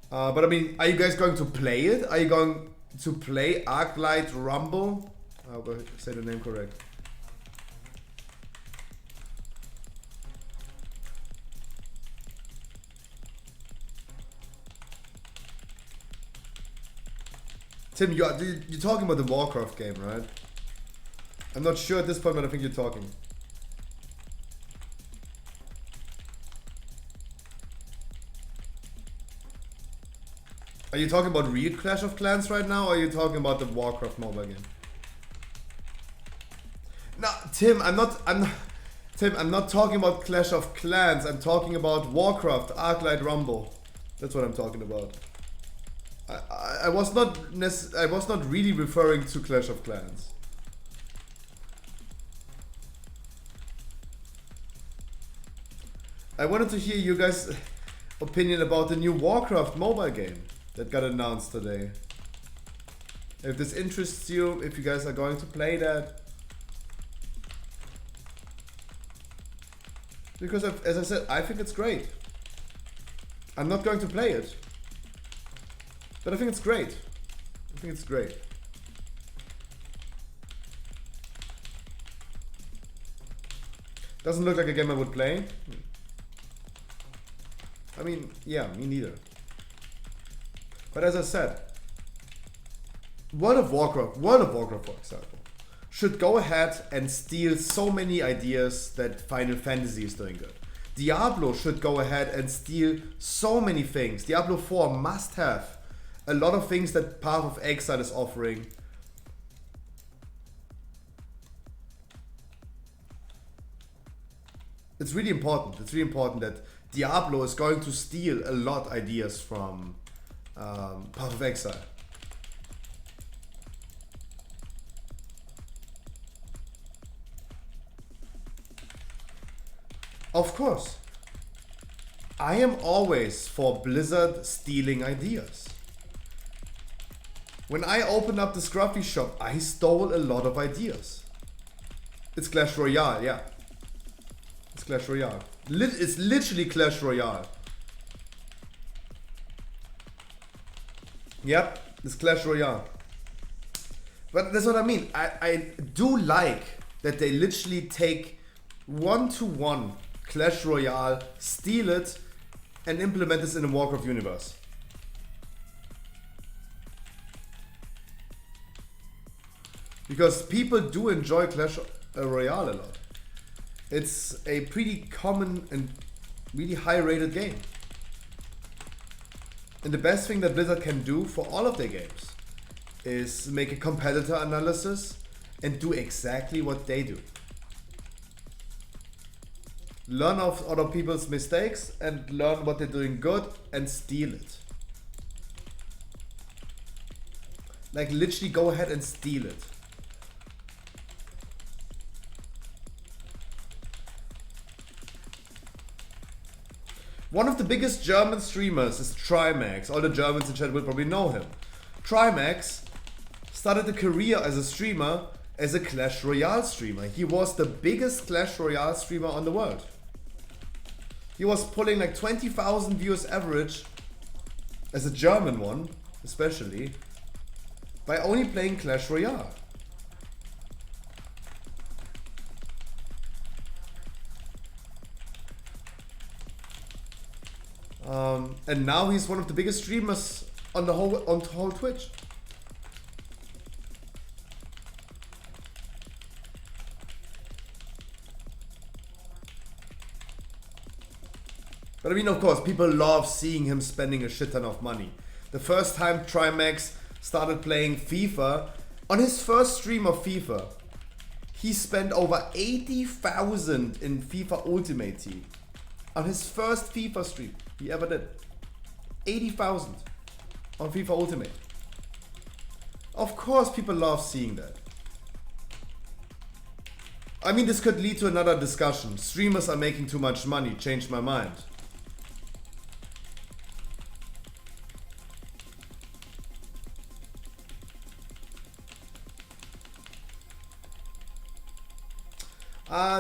But I mean, are you guys going to play it? Are you going to play Arclight Rumble? I'll go say the name correct. Tim, you're talking about the Warcraft game, right? I'm not sure at this point, but I think you're talking. Are you talking about real Clash of Clans right now, or are you talking about the Warcraft mobile game? No, Tim, I'm not talking about Clash of Clans. I'm talking about Warcraft, Arclight Rumble. That's what I'm talking about. I was not really referring to Clash of Clans. I wanted to hear you guys' opinion about the new Warcraft mobile game that got announced today. If this interests you, if you guys are going to play that. Because as I said, I think it's great. I'm not going to play it. But I think it's great. I think it's great. Doesn't look like a game I would play. I mean, yeah, me neither. But as I said, World of Warcraft, for example, should go ahead and steal so many ideas that Final Fantasy is doing good. Diablo should go ahead and steal so many things. Diablo 4 must have a lot of things that Path of Exile is offering. It's really important. It's really important that Diablo is going to steal a lot of ideas from Path of Exile. Of course. I am always for Blizzard stealing ideas. When I opened up the Scruffy shop, I stole a lot of ideas. It's Clash Royale, yeah. It's Clash Royale. It's literally Clash Royale. Yep, it's Clash Royale. But that's what I mean. I do like that they literally take one-to-one Clash Royale, steal it, and implement this in the Warcraft universe. Because people do enjoy Clash Royale a lot. It's a pretty common and really high rated game. And the best thing that Blizzard can do for all of their games is make a competitor analysis and do exactly what they do. Learn of other people's mistakes and learn what they're doing good and steal it. Like literally go ahead and steal it. One of the biggest German streamers is Trimax. All the Germans in chat will probably know him. Trimax started a career as a streamer, as a Clash Royale streamer. He was the biggest Clash Royale streamer on the world. He was pulling like 20,000 viewers average, as a German one, especially, by only playing Clash Royale. And now he's one of the biggest streamers on the whole Twitch. But I mean, of course, people love seeing him spending a shit ton of money. The first time Trimax started playing FIFA, on his first stream of FIFA, he spent over 80,000 in FIFA Ultimate Team. On his first FIFA stream he ever did. 80,000 on FIFA Ultimate. Of course people love seeing that. I mean, this could lead to another discussion. Streamers are making too much money. Changed my mind.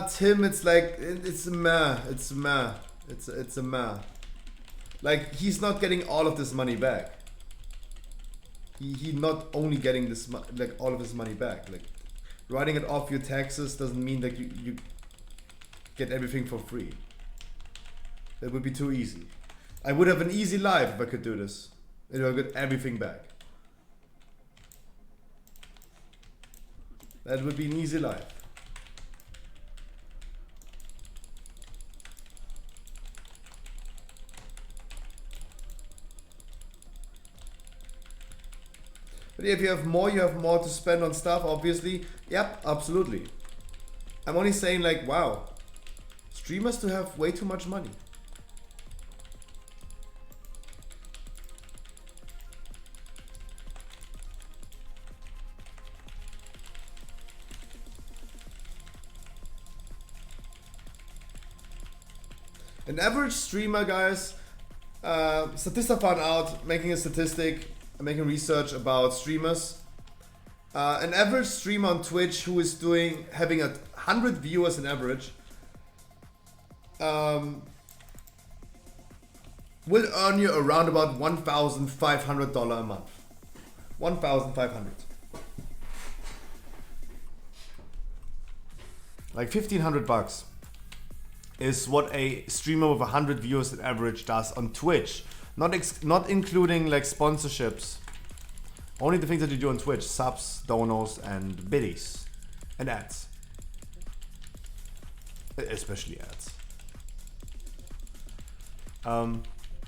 Tim, it's like, it's a meh. It's a meh. It's a meh. Like, he's not getting all of this money back. He not only getting this like all of his money back. Like, writing it off your taxes doesn't mean that you get everything for free. That would be too easy. I would have an easy life if I could do this. If I get everything back. That would be an easy life. But if you have more to spend on stuff, obviously. Yep, absolutely. I'm only saying, like, wow. Streamers do have way too much money. An average streamer, guys, Statista found out, making a statistic, making research about streamers. An average streamer on Twitch who is having 100 viewers on average, will earn you around about $1,500 a month. 1,500. Like $1,500 is what a streamer with 100 viewers on average does on Twitch. Not including like sponsorships. Only the things that you do on Twitch: subs, donos, and biddies, and ads. Especially ads.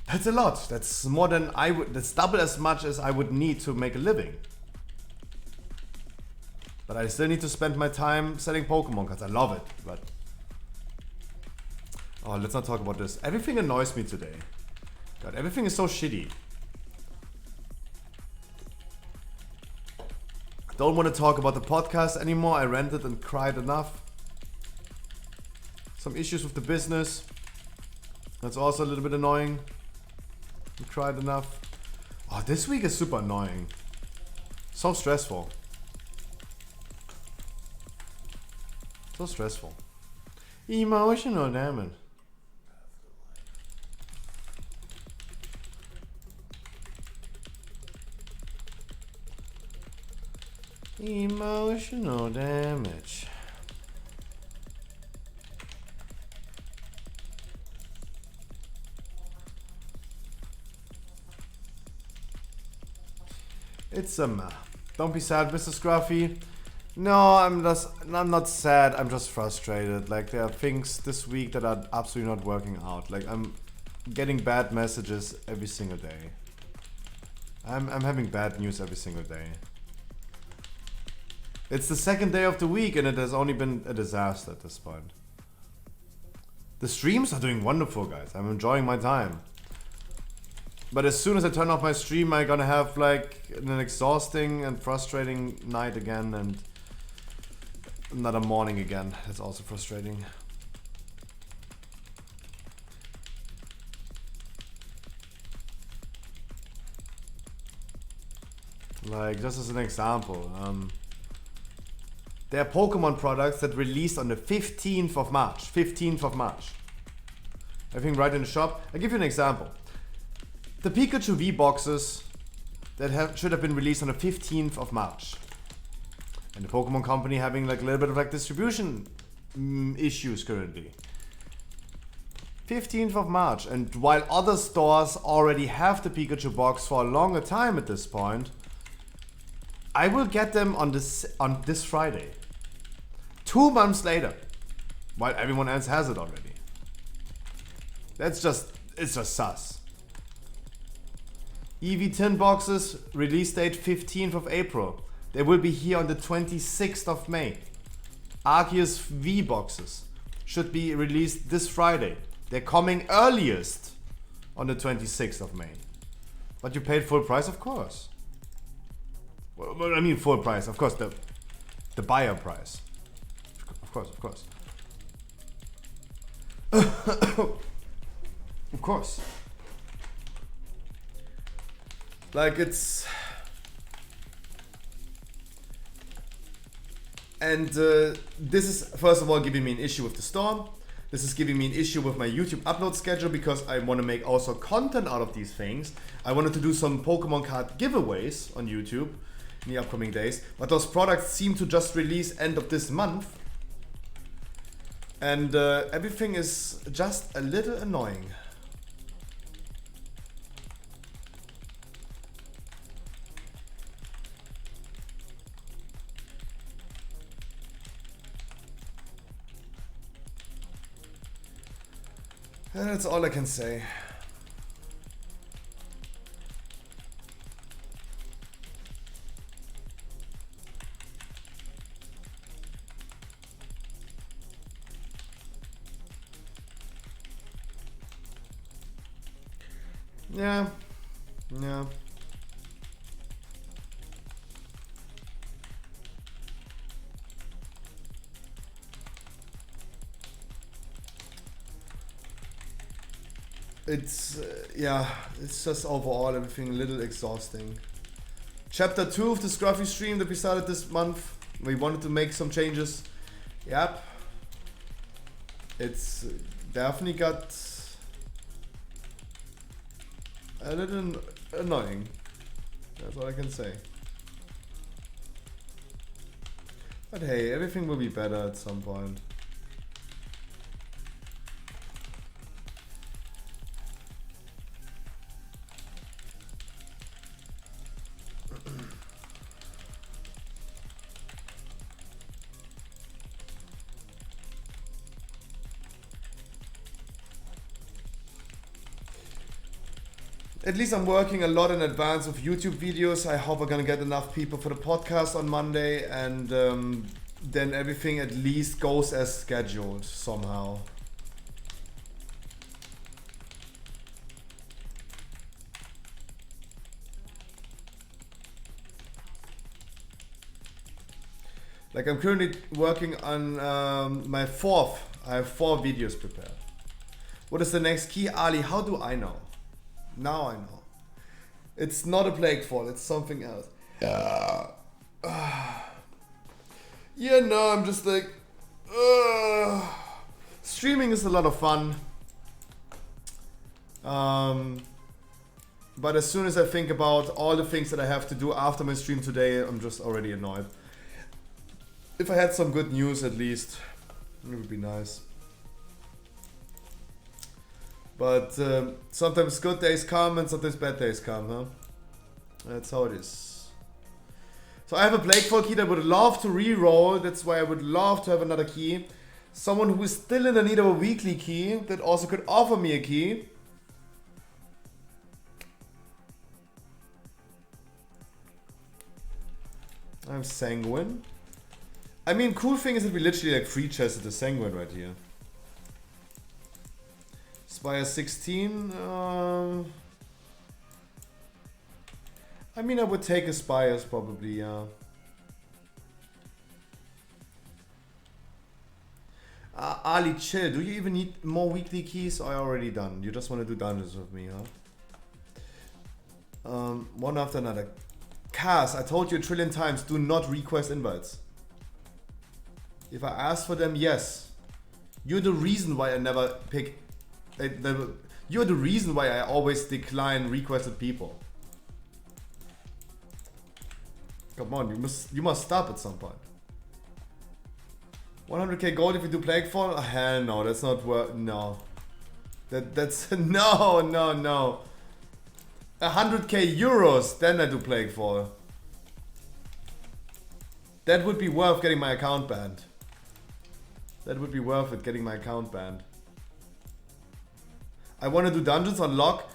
That's a lot. That's more than I would. That's double as much as I would need to make a living. But I still need to spend my time selling Pokemon cards. I love it, but oh, let's not talk about this. Everything annoys me today. God, everything is so shitty. Don't want to talk about the podcast anymore. I ranted and cried enough. Some issues with the business. That's also a little bit annoying. I cried enough. Oh, this week is super annoying. So stressful. So stressful. Emotional damage. Emotional damage. It's don't be sad, Mr. Scruffy. No, I'm not sad, I'm just frustrated. Like, there are things this week that are absolutely not working out. Like, I'm getting bad messages every single day. I'm having bad news every single day. It's the second day of the week and it has only been a disaster at this point. The streams are doing wonderful, guys. I'm enjoying my time. But as soon as I turn off my stream, I'm gonna have like an exhausting and frustrating night again and another morning again. That's also frustrating. Like, just as an example, there are Pokemon products that released on the 15th of March. 15th of March. Everything right in the shop. I'll give you an example. The Pikachu V boxes that should have been released on the 15th of March. And the Pokemon Company having like a little bit of like distribution issues currently. 15th of March. And while other stores already have the Pikachu box for a longer time at this point, I will get them on this Friday. 2 months later. While everyone else has it already. It's just sus. EV tin boxes, release date 15th of April. They will be here on the 26th of May. Arceus V boxes should be released this Friday. They're coming earliest on the 26th of May. But you paid full price, of course. Well, I mean full price, of course, the buyer price. Of course, of course. Of course. Like, it's And this is, first of all, giving me an issue with the store. This is giving me an issue with my YouTube upload schedule because I want to make also content out of these things. I wanted to do some Pokemon card giveaways on YouTube in the upcoming days, but those products seem to just release end of this month. And everything is just a little annoying. And that's all I can say. Yeah. Yeah. It's, yeah, it's just overall everything a little exhausting. Chapter 2 of the Scruffy stream that we started this month. We wanted to make some changes. Yep. It's definitely got a little annoying. That's all I can say. But hey, everything will be better at some point. At least I'm working a lot in advance with YouTube videos. I hope I'm gonna get enough people for the podcast on Monday, and then everything at least goes as scheduled somehow. Like I'm currently working on my fourth. I have 4 videos prepared. What is the next key, Ali? How do I know? Now I know. It's not a plague fall, it's something else. Yeah, no, I'm just like... Streaming is a lot of fun. But as soon as I think about all the things that I have to do after my stream today, I'm just already annoyed. If I had some good news at least, it would be nice. But sometimes good days come and sometimes bad days come, huh? That's how it is. So I have a Plague Fall key that I would love to re-roll. That's why I would love to have another key. Someone who is still in the need of a weekly key that also could offer me a key. I have Sanguine. I mean, cool thing is that we literally like free chested the Sanguine right here. Spire 16. I mean, I would take a Spires probably, yeah. Ali, chill. Do you even need more weekly keys? Or are you already done? You just want to do dungeons with me, huh? One after another. Cass, I told you a trillion times, do not request invites. If I ask for them, yes. You're the reason why I never pick... You're the reason why I always decline requested people. Come on, you must stop at some point. 100k gold if you do Plaguefall? Hell no, that's not worth. No. That's no. 100k euros, then I do Plaguefall. That would be worth getting my account banned. That would be worth it, getting my account banned. I want to do dungeons on lock.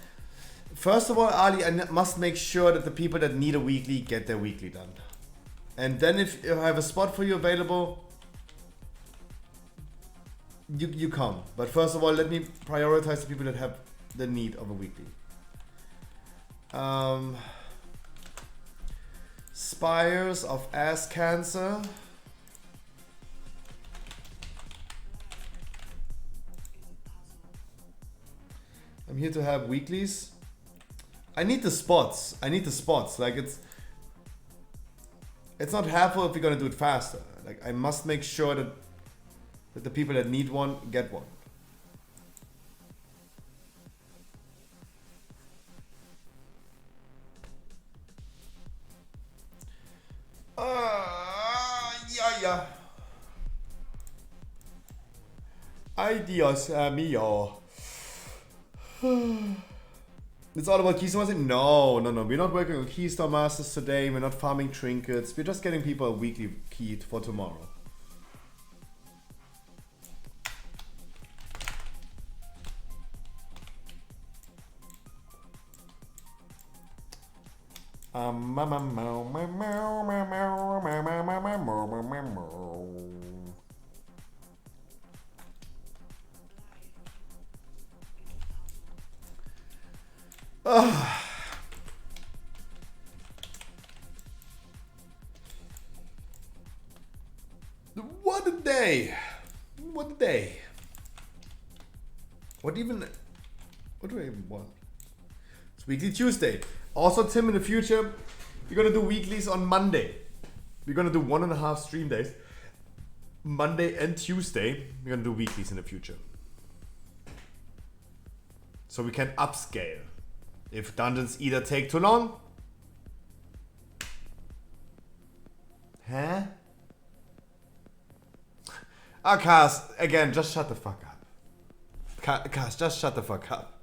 First of all, Ali, I must make sure that the people that need a weekly get their weekly done. And then if I have a spot for you available, you come. But first of all, let me prioritize the people that have the need of a weekly. Spires of Ass Cancer. I'm here to have weeklies. I need the spots. Like it's not helpful if we're gonna do it faster. Like, I must make sure that the people that need one get one. Yeah. Ay, Dios mío. It's all about Keystone Masters? No. We're not working on Keystone Masters today. We're not farming trinkets. We're just getting people a weekly key for tomorrow. What a day! What a day! What do I even want? It's Weekly Tuesday. Also, Tim, in the future, we're gonna do weeklies on Monday. We're gonna do 1.5 stream days. Monday and Tuesday, we're gonna do weeklies in the future. So we can upscale. If dungeons either take too long. Huh? Ah, Kaz, again, just shut the fuck up. Kaz, just shut the fuck up.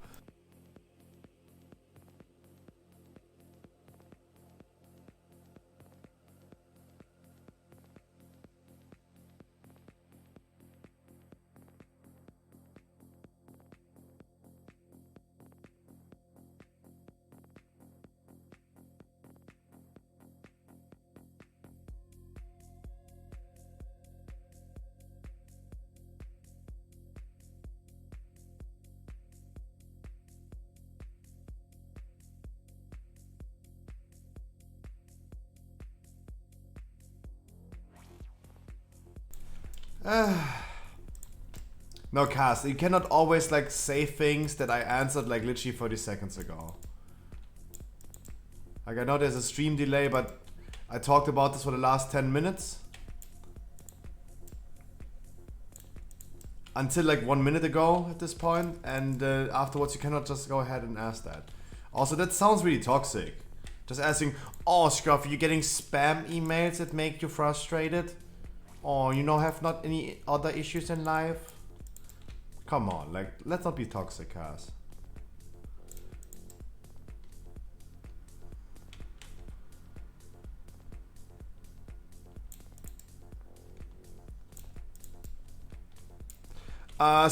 No, Kaz, you cannot always like say things that I answered like literally 30 seconds ago. Like, I know there's a stream delay, but I talked about this for the last 10 minutes. Until like 1 minute ago at this point, and afterwards you cannot just go ahead and ask that. Also, that sounds really toxic. Just asking, oh Scruff, you're getting spam emails that make you frustrated? Oh, you know, have not any other issues in life? Come on, like, let's not be toxic, Kaz.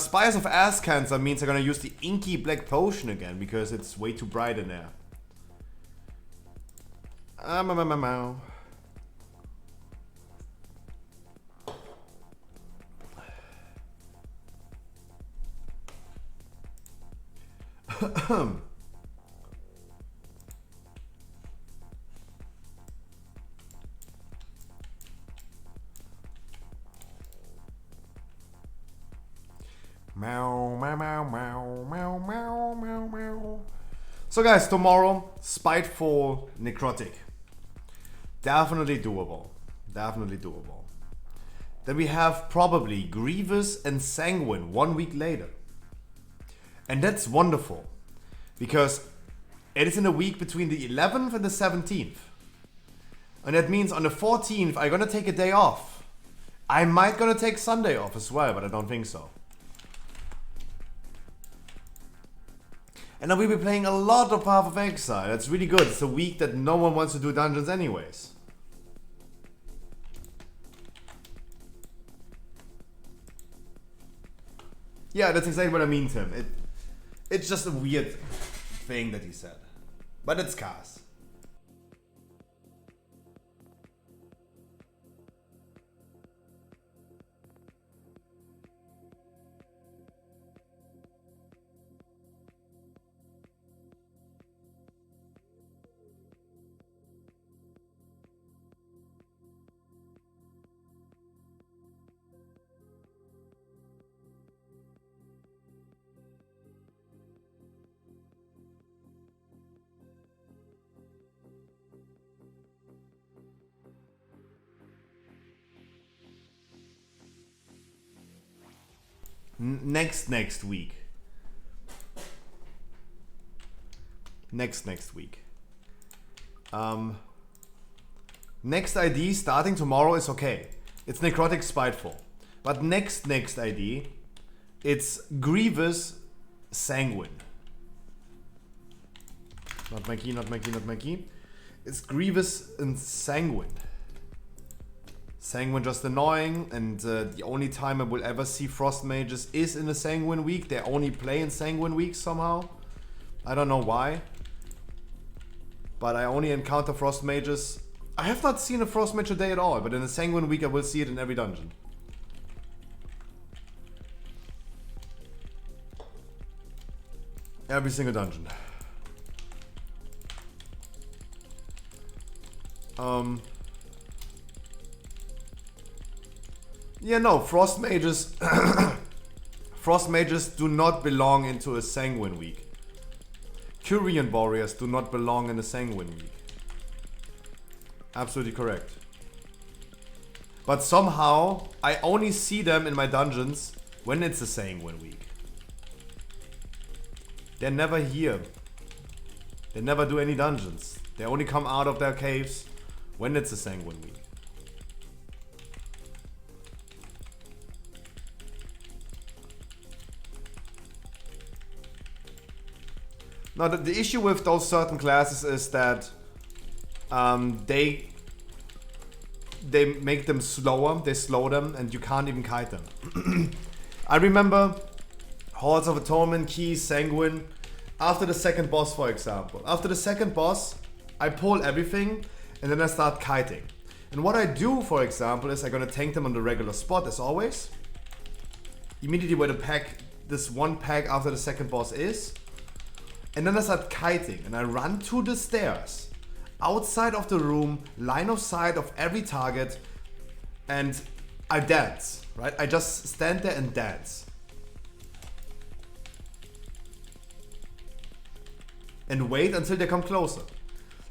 Spires of Ass Cancer means I'm gonna use the inky black potion again because it's way too bright in there. Meow. So guys, tomorrow, Spiteful Necrotic. Definitely doable. Then we have probably Grievous and Sanguine 1 week later. And that's wonderful. Because it is in a week between the 11th and the 17th. And that means on the 14th, I'm gonna take a day off. I might gonna take Sunday off as well, but I don't think so. And I will be playing a lot of Path of Exile. That's really good. It's a week that no one wants to do dungeons anyways. Yeah, that's exactly what I mean, Tim. It's just a weird thing that he said. But it's Kaz. next week. Next week. Next ID starting tomorrow is okay. It's Necrotic Spiteful. But next ID, it's Grievous Sanguine. Not my key. It's Grievous and Sanguine. Sanguine just annoying, and the only time I will ever see Frost Mages is in a Sanguine week. They only play in Sanguine weeks somehow. I don't know why. But I only encounter Frost Mages. I have not seen a Frost Mage today at all, but in a Sanguine week I will see it in every dungeon. Every single dungeon. Yeah, no, Frost Mages Frost Mages do not belong into a Sanguine week. Curian Warriors do not belong in a Sanguine week. Absolutely correct. But somehow, I only see them in my dungeons when it's a Sanguine week. They're never here. They never do any dungeons. They only come out of their caves when it's a Sanguine week. Now, the issue with those certain classes is that they make them slower, they slow them, and you can't even kite them. I remember Halls of Atonement, Keys, Sanguine, after the second boss, for example. After the second boss, I pull everything, and then I start kiting. And what I do, for example, is I'm gonna tank them on the regular spot, as always. Immediately where the pack, this one pack after the second boss is. And then I start kiting, and I run to the stairs, outside of the room, line of sight of every target, and I dance, right? I just stand there and dance. And wait until they come closer.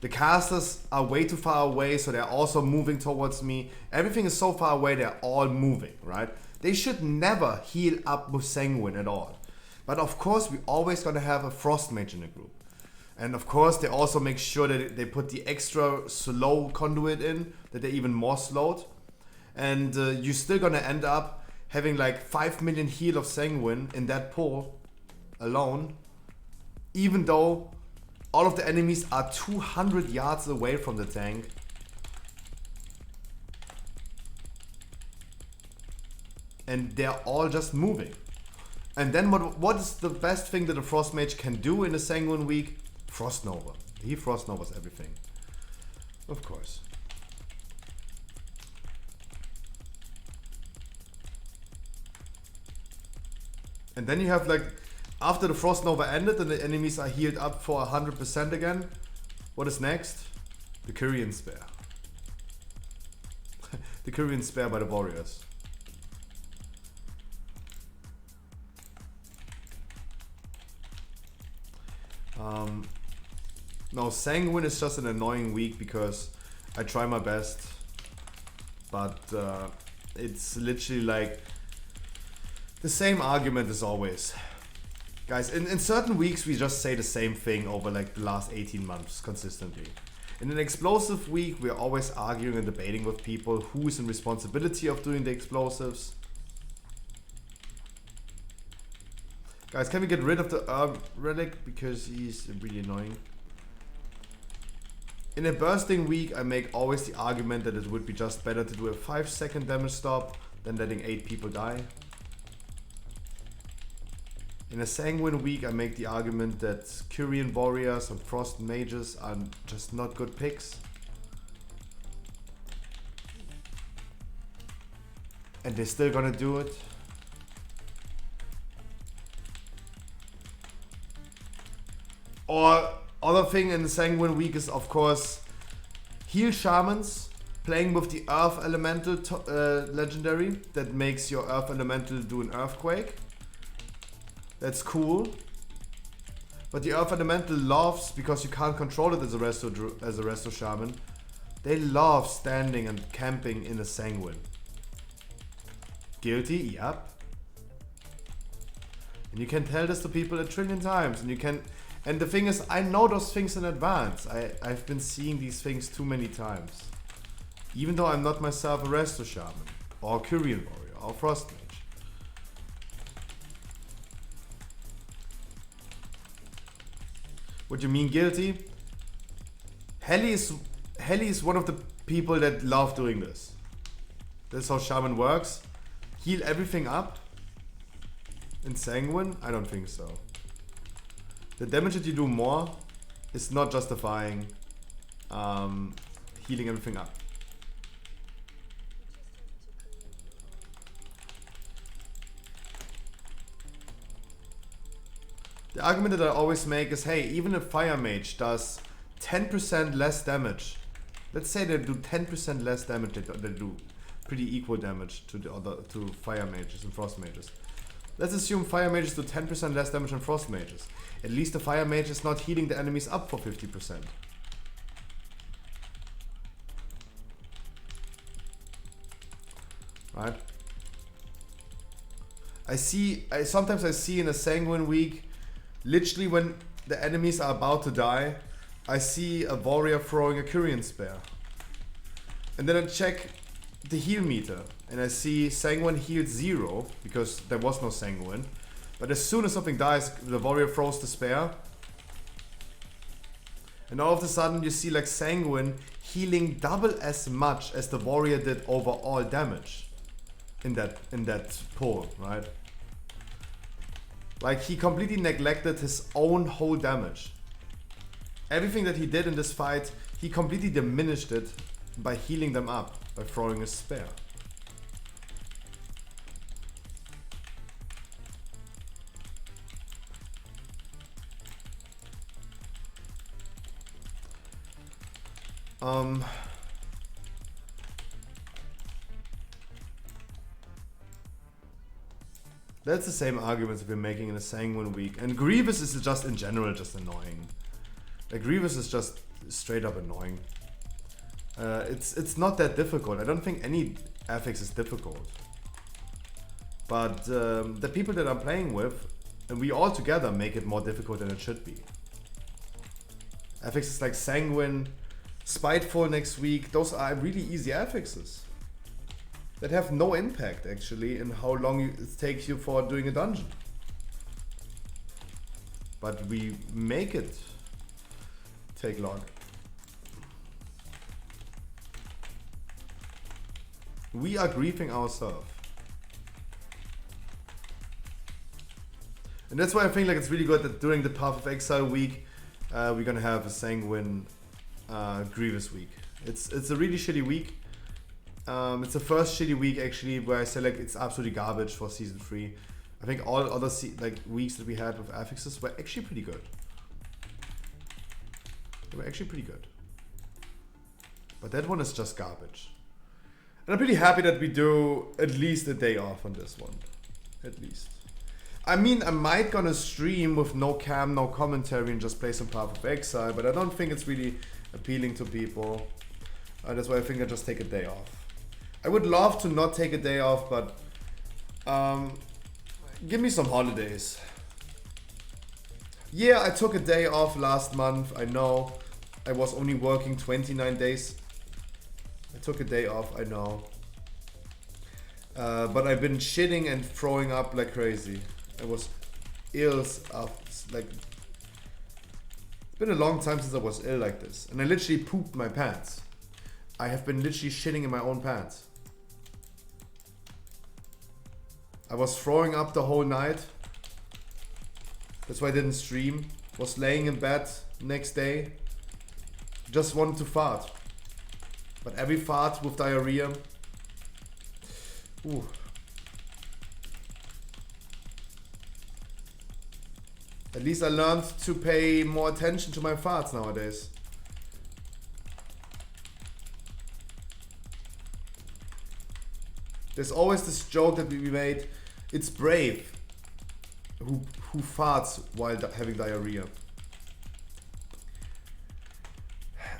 The casters are way too far away, so they're also moving towards me. Everything is so far away, they're all moving, right? They should never heal up with Sanguine at all. But of course, we always gonna have a Frost Mage in the group. And of course, they also make sure that they put the extra slow conduit in, that they're even more slowed. And you're still gonna end up having like 5 million heal of Sanguine in that pool alone. Even though all of the enemies are 200 yards away from the tank. And they're all just moving. And then what is the best thing that a Frost Mage can do in a Sanguine week? Frost Nova. He Frost Novas everything. Of course. And then you have like, after the Frost Nova ended and the enemies are healed up for 100% again, what is next? The Kyrian Spear. The Kyrian Spear by the Warriors. No, Sanguine is just an annoying week because I try my best, but it's literally like the same argument as always. Guys, in certain weeks we just say the same thing over like the last 18 months consistently. In an explosive week we're always arguing and debating with people who is in responsibility of doing the explosives. Guys, can we get rid of the Herb Relic because he's really annoying? In a bursting week, I make always the argument that it would be just better to do a 5-second damage stop than letting 8 people die. In a Sanguine week, I make the argument that Kyrian Warriors and Frost Mages are just not good picks. And they're still gonna do it. Or other thing in the Sanguine week is of course heal shamans playing with the Earth Elemental legendary that makes your Earth Elemental do an earthquake. That's cool. But the Earth Elemental loves, because you can't control it as a resto shaman, they love standing and camping in a Sanguine. Guilty? Yep. And you can tell this to people 1,000,000,000 times, and you can. And the thing is, I know those things in advance. I've been seeing these things too many times. Even though I'm not myself a Resto Shaman, or Korean Warrior, or Frost Mage. What do you mean guilty? Heli is one of the people that love doing this. That's how Shaman works. Heal everything up. In Sanguine? I don't think so. The damage that you do more is not justifying healing everything up. The argument that I always make is, hey, even if Fire Mage does 10% less damage, let's say they do 10% less damage, they do pretty equal damage to the other Fire Mages and Frost Mages. Let's assume Fire Mages do 10% less damage than Frost Mages. At least the Fire Mage is not healing the enemies up for 50%. Right? Sometimes I see in a Sanguine week, literally when the enemies are about to die, I see a warrior throwing a Kyrian Spear. And then I check the heal meter, and I see Sanguine healed 0, because there was no Sanguine. But as soon as something dies, the warrior throws the spear. And all of a sudden you see like Sanguine healing double as much as the warrior did overall damage in that pull, right? Like he completely neglected his own whole damage. Everything that he did in this fight, he completely diminished it by healing them up, by throwing a spear. That's the same arguments we're making in a Sanguine week. And Grievous is just in general just annoying. Like Grievous is just straight up annoying. It's not that difficult. I don't think any affix is difficult. But the people that I'm playing with, and we all together make it more difficult than it should be. Affixes like Sanguine, Spiteful next week, those are really easy affixes. That have no impact actually in how long it takes you for doing a dungeon. But we make it take long. We are grieving ourselves. And that's why I think like it's really good that during the Path of Exile week we're gonna have a Sanguine Grievous week. It's a really shitty week. It's the first shitty week actually where I say like it's absolutely garbage for season 3. I think all other weeks that we had with affixes were actually pretty good. They were actually pretty good. But that one is just garbage. And I'm pretty happy that we do at least a day off on this one. At least. I mean, I might gonna stream with no cam, no commentary and just play some Path of Exile, but I don't think it's really appealing to people. That's why I think I just take a day off. I would love to not take a day off, but give me some holidays. Yeah, I took a day off last month. I know I was only working 29 days. I took a day off, I know. But I've been shitting and throwing up like crazy. I was ill like... It's been a long time since I was ill like this. And I literally pooped my pants. I have been literally shitting in my own pants. I was throwing up the whole night. That's why I didn't stream. Was laying in bed next day. Just wanted to fart. But every fart with diarrhea. Ooh. At least I learned to pay more attention to my farts nowadays. There's always this joke that we made. It's brave who farts while having diarrhea.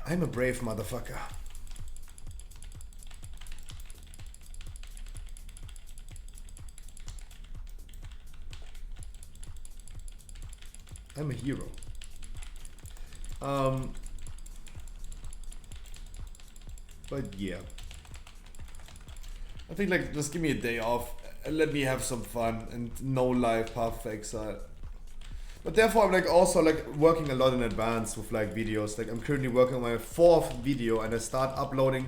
I'm a brave motherfucker. become a hero. But yeah, I think like just give me a day off and let me have some fun and no live Path of Exile. But therefore I'm like also like working a lot in advance with like videos. Like I'm currently working on my 4th video and I start uploading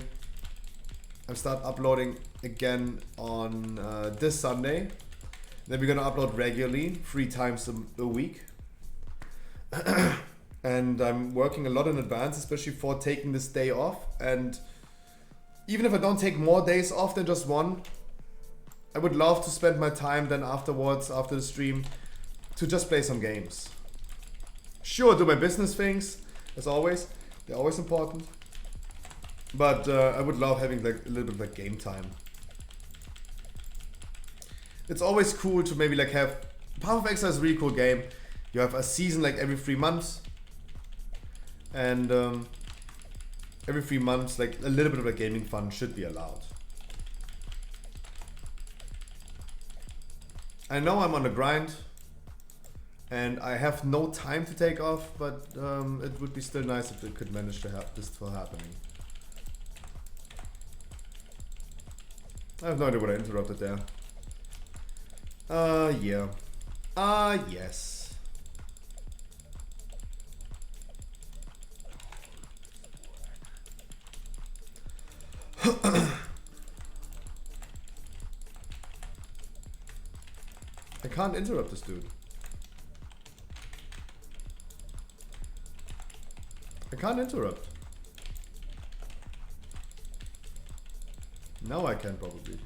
again on this Sunday. Then we're gonna upload regularly 3 times a week. And I'm working a lot in advance, especially for taking this day off. And even if I don't take more days off than just one, I would love to spend my time then afterwards, after the stream, to just play some games. Sure, do my business things, as always. They're always important. But I would love having like a little bit of like game time. It's always cool to maybe like have... Path of Exile is a really cool game. You have a season like every 3 months. And every 3 months, like a little bit of a gaming fun should be allowed. I know I'm on the grind and I have no time to take off, but it would be still nice if we could manage to have this still happening. I have no idea what I interrupted there. Yeah. Yes. I can't interrupt this dude. I can't interrupt. Now I can probably.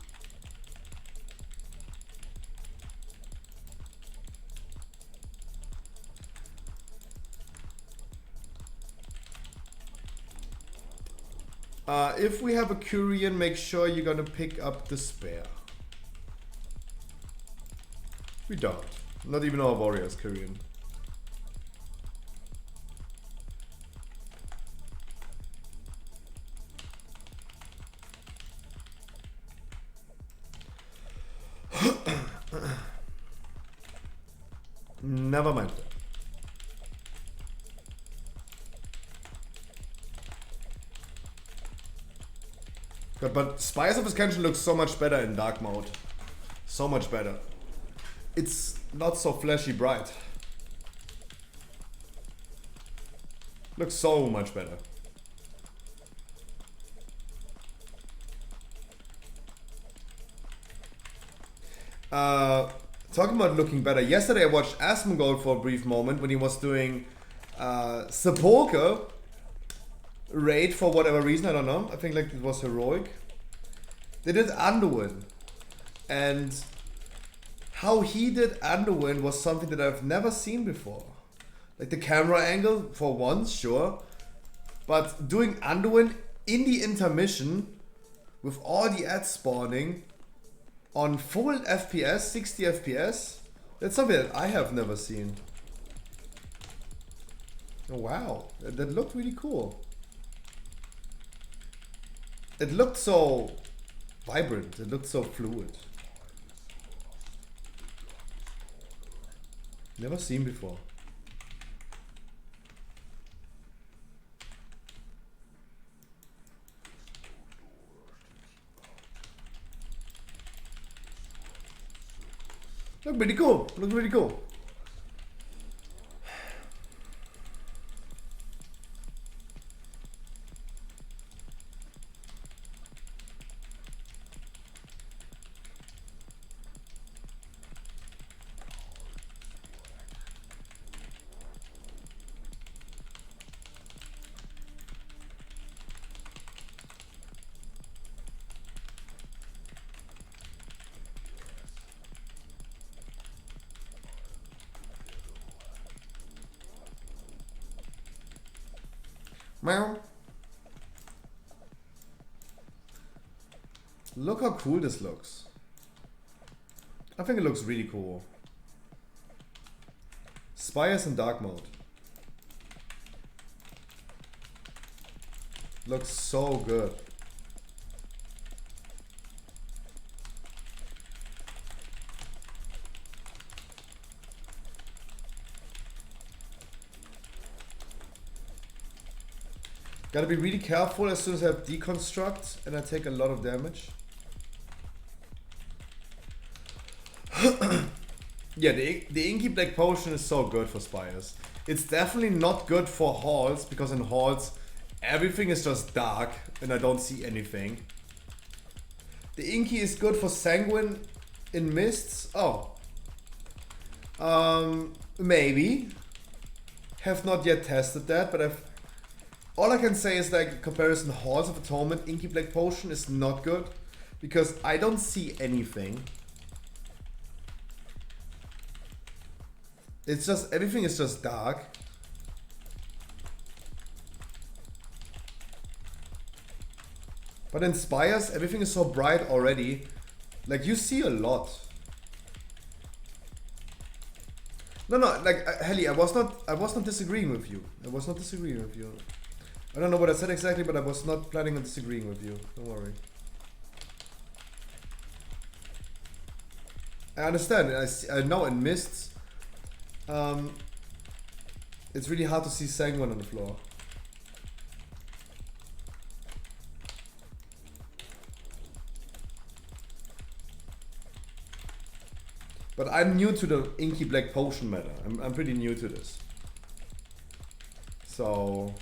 If we have a Curian, make sure you're gonna pick up the spare. We don't. Not even our warriors Curian. Never mind. God, but Spires of Ascension looks so much better in dark mode. So much better. It's not so flashy bright. Looks so much better. Talking about looking better. Yesterday I watched Asmongold for a brief moment when he was doing Sepulchre raid for whatever reason, I don't know. I think like it was heroic. They did Anduin. And how he did Anduin was something that I've never seen before. Like the camera angle for once, sure. But doing Anduin in the intermission with all the ads spawning on full FPS, 60 FPS, that's something that I have never seen. Oh, wow, that looked really cool. It looked so vibrant, it looked so fluid. Never seen before. Look pretty cool. Look really cool. Meow. Look how cool this looks. I think it looks really cool. Spires in dark mode. Looks so good. Gotta be really careful as soon as I have deconstruct and I take a lot of damage. Yeah, the Inky Black Potion is so good for Spires. It's definitely not good for halls, because in halls everything is just dark and I don't see anything. The Inky is good for Sanguine in mists. Oh. Maybe. Have not yet tested that, but all I can say is like comparison Halls of Atonement, Inky Black Potion is not good because I don't see anything. It's just, everything is just dark. But in Spires, everything is so bright already. Like, you see a lot. No, like, Helly, I was not disagreeing with you. I was not disagreeing with you. I don't know what I said exactly, but I was not planning on disagreeing with you. Don't worry. I understand. I know in mists, it's really hard to see Sanguine on the floor. But I'm new to the Inky Black Potion meta. I'm pretty new to this. So,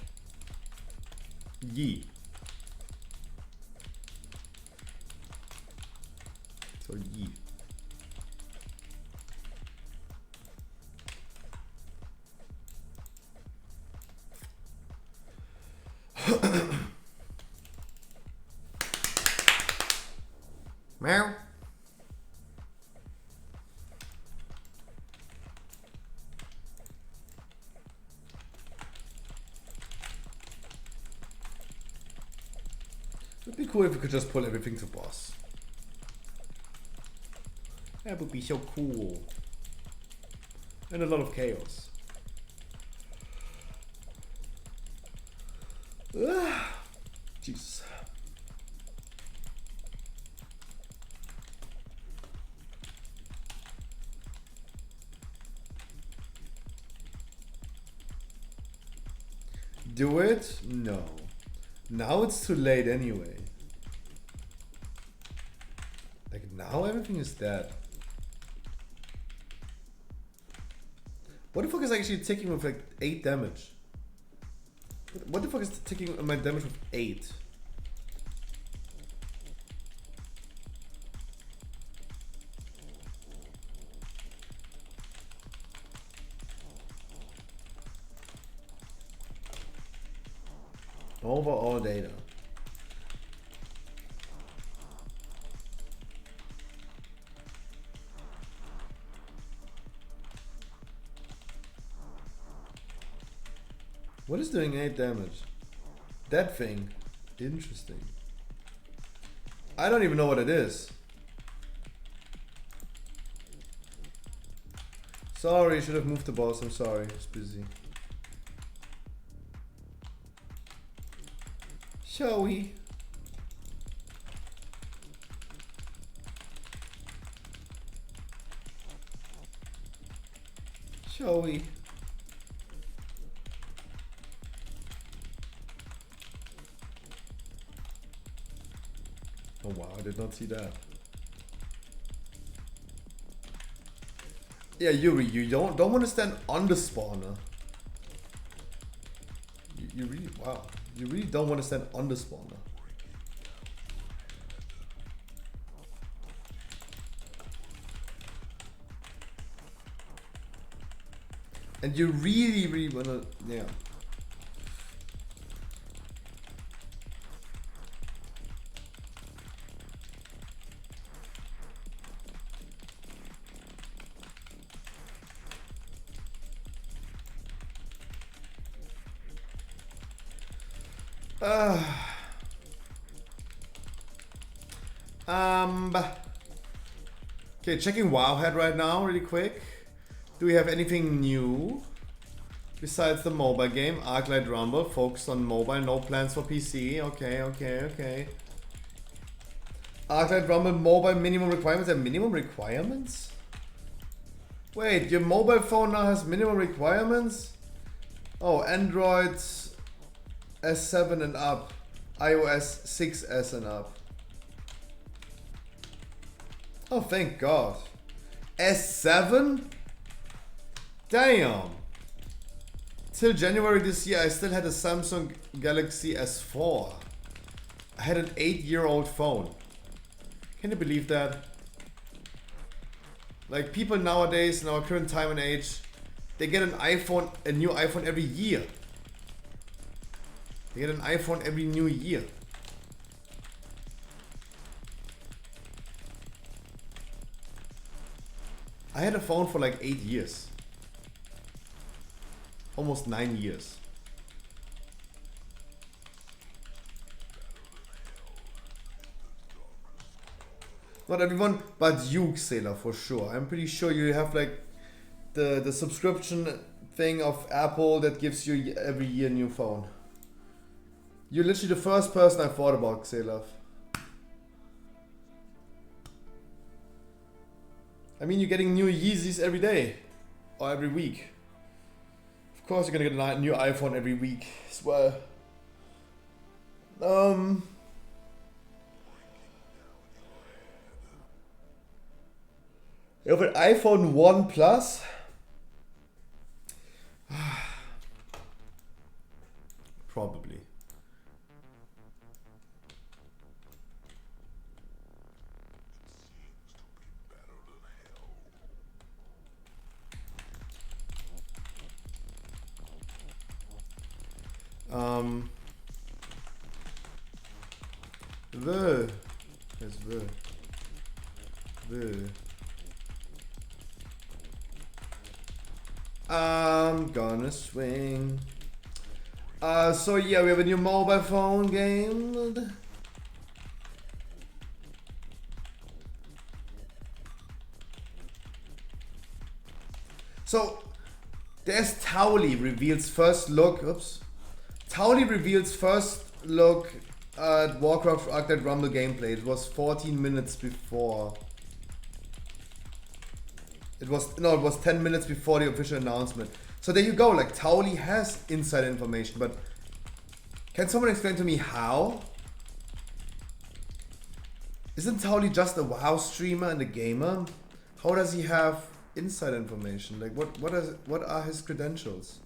yee. So yee. Meow. It'd be cool if we could just pull everything to boss. That would be so cool. And a lot of chaos. Jesus. Do it? No. Now it's too late anyway. Like, now everything is dead. What the fuck is actually ticking with like 8 damage? What the fuck is ticking my damage with 8? Overall data. What is doing 8 damage? That thing. Interesting. I don't even know what it is. Sorry, should have moved the boss. I'm sorry. It's busy. Shall we? Shall we? Oh wow, I did not see that. Yeah, Yuri, you don't want to stand on the spawner. You really, wow. You really don't want to stand on the spawner. And you really want to, yeah. Okay, checking Wowhead right now, really quick. Do we have anything new besides the mobile game? Arclight Rumble, focused on mobile, no plans for PC. Okay. Arclight Rumble mobile minimum requirements and minimum requirements? Wait, your mobile phone now has minimum requirements? Oh, Android S7 and up. iOS 6S and up. Oh, thank God. S7? Damn. Till January this year, I still had a Samsung Galaxy S4. I had an 8-year-old phone. Can you believe that? Like, people nowadays, in our current time and age, they get an iPhone, a new iPhone every year. They get an iPhone every new year. I had a phone for like 8 years. Almost 9 years. Not everyone, but you, Sailor, for sure. I'm pretty sure you have like the subscription thing of Apple that gives you every year a new phone. You're literally the first person I thought about, Sailor. I mean, you're getting new Yeezys every day. Or every week. Of course you're gonna get a new iPhone every week as well. You have an iPhone 1 Plus? Probably. I'm gonna swing. So yeah, we have a new mobile phone game. So there's Towley reveals first look. Oops. Towley reveals first look at Warcraft Arcade Rumble gameplay. It was 14 minutes before. It was 10 minutes before the official announcement. So there you go, like Towley has inside information, but can someone explain to me how? Isn't Towley just a WoW streamer and a gamer? How does he have inside information? Like what are his credentials?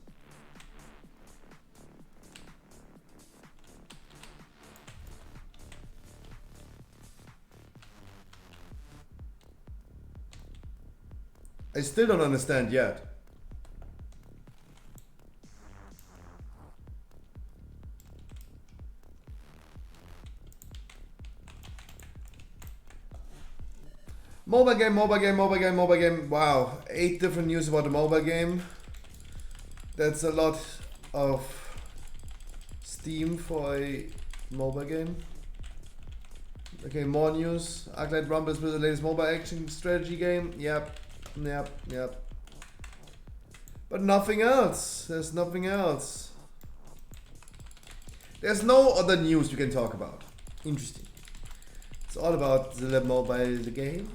I still don't understand yet. Mobile game. Wow, 8 different news about the mobile game. That's a lot of steam for a mobile game. Okay, more news. Arclight Rumble is the latest mobile action strategy game. Yep. But nothing else. There's nothing else. There's no other news we can talk about. Interesting. It's all about the mobile game.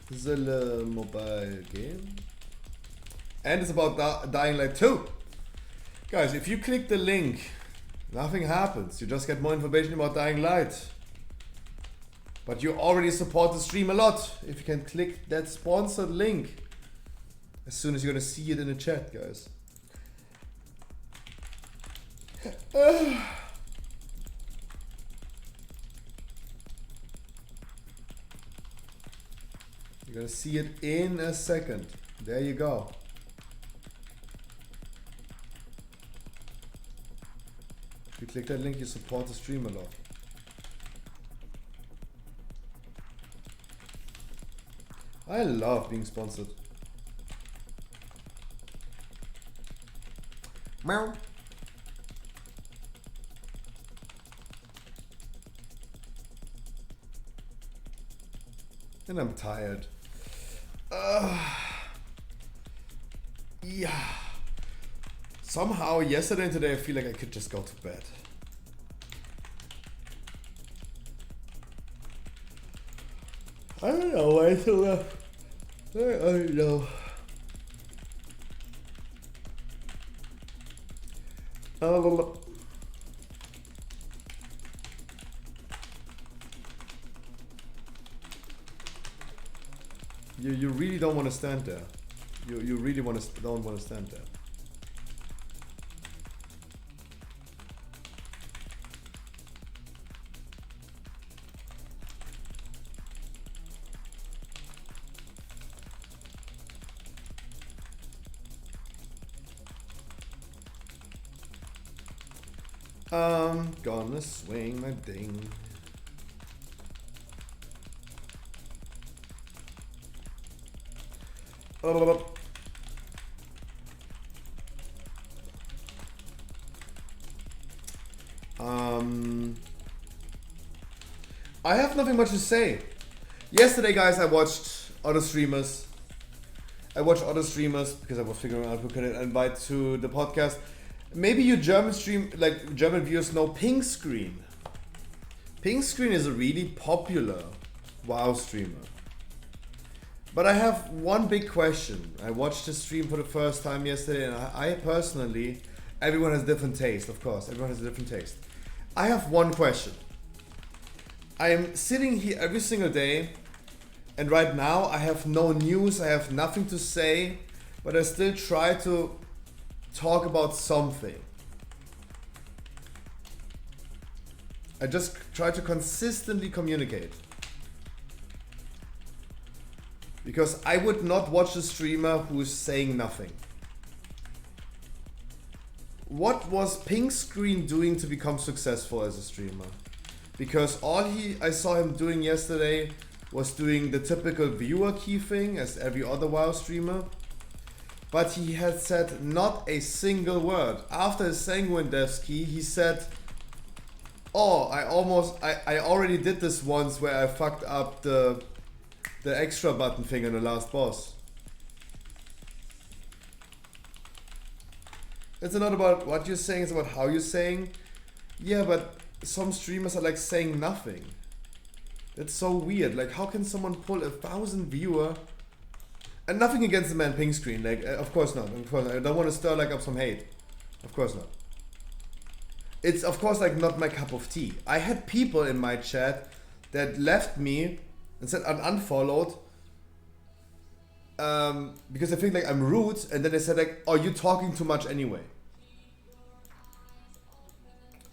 The mobile game. And it's about Dying Light 2. Guys, if you click the link, nothing happens. You just get more information about Dying Light. But you already support the stream a lot if you can click that sponsored link. As soon as you're gonna see it in the chat, guys. You're gonna see it in a second. There you go. If you click that link, you support the stream a lot. I love being sponsored. Meow. And I'm tired. Yeah. Somehow yesterday and today I feel like I could just go to bed. I don't know why I still left. I don't know. You really don't want to stand there. You really don't want to stand there. I'm gonna swing my ding. I have nothing much to say. Yesterday, guys, I watched other streamers. Because I was figuring out who can I invite to the podcast. Maybe you German viewers know Pink Screen. Pink Screen is a really popular WoW streamer. But I have one big question. I watched the stream for the first time yesterday, and I personally, everyone has different taste, of course. Everyone has a different taste. I have one question. I am sitting here every single day, and right now I have no news, I have nothing to say, but I still try to talk about something. I just try to consistently communicate. Because I would not watch a streamer who is saying nothing. What was Pink Screen doing to become successful as a streamer? Because all I saw him doing yesterday was doing the typical viewer key thing as every other WoW streamer. But he had said not a single word. After his Sanguine Death key, he said, oh, I already did this once where I fucked up the extra button thing on the last boss. It's not about what you're saying, it's about how you're saying. Yeah, but some streamers are like saying nothing. It's so weird. Like, how can someone pull 1,000 viewer? And nothing against the man Pink Screen. Like, of course not. Of course not. I don't want to stir like up some hate. Of course not. It's of course like not my cup of tea. I had people in my chat that left me and said unfollowed because they think like I'm rude, and then they said like, oh, you're talking too much anyway.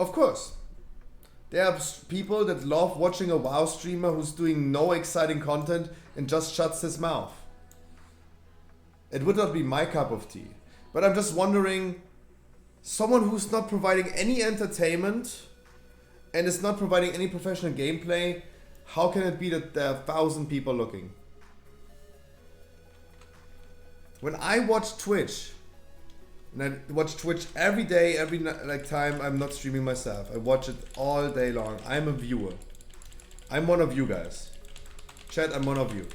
Of course. There are people that love watching a WoW streamer who's doing no exciting content and just shuts his mouth. It would not be my cup of tea. But I'm just wondering, someone who's not providing any entertainment and is not providing any professional gameplay, how can it be that there are 1,000 people looking? When I watch Twitch, and I watch Twitch every day, every time I'm not streaming myself. I watch it all day long. I'm a viewer. I'm one of you guys. Chat, I'm one of you.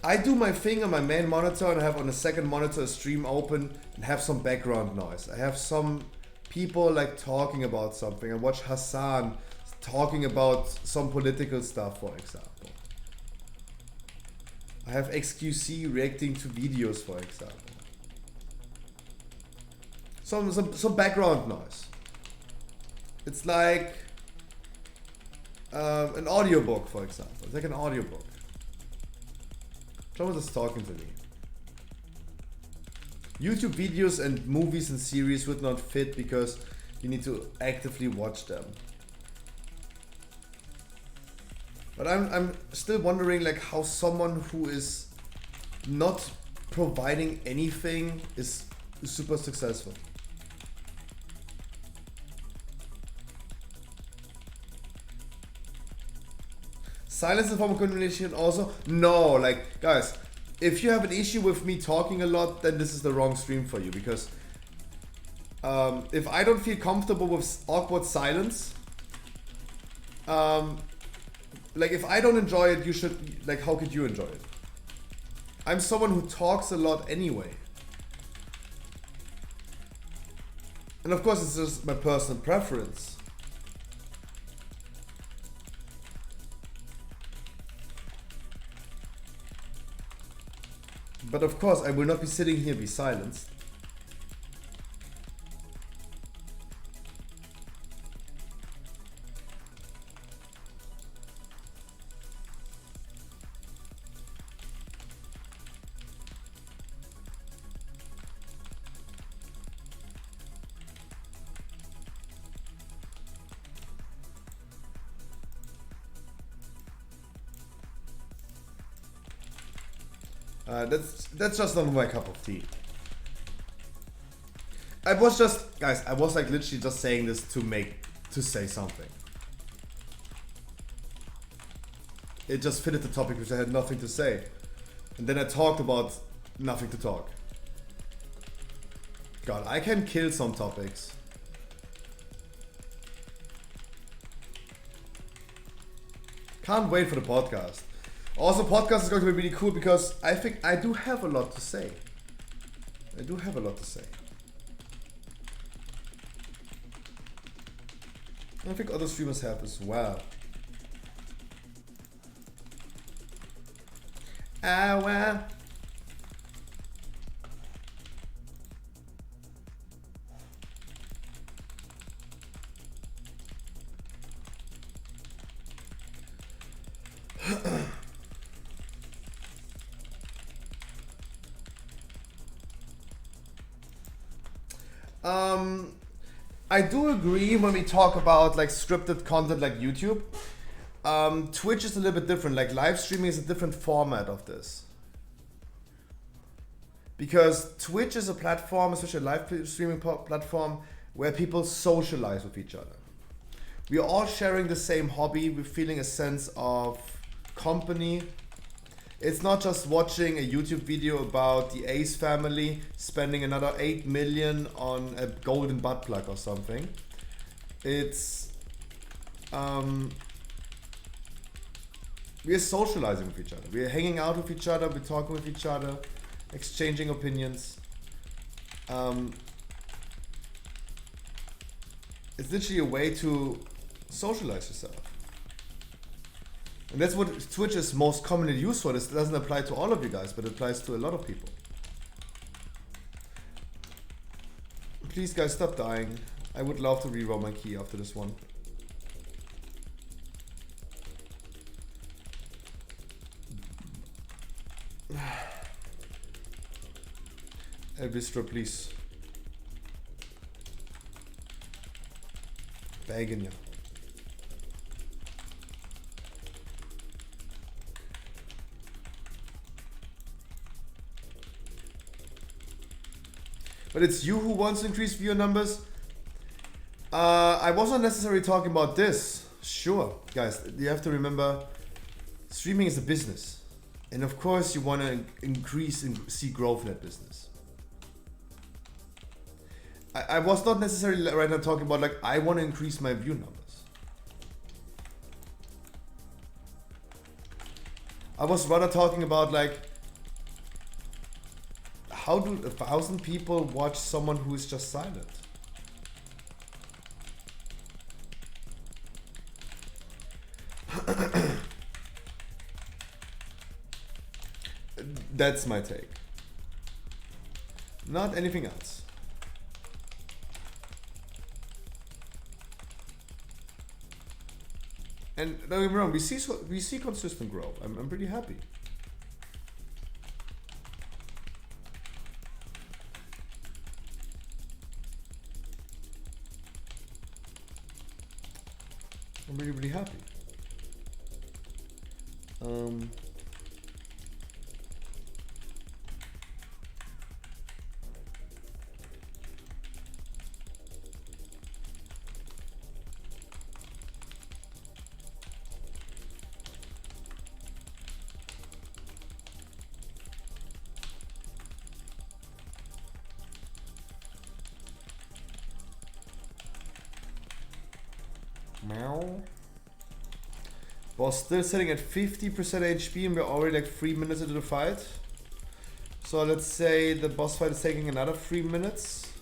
I do my thing on my main monitor and I have on the second monitor a stream open and have some background noise. I have some people like talking about something. I watch Hassan talking about some political stuff, for example. I have XQC reacting to videos, for example. Some background noise. It's like an audiobook, for example. It's like an audiobook. Someone is talking to me. YouTube videos and movies and series would not fit because you need to actively watch them. But I'm still wondering like how someone who is not providing anything is super successful. Silence is a form of communication also? No, like, guys, if you have an issue with me talking a lot, then this is the wrong stream for you, because if I don't feel comfortable with awkward silence, like, if I don't enjoy it, you should, like, how could you enjoy it? I'm someone who talks a lot anyway. And of course, it's just my personal preference. But of course, I will not be sitting here be silenced. That's just not my cup of tea. I was just, guys, I was like literally just saying this to say something. It just fitted the topic which I had nothing to say. And then I talked about nothing to talk. God, I can kill some topics. Can't wait for the podcast. Also, podcast is going to be really cool because I think I do have a lot to say. I do have a lot to say. I think other streamers have as well. Ah, well. I do agree when we talk about like scripted content like YouTube. Twitch is a little bit different. Like live streaming is a different format of this. Because Twitch is a platform, especially a live streaming platform, where people socialize with each other. We are all sharing the same hobby. We're feeling a sense of company. It's not just watching a YouTube video about the Ace family spending another 8 million on a golden butt plug or something. It's we are socializing with each other. We are hanging out with each other. We're talking with each other, exchanging opinions. It's literally a way to socialize yourself. And that's what Twitch is most commonly used for. This doesn't apply to all of you guys, but it applies to a lot of people. Please guys, stop dying. I would love to reroll my key after this one. Elvistra, please. Begging you. But it's you who wants to increase viewer numbers. I wasn't necessarily talking about this. Sure, guys, you have to remember, streaming is a business. And of course you want to increase and see growth in that business. I was not necessarily right now talking about like, I want to increase my view numbers. I was rather talking about like, how do 1,000 people watch someone who is just silent? That's my take. Not anything else. And don't get me wrong, we see consistent growth. I'm pretty happy. I'm really, really happy. Meow. Boss still sitting at 50% HP and we're already like 3 minutes into the fight. So let's say the boss fight is taking another 3 minutes.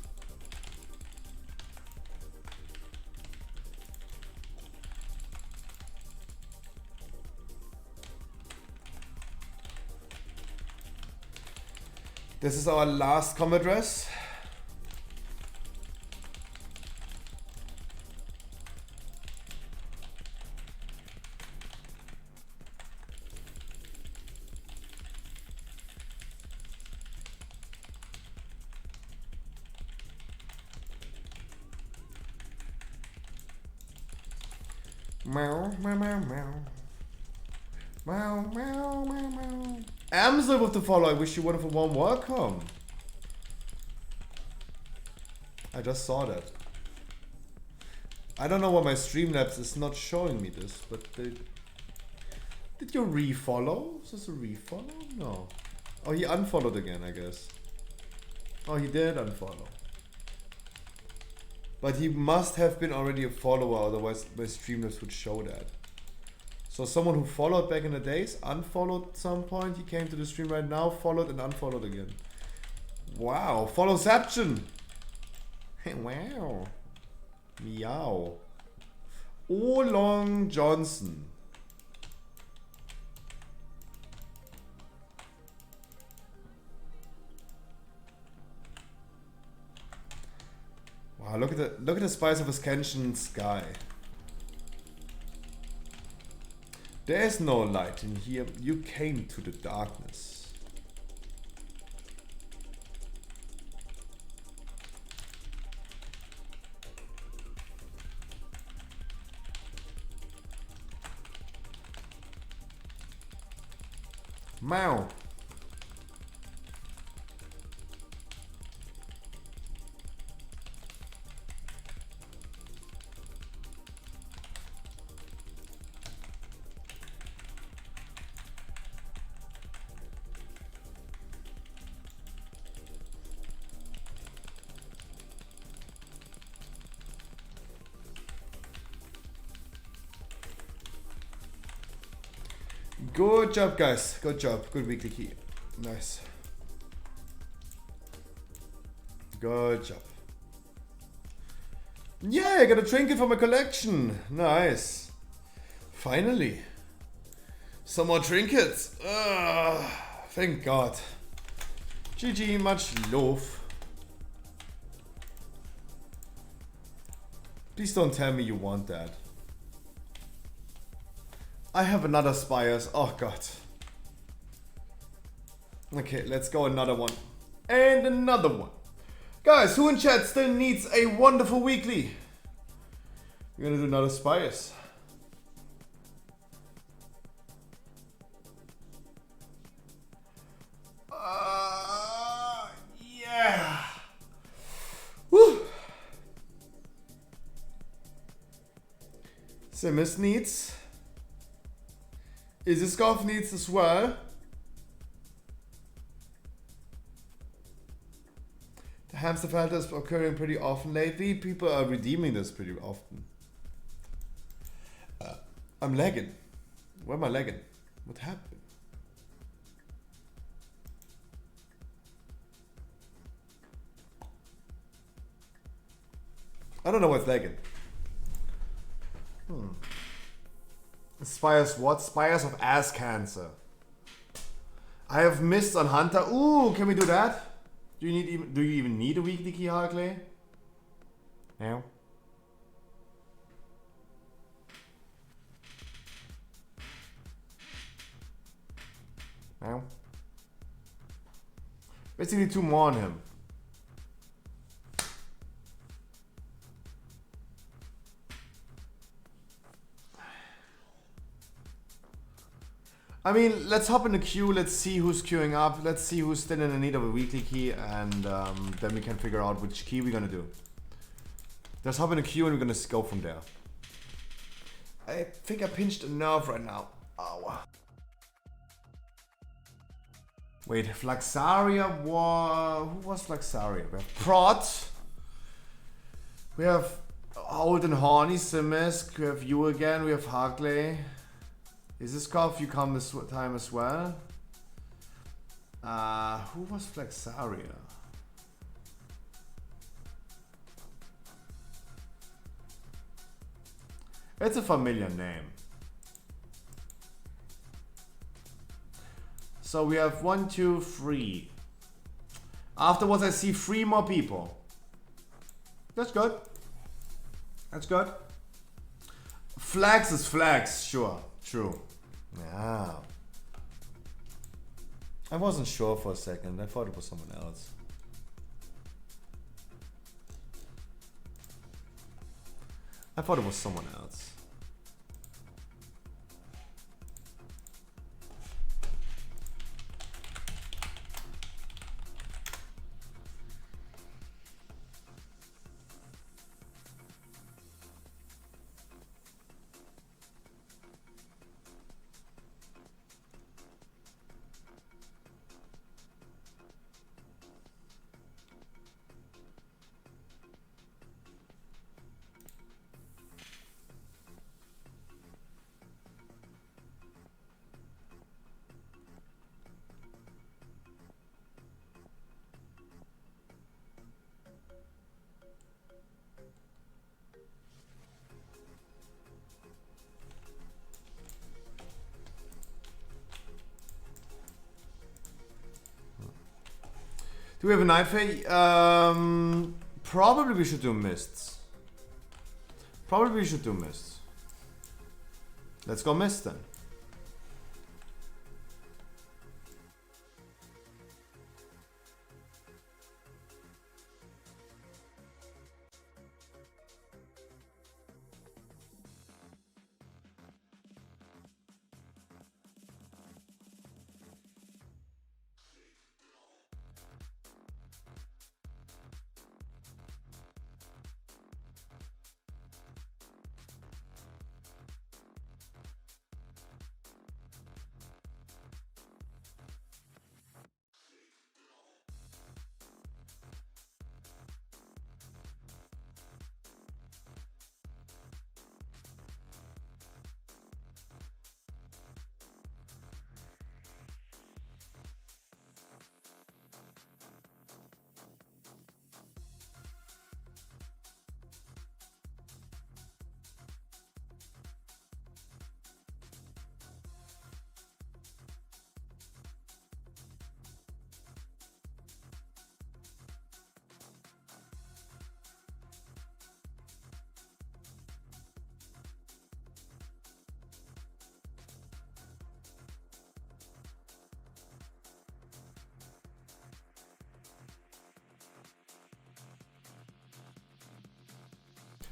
This is our last combat dress. Meow, meow, meow, meow. Meow, meow, meow, meow. Amsel with the follow. I wish you wonderful warm welcome. I just saw that. I don't know why my Streamlabs is not showing me this, but they... Did you refollow? Is this a refollow? No. Oh, he unfollowed again, I guess. Oh, he did unfollow. But he must have been already a follower, otherwise my Streamlabs would show that. So someone who followed back in the days, unfollowed at some point, he came to the stream right now, followed and unfollowed again. Wow, followception! Hey, wow. Meow. Long Johnson. Wow, look at the spice of Ascension sky. There's no light in here. You came to the darkness. Meow. Good job, guys. Good job. Good weekly key. Nice. Good job. Yeah, I got a trinket for my collection. Nice. Finally. Some more trinkets. Thank God. GG, much love. Please don't tell me you want that. I have another Spires. Oh God. Okay, let's go another one. And another one. Guys, who in chat still needs a wonderful weekly? We're gonna do another Spires. Yeah. Woo. Simus needs. Isiskov needs as well. The hamster filter is occurring pretty often lately. People are redeeming this pretty often. I'm lagging. Where am I lagging? What happened? I don't know what's lagging. Spires what? Spires of ass cancer. I have missed on Hunter. Ooh, can we do that? Do you even need a weekly key, Harkley? No. No. Basically 2 more on him. I mean, let's hop in the queue, let's see who's queuing up, let's see who's still in the need of a weekly key, and then we can figure out which key we're gonna do. Let's hop in the queue and we're gonna go from there. I think I pinched a nerve right now. Ow. Wait, Flaxaria was... Who was Flaxaria? We have Prot. We have Old and Horny Simisk. We have you again. We have Harkley. Is this Koff? You come this time as well? Who was Flaxaria? It's a familiar name. So we have 1, 2, 3. Afterwards I see 3 more people. That's good. That's good. Flax is Flax, sure. True. Yeah. I wasn't sure for a second. I thought it was someone else. I thought it was someone else. Do we have a night fae? Probably we should do mists. Probably we should do mists. Let's go mist then.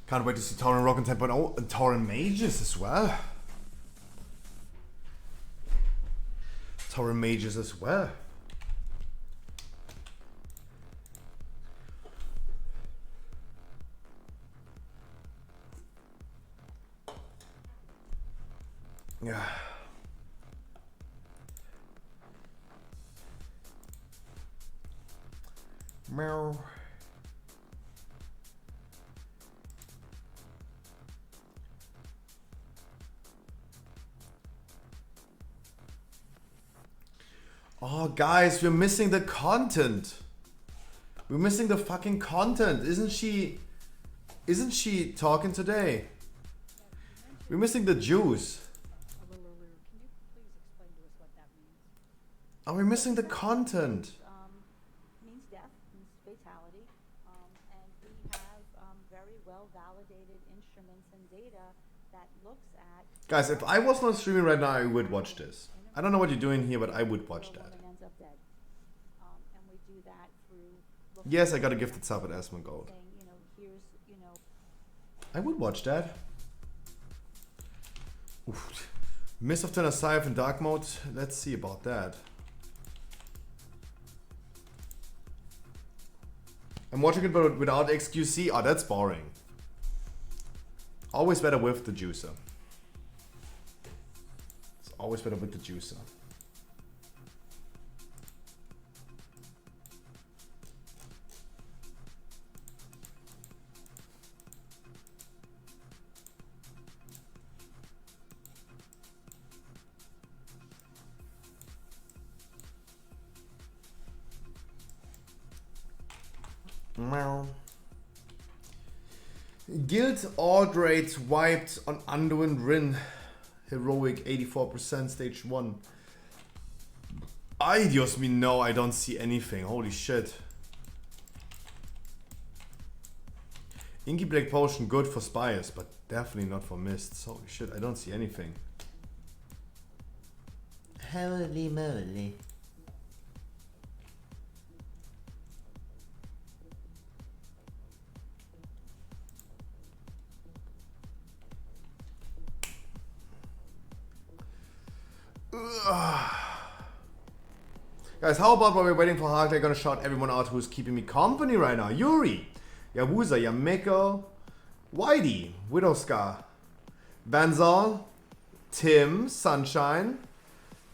Can't wait to see Tauren Rock and 10.0 and Tauren Mages as well. Tauren Mages as well. Yeah. Meow. Oh, guys, we're missing the content. We're missing the fucking content. Isn't she talking today? We're missing the juice. Are we missing the content? Means death, means fatality, and we have very well validated instruments and data that looks at. Guys, if I was not streaming right now, I would watch this. I don't know what you're doing here, but I would watch that. And we do that through. Yes, I got a gifted sub at Asmongold. I would watch that. Oof. Mist of Tenasaiv in dark mode. Let's see about that. I'm watching it but without XQC. Oh, that's boring. Always better with the juicer. It's always better with the juicer. Guild Ord rates wiped on Anduin Rin. Heroic 84% stage 1. Ay, Dios me, no, I don't see anything. Holy shit. Inky Black Potion good for Spires, but definitely not for Mists. Holy shit, I don't see anything. Holy moly. Guys, how about while we're waiting for Hark, they're gonna shout everyone out who's keeping me company right now. Yuri, Yawuza, Yameko, Whitey, Widowscar, Banzal, Tim, Sunshine,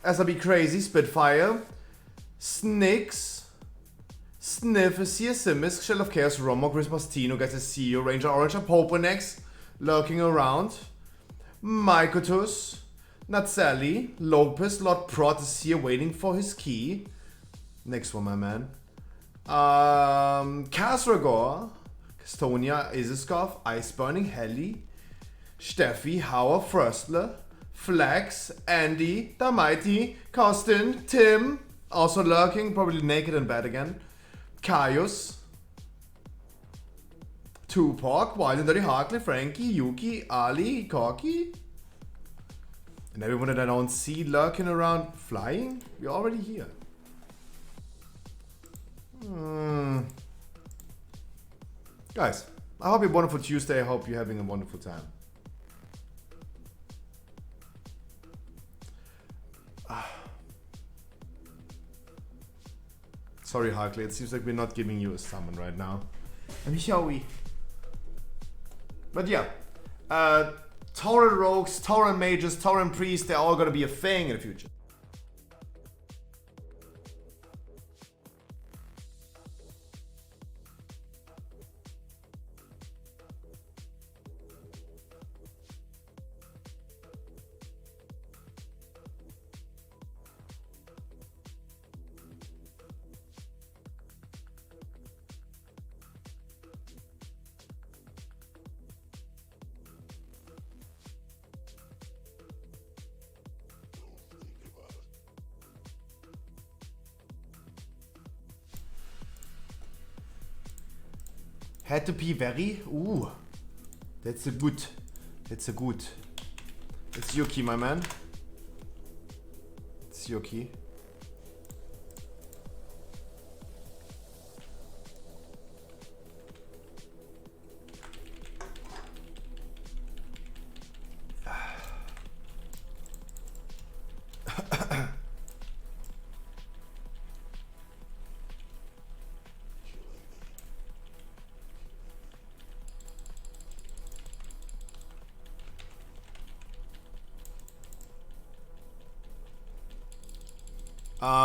SRB Crazy, Spitfire, Snix, Sniff is here, Simis, Shell of Chaos, Romo, Chris Bastino, guys, I see you, Ranger Orange, Poponex, lurking around, Mykotus, Natsali, Lopez, Lord Prot is here waiting for his key. Next one, my man. Kasragor, Castonia, Iziskov, Ice Burning, Heli, Steffi, Hauer, Fröstler, Flax, Andy, The Mighty, Costin, Tim, also lurking, probably naked and bad again. Caius, Tupac, Wild and Dirty Harkley, Frankie, Yuki, Ali, Corky, and everyone that I don't see lurking around flying. We're already here. Guys, I hope you have a wonderful Tuesday. I hope you're having a wonderful time. Sorry, Harkley, it seems like we're not giving you a summon right now. And shall we? But yeah, Tauren Rogues, Tauren Mages, Tauren Priests, they're all gonna be a thing in the future. Had to be very. Ooh, that's a good. That's a good. It's Yuki, my man. It's Yuki.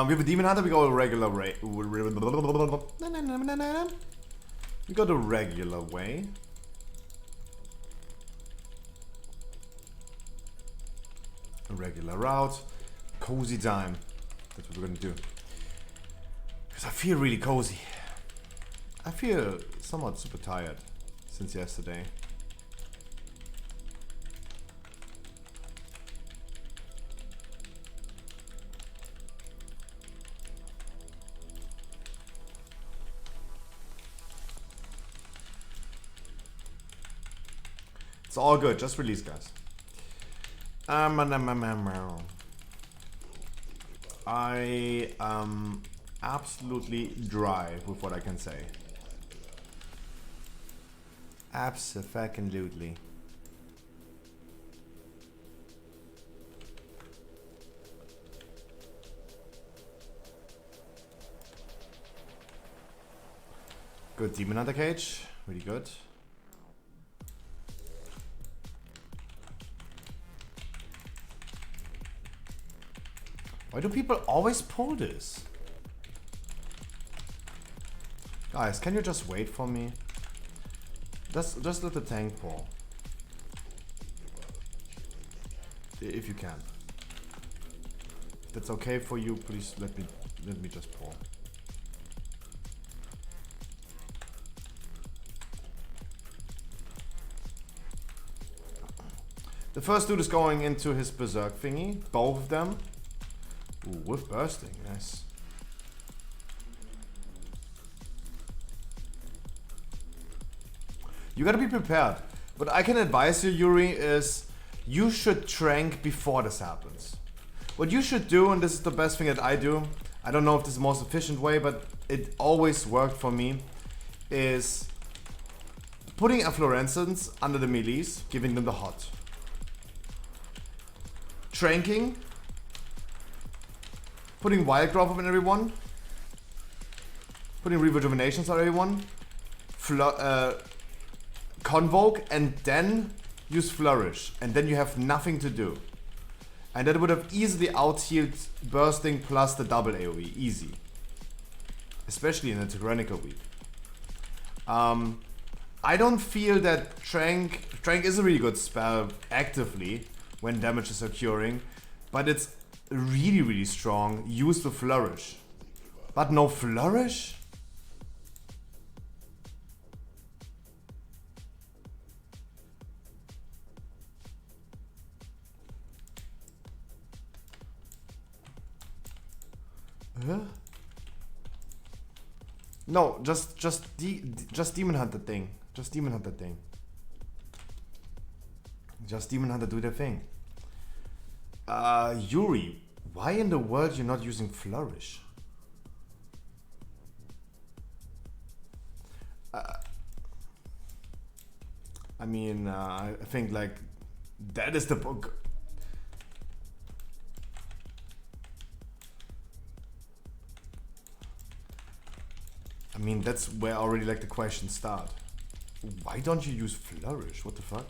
We have a Demon Hunter, we go a regular way. We go the regular way. A regular route. Cozy time. That's what we're gonna do. Because I feel really cozy. I feel somewhat super tired since yesterday. It's all good, just release, guys. I am absolutely dry with what I can say. Abso-fucking-lutely. Good Demon Hunter cage, really good. Why do people always pull this? Guys, can you just wait for me? Just let the tank pull. If you can. If that's okay for you, please let me just pull. The first dude is going into his berserk thingy, both of them. Ooh, with bursting, nice. You gotta be prepared. What I can advise you, Yuri, is you should trank before this happens. What you should do, and this is the best thing that I do, I don't know if this is the most efficient way, but it always worked for me, is putting efflorescence under the melees, giving them the hot. Tranking. Putting Wild Growth on everyone. Putting Rejuvenations on everyone. Convoke, and then use Flourish. And then you have nothing to do. And that would have easily out-healed Bursting plus the double AoE. Easy. Especially in a tyrannical week. I don't feel that Trank is a really good spell actively when damage is occurring. But it's really, really strong. Use the Flourish. But no Flourish? Huh? No, just Demon Hunter thing. Just Demon Hunter thing. Just Demon Hunter do their thing. Yuri, why in the world you're not using Flourish? I mean, I think like that is the book. I mean, that's where already like the questions start. Why don't you use Flourish? What the fuck?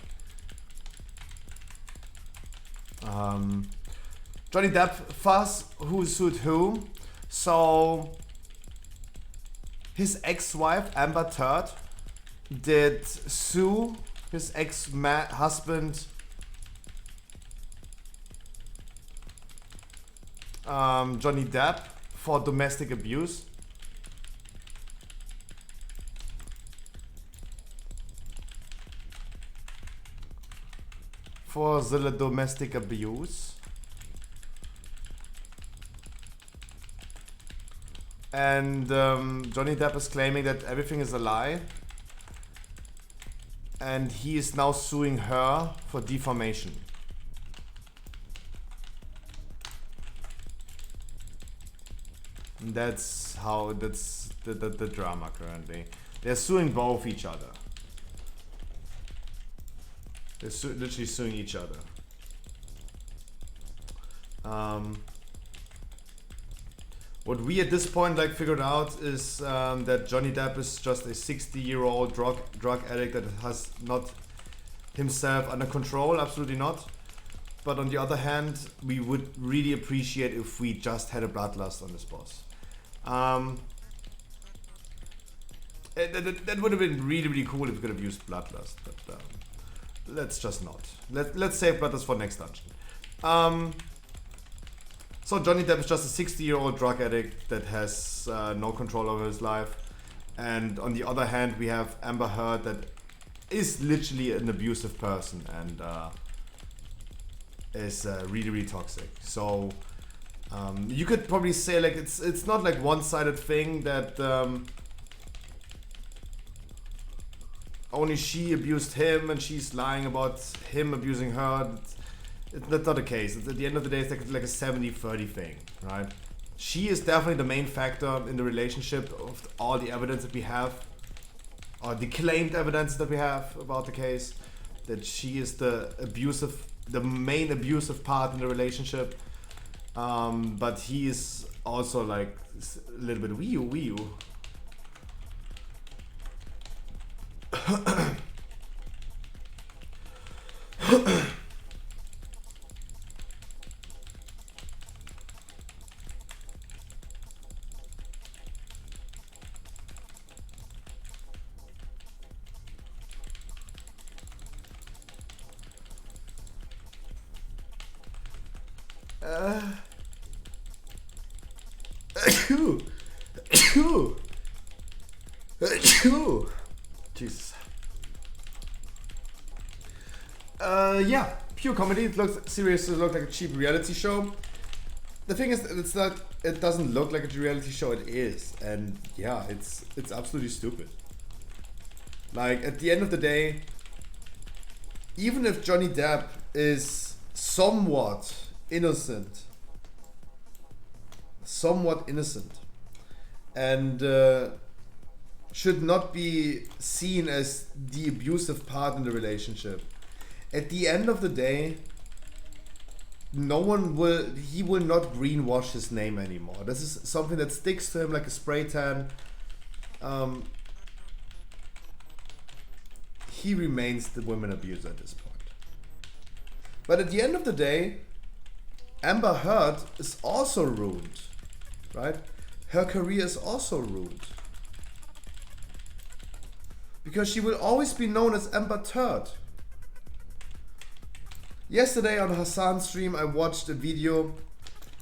Johnny Depp fuss, who sued who? So his ex-wife Amber Heard did sue his ex-husband Johnny Depp for domestic abuse. For the domestic abuse. And Johnny Depp is claiming that everything is a lie. And he is now suing her for defamation. And that's how, that's the drama currently. They're suing both each other. They're literally suing each other. What we at this point like figured out is that Johnny Depp is just a 60-year-old drug addict that has not himself under control, absolutely not. But on the other hand, we would really appreciate if we just had a bloodlust on this boss. That would have been really, really cool if we could have used bloodlust, but let's just not. Let's save bloodlust for next dungeon. So Johnny Depp is just a 60-year-old drug addict that has no control over his life. And on the other hand, we have Amber Heard that is literally an abusive person and is really, really toxic. So you could probably say like it's not like one-sided thing that only she abused him and she's lying about him abusing her. That's not the case. At the end of the day, it's like a 70-30 thing, right? She is definitely the main factor in the relationship of all the evidence that we have, or the claimed evidence that we have about the case, that she is the main abusive part in the relationship. But he is also like a little bit wee you. Jesus. Yeah, pure comedy. It looks serious. It looks like a cheap reality show. The thing is, it's not. It doesn't look like a reality show. It is, and yeah, it's absolutely stupid. Like at the end of the day, even if Johnny Depp is somewhat innocent, and should not be seen as the abusive part in the relationship. At the end of the day, he will not greenwash his name anymore. This is something that sticks to him like a spray tan. He remains the women abuser at this point. But at the end of the day, Amber Heard is also ruined, right? Her career is also ruined. Because she will always be known as Amber Heard. Yesterday on Hassan's stream, I watched a video.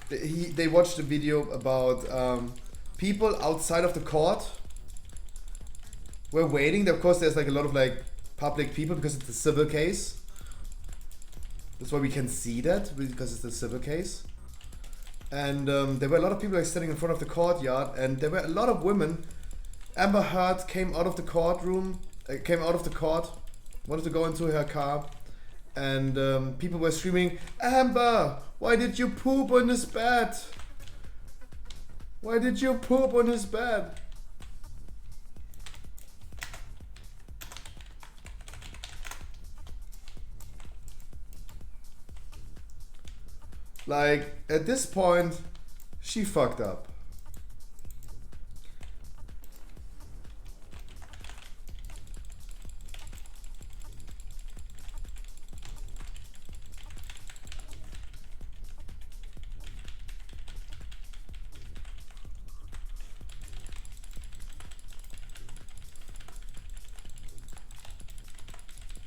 They watched a video about people outside of the court. We're waiting. Of course, there's like a lot of like public people because it's a civil case. That's why we can see that, because it's a civil case. And there were a lot of people like standing in front of the courtyard, and there were a lot of women Amber Heard came out of the courtroom, came out of the court, wanted to go into her car, and people were screaming, Amber, why did you poop on his bed? Why did you poop on his bed? Like, at this point, she fucked up.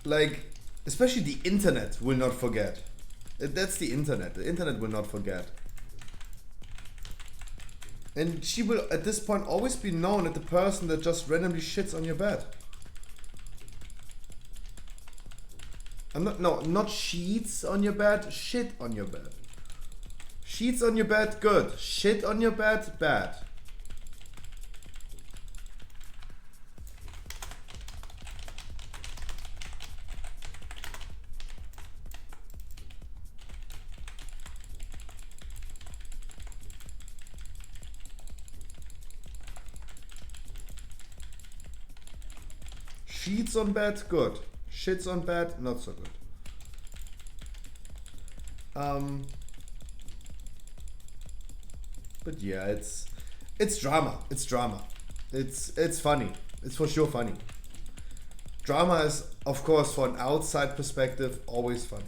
Like, especially the internet will not forget. That's the internet. The internet will not forget. And she will, at this point, always be known as the person that just randomly shits on your bed. Not sheets on your bed, shit on your bed. Sheets on your bed, good. Shit on your bed, bad. Sheets on bed, good. Shits on bed, not so good. But yeah, it's drama. It's drama. It's funny. It's for sure funny. Drama is, of course, for an outside perspective, always funny.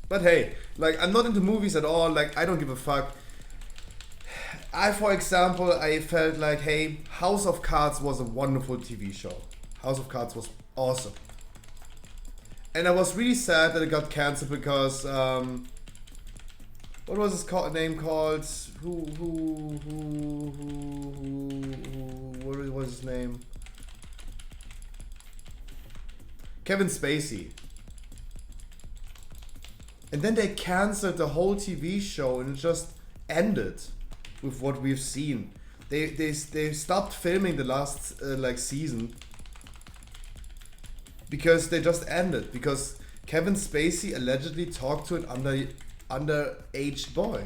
But hey, like, I'm not into movies at all. Like, I don't give a fuck. For example, I felt like, hey, House of Cards was a wonderful TV show. House of Cards was awesome. And I was really sad that it got cancelled because, what was his name called? What was his name? Kevin Spacey. And then they cancelled the whole TV show and it just ended with what we've seen. They stopped filming the last season because they just ended, because Kevin Spacey allegedly talked to an underage boy.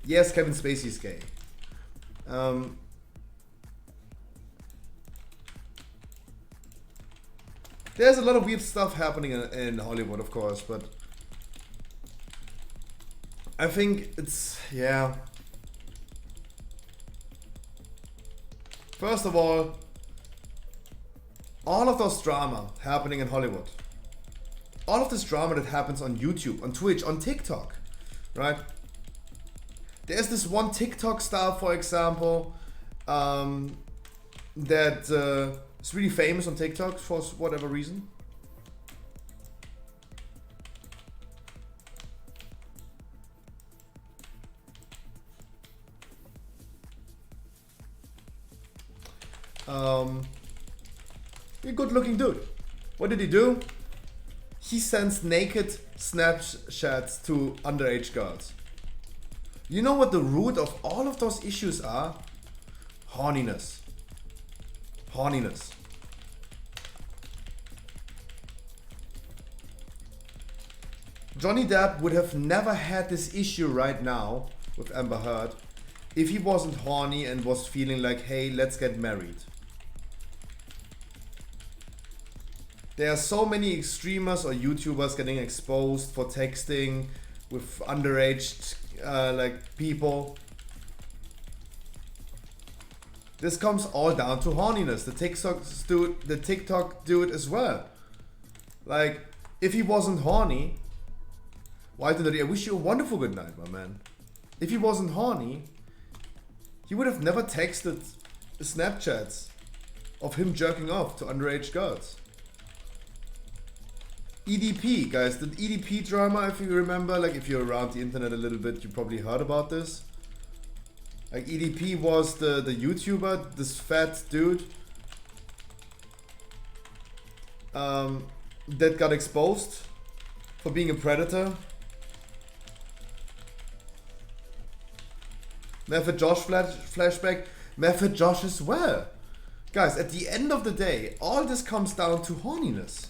Yes, Kevin Spacey's gay. There's a lot of weird stuff happening in Hollywood, of course, but I think it's, yeah. First of all of those drama happening in Hollywood, all of this drama that happens on YouTube, on Twitch, on TikTok, right? There's this one TikTok star, for example, that is really famous on TikTok for whatever reason. A good looking dude. What did he do? He sends naked Snapchats to underage girls. You know what the root of all of those issues are? Horniness. Horniness. Johnny Depp would have never had this issue right now with Amber Heard if he wasn't horny and was feeling like, hey, let's get married. There are so many streamers or YouTubers getting exposed for texting with underage people. This comes all down to horniness. The TikTok dude as well. Like, if he wasn't horny, why did I wish you a wonderful good night, my man. If he wasn't horny, he would have never texted Snapchats of him jerking off to underage girls. EDP, guys, the EDP drama, if you remember, like if you're around the internet a little bit, you probably heard about this. Like EDP was the YouTuber, this fat dude that got exposed for being a predator. Method Josh flashback. Method Josh as well. Guys, at the end of the day, all this comes down to horniness.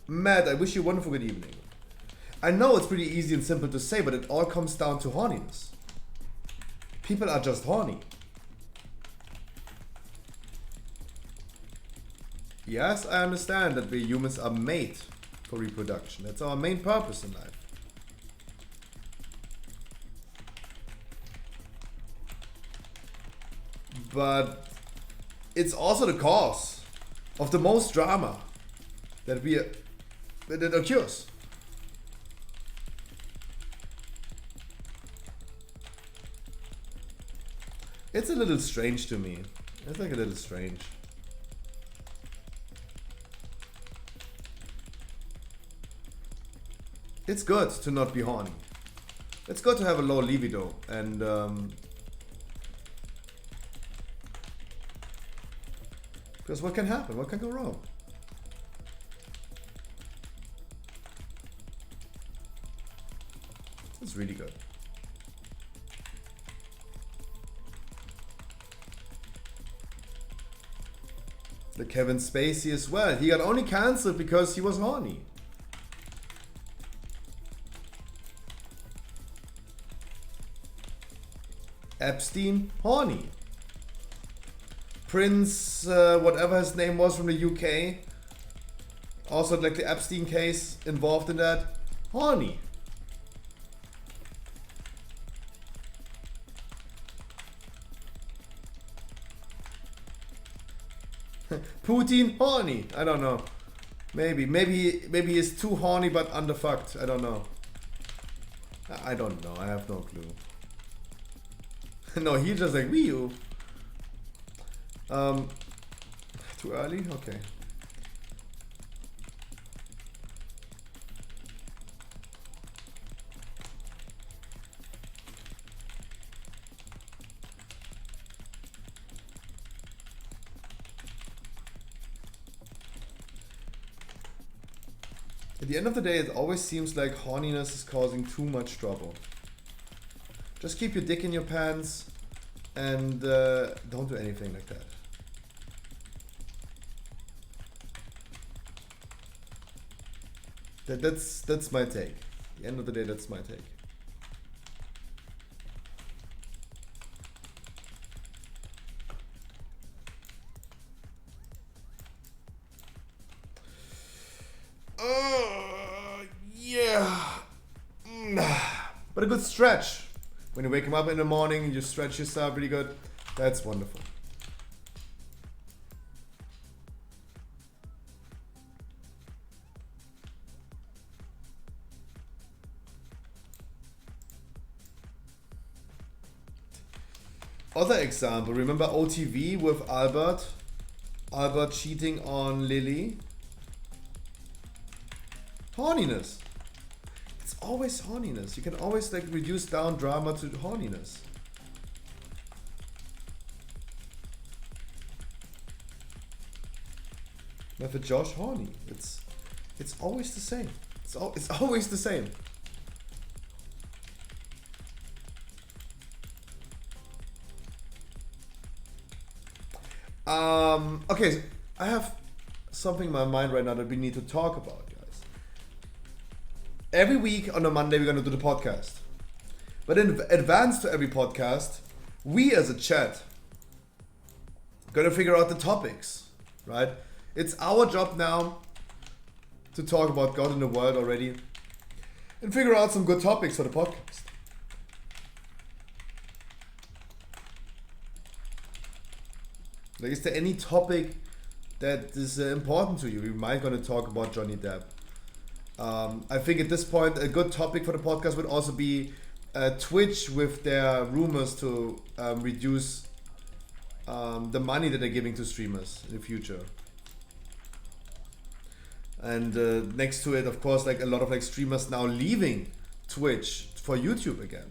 Matt, I wish you a wonderful good evening. I know it's pretty easy and simple to say, but it all comes down to horniness. People are just horny. Yes, I understand that we humans are made for reproduction. That's our main purpose in life. But it's also the cause of the most drama that occurs. It's a little strange to me. It's like a little strange. It's good to not be horny. It's good to have a low libido and because what can happen? What can go wrong? It's really good. The Kevin Spacey as well. He got only cancelled because he was horny. Epstein, horny. Prince, whatever his name was from the UK, also like the Epstein case involved in that, horny. Putin, horny. I don't know. Maybe he's too horny but underfucked. I don't know. I don't know. I have no clue. No, he just like Wii U. Too early? Okay. At the end of the day, it always seems like horniness is causing too much trouble. Just keep your dick in your pants and don't do anything like that. That's my take. At the end of the day, that's my take. Yeah. But a good stretch. When you wake up in the morning, you stretch yourself really good. That's wonderful. Other example, remember OTV with Albert? Albert cheating on Lily? Horniness. It's always horniness. You can always like reduce down drama to horniness. Method Josh, horny. It's always the same. It's always the same. Okay, I have something in my mind right now that we need to talk about, guys. Every week on a Monday we're gonna do the podcast. But in advance to every podcast, we as a chat gonna figure out the topics, right? It's our job now to talk about God in the world already and figure out some good topics for the podcast. Like, is there any topic that is important to you? We might going to talk about Johnny Depp. I think at this point a good topic for the podcast would also be Twitch with their rumors to reduce the money that they're giving to streamers in the future. And next to it, of course, like a lot of like streamers now leaving Twitch for YouTube again.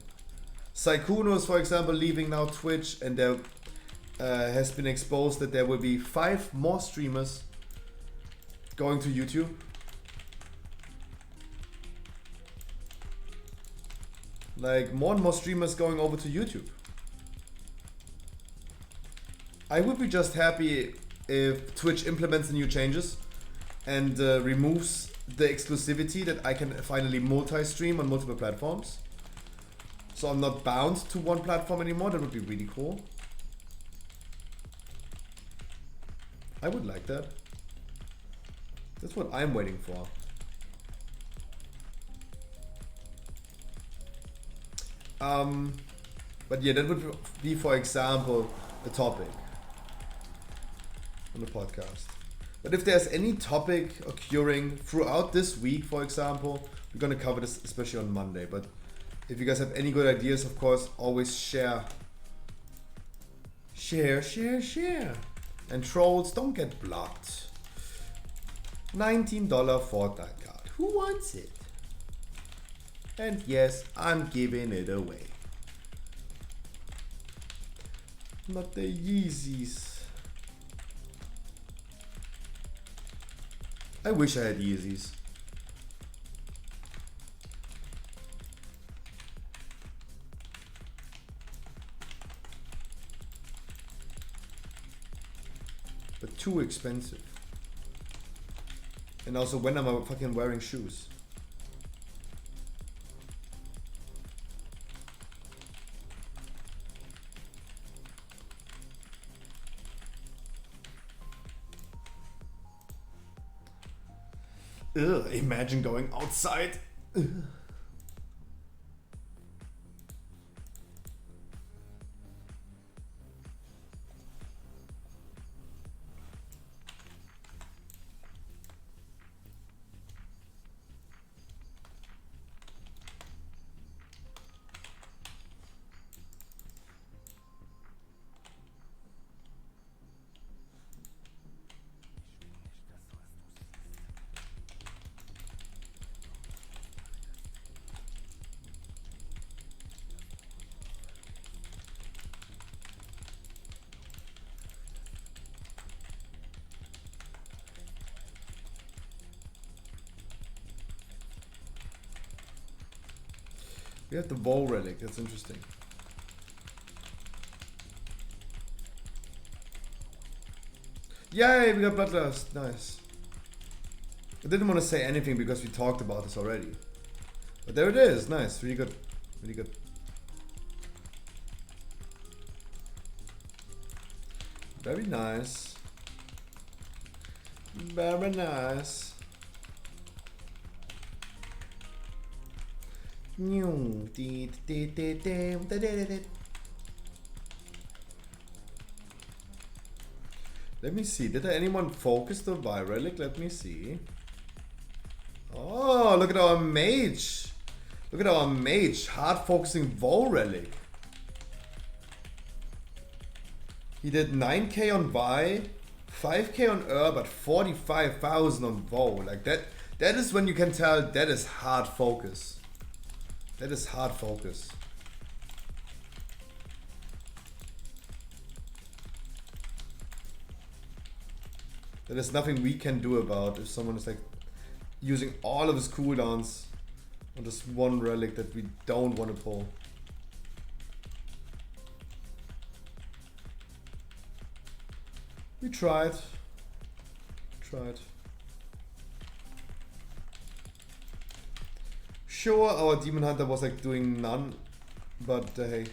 Saikuno is, for example, leaving now Twitch, and there has been exposed that there will be 5 more streamers going to YouTube. Like more and more streamers going over to YouTube. I would be just happy if Twitch implements the new changes and removes the exclusivity that I can finally multi-stream on multiple platforms. So I'm not bound to one platform anymore. That would be really cool. I would like that. That's what I'm waiting for. But yeah, that would be, for example, a topic on the podcast. But if there's any topic occurring throughout this week, for example, we're gonna cover this especially on Monday. But if you guys have any good ideas, of course, always share. Share, share, share. And trolls, don't get blocked. $19 Fortnite card. Who wants it? And yes, I'm giving it away. Not the Yeezys. I wish I had Yeezys. But too expensive. And also, when am I fucking wearing shoes? Ugh, imagine going outside. Ugh. We have the VoD relic, that's interesting. Yay, we got Bloodlust, nice. I didn't want to say anything because we talked about this already. But there it is, nice, really good, really good. Very nice. Very nice. Let me see. Did anyone focus the VoD relic? Let me see. Oh, look at our mage. Look at our mage. Hard focusing VoD relic. He did 9k on Vi, 5k on but 45,000 on VoD. Like that is when you can tell that is hard focus. That is hard focus. There is nothing we can do about if someone is like using all of his cooldowns on this one relic that we don't want to pull. We tried. Sure, our Demon Hunter was like doing none, but hey.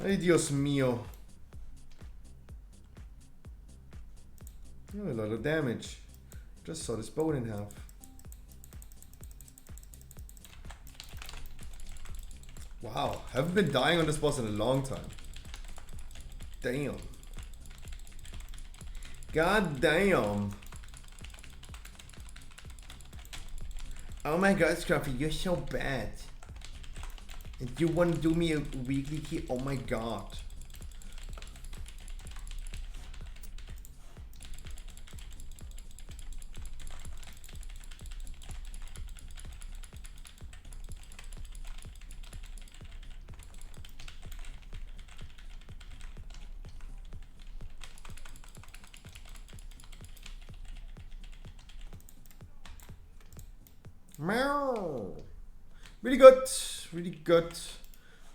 Ay, Dios mío. Oh, a lot of damage. Just saw this bone in half. Wow, haven't been dying on this boss in a long time. Damn. God damn. Oh my god, Scruffy, you're so bad. And you want to do me a weekly key? Oh my god. Meow. Really good, really good.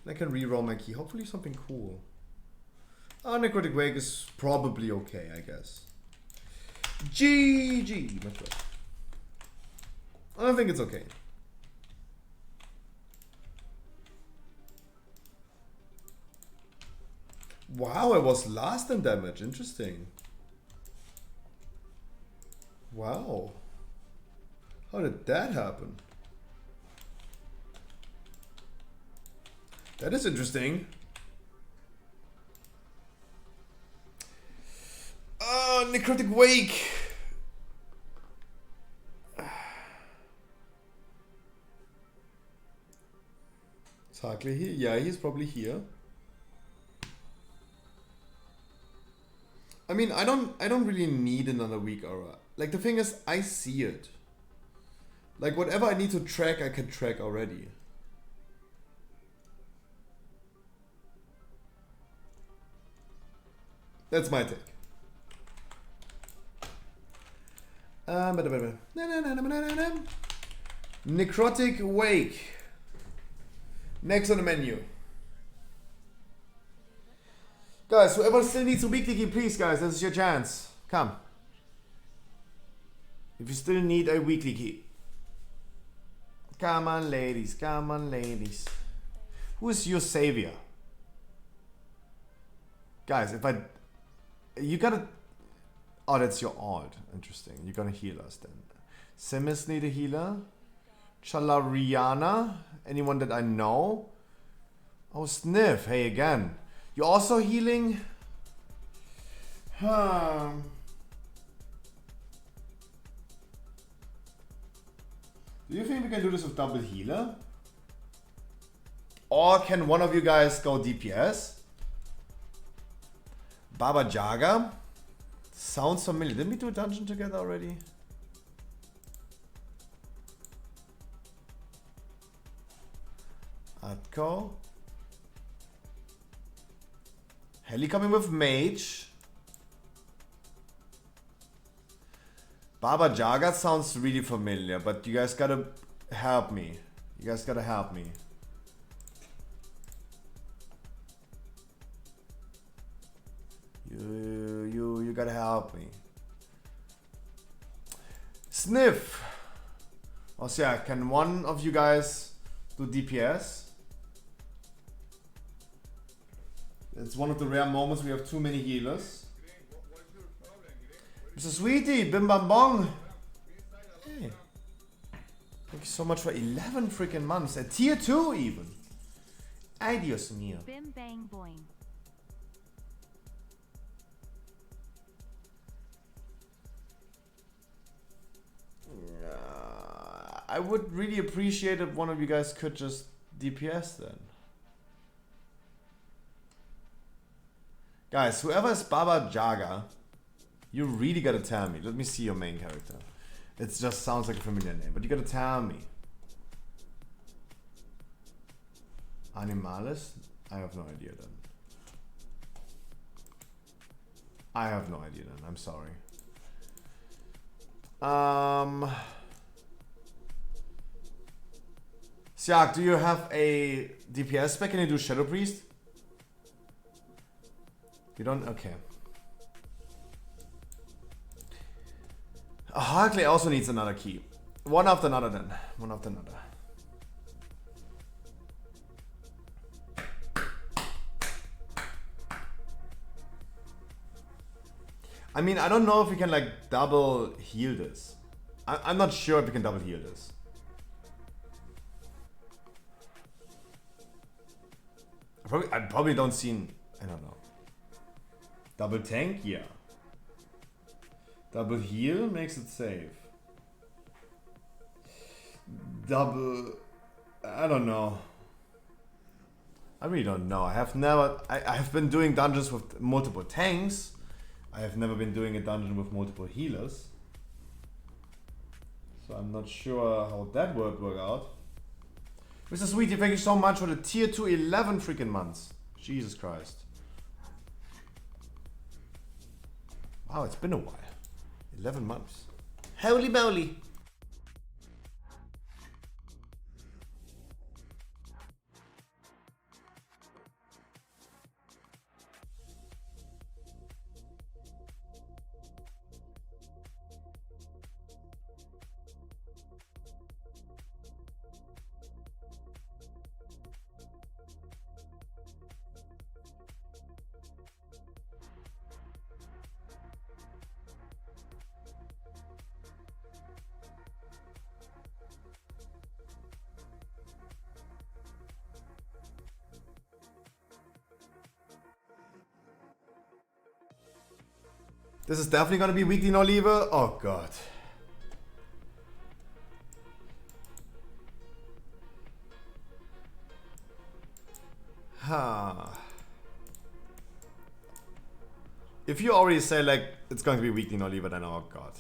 I can re-roll my key. Hopefully something cool. Necrotic Wake is probably okay, I guess. GG, my friend. I think it's okay. Wow, I was last in damage. Interesting. Wow. How did that happen? That is interesting. Necrotic Wake. Is Harkley here? Yeah, he's probably here. I mean, I don't really need another weak aura. Like, the thing is, I see it. Like, whatever I need to track, I can track already. That's my take. Necrotic Wake. Next on the menu. Guys, whoever still needs a weekly key, please, guys, this is your chance. Come. If you still need a weekly key. Come on, ladies. Come on, ladies. Who is your savior? Guys, if I... You gotta... Oh, that's your alt. Interesting. You're gonna heal us then. Simis need a healer. Chalariana. Anyone that I know? Oh, Sniff. Hey, again. You're also healing? Huh. Do you think we can do this with double healer? Or can one of you guys go DPS? Baba Jaga? Sounds familiar. Didn't we do a dungeon together already? Atko. Heli coming with Mage. Baba Jaga sounds really familiar, but you guys gotta help me. You guys gotta help me. You gotta help me. Sniff. Oh, so yeah, can one of you guys do DPS? It's one of the rare moments we have too many healers. Mr. Sweetie, bim bam bong. Hey. Thank you so much for 11 freaking months. At tier 2 even. Ay, Dios mío. Bim bang boing. I would really appreciate if one of you guys could just DPS then. Guys, whoever is Baba Jaga, you really gotta tell me. Let me see your main character. It just sounds like a familiar name, but you gotta tell me. Animalis? I have no idea then. I have no idea then. I'm sorry. Siak, do you have a DPS spec? Can you do Shadow Priest? You don't? Okay. Harkley also needs another key. One after another then. One after another. I mean, I don't know if we can like double heal this. I'm not sure if we can double heal this. I probably don't see. I don't know. Double tank, yeah. Double heal makes it safe. double... I don't know. I really don't know. I have been doing dungeons with multiple tanks. I have never been doing a dungeon with multiple healers. So I'm not sure how that would work out. Mr. Sweetie, thank you so much for the tier 2 11 freaking months. Jesus Christ. Wow, it's been a while. 11 months. Holy moly. This is definitely gonna be weekly no lever. Oh god. If you already say like it's going to be weekly no lever, then oh god.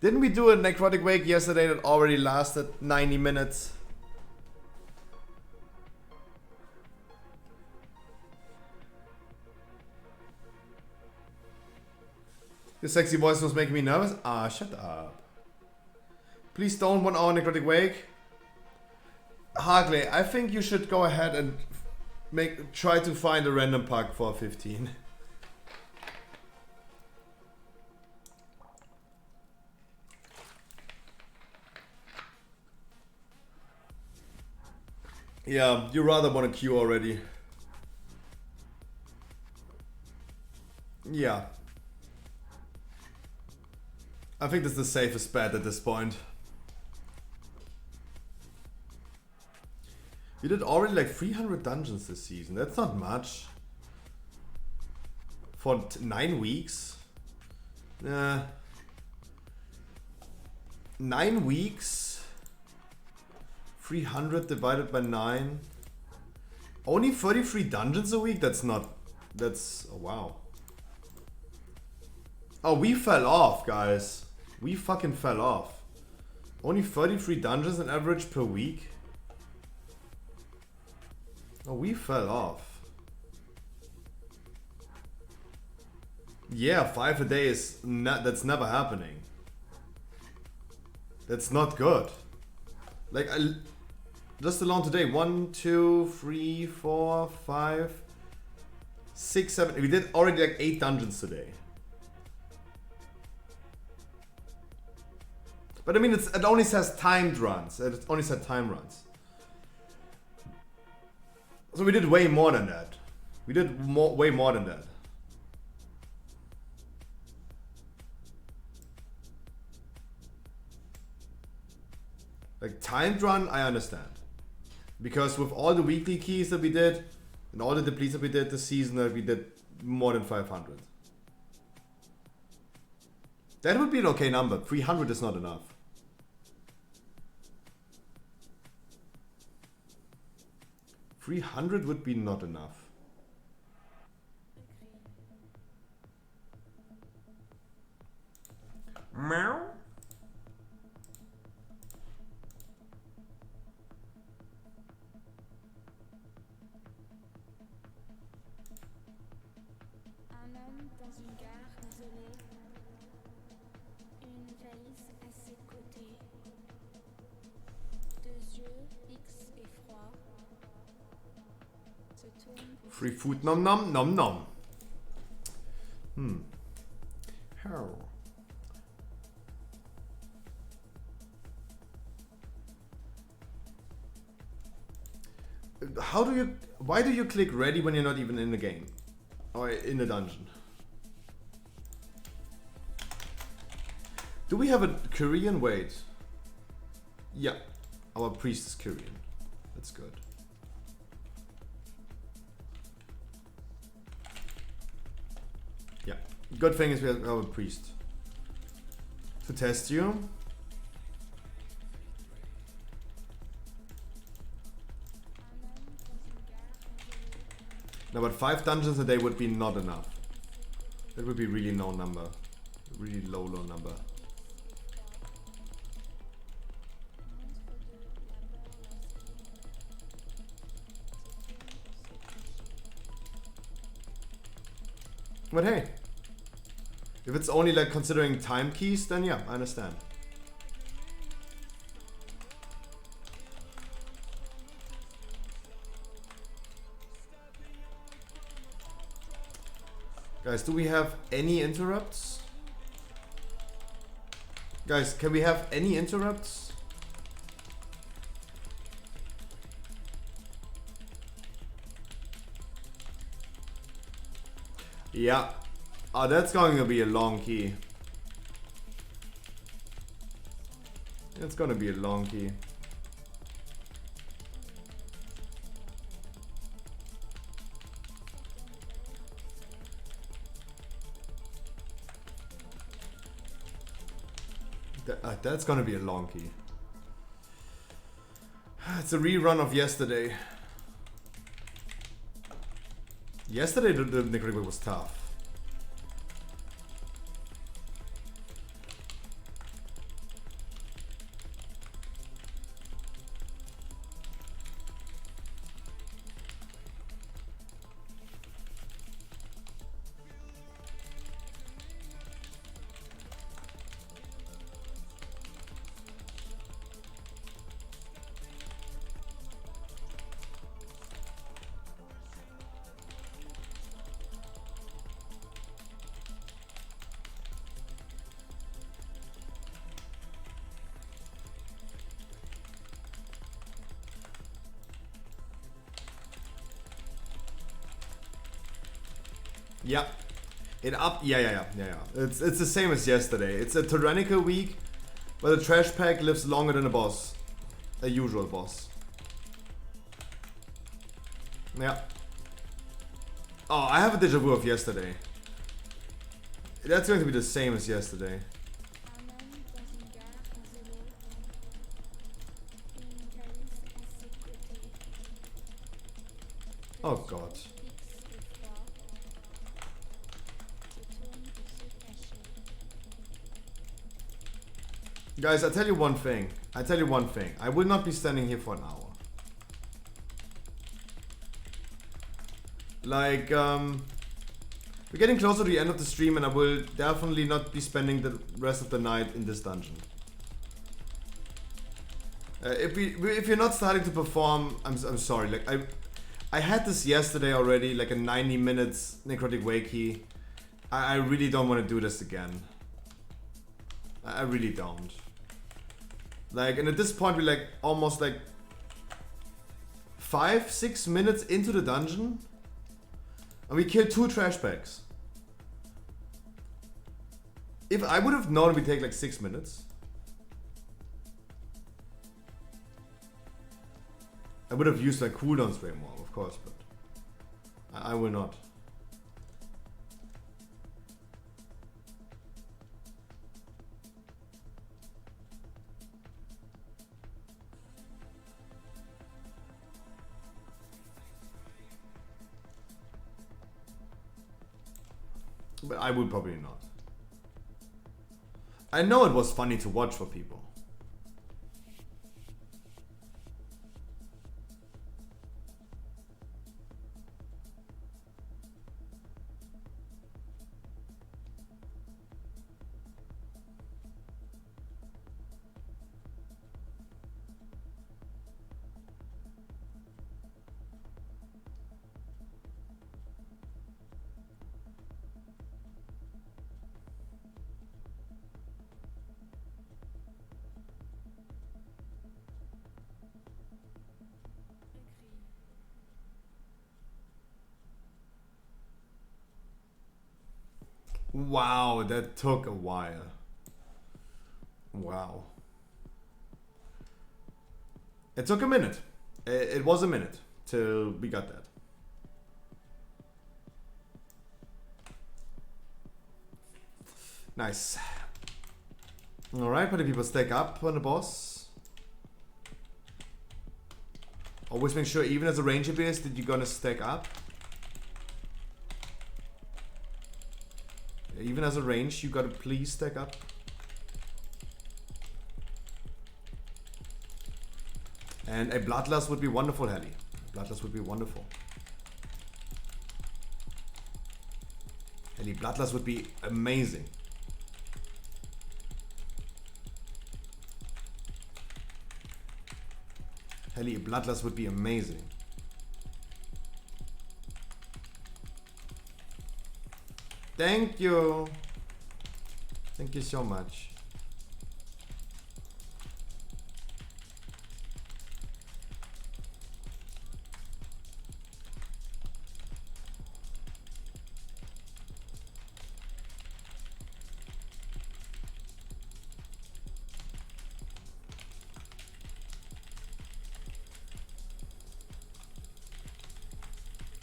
Didn't we do a necrotic wake yesterday that already lasted 90 minutes? Your sexy voice was making me nervous. Ah, shut up. Please don't 1 hour necrotic wake. Hargley, I think you should go ahead and try to find a random pack for 15. Yeah, you rather want a queue already. Yeah. I think that's the safest bet at this point. We did already like 300 dungeons this season. That's not much. For 9 weeks? 9 weeks? 300 divided by 9? Only 33 dungeons a week? That's not... That's... Oh, wow. Oh, we fell off, guys. We fucking fell off. Only 33 dungeons on average per week? Oh, we fell off. Yeah, 5 a day is not, that's never happening. That's not good. Like, just alone today, 1, 2, 3, 4, 5, 6, 7. We did already like 8 dungeons today. But I mean, it only says timed runs. It only said time runs. So we did way more than that. We did way more than that. Like timed run, I understand. Because with all the weekly keys that we did, and all the depletes that we did this season, we did more than 500. That would be an okay number. 300 is not enough. $300 would be not enough. Meow. Un homme dans une gare isolée, une valise à ses côtés, 2 yeux fixes et froids, se tourne pour Free food nom nom nom nom. How? How do you... Why do you click ready when you're not even in the game? Or in the dungeon? Do we have a Korean? Wait. Yeah. Our priest is Korean. That's good. Yeah. Good thing is we have a priest. To test you. No, but 5 dungeons a day would be not enough. That would be really low number. Really low number. But hey, if it's only like considering time keys, then yeah, I understand. Guys, do we have any interrupts? Guys, can we have any interrupts? Yeah. Oh, that's going to be a long key. It's going to be a long key. That's gonna be a long key. It's a rerun of yesterday. Yesterday the necrotic was tough. Yeah. Yeah. It's the same as yesterday. It's a tyrannical week, but a trash pack lives longer than a boss. A usual boss. Yeah. Oh, I have a deja vu of yesterday. That's going to be the same as yesterday. Oh god. Guys, I tell you one thing. I will not be standing here for an hour. Like, we're getting closer to the end of the stream and I will definitely not be spending the rest of the night in this dungeon. If you're not starting to perform, I'm sorry. Like, I had this yesterday already, like a 90 minutes necrotic wakey. I really don't want to do this again. I really don't. Like, and at this point we're like almost like 5-6 minutes into the dungeon and we killed 2 trash bags. If I would have known it would take like 6 minutes, I would have used like cooldowns way more, of course, but I will not. But I would probably not. I know it was funny to watch for people. Wow, that took a while. Wow. It took a minute. It was a minute till we got that. Nice. Alright, but people stack up on the boss. Always make sure, even as a ranger base, that you're gonna stack up. even as a range, you gotta please stack up. And a Bloodlust would be wonderful, Helly. Bloodlust would be wonderful. Helly, Bloodlust would be amazing. Helly, Bloodlust would be amazing. Thank you. Thank you so much.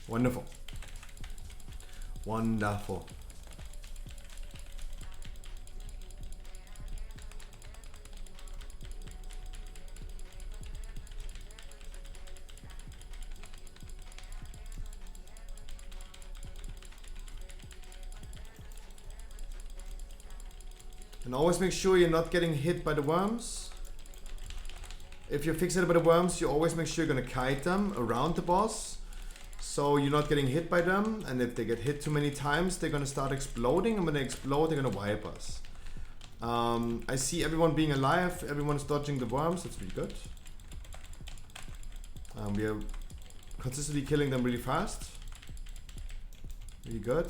Wonderful. Wonderful. And always make sure you're not getting hit by the worms. If you're fixated by the worms, you always make sure you're gonna kite them around the boss, so you're not getting hit by them. And if they get hit too many times, they're gonna start exploding, and when they explode, they're gonna wipe us. I see everyone being alive, everyone's dodging the worms, that's really good. We are consistently killing them really fast. Really good,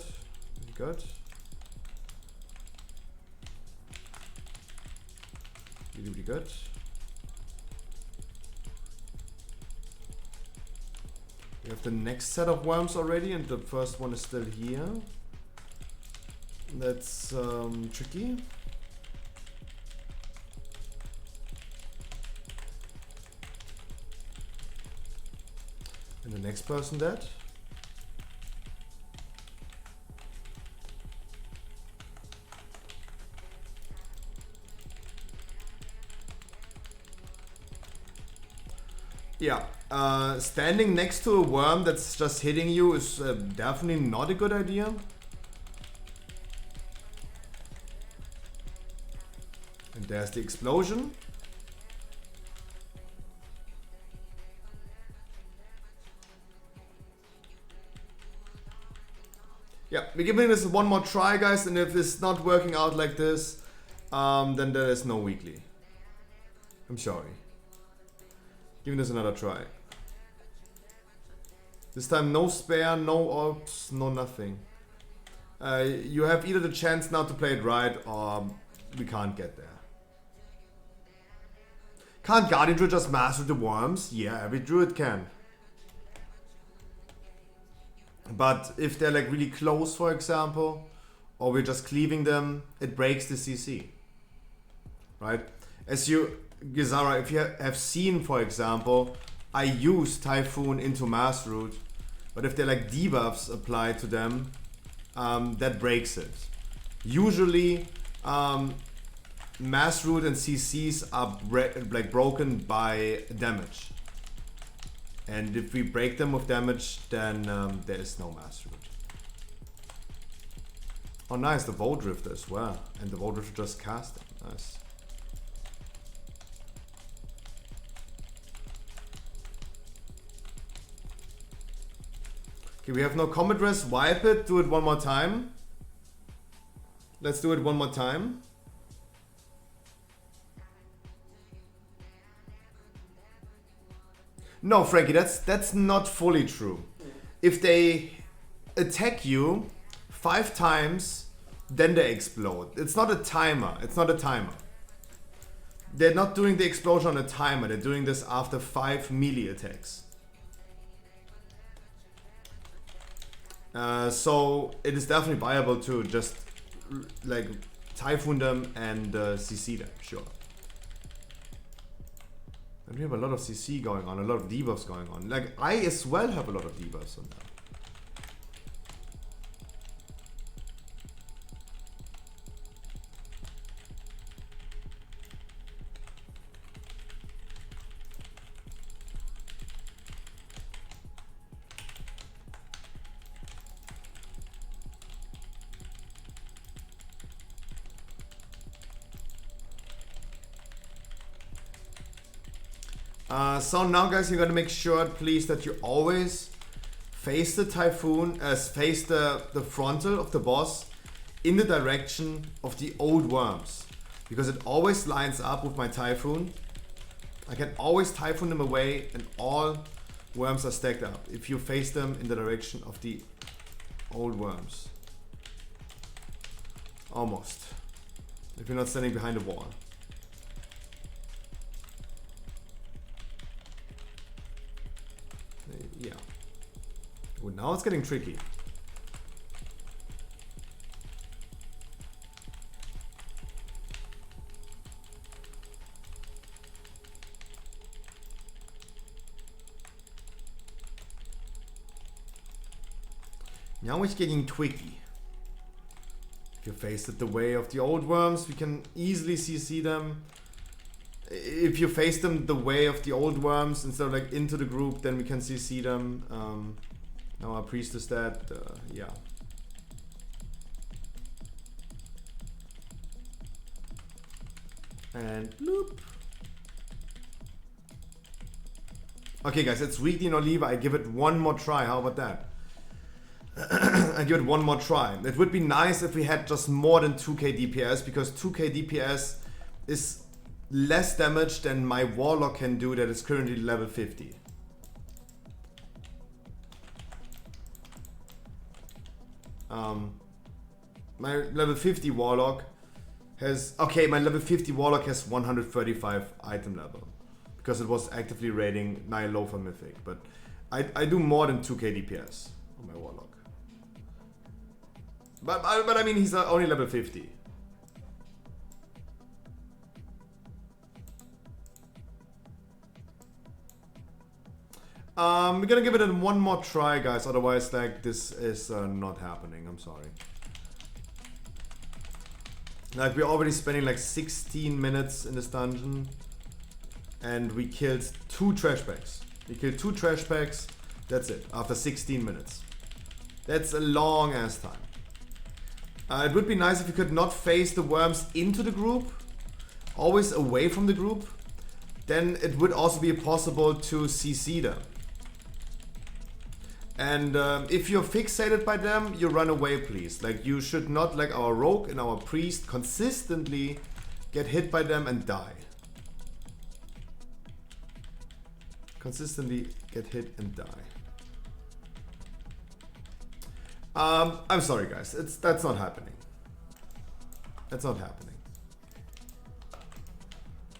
really good. Really, really good. We have the next set of worms already, and the first one is still here. That's tricky. And the next person dead. Yeah, standing next to a worm that's just hitting you is definitely not a good idea. And there's the explosion. Yeah, we're giving this one more try, guys, and if it's not working out like this, then there is no weekly. I'm sorry. Giving this another try. This time no spare, no orbs, no nothing. You have either the chance now to play it right, or we can't get there. Can't Guardian Druid just master the worms? Yeah, every druid can. But if they're like really close, for example, or we're just cleaving them, it breaks the CC. Right? As you, Gizara, if you have seen, for example, I use Typhoon into Mass Root, but if they're like debuffs applied to them, that breaks it. Usually, Mass Root and CCs are like broken by damage. And if we break them with damage, then there is no Mass Root. Oh nice, the VoD Drifter as well. And the VoD Drifter just cast it. Nice. Okay, we have no combat rest. Wipe it. Do it one more time. Let's do it one more time. No, Frankie, that's not fully true. If they attack you 5 times, then they explode. It's not a timer. It's not a timer. They're not doing the explosion on a timer. They're doing this after 5 melee attacks. So it is definitely viable to just like Typhoon them and CC them, sure. And we have a lot of CC going on, a lot of debuffs going on. Like, I as well have a lot of debuffs on that. So now guys, you gotta make sure please that you always face the typhoon, face the frontal of the boss in the direction of the old worms. Because it always lines up with my typhoon. I can always typhoon them away and all worms are stacked up if you face them in the direction of the old worms. Almost. If you're not standing behind a wall. Yeah. Well, now it's getting tricky. Now it's getting tricky. If you face it the way of the old worms, we can easily CC them. If you face them the way of the old worms instead of like into the group, then we can CC them. Now our priest is dead. Yeah. And loop. Okay guys, it's weekly no lever. I give it one more try. How about that? I give it one more try. It would be nice if we had just more than 2k DPS, because 2k DPS is less damage than my warlock can do that is currently level 50. My level 50 warlock has... Okay, my level 50 warlock has 135 item level. Because it was actively raiding Nylofa Mythic. But I do more than 2k DPS on my warlock. But I mean, he's only level 50. We're gonna give it one more try, guys. Otherwise, like, this is not happening. I'm sorry. Like, we're already spending like 16 minutes in this dungeon. And we killed 2 trash bags. We killed 2 trash bags. That's it. After 16 minutes. That's a long ass time. It would be nice if you could not face the worms into the group, always away from the group. Then it would also be possible to CC them. And if you're fixated by them, you run away, please. Like, you should not, like our rogue and our priest, consistently get hit by them and die. Consistently get hit and die. I'm sorry guys, that's not happening. That's not happening.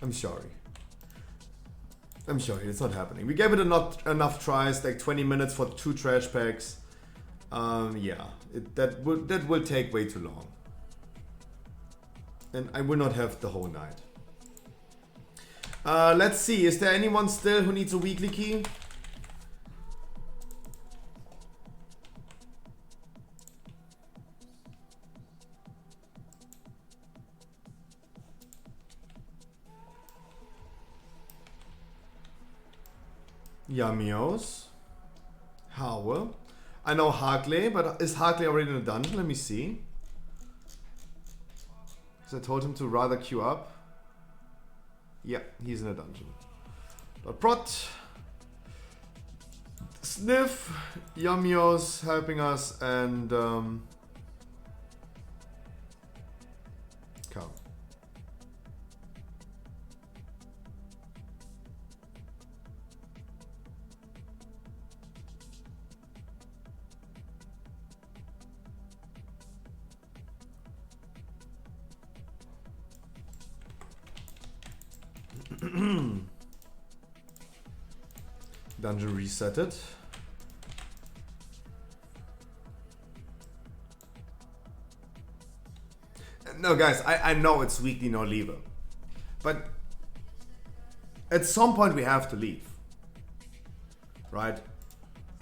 I'm sorry. I'm sorry, it's not happening. We gave it enough tries, like 20 minutes for 2 trash packs. Yeah, that will take way too long. And I will not have the whole night. Let's see, is there anyone still who needs a weekly key? Yamios. Howe. I know Harkley, but is Harkley already in the dungeon? Let me see. Because I told him to rather queue up. Yeah, he's in a dungeon. Prot. Sniff. Yamios helping us, and come. Dungeon resetted. No guys, I know it's weekly no lever, but at some point we have to leave, right?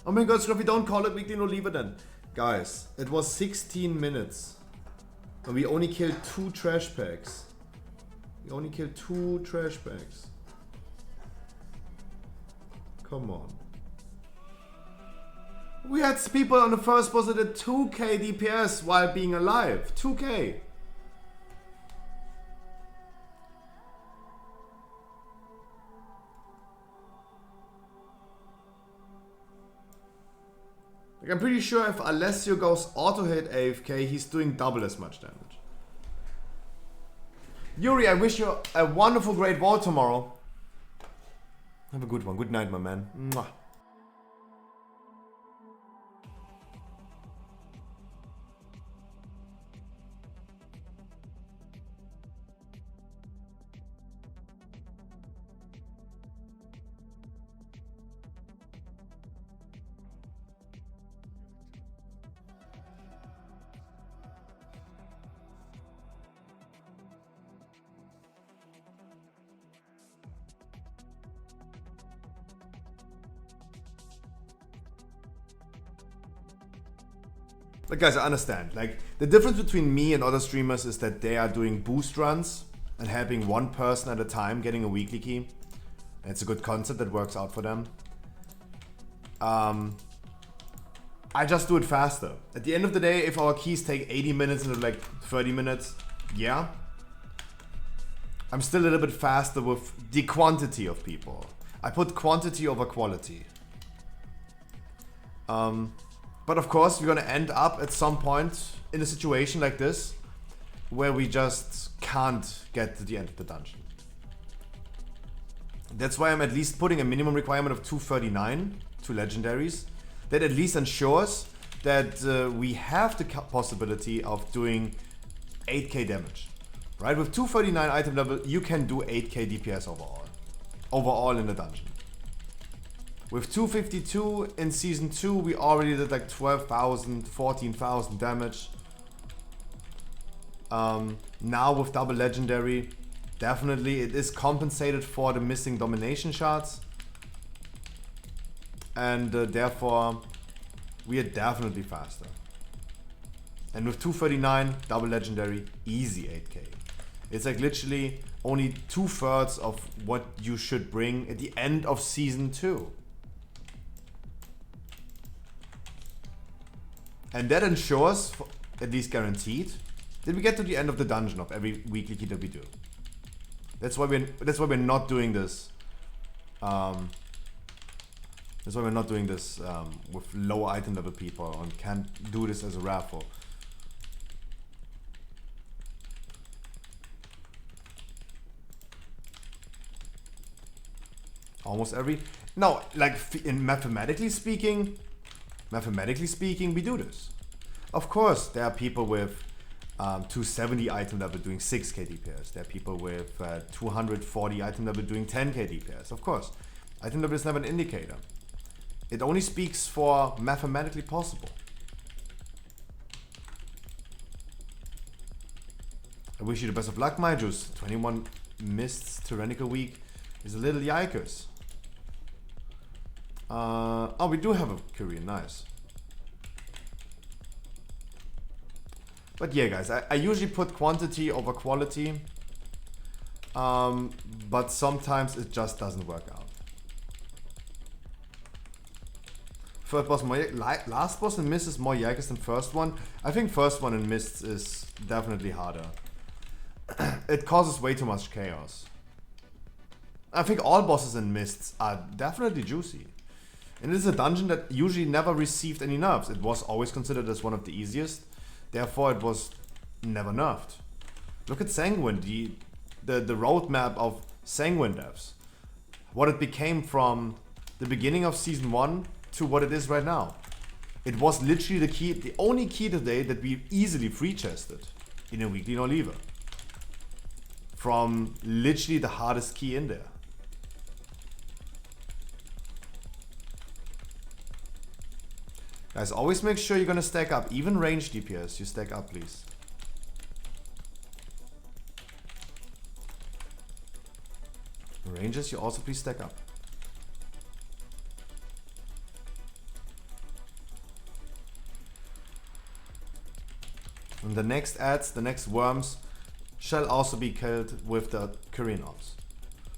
Oh my god, Scruffy, don't call it weekly no lever then. Guys, it was 16 minutes and we only killed 2 trash packs. We only killed 2 trash bags. Come on. We had people on the first boss that did 2k DPS while being alive. 2k. Like, I'm pretty sure if Alessio goes auto hit AFK, he's doing double as much damage. Yuri, I wish you a wonderful, great VoD tomorrow. Have a good one. Good night, my man. Mwah. Like, guys, I understand. Like, the difference between me and other streamers is that they are doing boost runs and helping one person at a time getting a weekly key. And it's a good concept that works out for them. I just do it faster. At the end of the day, if our keys take 80 minutes instead of like 30 minutes, yeah. I'm still a little bit faster with the quantity of people. I put quantity over quality. But of course, we're gonna end up at some point in a situation like this where we just can't get to the end of the dungeon. That's why I'm at least putting a minimum requirement of 239, 2 legendaries. That at least ensures that we have the possibility of doing 8k damage. Right? With 239 item level, you can do 8k DPS overall. Overall in the dungeon. With 252 in Season 2, we already did like 12,000, 14,000 damage. Now with double legendary, definitely it is compensated for the missing domination shards. And therefore, we are definitely faster. And with 239, double legendary, easy 8k. It's like literally only 2/3 of what you should bring at the end of Season 2. And that ensures, at least guaranteed, that we get to the end of the dungeon of every weekly key that we do. That's why we're not doing this. That's why we're not doing this with low item level people and can't do this as a raffle. Almost every... No, like in mathematically speaking, we do this. Of course, there are people with 270 item level doing 6k DPS. There are people with 240 item level doing 10k DPS. Of course, item level is never an indicator. It only speaks for mathematically possible. I wish you the best of luck, my juice. 21 mists tyrannical week is a little yikers. Oh, we do have a Korean, nice. But yeah, guys, I usually put quantity over quality. But sometimes it just doesn't work out. First boss more, last boss in Mists is more yikers than first one. I think first one in Mists is definitely harder. It causes way too much chaos. I think all bosses in Mists are definitely juicy. And it is a dungeon that usually never received any nerfs. It was always considered as one of the easiest. Therefore, it was never nerfed. Look at Sanguine, the roadmap of Sanguine devs. What it became from the beginning of Season 1 to what it is right now. It was literally the only key today that we easily free chested in a weekly no lever. From literally the hardest key in there. Guys, always make sure you're gonna stack up. Even range DPS, you stack up, please. Rangers, you also please stack up. And the next ads, the next worms, shall also be killed with the Korean ops.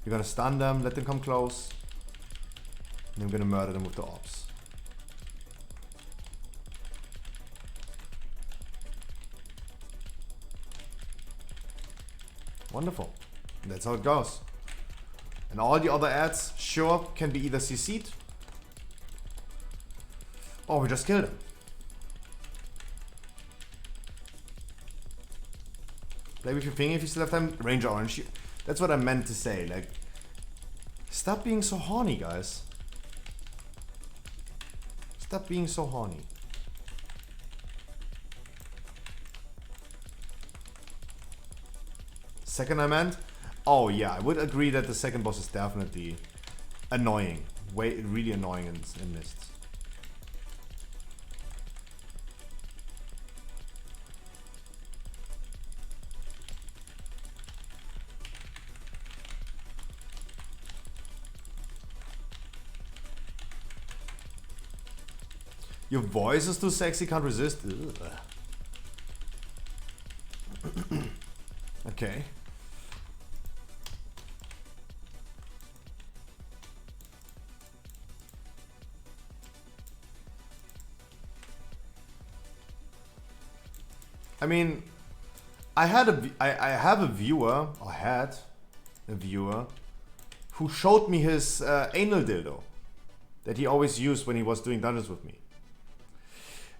You're gonna stun them, let them come close, and then we're gonna murder them with the ops. Wonderful. And that's how it goes. And all the other ads, sure, can be either CC'd Oh, we just killed him. Play with your finger if you still have time. Ranger Orange. That's what I meant to say. Like, stop being so horny, guys. Stop being so horny. Second I meant? Oh yeah, I would agree that the second boss is definitely annoying. Really annoying in Mists. Your voice is too sexy, can't resist. Okay. I mean, I have a viewer, or had a viewer, who showed me his anal dildo that he always used when he was doing dungeons with me.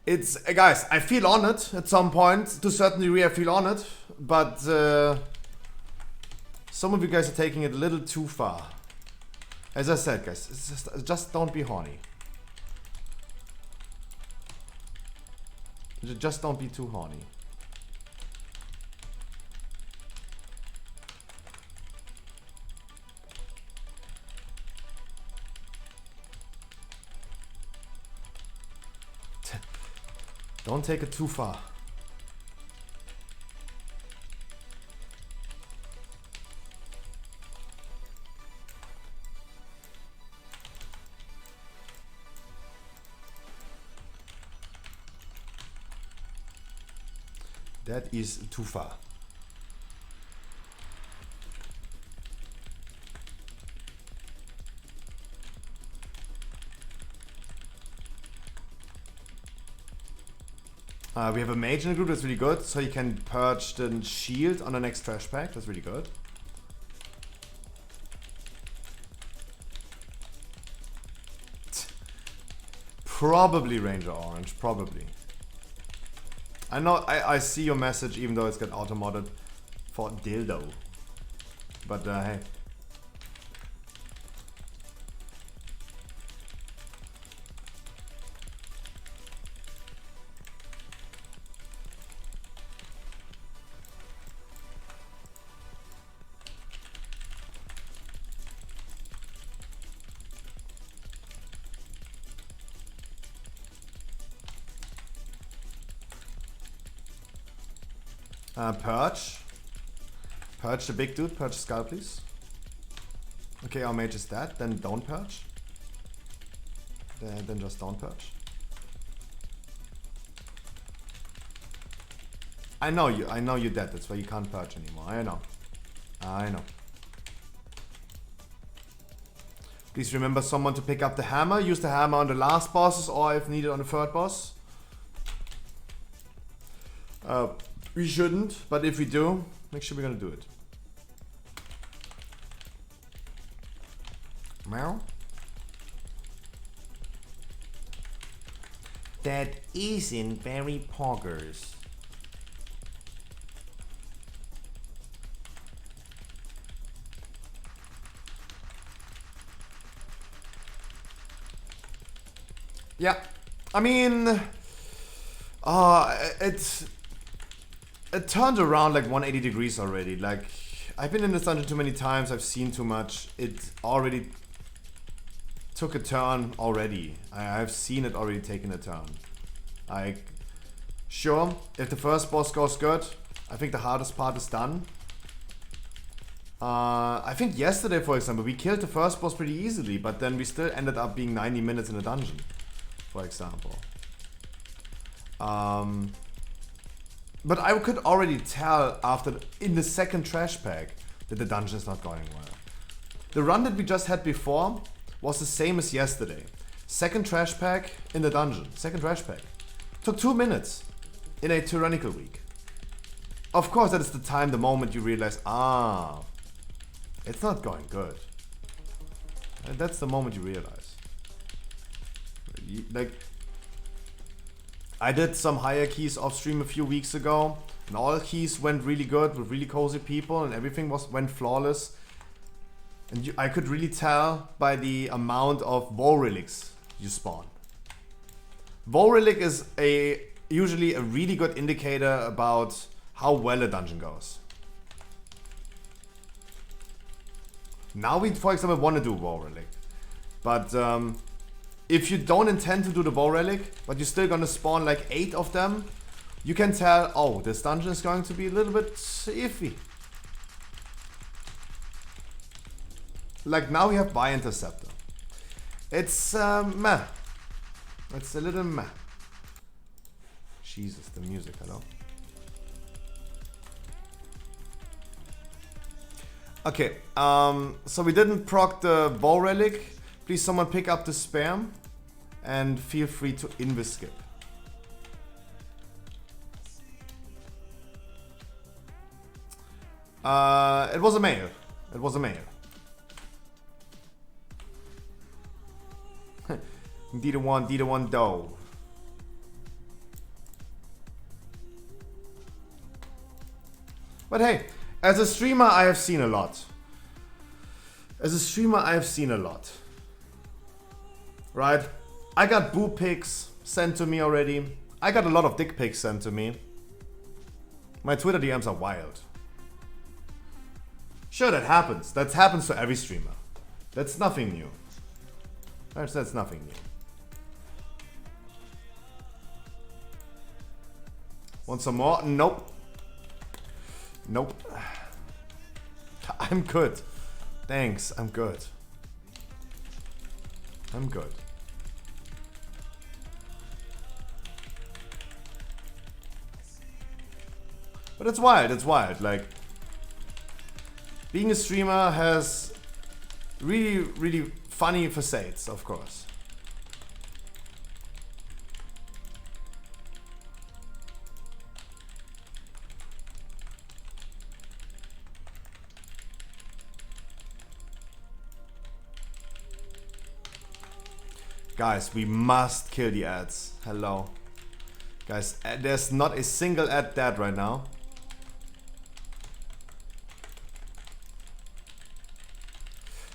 It's, guys, I feel honored at some point. To a certain degree I feel honored, but some of you guys are taking it a little too far. As I said, guys, it's just don't be horny. Just don't be too horny. Don't take it too far. That is too far. We have a mage in the group, that's really good. So you can purge the shield on the next trash pack, that's really good. Probably Ranger Orange, probably. I know, I see your message even though it's got auto-modded for dildo. But hey. Purge. Purge the big dude, purge the skull please. Okay, our mage is dead, then don't purge. Then just don't purge. I know you're dead, that's why you can't purge anymore, I know. Please remember someone to pick up the hammer, use the hammer on the last bosses or if needed on the third boss. We shouldn't, but if we do, make sure we're gonna do it. Meow. That isn't very poggers. Yeah, I mean, it turned around like 180 degrees already. Like, I've been in this dungeon too many times, I've seen too much. It already took a turn already. I've seen it already taking a turn. Like, sure, if the first boss goes good, I think the hardest part is done. I think yesterday, for example, we killed the first boss pretty easily, but then we still ended up being 90 minutes in a dungeon, for example. But I could already tell in the second trash pack that the dungeon is not going well. The run that we just had before was the same as yesterday. Second trash pack in the dungeon. Second trash pack. Took 2 minutes in a tyrannical week. Of course, that is the moment you realize, it's not going good. And that's the moment you realize. Like, I did some higher keys off stream a few weeks ago, and all keys went really good with really cozy people, and everything went flawless. And I could really tell by the amount of VoD relics you spawn. VoD relic is usually a really good indicator about how well a dungeon goes. Now we, for example, want to do VoD relic, but if you don't intend to do the VoD relic, but you're still gonna spawn like 8 of them, you can tell, oh, this dungeon is going to be a little bit iffy. Like now we have Buy Interceptor. It's meh. It's a little meh. Jesus, the music, hello. Okay, so we didn't proc the VoD relic. Please someone pick up the spam and feel free to invis-skip. It was a male. It was a male. D1 dough. But hey, as a streamer I have seen a lot. As a streamer I have seen a lot. Right? I got boob pics sent to me already. I got a lot of dick pics sent to me. My Twitter DMs are wild. Sure, that happens. That happens to every streamer. That's nothing new. That's nothing new. Want some more? Nope. Nope. I'm good. Thanks, I'm good. I'm good. But it's wild, it's wild. Like, being a streamer has really, really funny facades, of course. Guys, we must kill the ads. Hello. Guys, there's not a single ad dead right now.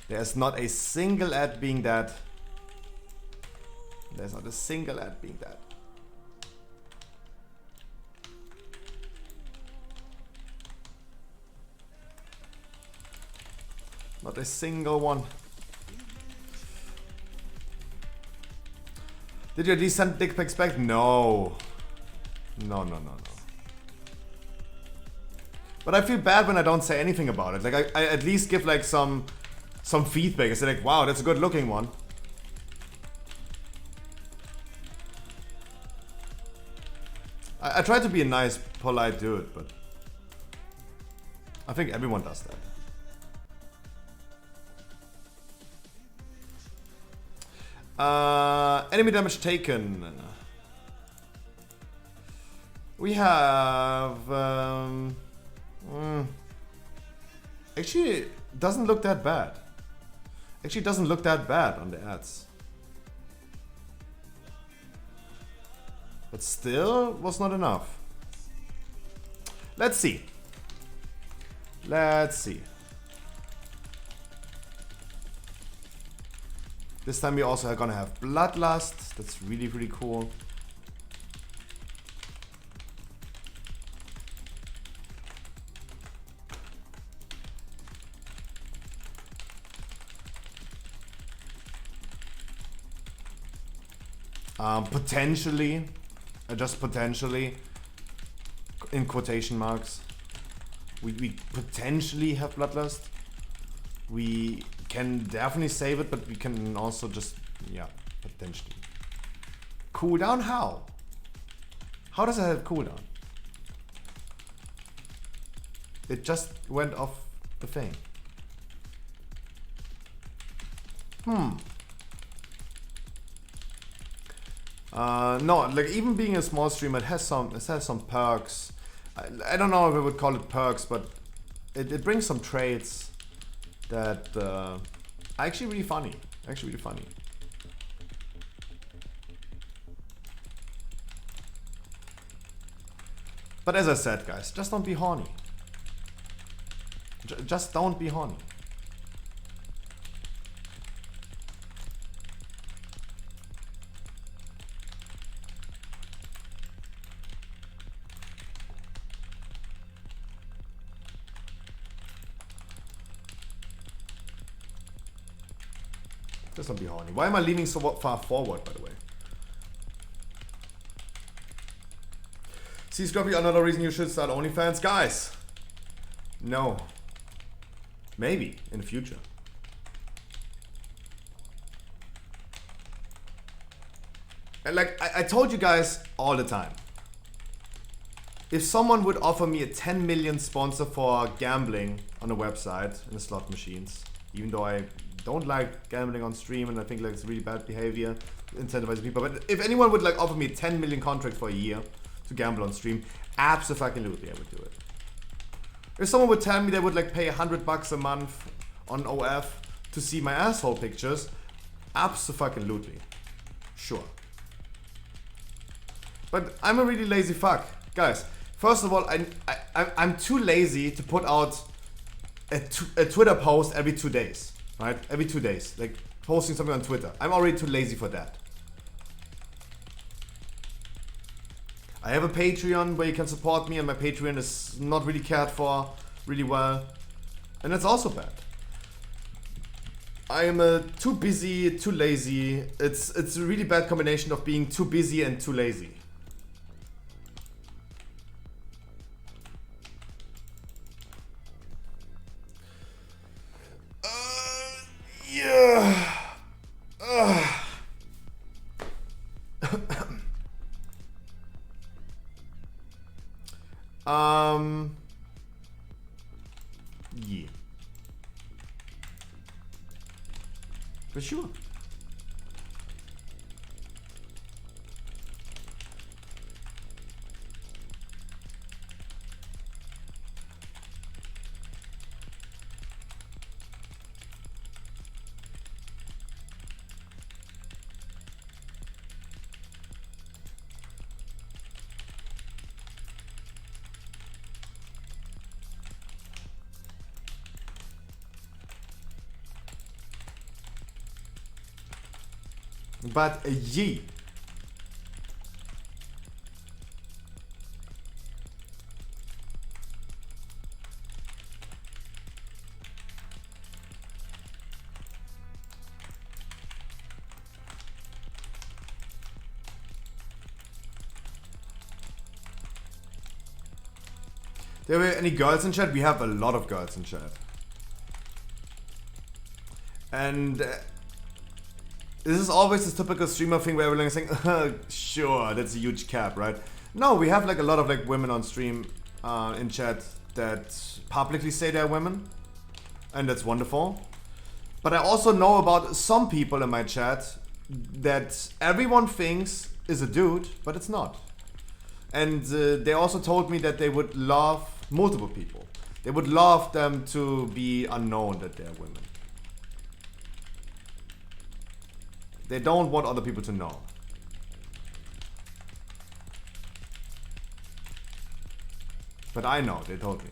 There's not a single ad being dead. There's not a single ad being dead. Not a single one. Did you at least send dick pics back? No. No. But I feel bad when I don't say anything about it. Like I at least give like some feedback. I say like, wow, that's a good looking one. I try to be a nice, polite dude, but I think everyone does that. Enemy damage taken. We have actually it doesn't look that bad. Actually doesn't look that bad on the ads. But still was not enough. Let's see. Let's see. This time we also are gonna have Bloodlust. That's really, really cool. Potentially, just potentially, in quotation marks, we potentially have Bloodlust. We can definitely save it, but we can also just, yeah, potentially. Cooldown? How? How does it have cooldown? It just went off the thing. No, like even being a small streamer, it has some perks. I don't know if I would call it perks, but it brings some traits that are actually really funny. But as I said, guys, just don't be horny. Just don't be horny. Just don't be horny. Why am I leaning so far forward, by the way? See, Scruffy, another reason you should start OnlyFans? Guys, no. Maybe, in the future. And like, I told you guys all the time. If someone would offer me a 10 million sponsor for gambling on a website in the slot machines, even though I don't like gambling on stream and I think like it's really bad behavior, incentivizing people, but if anyone would like offer me a 10 million contract for a year to gamble on stream, absolutely I would do it. If someone would tell me they would like pay $100 a month on OF to see my asshole pictures, absolutely, sure. But I'm a really lazy fuck, guys. First of all, I'm too lazy to put out a Twitter post every 2 days, right? Every 2 days, like posting something on Twitter. I'm already too lazy for that. I have a Patreon where you can support me, and my Patreon is not really cared for really well, and that's also bad. I am too busy, too lazy. It's a really bad combination of being too busy and too lazy. Yeah. Yeah. For sure. But ye. There were any girls in chat? We have a lot of girls in chat. And this is always this typical streamer thing where everyone's saying, sure, that's a huge cap, right? No, we have like a lot of like women on stream in chat that publicly say they're women, and that's wonderful. But I also know about some people in my chat that everyone thinks is a dude, but it's not. And they also told me that they would love multiple people. They would love them to be unknown that they're women. They don't want other people to know. But I know, they told me.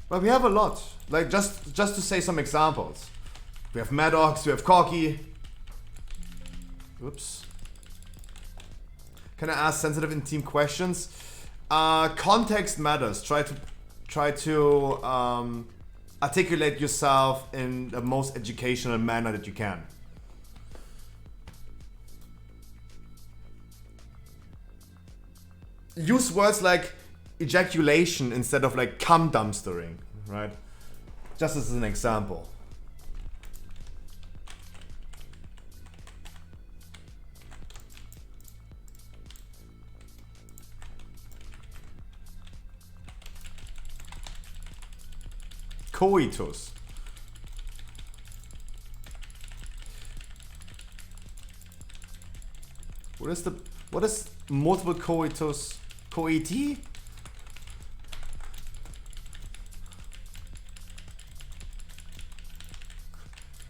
But we have a lot. Like just to say some examples. We have Maddox, we have Corky. Oops. Can I ask sensitive intimate questions? Context matters. Try to articulate yourself in the most educational manner that you can. Use words like ejaculation instead of like cum dumpstering, right? Just as an example. Coitus. What is multiple coitus? Coiti?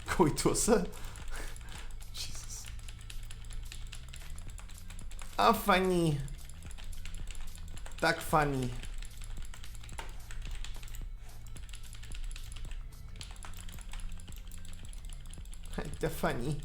Coitus? Jesus. Ah, funny. Tak funny. The funny.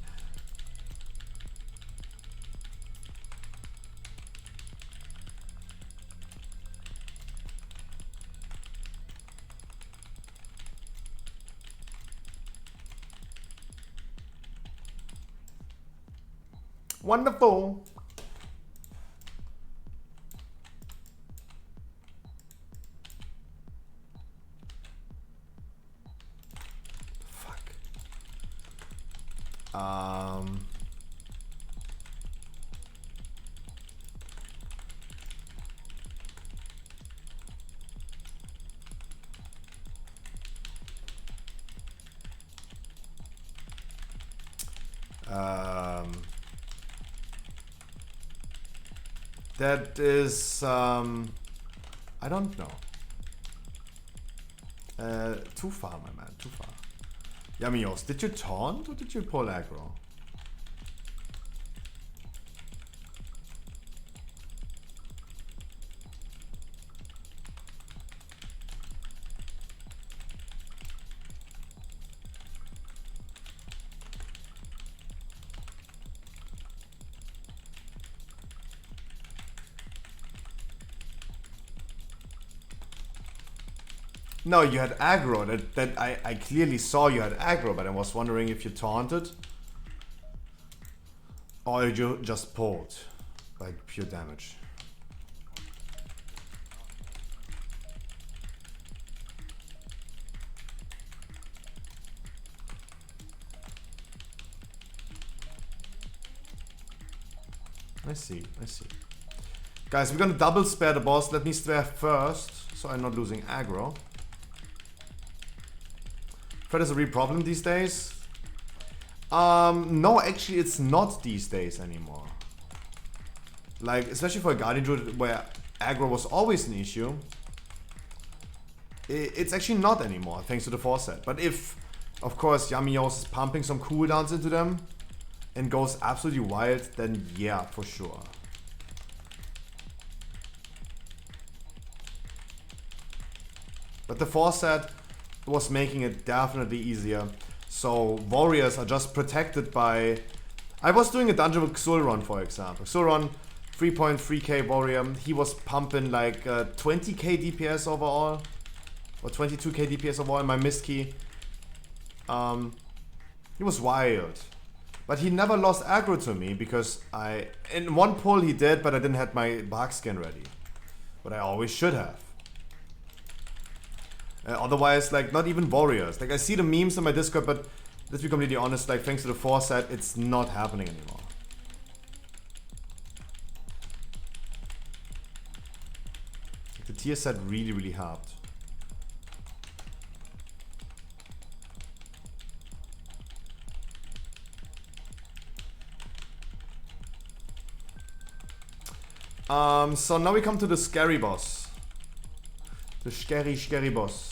Wonderful. Fuck. That is, I don't know. Too far, my man, too far. Yamios, did you taunt or did you pull aggro? No, you had aggro. That I clearly saw you had aggro, but I was wondering if you taunted or you just pulled, like pure damage. I see. Guys, we're gonna double spare the boss. Let me spare first, so I'm not losing aggro. Threat is a real problem these days. No, actually it's not these days anymore. Like, especially for a Guardian Druid where aggro was always an issue. It's actually not anymore, thanks to the Force set. But if, of course, Yamios is pumping some cooldowns into them and goes absolutely wild, then yeah, for sure. But the Force set was making it definitely easier. So warriors are just protected by... I was doing a dungeon with Xulron, for example. Xulron, 3.3k warrior. He was pumping like 20k DPS overall. Or 22k DPS overall in my mist key. He was wild. But he never lost aggro to me because in one pull he did, but I didn't have my bark skin ready. But I always should have. Otherwise, like, not even warriors. Like, I see the memes on my Discord, but let's be completely honest, like, thanks to the Force set, it's not happening anymore. The tier set really, really helped. So now we come to the scary boss. The scary boss.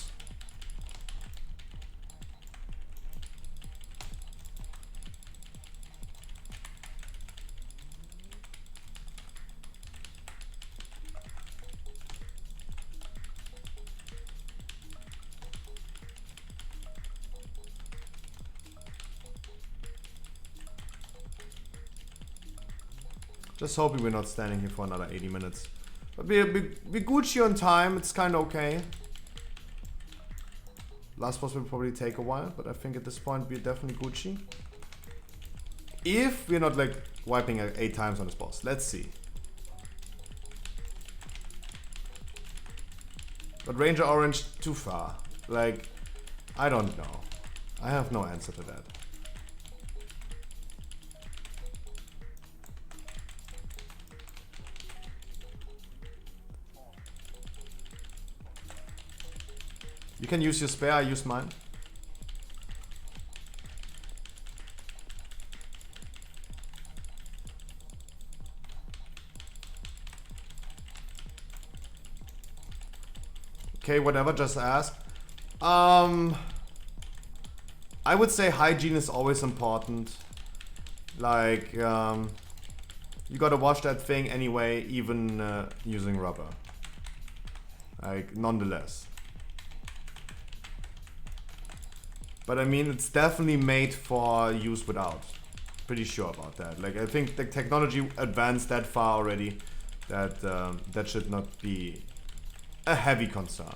Just hoping we're not standing here for another 80 minutes. But we're Gucci on time, it's kind of okay. Last boss will probably take a while, but I think at this point we're definitely Gucci. If we're not like wiping 8 times on this boss. Let's see. But Ranger Orange, too far. Like, I don't know. I have no answer to that. You can use your spare, I use mine. Okay, whatever, just ask. I would say hygiene is always important. Like, You gotta wash that thing anyway, even using rubber. Like, nonetheless. But I mean, it's definitely made for use without. Pretty sure about that. Like, I think the technology advanced that far already that that should not be a heavy concern.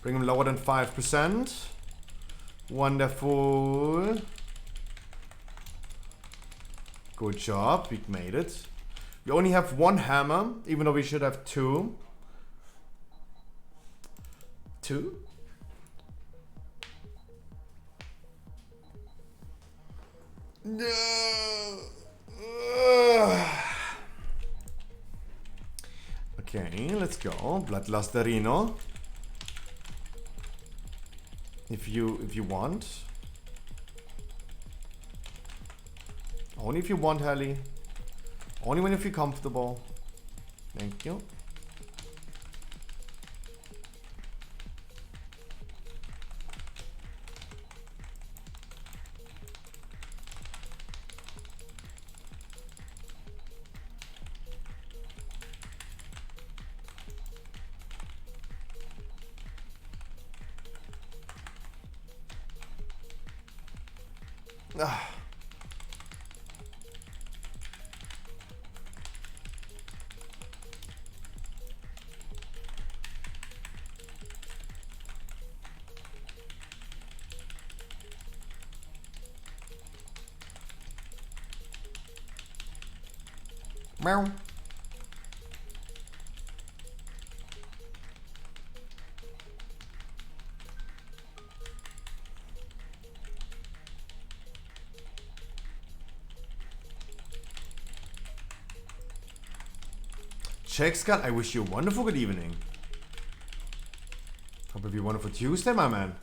Bring them lower than 5%. Wonderful. Good job, we made it. We only have one hammer, even though we should have two. Two? No. Okay, let's go. Bloodlusterino. If you want. Only if you want, Hallie. Only when you feel comfortable. Thank you. Ah. Meow. Check Scott, I wish you a wonderful good evening. Hope it'll be a wonderful Tuesday, my man.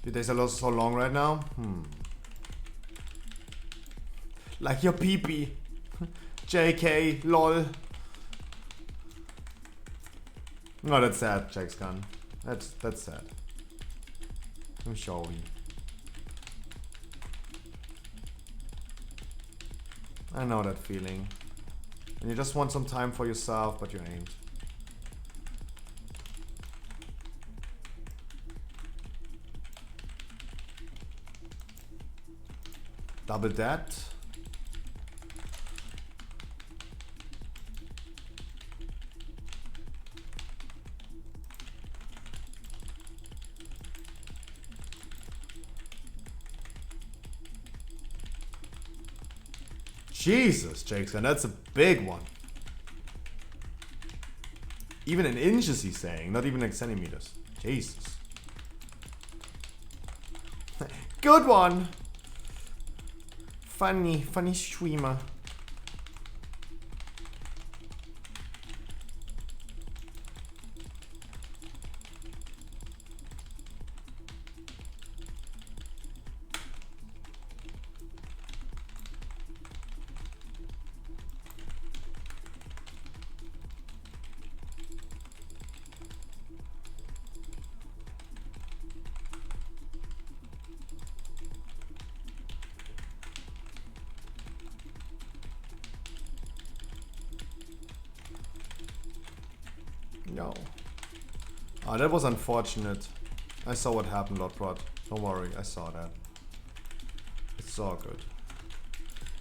The days are so long right now. Like your pee-pee. JK, lol. No, that's sad, Jack's gun. That's sad. I'm sorry. I know that feeling. And you just want some time for yourself, but you ain't. Double that. Jesus, Jakeson, that's a big one. Even in inches, he's saying, not even in centimeters. Jesus. Good one. Funny streamer. No. Oh, that was unfortunate. I saw what happened, Lord Prod. Don't worry, I saw that. It's all good.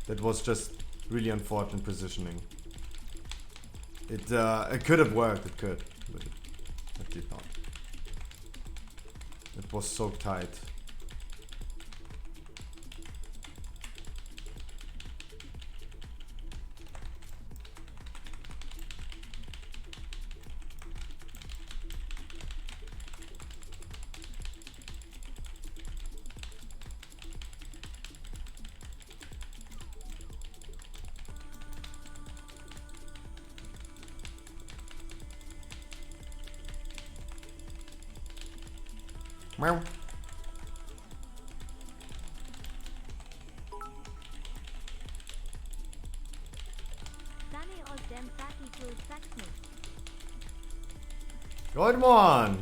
That was just really unfortunate positioning. It could have worked, it could, but it did not. It was so tight. Meow. Good one.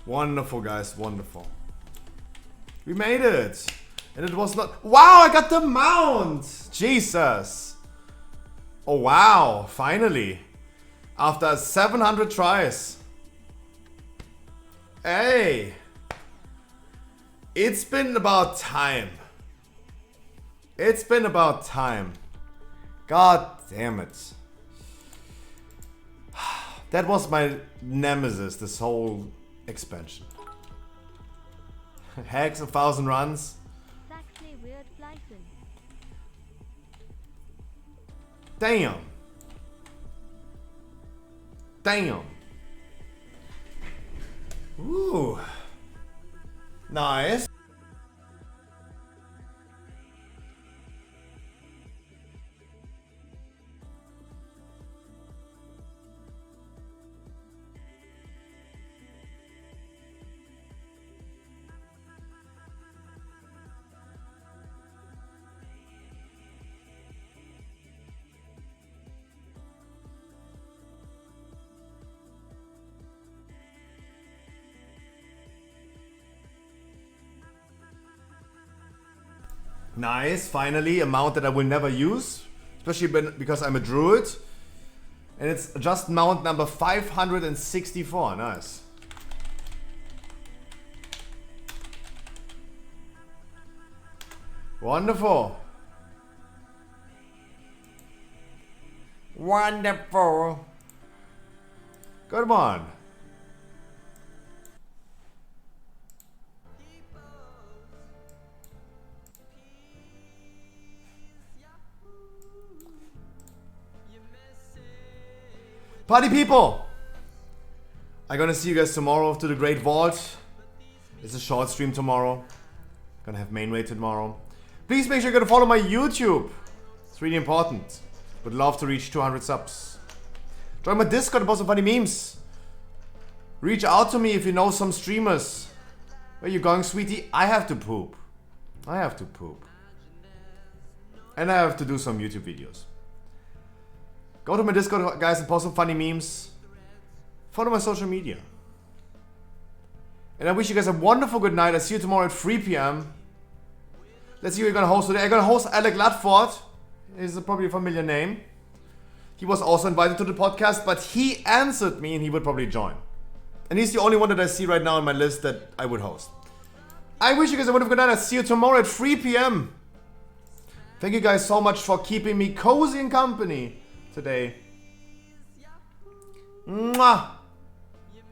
Wonderful, guys. Wonderful. We made it. And it was not... Wow, I got the mount. Jesus. Oh, wow. Finally. After 700 tries. Hey. It's been about time. It's been about time. God damn it. That was my nemesis, this whole expansion. Hacks, 1,000 runs. Damn. Damn. Ooh. Nice. Nice, finally, a mount that I will never use, especially because I'm a druid. And it's just mount number 564, nice. Wonderful. Wonderful. Good one. Party people! I'm gonna see you guys tomorrow to the Great VoD. It's a short stream tomorrow. Gonna have main raid tomorrow. Please make sure you're gonna follow my YouTube. It's really important. Would love to reach 200 subs. Join my Discord and post some funny memes. Reach out to me if you know some streamers. Where you going, sweetie? I have to poop. I have to poop. And I have to do some YouTube videos. Go to my Discord, guys, and post some funny memes. Follow my social media. And I wish you guys a wonderful good night. I'll see you tomorrow at 3 p.m. Let's see who you're gonna host today. I'm gonna host Alec Ladford. He's probably a familiar name. He was also invited to the podcast, but he answered me and he would probably join. And he's the only one that I see right now on my list that I would host. I wish you guys a wonderful good night. I'll see you tomorrow at 3 p.m. Thank you guys so much for keeping me cozy in company today. Mwah!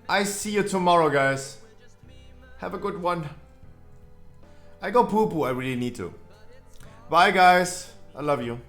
I see you tomorrow, guys. Have a good one. I go poo-poo, I really need to. Bye, guys. I love you.